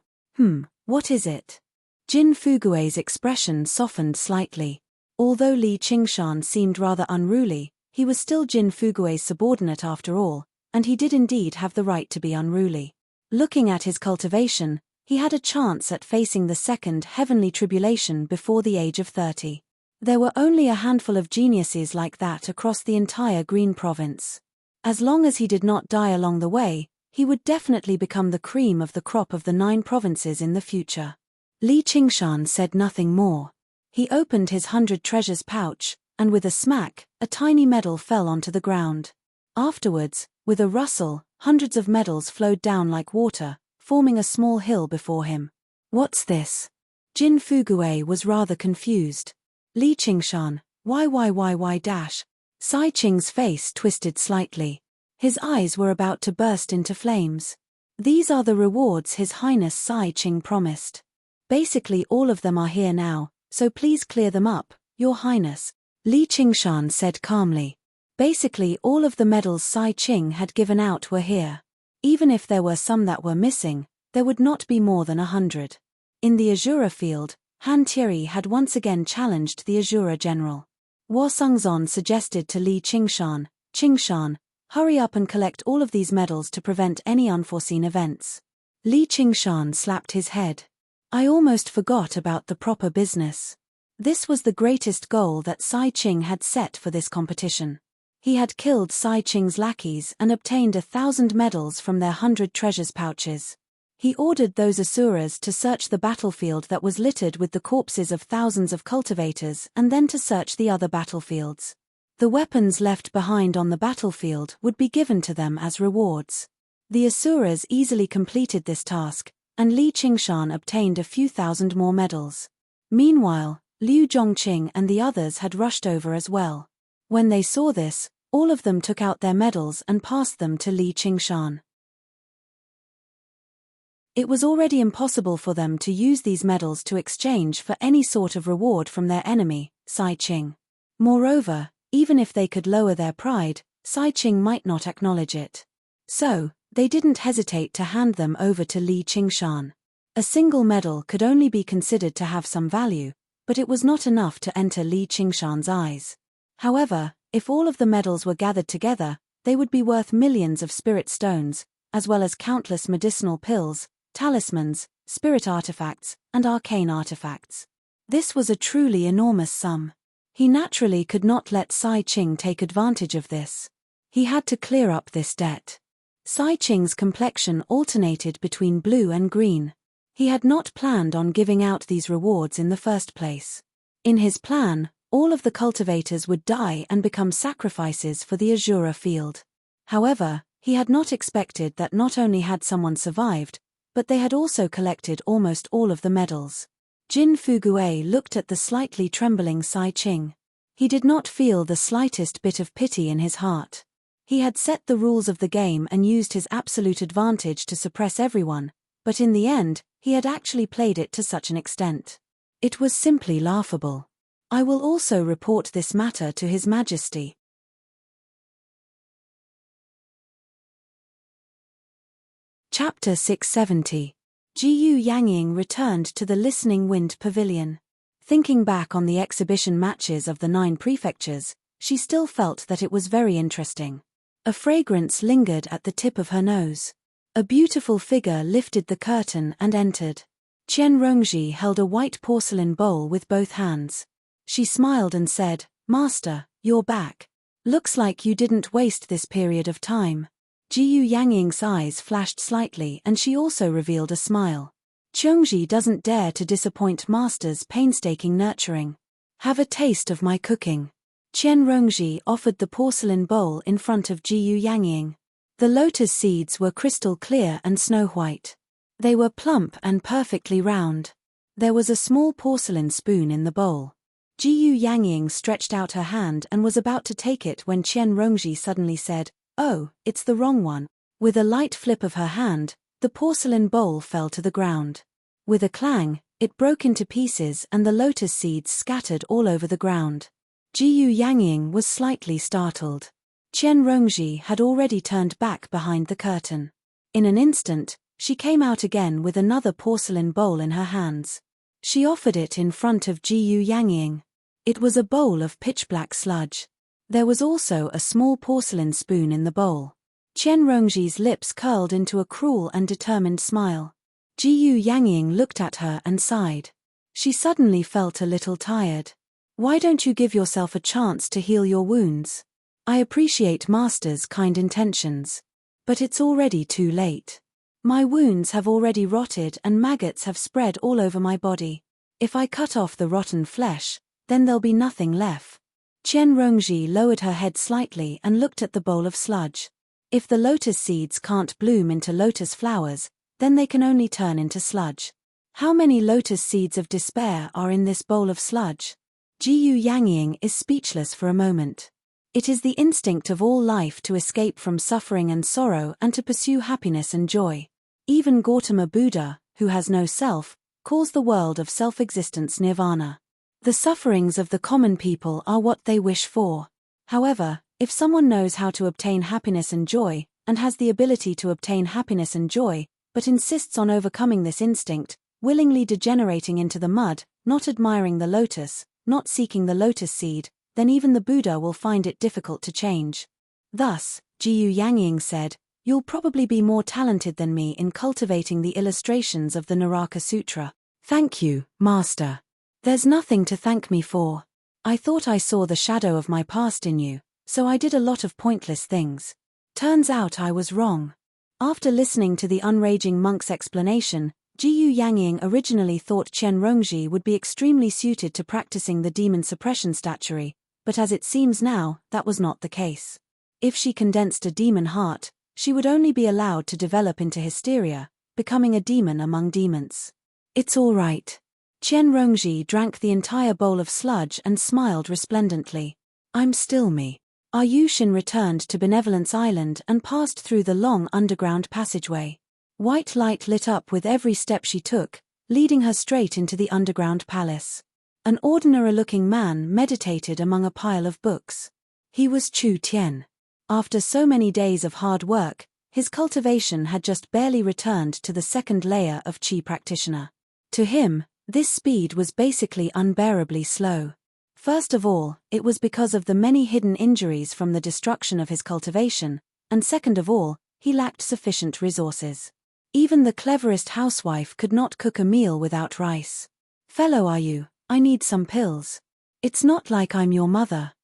What is it? Jin Fugui's expression softened slightly. Although Li Qingshan seemed rather unruly, he was still Jin Fugui's subordinate after all, and he did indeed have the right to be unruly. Looking at his cultivation, he had a chance at facing the second heavenly tribulation before the age of 30. There were only a handful of geniuses like that across the entire Green Province. As long as he did not die along the way, he would definitely become the cream of the crop of the 9 provinces in the future. Li Qingshan said nothing more. He opened his 100 treasures pouch, and with a smack, a tiny medal fell onto the ground. Afterwards, with a rustle, hundreds of medals flowed down like water, forming a small hill before him. What's this? Jin Fugui was rather confused. Li Qingshan, why dash? Sai Qing's face twisted slightly. His eyes were about to burst into flames. These are the rewards His Highness Sai Qing promised. Basically all of them are here now, so please clear them up, Your Highness, Li Qingshan said calmly. Basically all of the medals Sai Qing had given out were here. Even if there were some that were missing, there would not be more than 100. In the Azura field, Han Thierry had once again challenged the Azura general. Hua Sungzon suggested to Li Qingshan, "Qingshan, hurry up and collect all of these medals to prevent any unforeseen events." Li Qingshan slapped his head. "I almost forgot about the proper business." This was the greatest goal that Sai Qing had set for this competition. He had killed Sai Qing's lackeys and obtained 1,000 medals from their 100 treasures pouches. He ordered those asuras to search the battlefield that was littered with the corpses of thousands of cultivators and then to search the other battlefields. The weapons left behind on the battlefield would be given to them as rewards. The asuras easily completed this task, and Li Qingshan obtained a few thousand more medals. Meanwhile, Liu Zhongqing and the others had rushed over as well. When they saw this, all of them took out their medals and passed them to Li Qingshan. It was already impossible for them to use these medals to exchange for any sort of reward from their enemy, Sai Qing. Moreover, even if they could lower their pride, Sai Qing might not acknowledge it. So, they didn't hesitate to hand them over to Li Qingshan. A single medal could only be considered to have some value, but it was not enough to enter Li Qingshan's eyes. However, if all of the medals were gathered together, they would be worth millions of spirit stones, as well as countless medicinal pills, talismans, spirit artifacts, and arcane artifacts. This was a truly enormous sum. He naturally could not let Sai Qing take advantage of this. He had to clear up this debt. Sai Qing's complexion alternated between blue and green. He had not planned on giving out these rewards in the first place. In his plan, all of the cultivators would die and become sacrifices for the Azura field. However, he had not expected that not only had someone survived, but they had also collected almost all of the medals. Jin Fugui looked at the slightly trembling Sai Qing. He did not feel the slightest bit of pity in his heart. He had set the rules of the game and used his absolute advantage to suppress everyone, but in the end, he had actually played it to such an extent. It was simply laughable. I will also report this matter to His Majesty. Chapter 670. Jiyu Yangying returned to the Listening Wind Pavilion. Thinking back on the exhibition matches of the 9 prefectures, she still felt that it was very interesting. A fragrance lingered at the tip of her nose. A beautiful figure lifted the curtain and entered. Qian Rongji held a white porcelain bowl with both hands. She smiled and said, "Master, you're back. Looks like you didn't waste this period of time." Jiyu Yangying's eyes flashed slightly and she also revealed a smile. Qiongji doesn't dare to disappoint Master's painstaking nurturing. Have a taste of my cooking. Qian Rongji offered the porcelain bowl in front of Jiyu Yangying. The lotus seeds were crystal clear and snow white. They were plump and perfectly round. There was a small porcelain spoon in the bowl. Jiyu Yangying stretched out her hand and was about to take it when Qian Rongji suddenly said, "Oh, it's the wrong one." With a light flip of her hand, the porcelain bowl fell to the ground. With a clang, it broke into pieces and the lotus seeds scattered all over the ground. Jiyu Yangying was slightly startled. Qian Rongji had already turned back behind the curtain. In an instant, she came out again with another porcelain bowl in her hands. She offered it in front of Jiyu Yangying. It was a bowl of pitch-black sludge. There was also a small porcelain spoon in the bowl. Qian Rongji's lips curled into a cruel and determined smile. Jiyu Yangying looked at her and sighed. She suddenly felt a little tired. "Why don't you give yourself a chance to heal your wounds? I appreciate Master's kind intentions. But it's already too late. My wounds have already rotted and maggots have spread all over my body. If I cut off the rotten flesh, then there'll be nothing left." Qian Rongji lowered her head slightly and looked at the bowl of sludge. If the lotus seeds can't bloom into lotus flowers, then they can only turn into sludge. How many lotus seeds of despair are in this bowl of sludge? Jiyu Yangying is speechless for a moment. It is the instinct of all life to escape from suffering and sorrow and to pursue happiness and joy. Even Gautama Buddha, who has no self, calls the world of self-existence nirvana. The sufferings of the common people are what they wish for. However, if someone knows how to obtain happiness and joy, and has the ability to obtain happiness and joy, but insists on overcoming this instinct, willingly degenerating into the mud, not admiring the lotus, not seeking the lotus seed, then even the Buddha will find it difficult to change. Thus, Jiyu Yangying said, "You'll probably be more talented than me in cultivating the illustrations of the Naraka Sutra." "Thank you, Master. There's nothing to thank me for. I thought I saw the shadow of my past in you, so I did a lot of pointless things. Turns out I was wrong." After listening to the unraging monk's explanation, Jiyu Yangying originally thought Qian Rongji would be extremely suited to practicing the demon suppression statuary, but as it seems now, that was not the case. If she condensed a demon heart, she would only be allowed to develop into hysteria, becoming a demon among demons. "It's all right." Qian Rongji drank the entire bowl of sludge and smiled resplendently. "I'm still me." Ayushin returned to Benevolence Island and passed through the long underground passageway. White light lit up with every step she took, leading her straight into the underground palace. An ordinary-looking man meditated among a pile of books. He was Chu Tian. After so many days of hard work, his cultivation had just barely returned to the second layer of Qi practitioner. To him, this speed was basically unbearably slow. First of all, it was because of the many hidden injuries from the destruction of his cultivation, and second of all, he lacked sufficient resources. Even the cleverest housewife could not cook a meal without rice. "Fellow are you? I need some pills." "It's not like I'm your mother.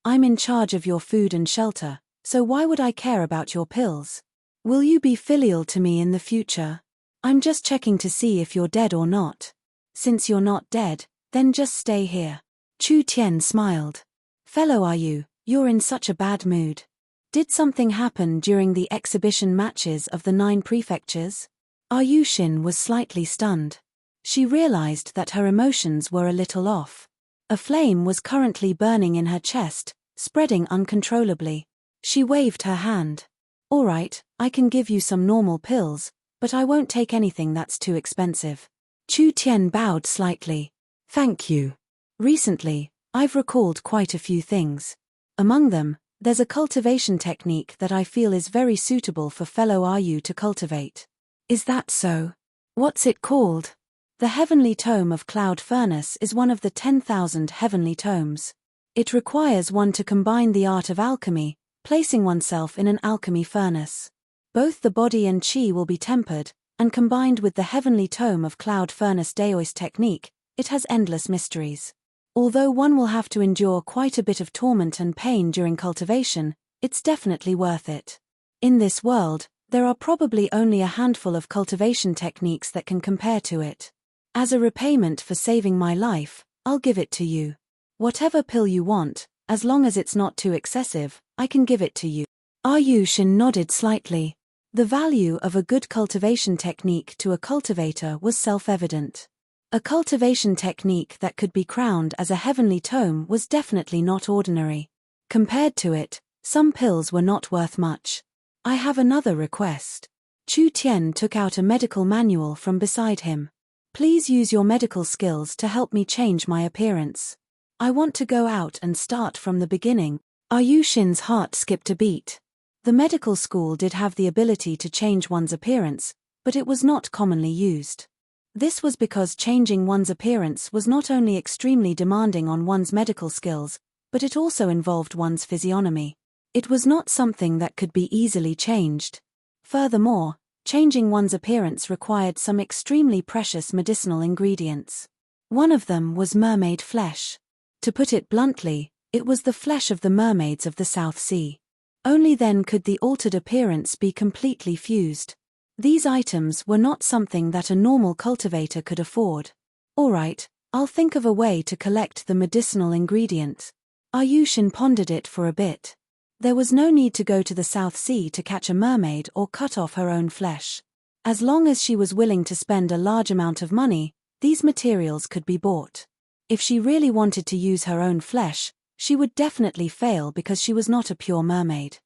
I'm in charge of your food and shelter, so why would I care about your pills? Will you be filial to me in the future? I'm just checking to see if you're dead or not. Since you're not dead, then just stay here." Chu Tian smiled. "Fellow are you? You're in such a bad mood. Did something happen during the exhibition matches of the 9 prefectures?" Ayushin was slightly stunned. She realized that her emotions were a little off. A flame was currently burning in her chest, spreading uncontrollably. She waved her hand. "All right, I can give you some normal pills, but I won't take anything that's too expensive." Chu Tian bowed slightly. "Thank you. Recently, I've recalled quite a few things. Among them, there's a cultivation technique that I feel is very suitable for fellow Ayu to cultivate." "Is that so? What's it called?" "The Heavenly Tome of Cloud Furnace is one of the 10,000 heavenly tomes. It requires one to combine the art of alchemy, placing oneself in an alchemy furnace. Both the body and chi will be tempered, and combined with the Heavenly Tome of Cloud Furnace Daoist technique, it has endless mysteries. Although one will have to endure quite a bit of torment and pain during cultivation, it's definitely worth it. In this world, there are probably only a handful of cultivation techniques that can compare to it. As a repayment for saving my life, I'll give it to you. Whatever pill you want, as long as it's not too excessive, I can give it to you." Ayushin nodded slightly. The value of a good cultivation technique to a cultivator was self-evident. A cultivation technique that could be crowned as a heavenly tome was definitely not ordinary. Compared to it, some pills were not worth much. I have another request. Chu Tian took out a medical manual from beside him. Please use your medical skills to help me change my appearance. I want to go out and start from the beginning. Ayushin's heart skipped a beat. The medical school did have the ability to change one's appearance, but it was not commonly used. This was because changing one's appearance was not only extremely demanding on one's medical skills, but it also involved one's physiognomy. It was not something that could be easily changed. Furthermore, changing one's appearance required some extremely precious medicinal ingredients. One of them was mermaid flesh. To put it bluntly, it was the flesh of the mermaids of the South Sea. Only then could the altered appearance be completely fused. These items were not something that a normal cultivator could afford. Alright, I'll think of a way to collect the medicinal ingredient. Ayushin pondered it for a bit. There was no need to go to the South Sea to catch a mermaid or cut off her own flesh. As long as she was willing to spend a large amount of money, these materials could be bought. If she really wanted to use her own flesh, she would definitely fail because she was not a pure mermaid.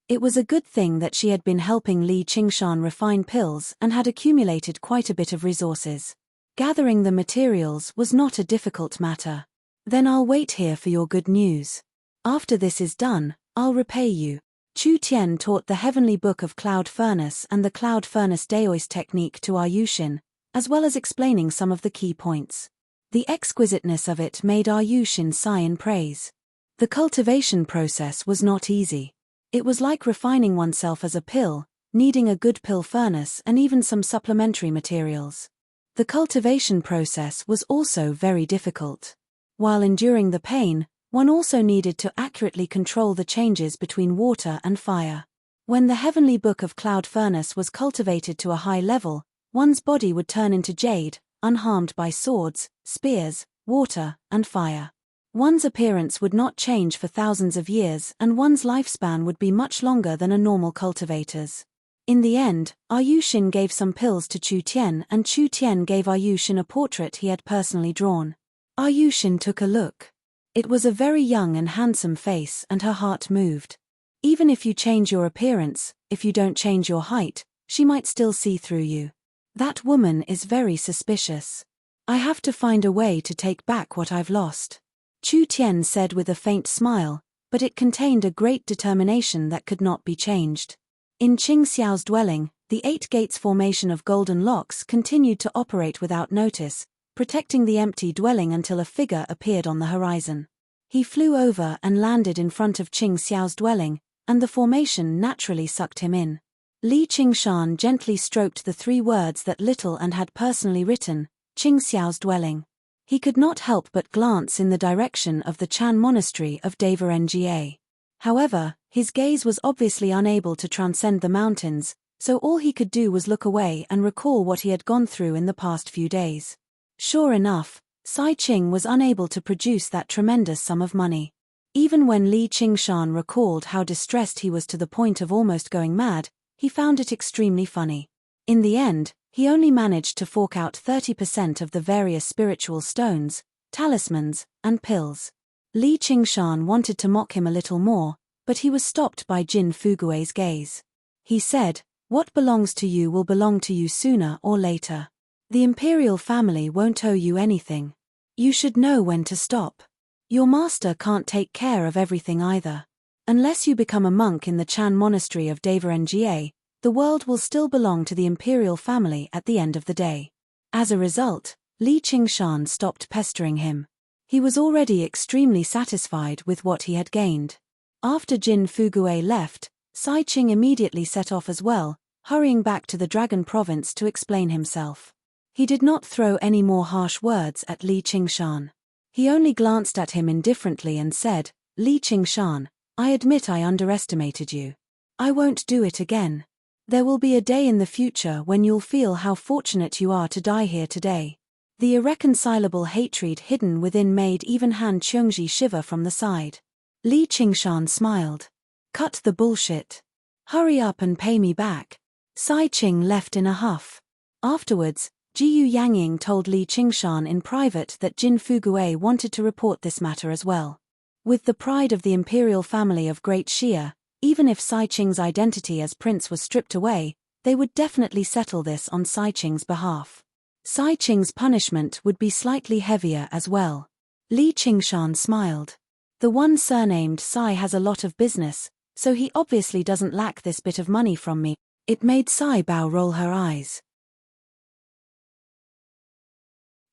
It was a good thing that she had been helping Li Qingshan refine pills and had accumulated quite a bit of resources. Gathering the materials was not a difficult matter. Then I'll wait here for your good news. After this is done, I'll repay you. Chu Tian taught the Heavenly Book of Cloud Furnace and the Cloud Furnace Daoist technique to Ayushin, as well as explaining some of the key points. The exquisiteness of it made Ayushin sigh in praise. The cultivation process was not easy. It was like refining oneself as a pill, needing a good pill furnace and even some supplementary materials. The cultivation process was also very difficult. While enduring the pain, one also needed to accurately control the changes between water and fire. When the Heavenly Book of Cloud Furnace was cultivated to a high level, one's body would turn into jade, unharmed by swords, spears, water, and fire. One's appearance would not change for thousands of years and one's lifespan would be much longer than a normal cultivator's. In the end, Ayushin gave some pills to Chu Tian and Chu Tian gave Ayushin a portrait he had personally drawn. Ayushin took a look. It was a very young and handsome face and her heart moved. Even if you change your appearance, if you don't change your height, she might still see through you. That woman is very suspicious. I have to find a way to take back what I've lost. Chu Tian said with a faint smile, but it contained a great determination that could not be changed. In Qing Xiao's dwelling, the 8 gates formation of golden locks continued to operate without notice, protecting the empty dwelling until a figure appeared on the horizon. He flew over and landed in front of Qing Xiao's dwelling, and the formation naturally sucked him in. Li Qingshan gently stroked the 3 words that Little and had personally written, Qing Xiao's dwelling. He could not help but glance in the direction of the Chan monastery of Nga. However, his gaze was obviously unable to transcend the mountains, so all he could do was look away and recall what he had gone through in the past few days. Sure enough, Sai Qing was unable to produce that tremendous sum of money. Even when Li Qingshan recalled how distressed he was to the point of almost going mad, he found it extremely funny. In the end, he only managed to fork out 30% of the various spiritual stones, talismans, and pills. Li Qingshan wanted to mock him a little more, but he was stopped by Jin Fugue's gaze. He said, "What belongs to you will belong to you sooner or later. The imperial family won't owe you anything. You should know when to stop. Your master can't take care of everything either. Unless you become a monk in the Chan monastery of Nga, the world will still belong to the imperial family at the end of the day." As a result, Li Qingshan stopped pestering him. He was already extremely satisfied with what he had gained. After Jin Fugue left, Sai Qing immediately set off as well, hurrying back to the Dragon Province to explain himself. He did not throw any more harsh words at Li Qingshan. He only glanced at him indifferently and said, "Li Qingshan, I admit I underestimated you. I won't do it again. There will be a day in the future when you'll feel how fortunate you are to die here today." The irreconcilable hatred hidden within made even Han Qiongji shiver from the side. Li Qingshan smiled. "Cut the bullshit. Hurry up and pay me back. Sai Qing left in a huff. Afterwards, Jiyu Yangying told Li Qingshan in private that Jin Fuguei wanted to report this matter as well. With the pride of the imperial family of Great Xia, even if Sai Qing's identity as prince was stripped away, they would definitely settle this on Sai Qing's behalf. Sai Qing's punishment would be slightly heavier as well. Li Qingshan smiled. The one surnamed Sai has a lot of business, so he obviously doesn't lack this bit of money from me. It made Sai Bao roll her eyes.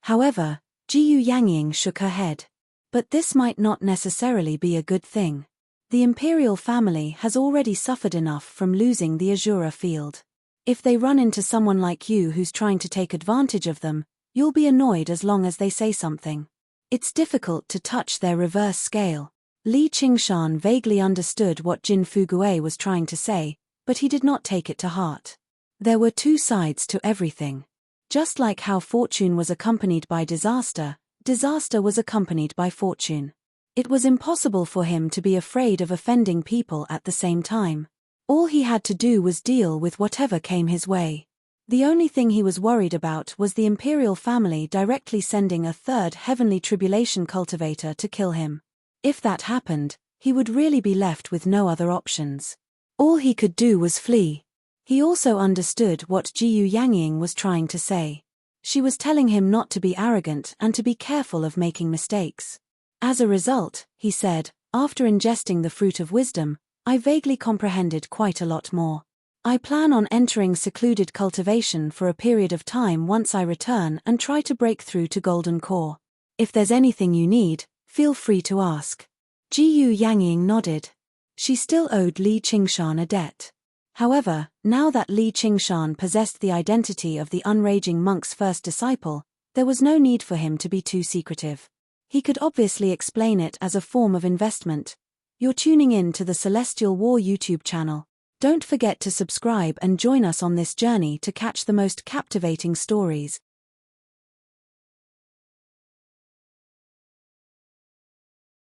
However, Jiyu Yangying shook her head. But this might not necessarily be a good thing. The imperial family has already suffered enough from losing the Azura field. If they run into someone like you who's trying to take advantage of them, you'll be annoyed as long as they say something. It's difficult to touch their reverse scale. Li Qingshan vaguely understood what Jin Fuguei was trying to say, but he did not take it to heart. There were two sides to everything. Just like how fortune was accompanied by disaster, disaster was accompanied by fortune. It was impossible for him to be afraid of offending people at the same time. All he had to do was deal with whatever came his way. The only thing he was worried about was the imperial family directly sending a third heavenly tribulation cultivator to kill him. If that happened, he would really be left with no other options. All he could do was flee. He also understood what Jiyu Yangying was trying to say. She was telling him not to be arrogant and to be careful of making mistakes. As a result, he said, after ingesting the fruit of wisdom, I vaguely comprehended quite a lot more. I plan on entering secluded cultivation for a period of time once I return and try to break through to Golden Core. If there's anything you need, feel free to ask. Jiyu Yangying nodded. She still owed Li Qingshan a debt. However, now that Li Qingshan possessed the identity of the unraging monk's first disciple, there was no need for him to be too secretive. He could obviously explain it as a form of investment. You're tuning in to the Celestial War YouTube channel. Don't forget to subscribe and join us on this journey to catch the most captivating stories.